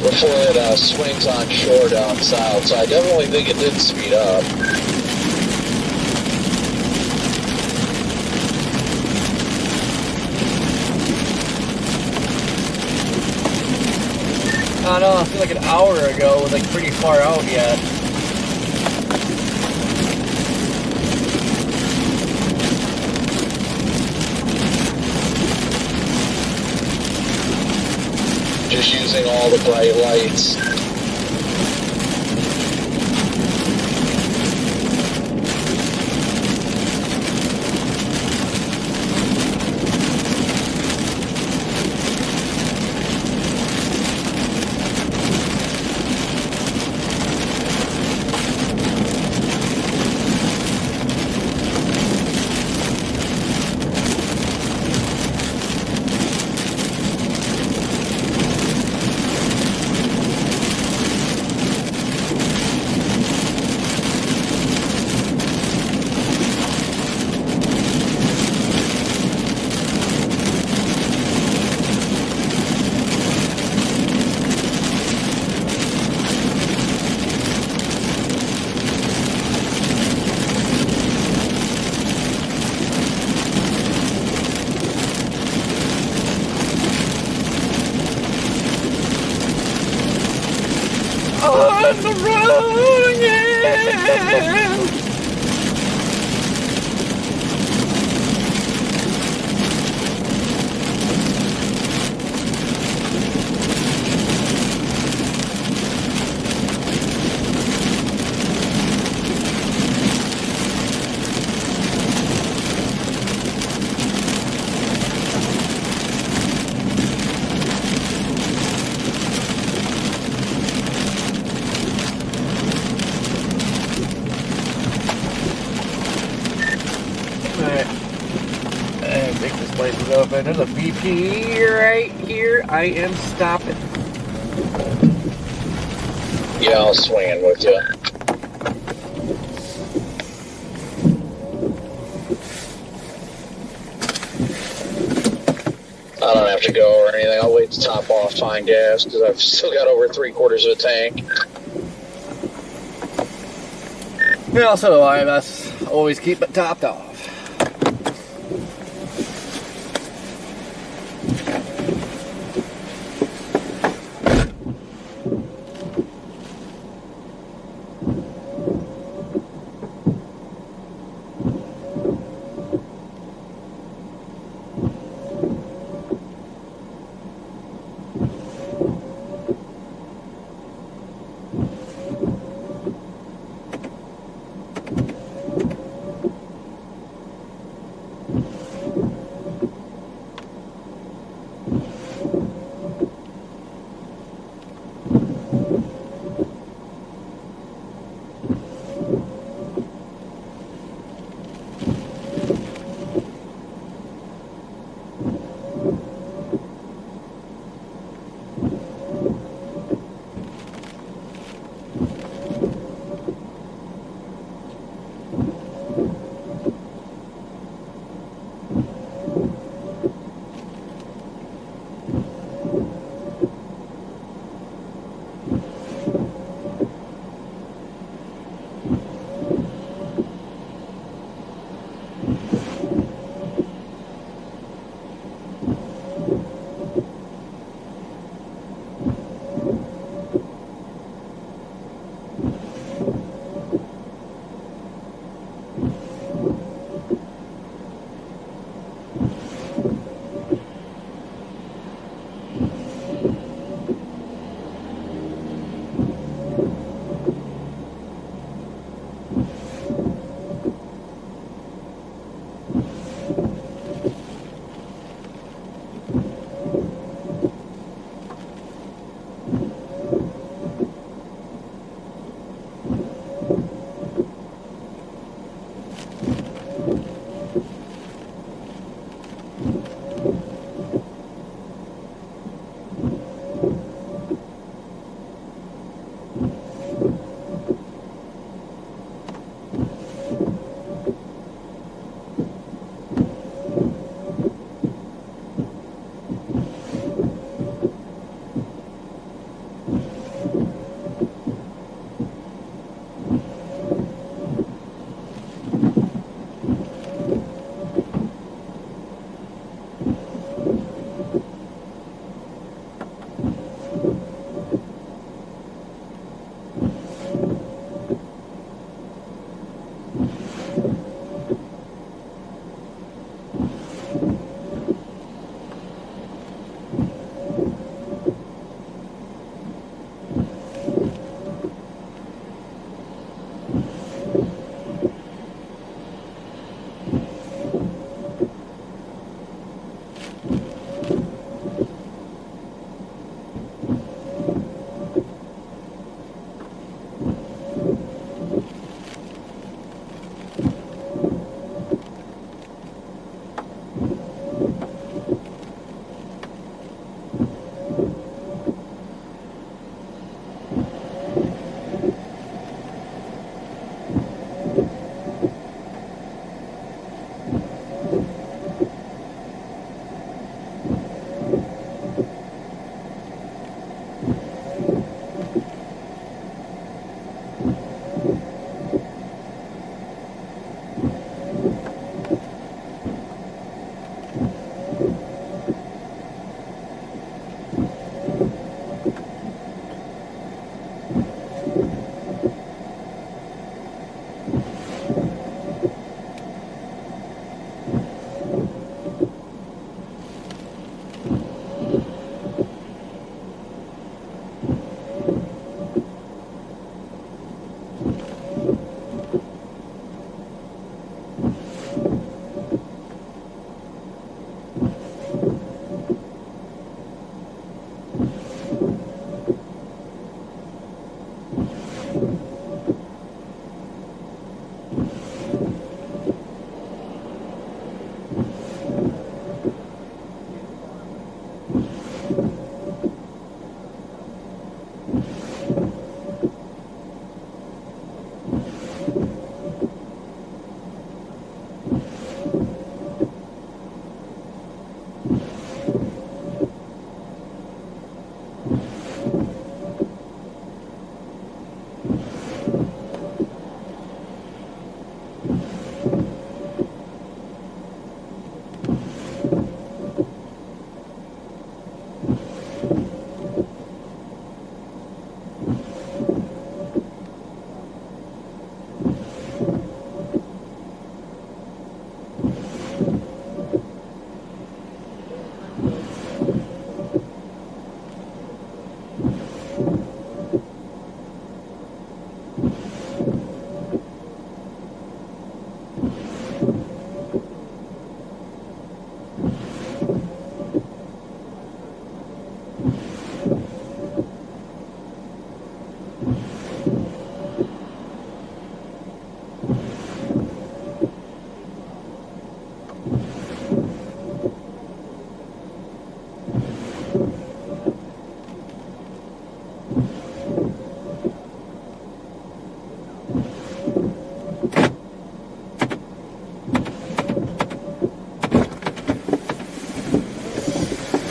before it swings on shore down south. So I definitely think it did speed up. I don't know, I feel like an hour ago was like pretty far out yet. Just using all the bright lights. On the road again! I think this place is open. There's a BP right here. I am stopping. Yeah, I'll swing in with you. I don't have to go or anything. I'll wait to top off, find gas, because I've still got over 3/4 of a tank. Yeah, so do I. That's always keep it topped off.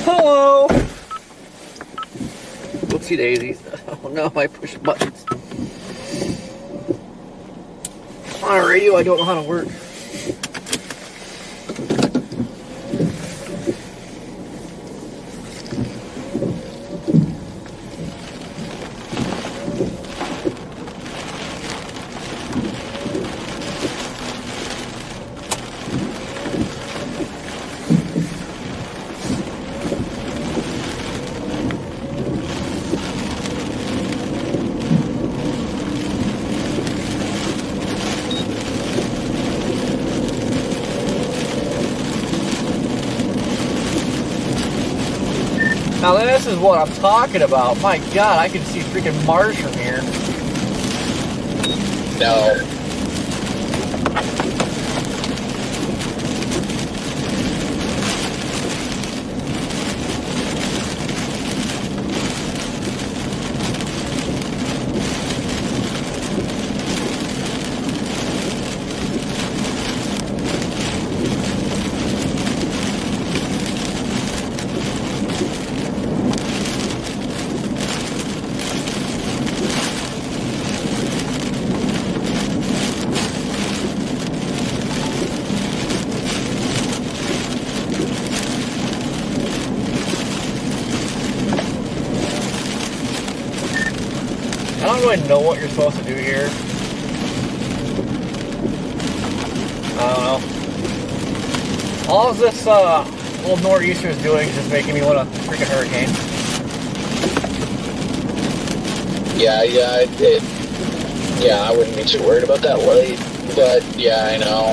Hello! Whoopsie daisies. Oh no, I push buttons. On a radio I don't know how to work. Now this is what I'm talking about. My God, I can see freaking Mars from here. No. I don't really know what you're supposed to do here. I don't know. All of this little nor'easter is doing is just making me want a freaking hurricane. Yeah, I wouldn't be too worried about that light, but yeah, I know.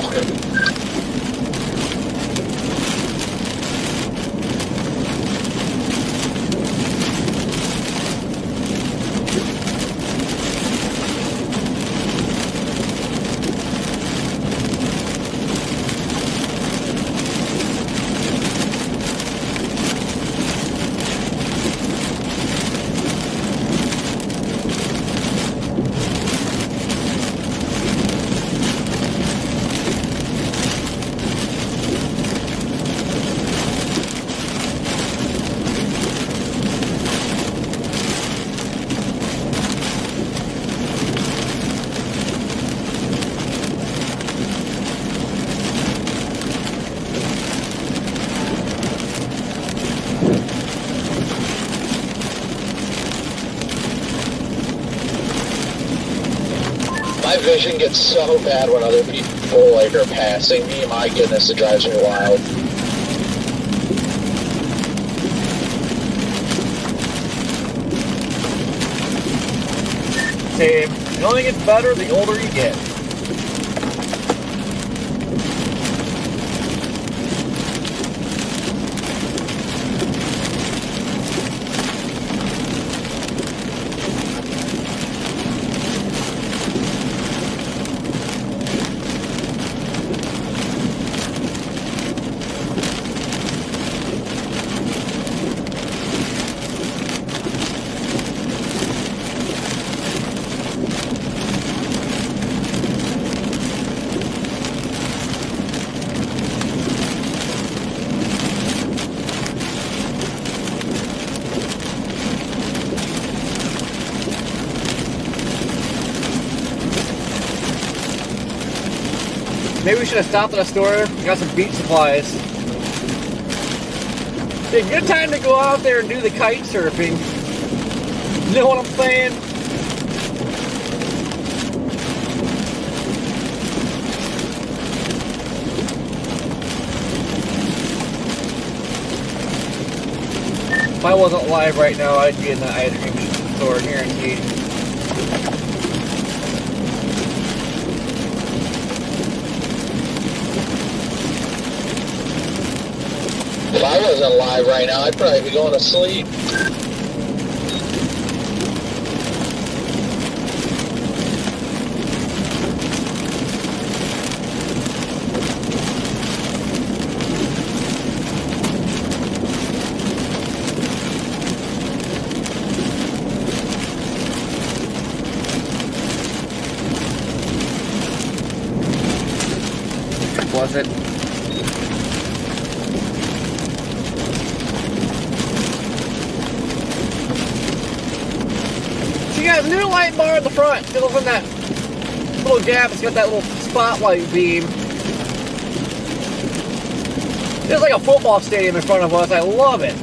My vision gets so bad when other people like are passing me. My goodness, it drives me wild. Same. It only gets better the older you get. Maybe we should have stopped at a store and got some beach supplies. Be a good time to go out there and do the kite surfing. You know what I'm saying? If I wasn't live right now, I'd be in the ice cream store here in Keene. If I wasn't live right now, I'd probably be going to sleep. Was it? You got a new light bar at the front. It goes in that little gap. It's got that little spotlight beam. It's like a football stadium in front of us. I love it.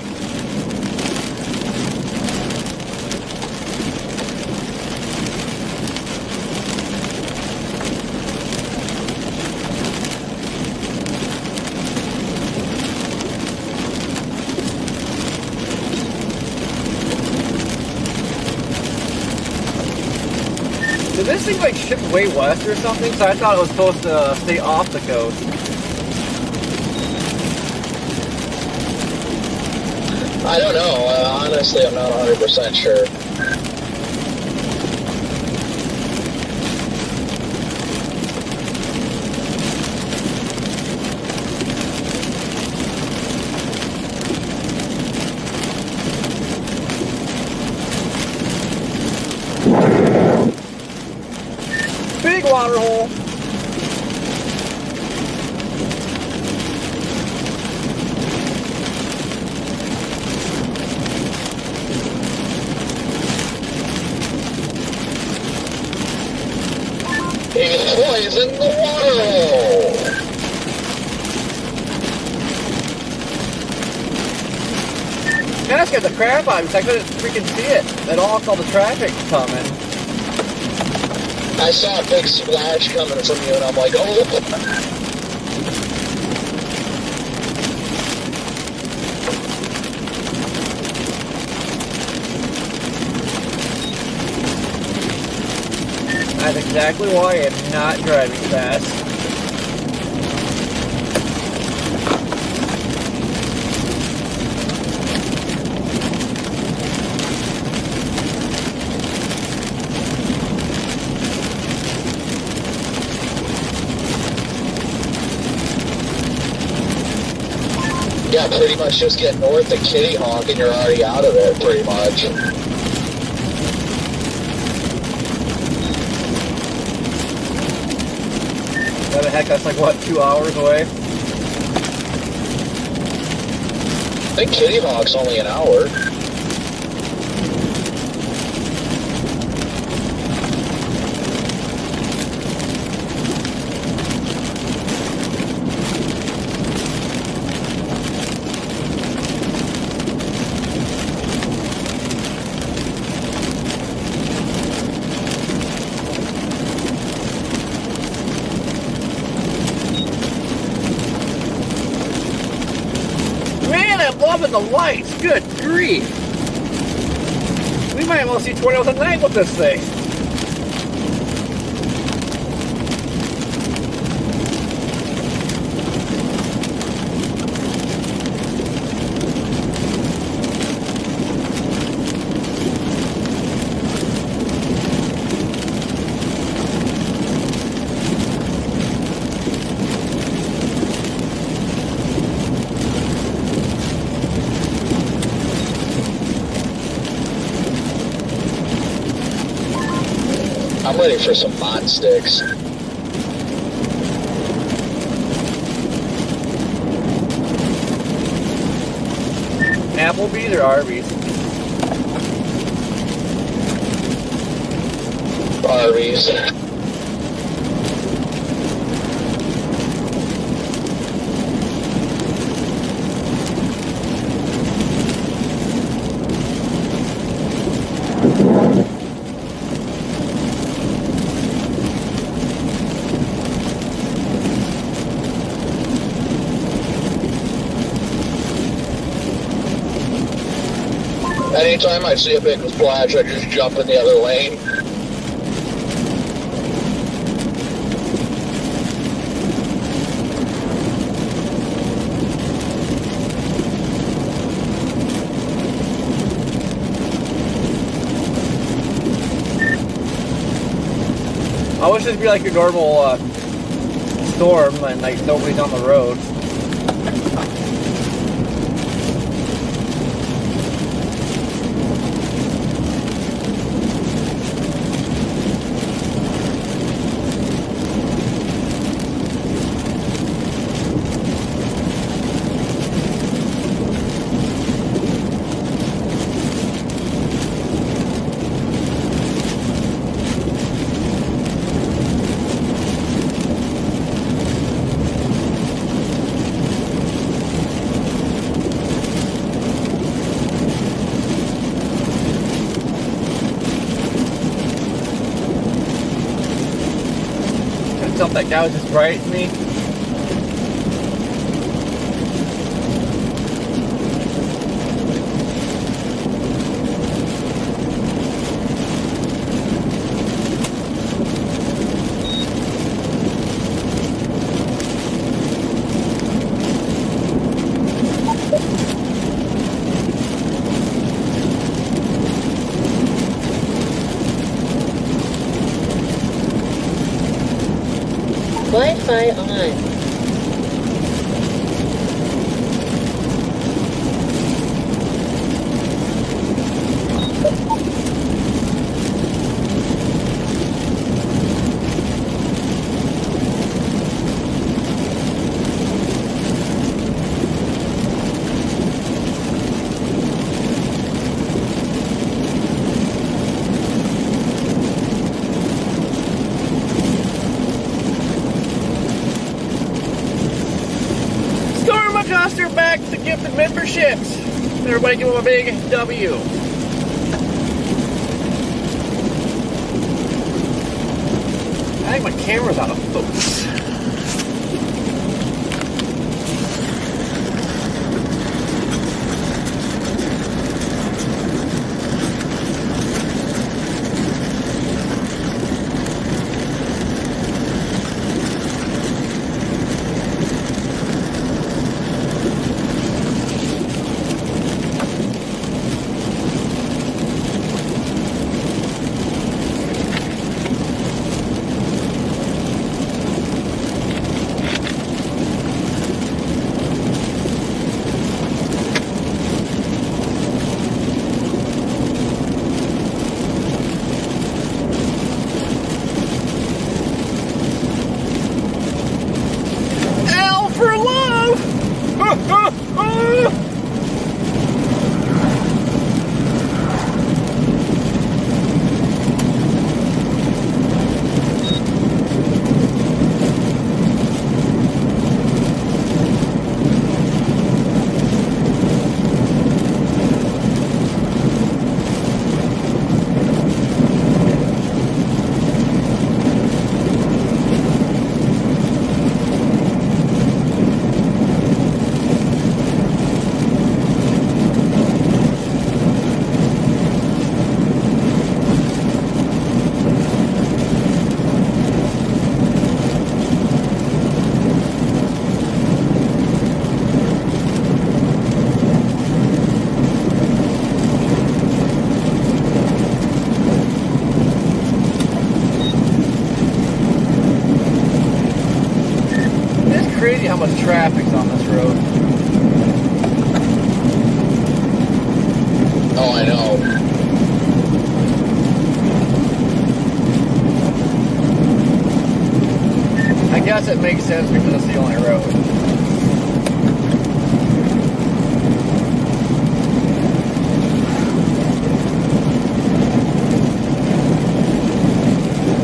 Did this thing like ship way west or something? So I thought it was supposed to stay off the coast. I don't know. Honestly, I'm not 100% sure. Big water hole. He's poisoned the water hole. Man, that scared the crap out of me. I couldn't freaking see it at all. Saw the traffic coming. I saw a big splash coming from you, and I'm like, oh. That's exactly why I'm not driving fast. Yeah, pretty much just get north of Kitty Hawk and you're already out of there, pretty much. What the heck, that's like, what, 2 hours away? I think Kitty Hawk's only an hour. Man, I'm loving the lights. Good grief. We might well see tornadoes at night with this thing. I'm ready for some mod sticks. Applebee's or Arby's? Arby's. Anytime I see a big splash, I just jump in the other lane. I wish it'd be like a normal storm and like nobody's on the road. Something that guy was just right at me. Wi-Fi on. Storm Acoster back to give the memberships. Everybody give him a big W. I think my camera's out of focus. Al for love! It's crazy how much traffic's on this road. Oh, I know. I guess it makes sense because it's the only road.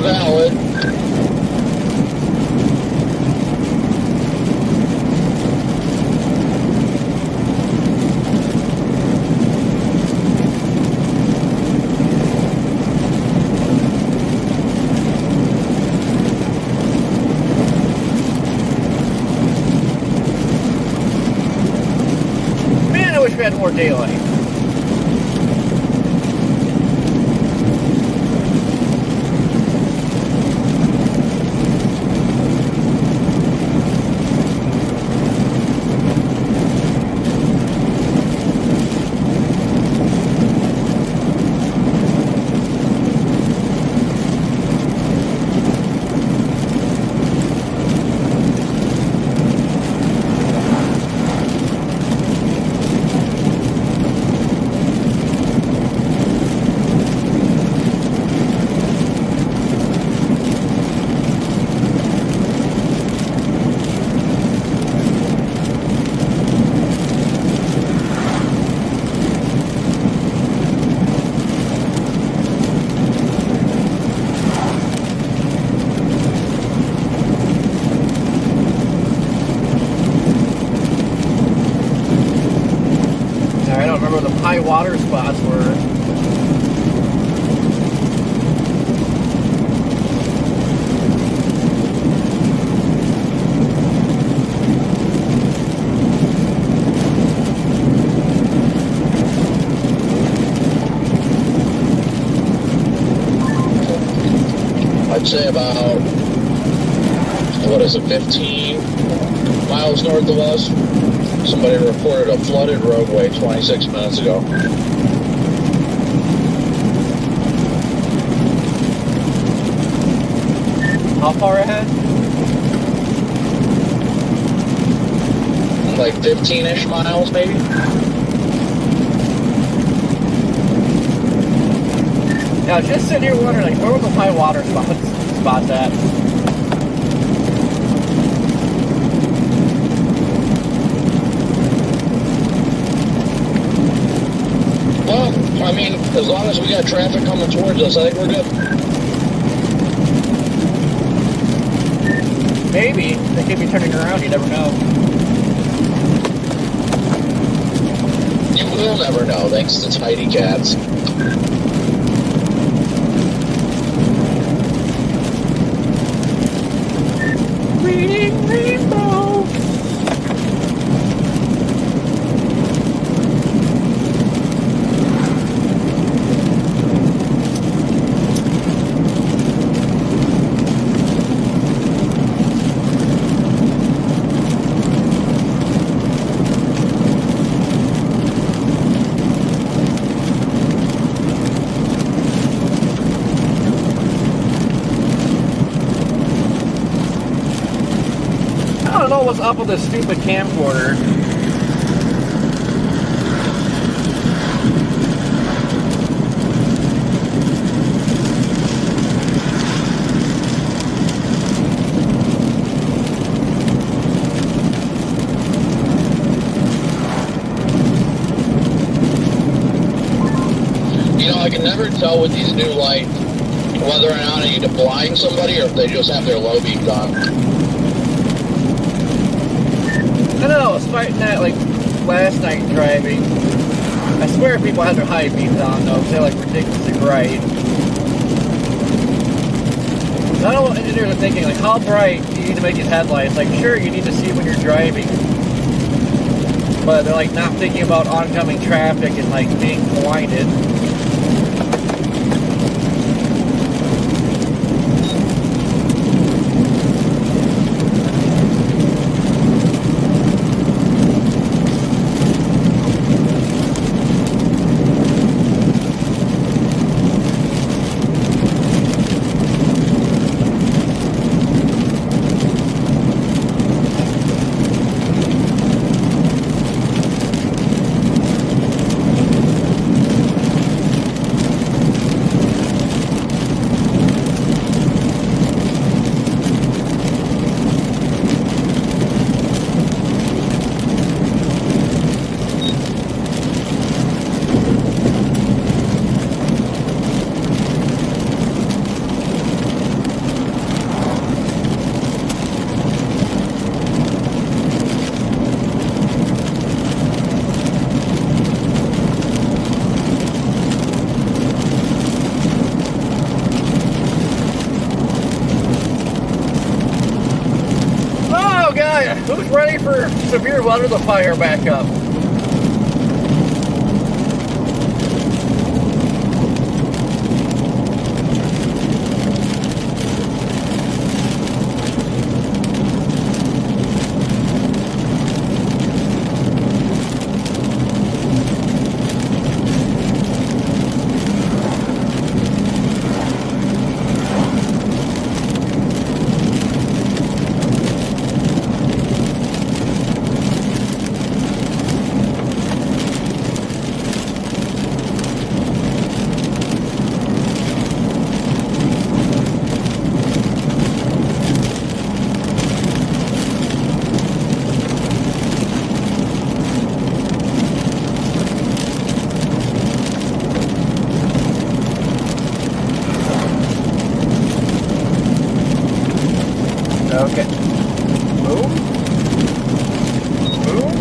Valid. Man, I wish we had more daylight. I don't remember where the high water spots were. I'd say about, what is it, 15 miles north of us. Somebody reported a flooded roadway 26 minutes ago. How far ahead? like 15-ish miles, maybe. Yeah, I was just sitting here wondering, like, where were the high water spots at? Well, I mean, as long as we got traffic coming towards us, I think we're good. Maybe. They could be turning around, you never know. You will never know, thanks to Tidy Cats. Reading Rainbow. I don't know what's up with this stupid camcorder. You know, I can never tell with these new lights whether or not I need to blind somebody or if they just have their low beams on. I know, I was fighting that, like, last night driving. I swear people had their high beams on, though, because they're, like, ridiculously bright. I don't know what engineers are thinking, like, how bright do you need to make these headlights? Like, sure, you need to see when you're driving, but they're, like, not thinking about oncoming traffic and, like, being blinded. Who's ready for severe weather to fire back up? Okay. Boom. Boom.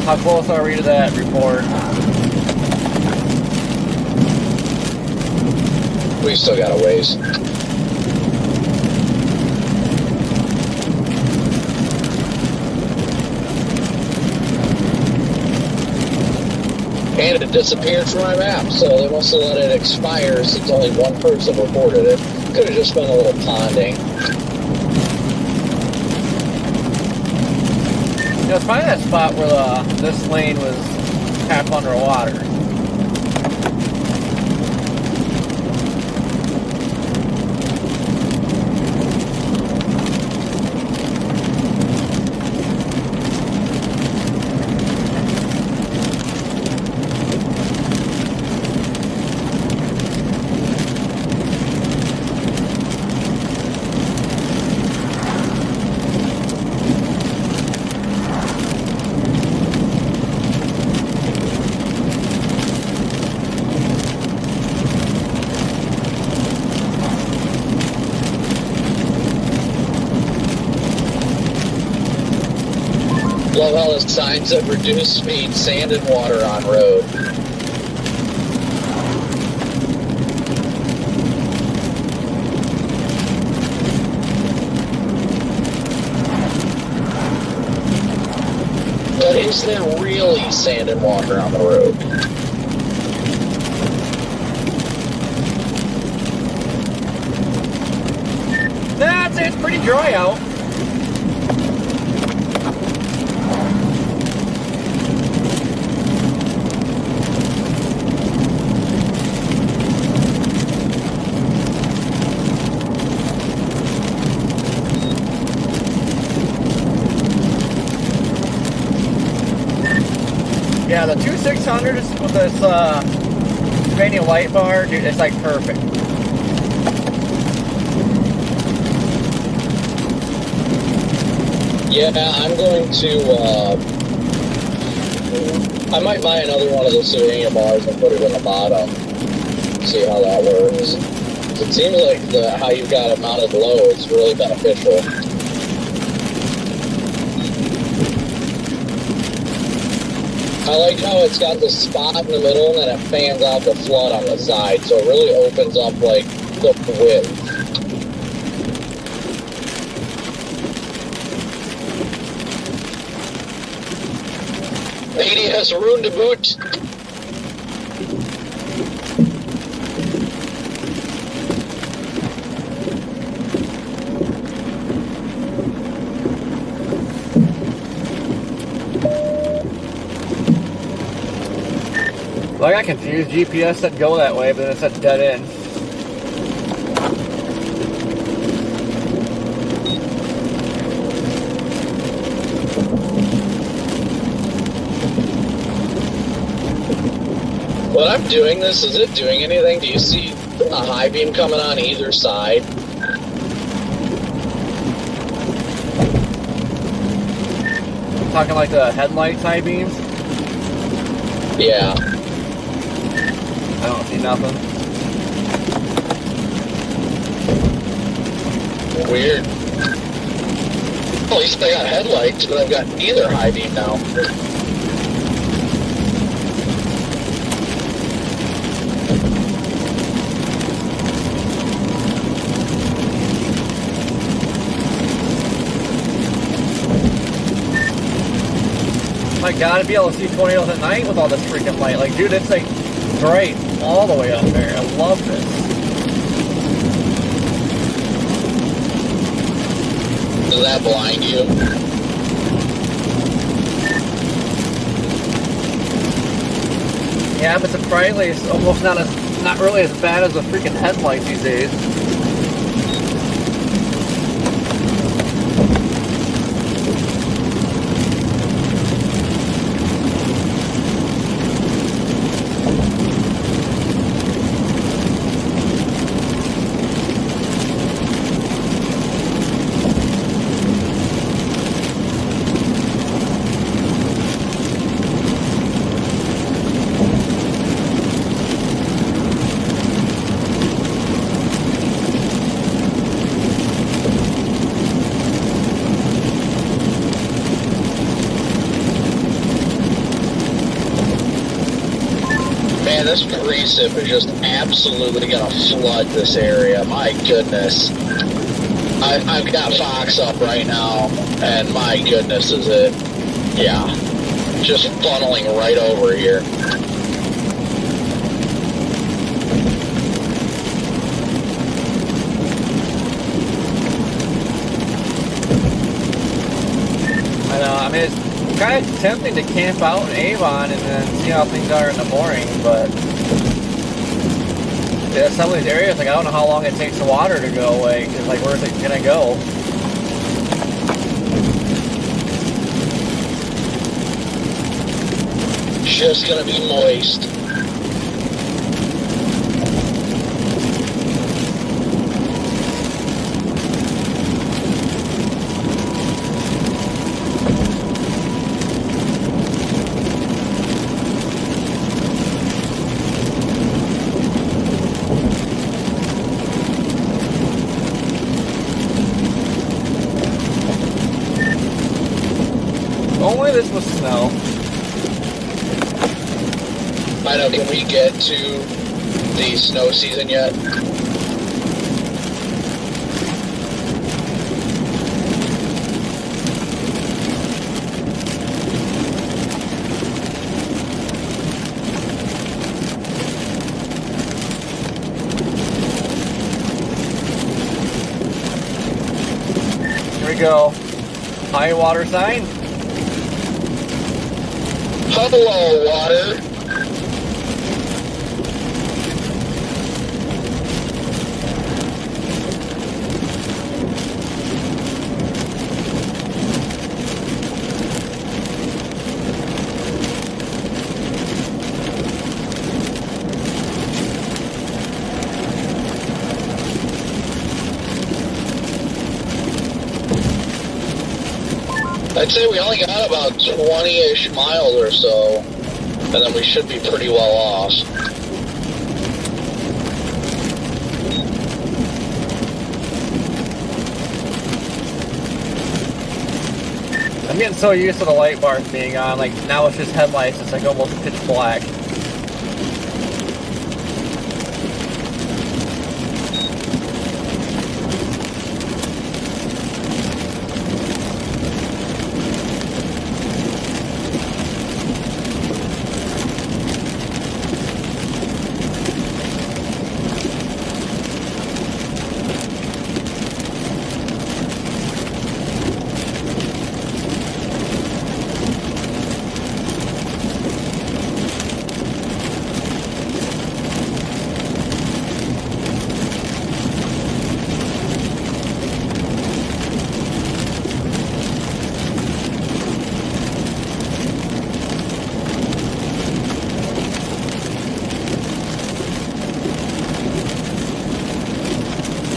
How close are we to that report? We still got a ways. And it disappeared from my map, so they must have let it expire since only one person reported it. Could have just been a little ponding. You know, it's probably that spot where this lane was half underwater. Love how the signs have reduced speed, sand and water on road. But is there really sand and water on the road? That's it, it's pretty dry out. Yeah, the 2600s with this Pennsylvania light bar, dude, it's like perfect. Yeah, I'm going to, I might buy another one of the Sylvania bars and put it in the bottom. See how that works. It seems like how you've got it mounted low is really beneficial. I like how it's got the spot in the middle and then it fans out the flood on the side, so it really opens up like the width. ADS ruined the boot. Well, I got confused. GPS said go that way, but then it said dead end. When I'm doing this, is it doing anything? Do you see a high beam coming on either side? Talking like the headlights high beams? Yeah. I don't see nothing. Weird. At least I got headlights, but I've got neither high beam now. My God, to be able to see tornadoes at night with all this freaking light. Like, dude, it's like bright all the way up there. I love this. Does that blind you? Yeah, but surprisingly, it's almost not really as bad as the freaking headlights these days. Man, this precip is just absolutely gonna flood this area. My goodness. I've got Fox up right now, and my goodness is it. Yeah. Just funneling right over here. I know, I mean, it's kind of tempting to camp out in Avon and then see how things are in the morning, but yeah, some of these areas, like, I don't know how long it takes the water to go away, because, like, where's it gonna go? Just gonna be moist. Only this was snow. I know, can we get to the snow season yet? Here we go. High water sign. Hello, water. I'd say we only got about 20-ish miles or so, and then we should be pretty well off. I'm getting so used to the light bars being on, like, now it's just headlights, it's like almost pitch black.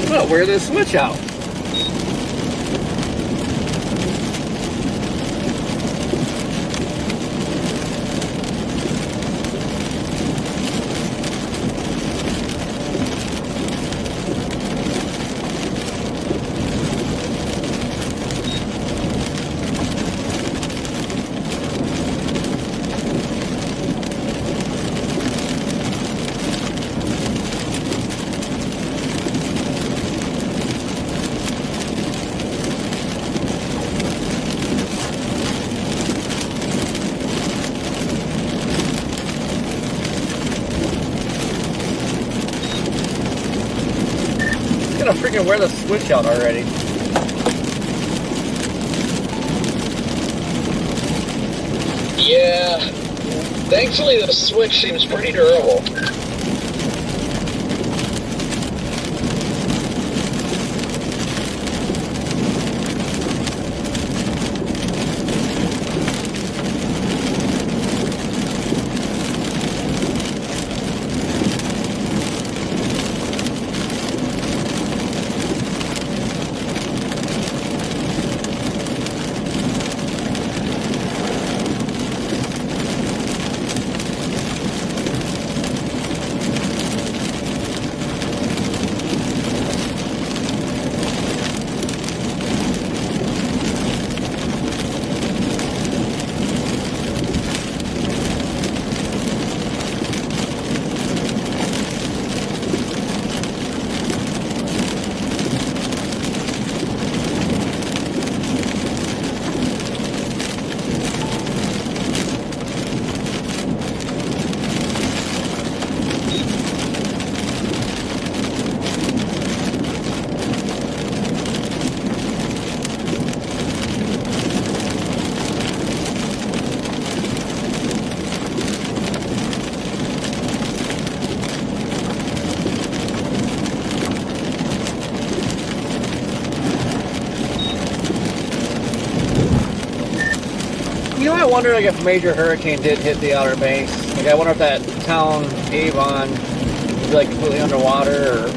Well, wear this switch out. I'm gonna freaking wear the switch out already. Yeah, thankfully the switch seems pretty durable. You know, I wonder like if a major hurricane did hit the Outer Banks. Like, I wonder if that town Avon would be like completely underwater or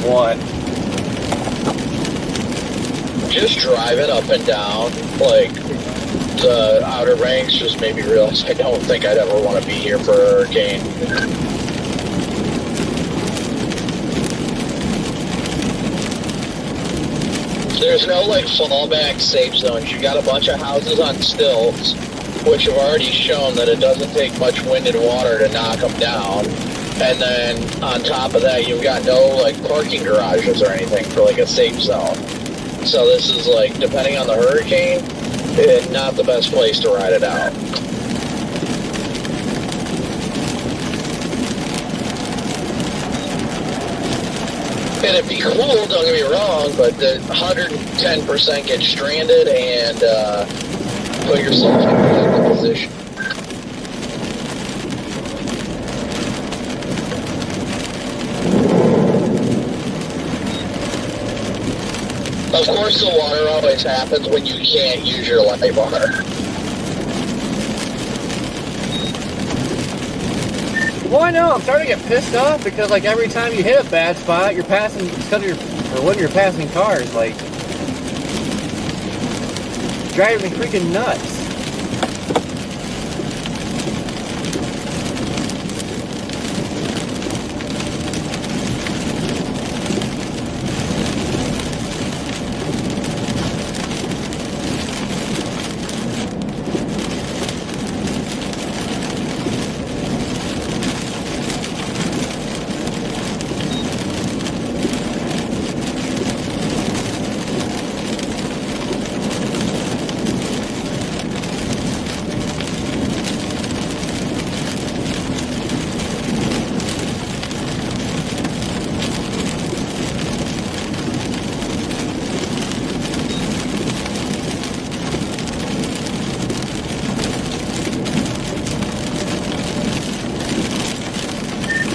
what. Just driving up and down, like the Outer Banks, just made me realize I don't think I'd ever want to be here for a hurricane. There's no like fallback safe zones. You got a bunch of houses on stilts, which have already shown that it doesn't take much wind and water to knock them down. And then on top of that, you've got no like parking garages or anything for like a safe zone. So this is like, depending on the hurricane, not the best place to ride it out. And it'd be cool, don't get me wrong, but the 110% get stranded and put yourself in a position. Of course, the water always happens when you can't use your life water. Well, I know, I'm starting to get pissed off because like every time you hit a bad spot, you're passing, or when you're passing cars, like, driving me freaking nuts.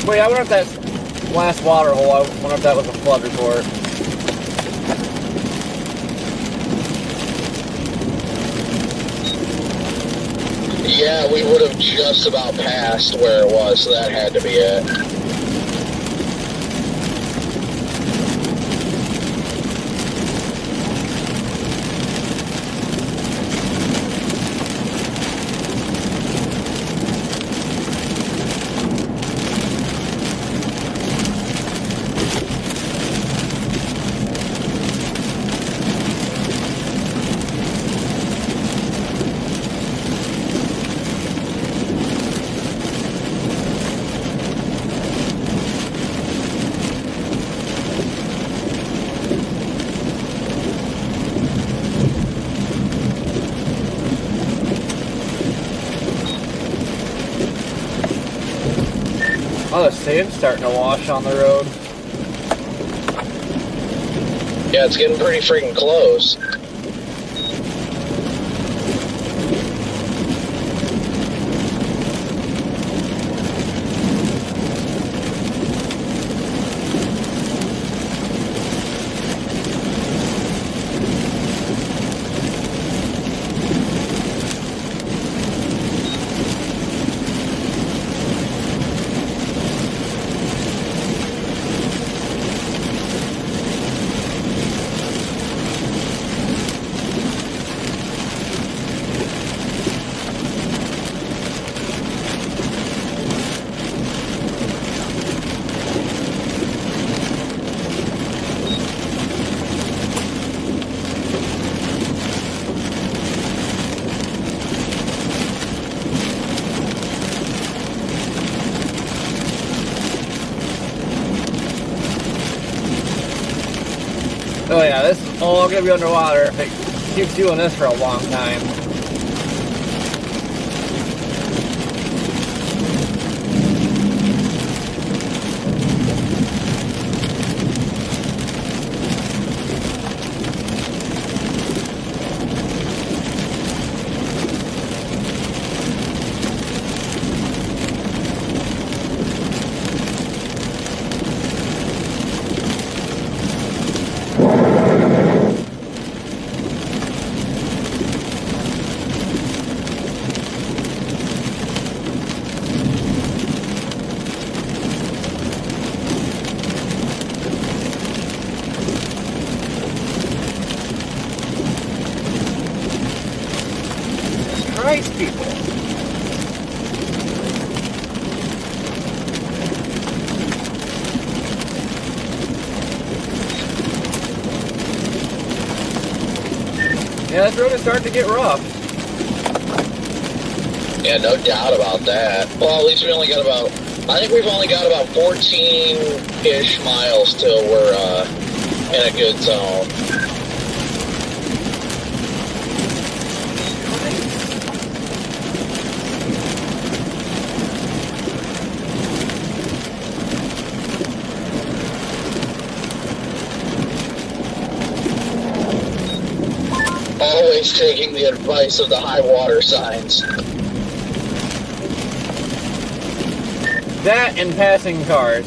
Wait, I wonder if that last water hole, I wonder if that was a flood report. Yeah, we would have just about passed where it was, so that had to be it. Oh, the sand's starting to wash on the road. Yeah, it's getting pretty freaking close. Oh yeah, this is all gonna be underwater if it keeps doing this for a long time. Christ, people. Yeah, this road is starting to get rough. Yeah, no doubt about that. Well, at least we only got about, I think we've only got about 14-ish miles till we're in a good zone. Always taking the advice of the high water signs. That and passing cars.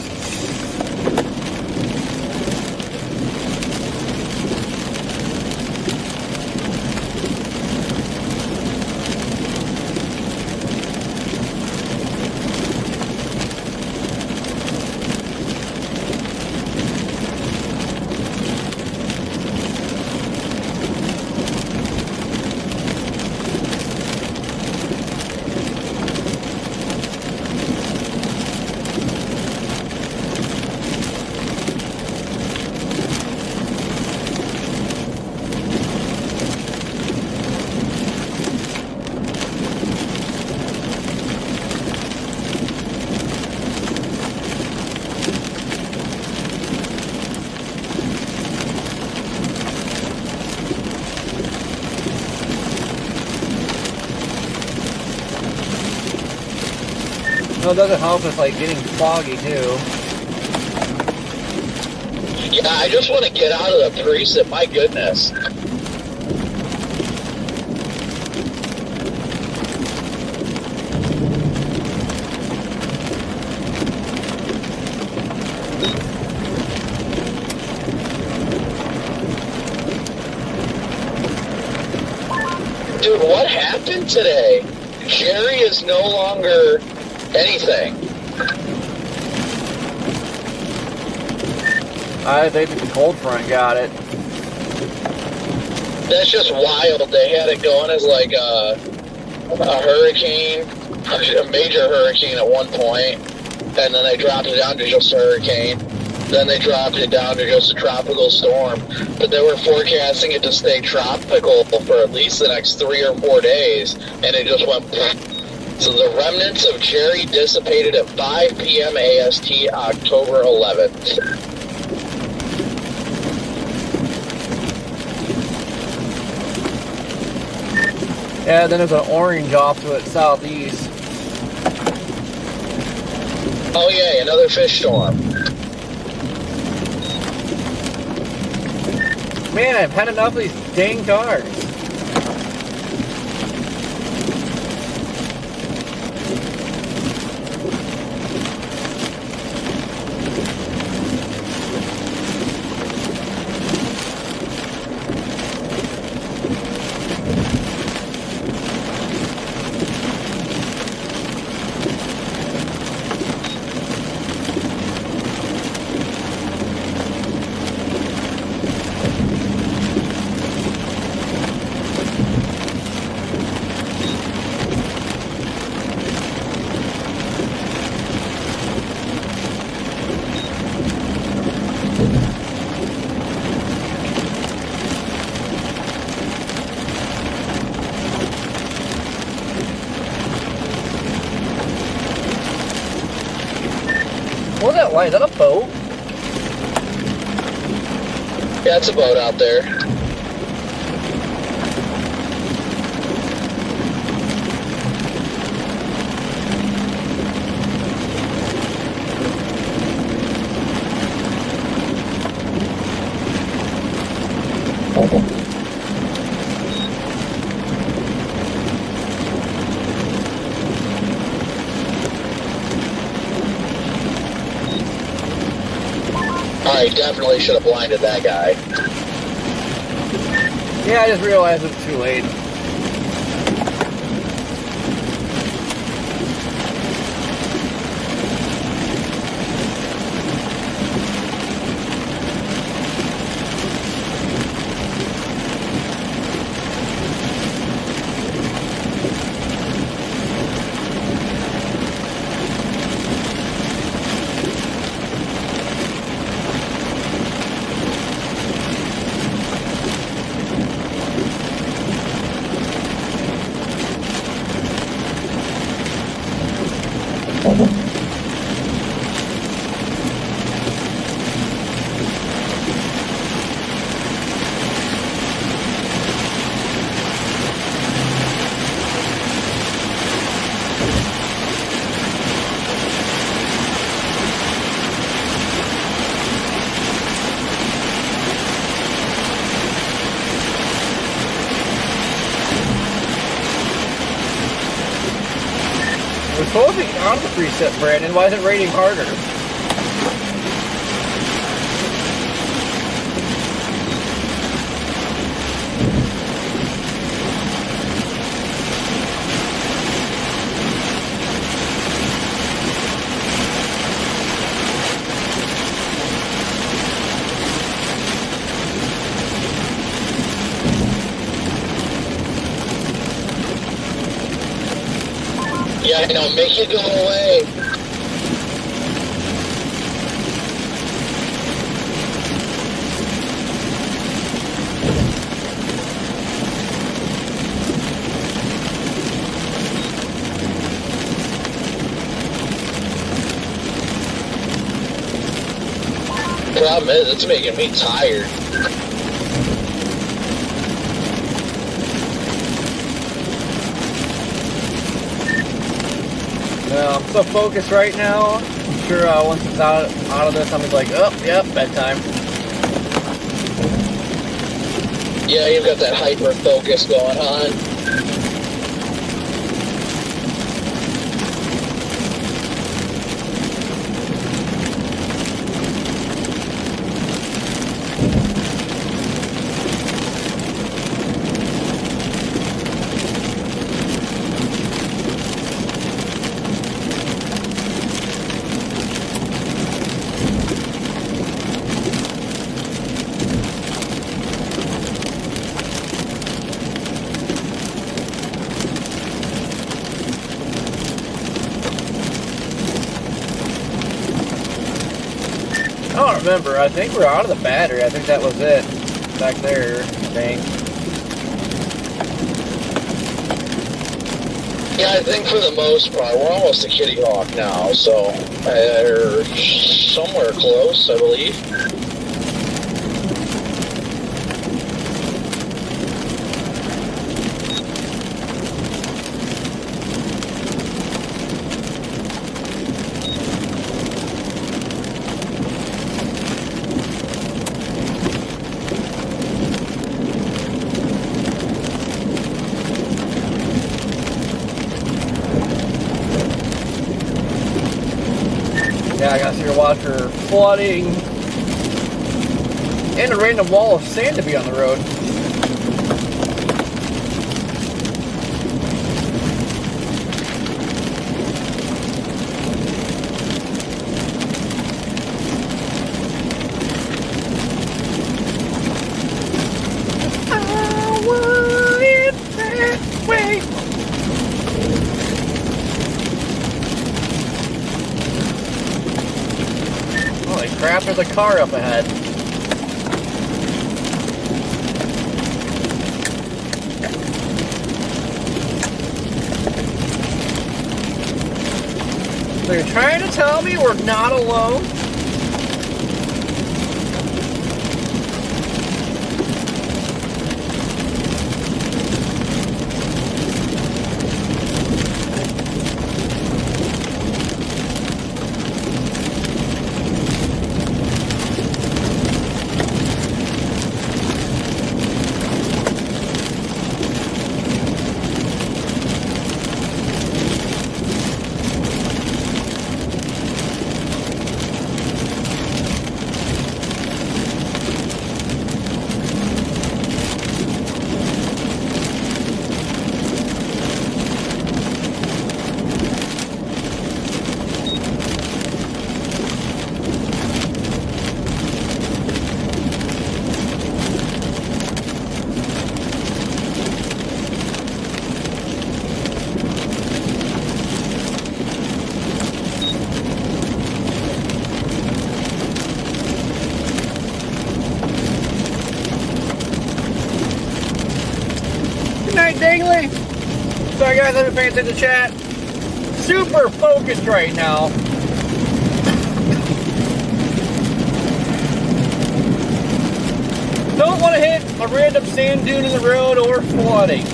No, it doesn't help if like getting foggy too. Yeah, I just want to get out of the preset, my goodness. Dude, what happened today? Jerry is no longer anything. I think the cold front got it. That's just wild. They had it going as like a hurricane, a major hurricane at one point, and then they dropped it down to just a hurricane. Then they dropped it down to just a tropical storm. But they were forecasting it to stay tropical for at least the next 3 or 4 days, and it just went. So the remnants of Jerry dissipated at 5 p.m. AST, October 11th. Yeah, then there's an orange off to its southeast. Oh yeah, another fish storm. Man, I've had enough of these dang cars. What's that light? Is that a boat? Yeah, it's a boat out there. I definitely should have blinded that guy. Yeah, I just realized it's too late. We're supposed to be on the preset, Brandon. Why is it raining harder? Yeah, I know. Make it go away. Problem is, it's making me tired. I'm so focused right now. I'm sure once it's out of this, I'm just like, oh, yep, bedtime. Yeah, you've got that hyper focus going on. I don't remember. I think we're out of the battery. I think that was it. Back there, I think. Yeah, I think for the most part, we're almost to Kitty Hawk now, so they're somewhere close, I believe. Yeah, I got to watch for flooding and a random wall of sand to be on the road. I want it that way. Holy crap, there's a car up ahead. So you're trying to tell me we're not alone? Good night, Dingley. Sorry guys, I've been paying attention to chat. Super focused right now. Don't want to hit a random sand dune in the road or flooding.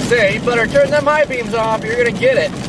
say, you better turn them high beams off, you're gonna get it.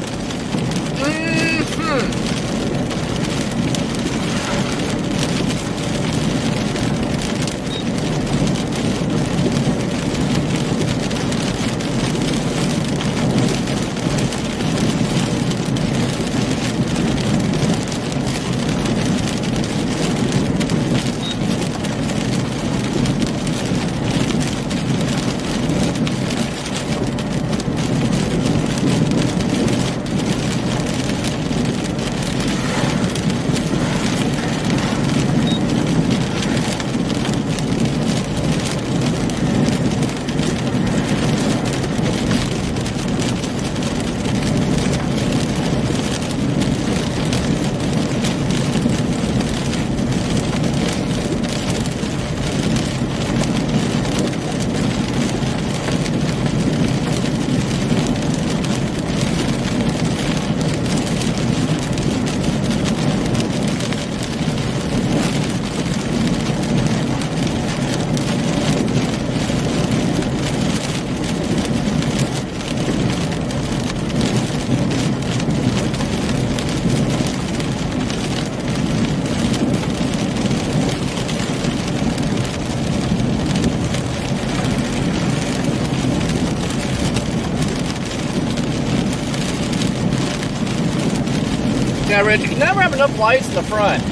Yeah, Rich, you can never have enough lights in the front.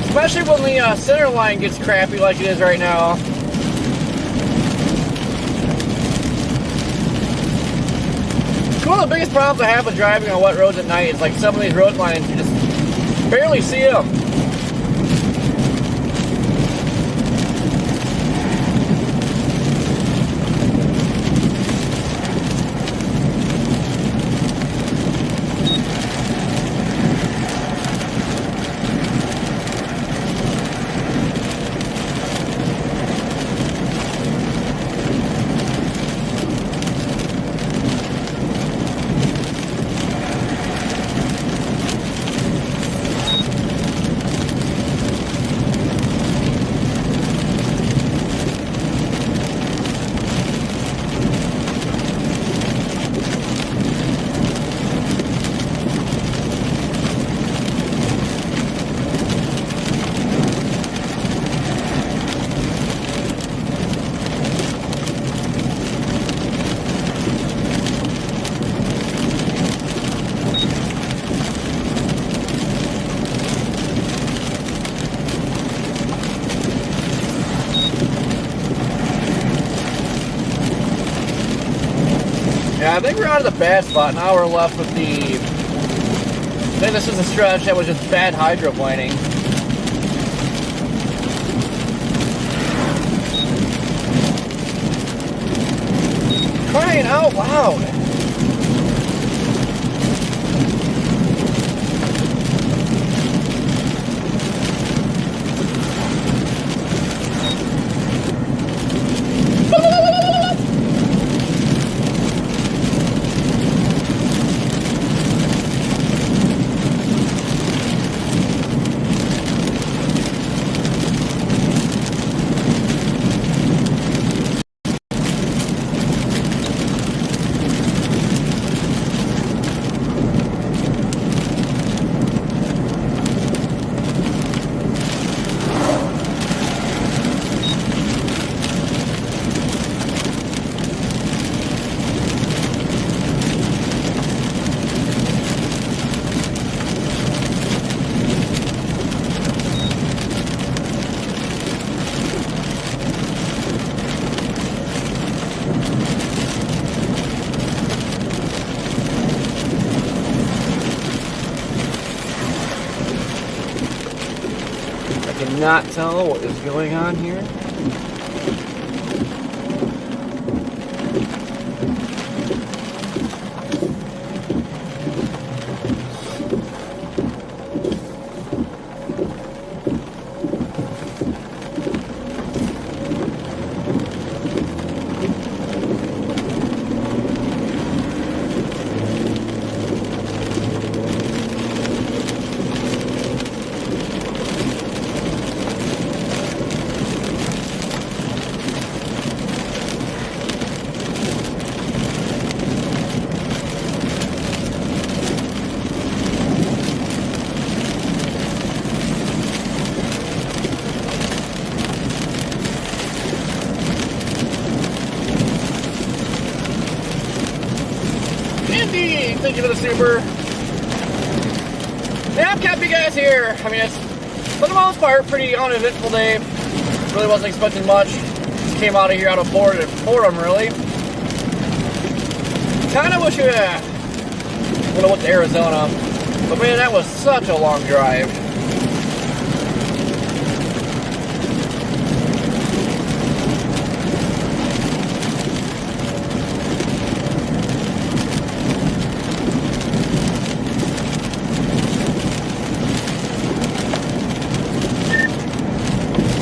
Especially when the center line gets crappy like it is right now. One of the biggest problems I have with driving on wet roads at night is like some of these road lines, you just barely see them. Yeah, I think we're out of the bad spot. Now we're left with the... I think this is a stretch that was just bad hydroplaning. Crying out loud! Not tell what is going on here. thank you for the super. Yeah, I'm kept you guys here. I mean, it's, for the most part, pretty uneventful day. Really wasn't expecting much. Just came out of here out of boredom, really. Kind of wish we would have went to Arizona. But man, that was such a long drive.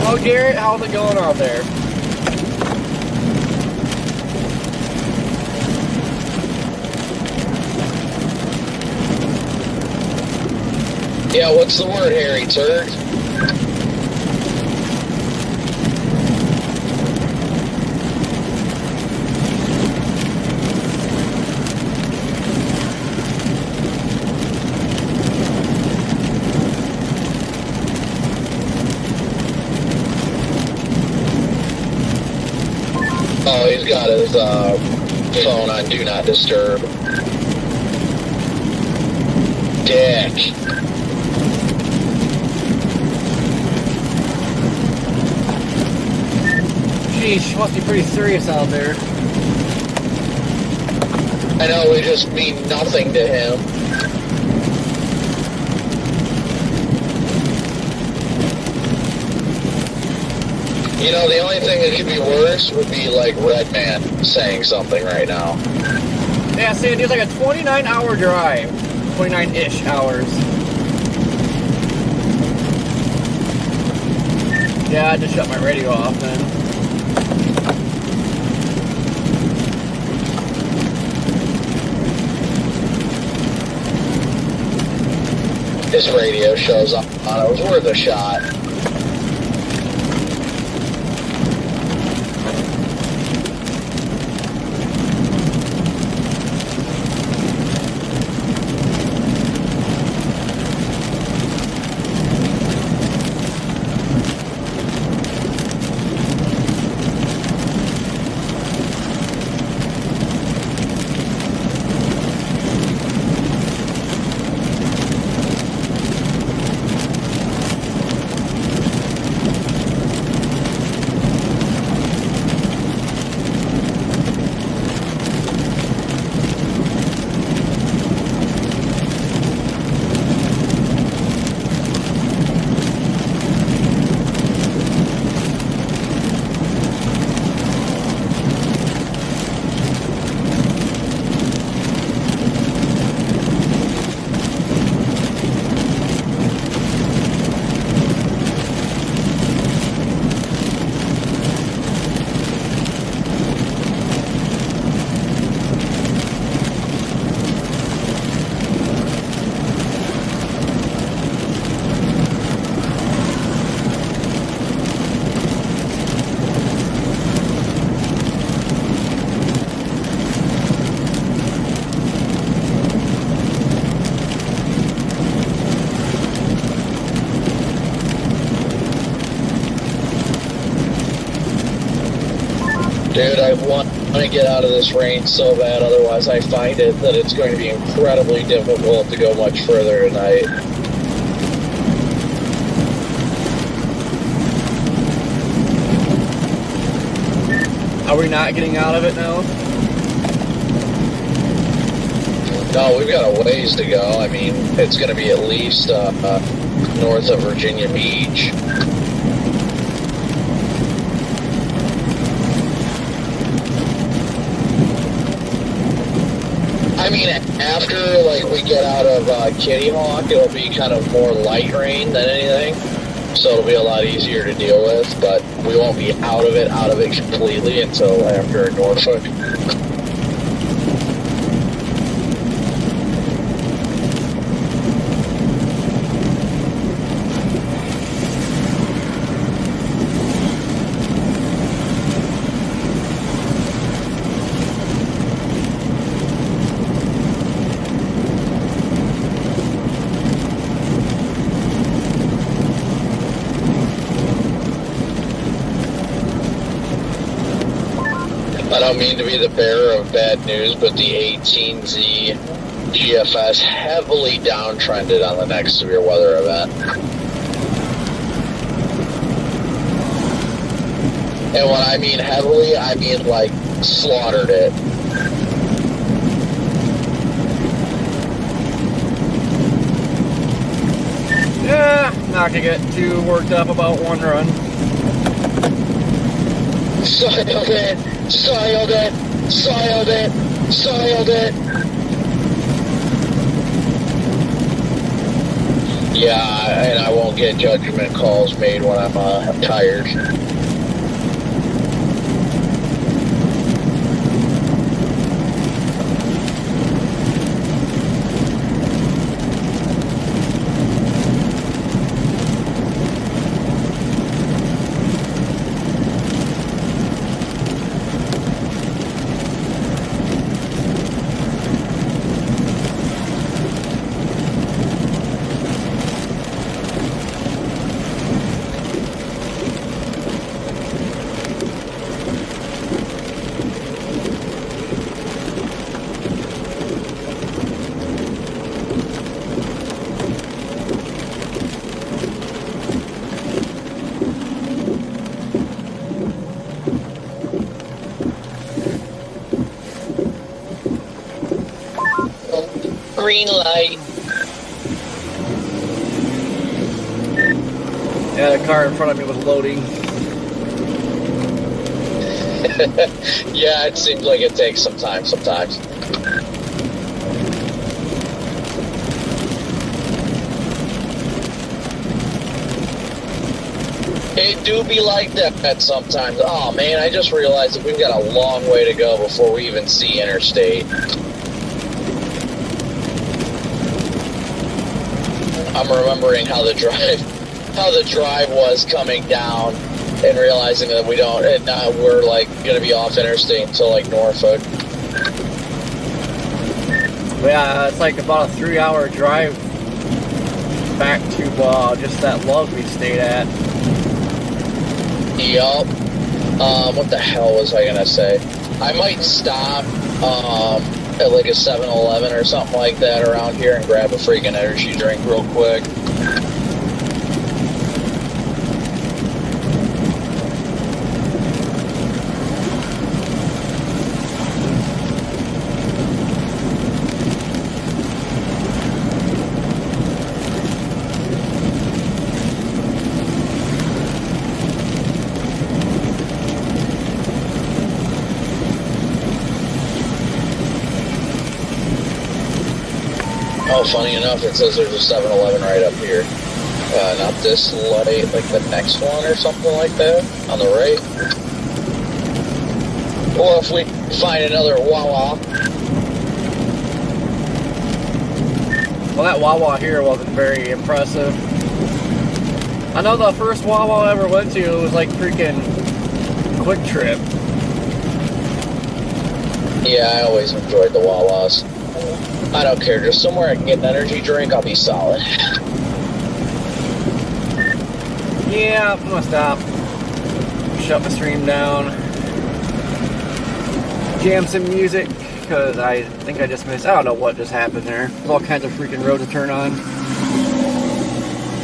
Oh, Garrett, how's it going out there? Yeah, what's the word, Harry Turd? Oh, he's got his phone on Do Not Disturb. Dick. Sheesh, must be pretty serious out there. I know, we just mean nothing to him. You know, the only thing that could be worse would be like Redman saying something right now. Yeah, see, it's like a 29-hour drive. 29-ish hours. Yeah, I just shut my radio off then. His radio shows up on it. It was worth a shot. Dude, I want to get out of this rain so bad, otherwise I find it that it's going to be incredibly difficult to go much further tonight. Are we not getting out of it now? No, we've got a ways to go. I mean, it's going to be at least north of Virginia Beach. I mean, after like we get out of Kitty Hawk, it'll be kind of more light rain than anything, so it'll be a lot easier to deal with. But we won't be out of it completely until after Norfolk. I don't mean to be the bearer of bad news, but the 18Z GFS heavily downtrended on the next severe weather event. And when I mean heavily, I mean like slaughtered it. Yeah, not gonna get too worked up about one run. Soiled it, soiled it, soiled it, soiled it. Yeah, and I won't get judgment calls made when I'm tired. Green light. Yeah, the car in front of me was loading. Yeah, it seems like it takes some time sometimes. It do be like that sometimes. Oh man, I just realized that we've got a long way to go before we even see interstate. I'm remembering how the drive was coming down, and realizing that we don't, and now we're like going to be off interstate until like Norfolk. Yeah, it's like about a 3-hour drive back to just that love we stayed at. Yup. What the hell was I going to say? I might stop at like a 7-Eleven or something like that around here and grab a freaking energy drink real quick. Oh, funny enough, it says there's a 7-Eleven right up here. Not this light, like the next one or something like that, on the right. Or if we find another Wawa. Well, that Wawa here wasn't very impressive. I know the first Wawa I ever went to was like freaking Quick Trip. Yeah, I always enjoyed the Wawas. I don't care, just somewhere I can get an energy drink, I'll be solid. Yeah, I'm gonna stop. Shut the stream down. Jam some music, because I think I just missed, I don't know what just happened there. There's all kinds of freaking roads to turn on.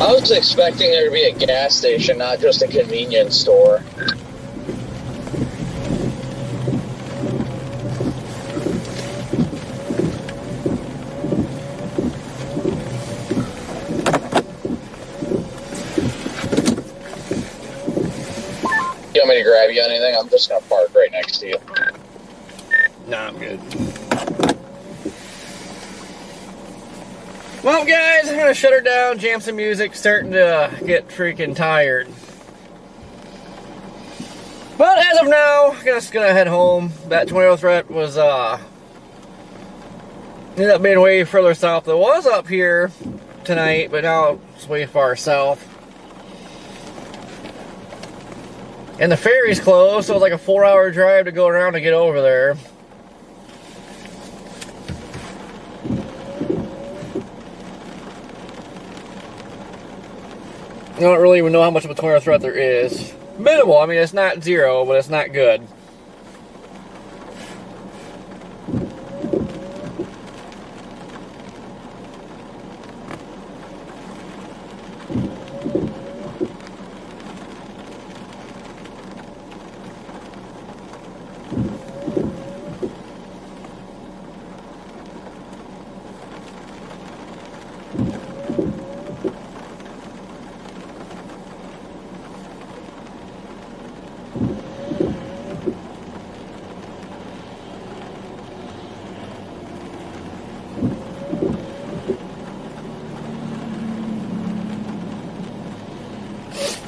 I was expecting there to be a gas station, not just a convenience store. You want me to grab you on anything? I'm just going to park right next to you. Nah, I'm good. Well, guys, I'm gonna shut her down, jam some music, starting to get freaking tired. But as of now, I'm just gonna head home. That tornado threat was, ended up being way further south than it was up here tonight, but now it's way far south. And the ferry's closed, so it's like a 4-hour drive to go around to get over there. I don't really even know how much of a tornado threat there is. Minimal, I mean, it's not zero, but it's not good.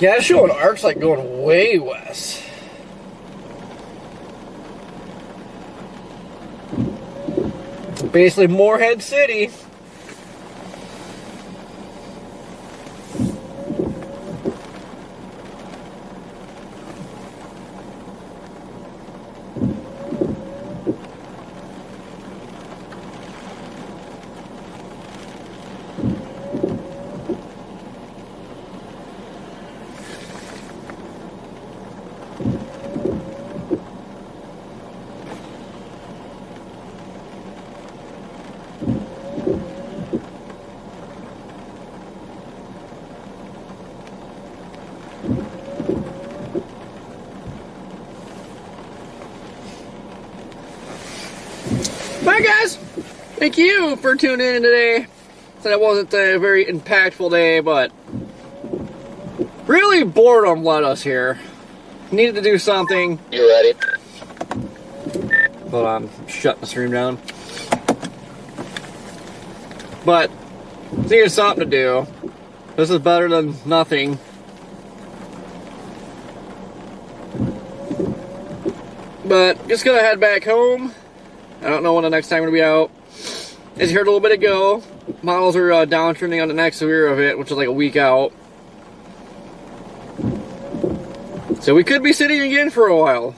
Yeah, it's showing arcs like going way west. Basically Morehead City. Bye guys! Thank you for tuning in today. Said it wasn't a very impactful day, but really boredom led us here. Needed to do something. You ready? Hold on, shut the stream down. But needed something to do. This is better than nothing. But just gonna head back home. I don't know when the next time we're gonna be out. As you heard a little bit ago, models are downtrending on the next rear of it, which is like a week out. So we could be sitting again for a while.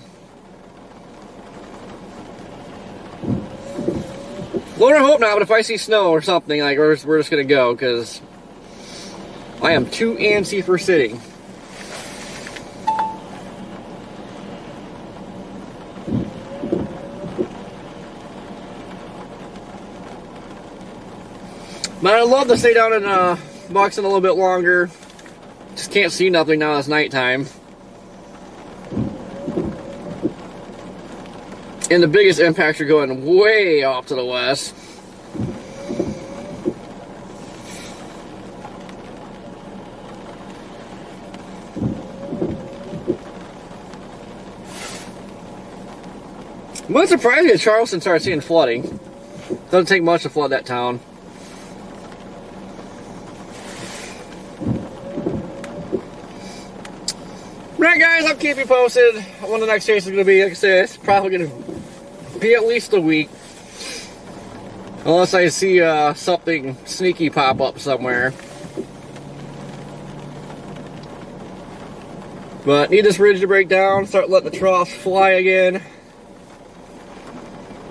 Lord, I hope not, but if I see snow or something, like we're just gonna go, because I am too antsy for sitting. But I'd love to stay down in Buxton a little bit longer. Just can't see nothing now it's nighttime. And the biggest impacts are going way off to the west. I'm not surprised that Charleston started seeing flooding. Doesn't take much to flood that town. Right guys, I'll keep you posted on when the next chase is going to be. Like I said, it's probably going to be at least a week. Unless I see something sneaky pop up somewhere. But need this ridge to break down, start letting the troughs fly again.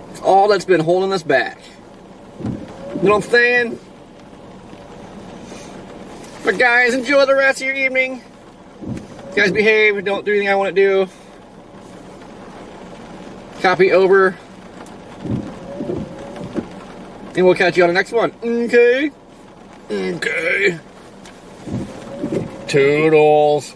It's all that's been holding us back. You know what I'm saying? But guys, enjoy the rest of your evening. You guys behave, don't do anything I want to do. Copy over. And we'll catch you on the next one. Okay? Okay. Toodles.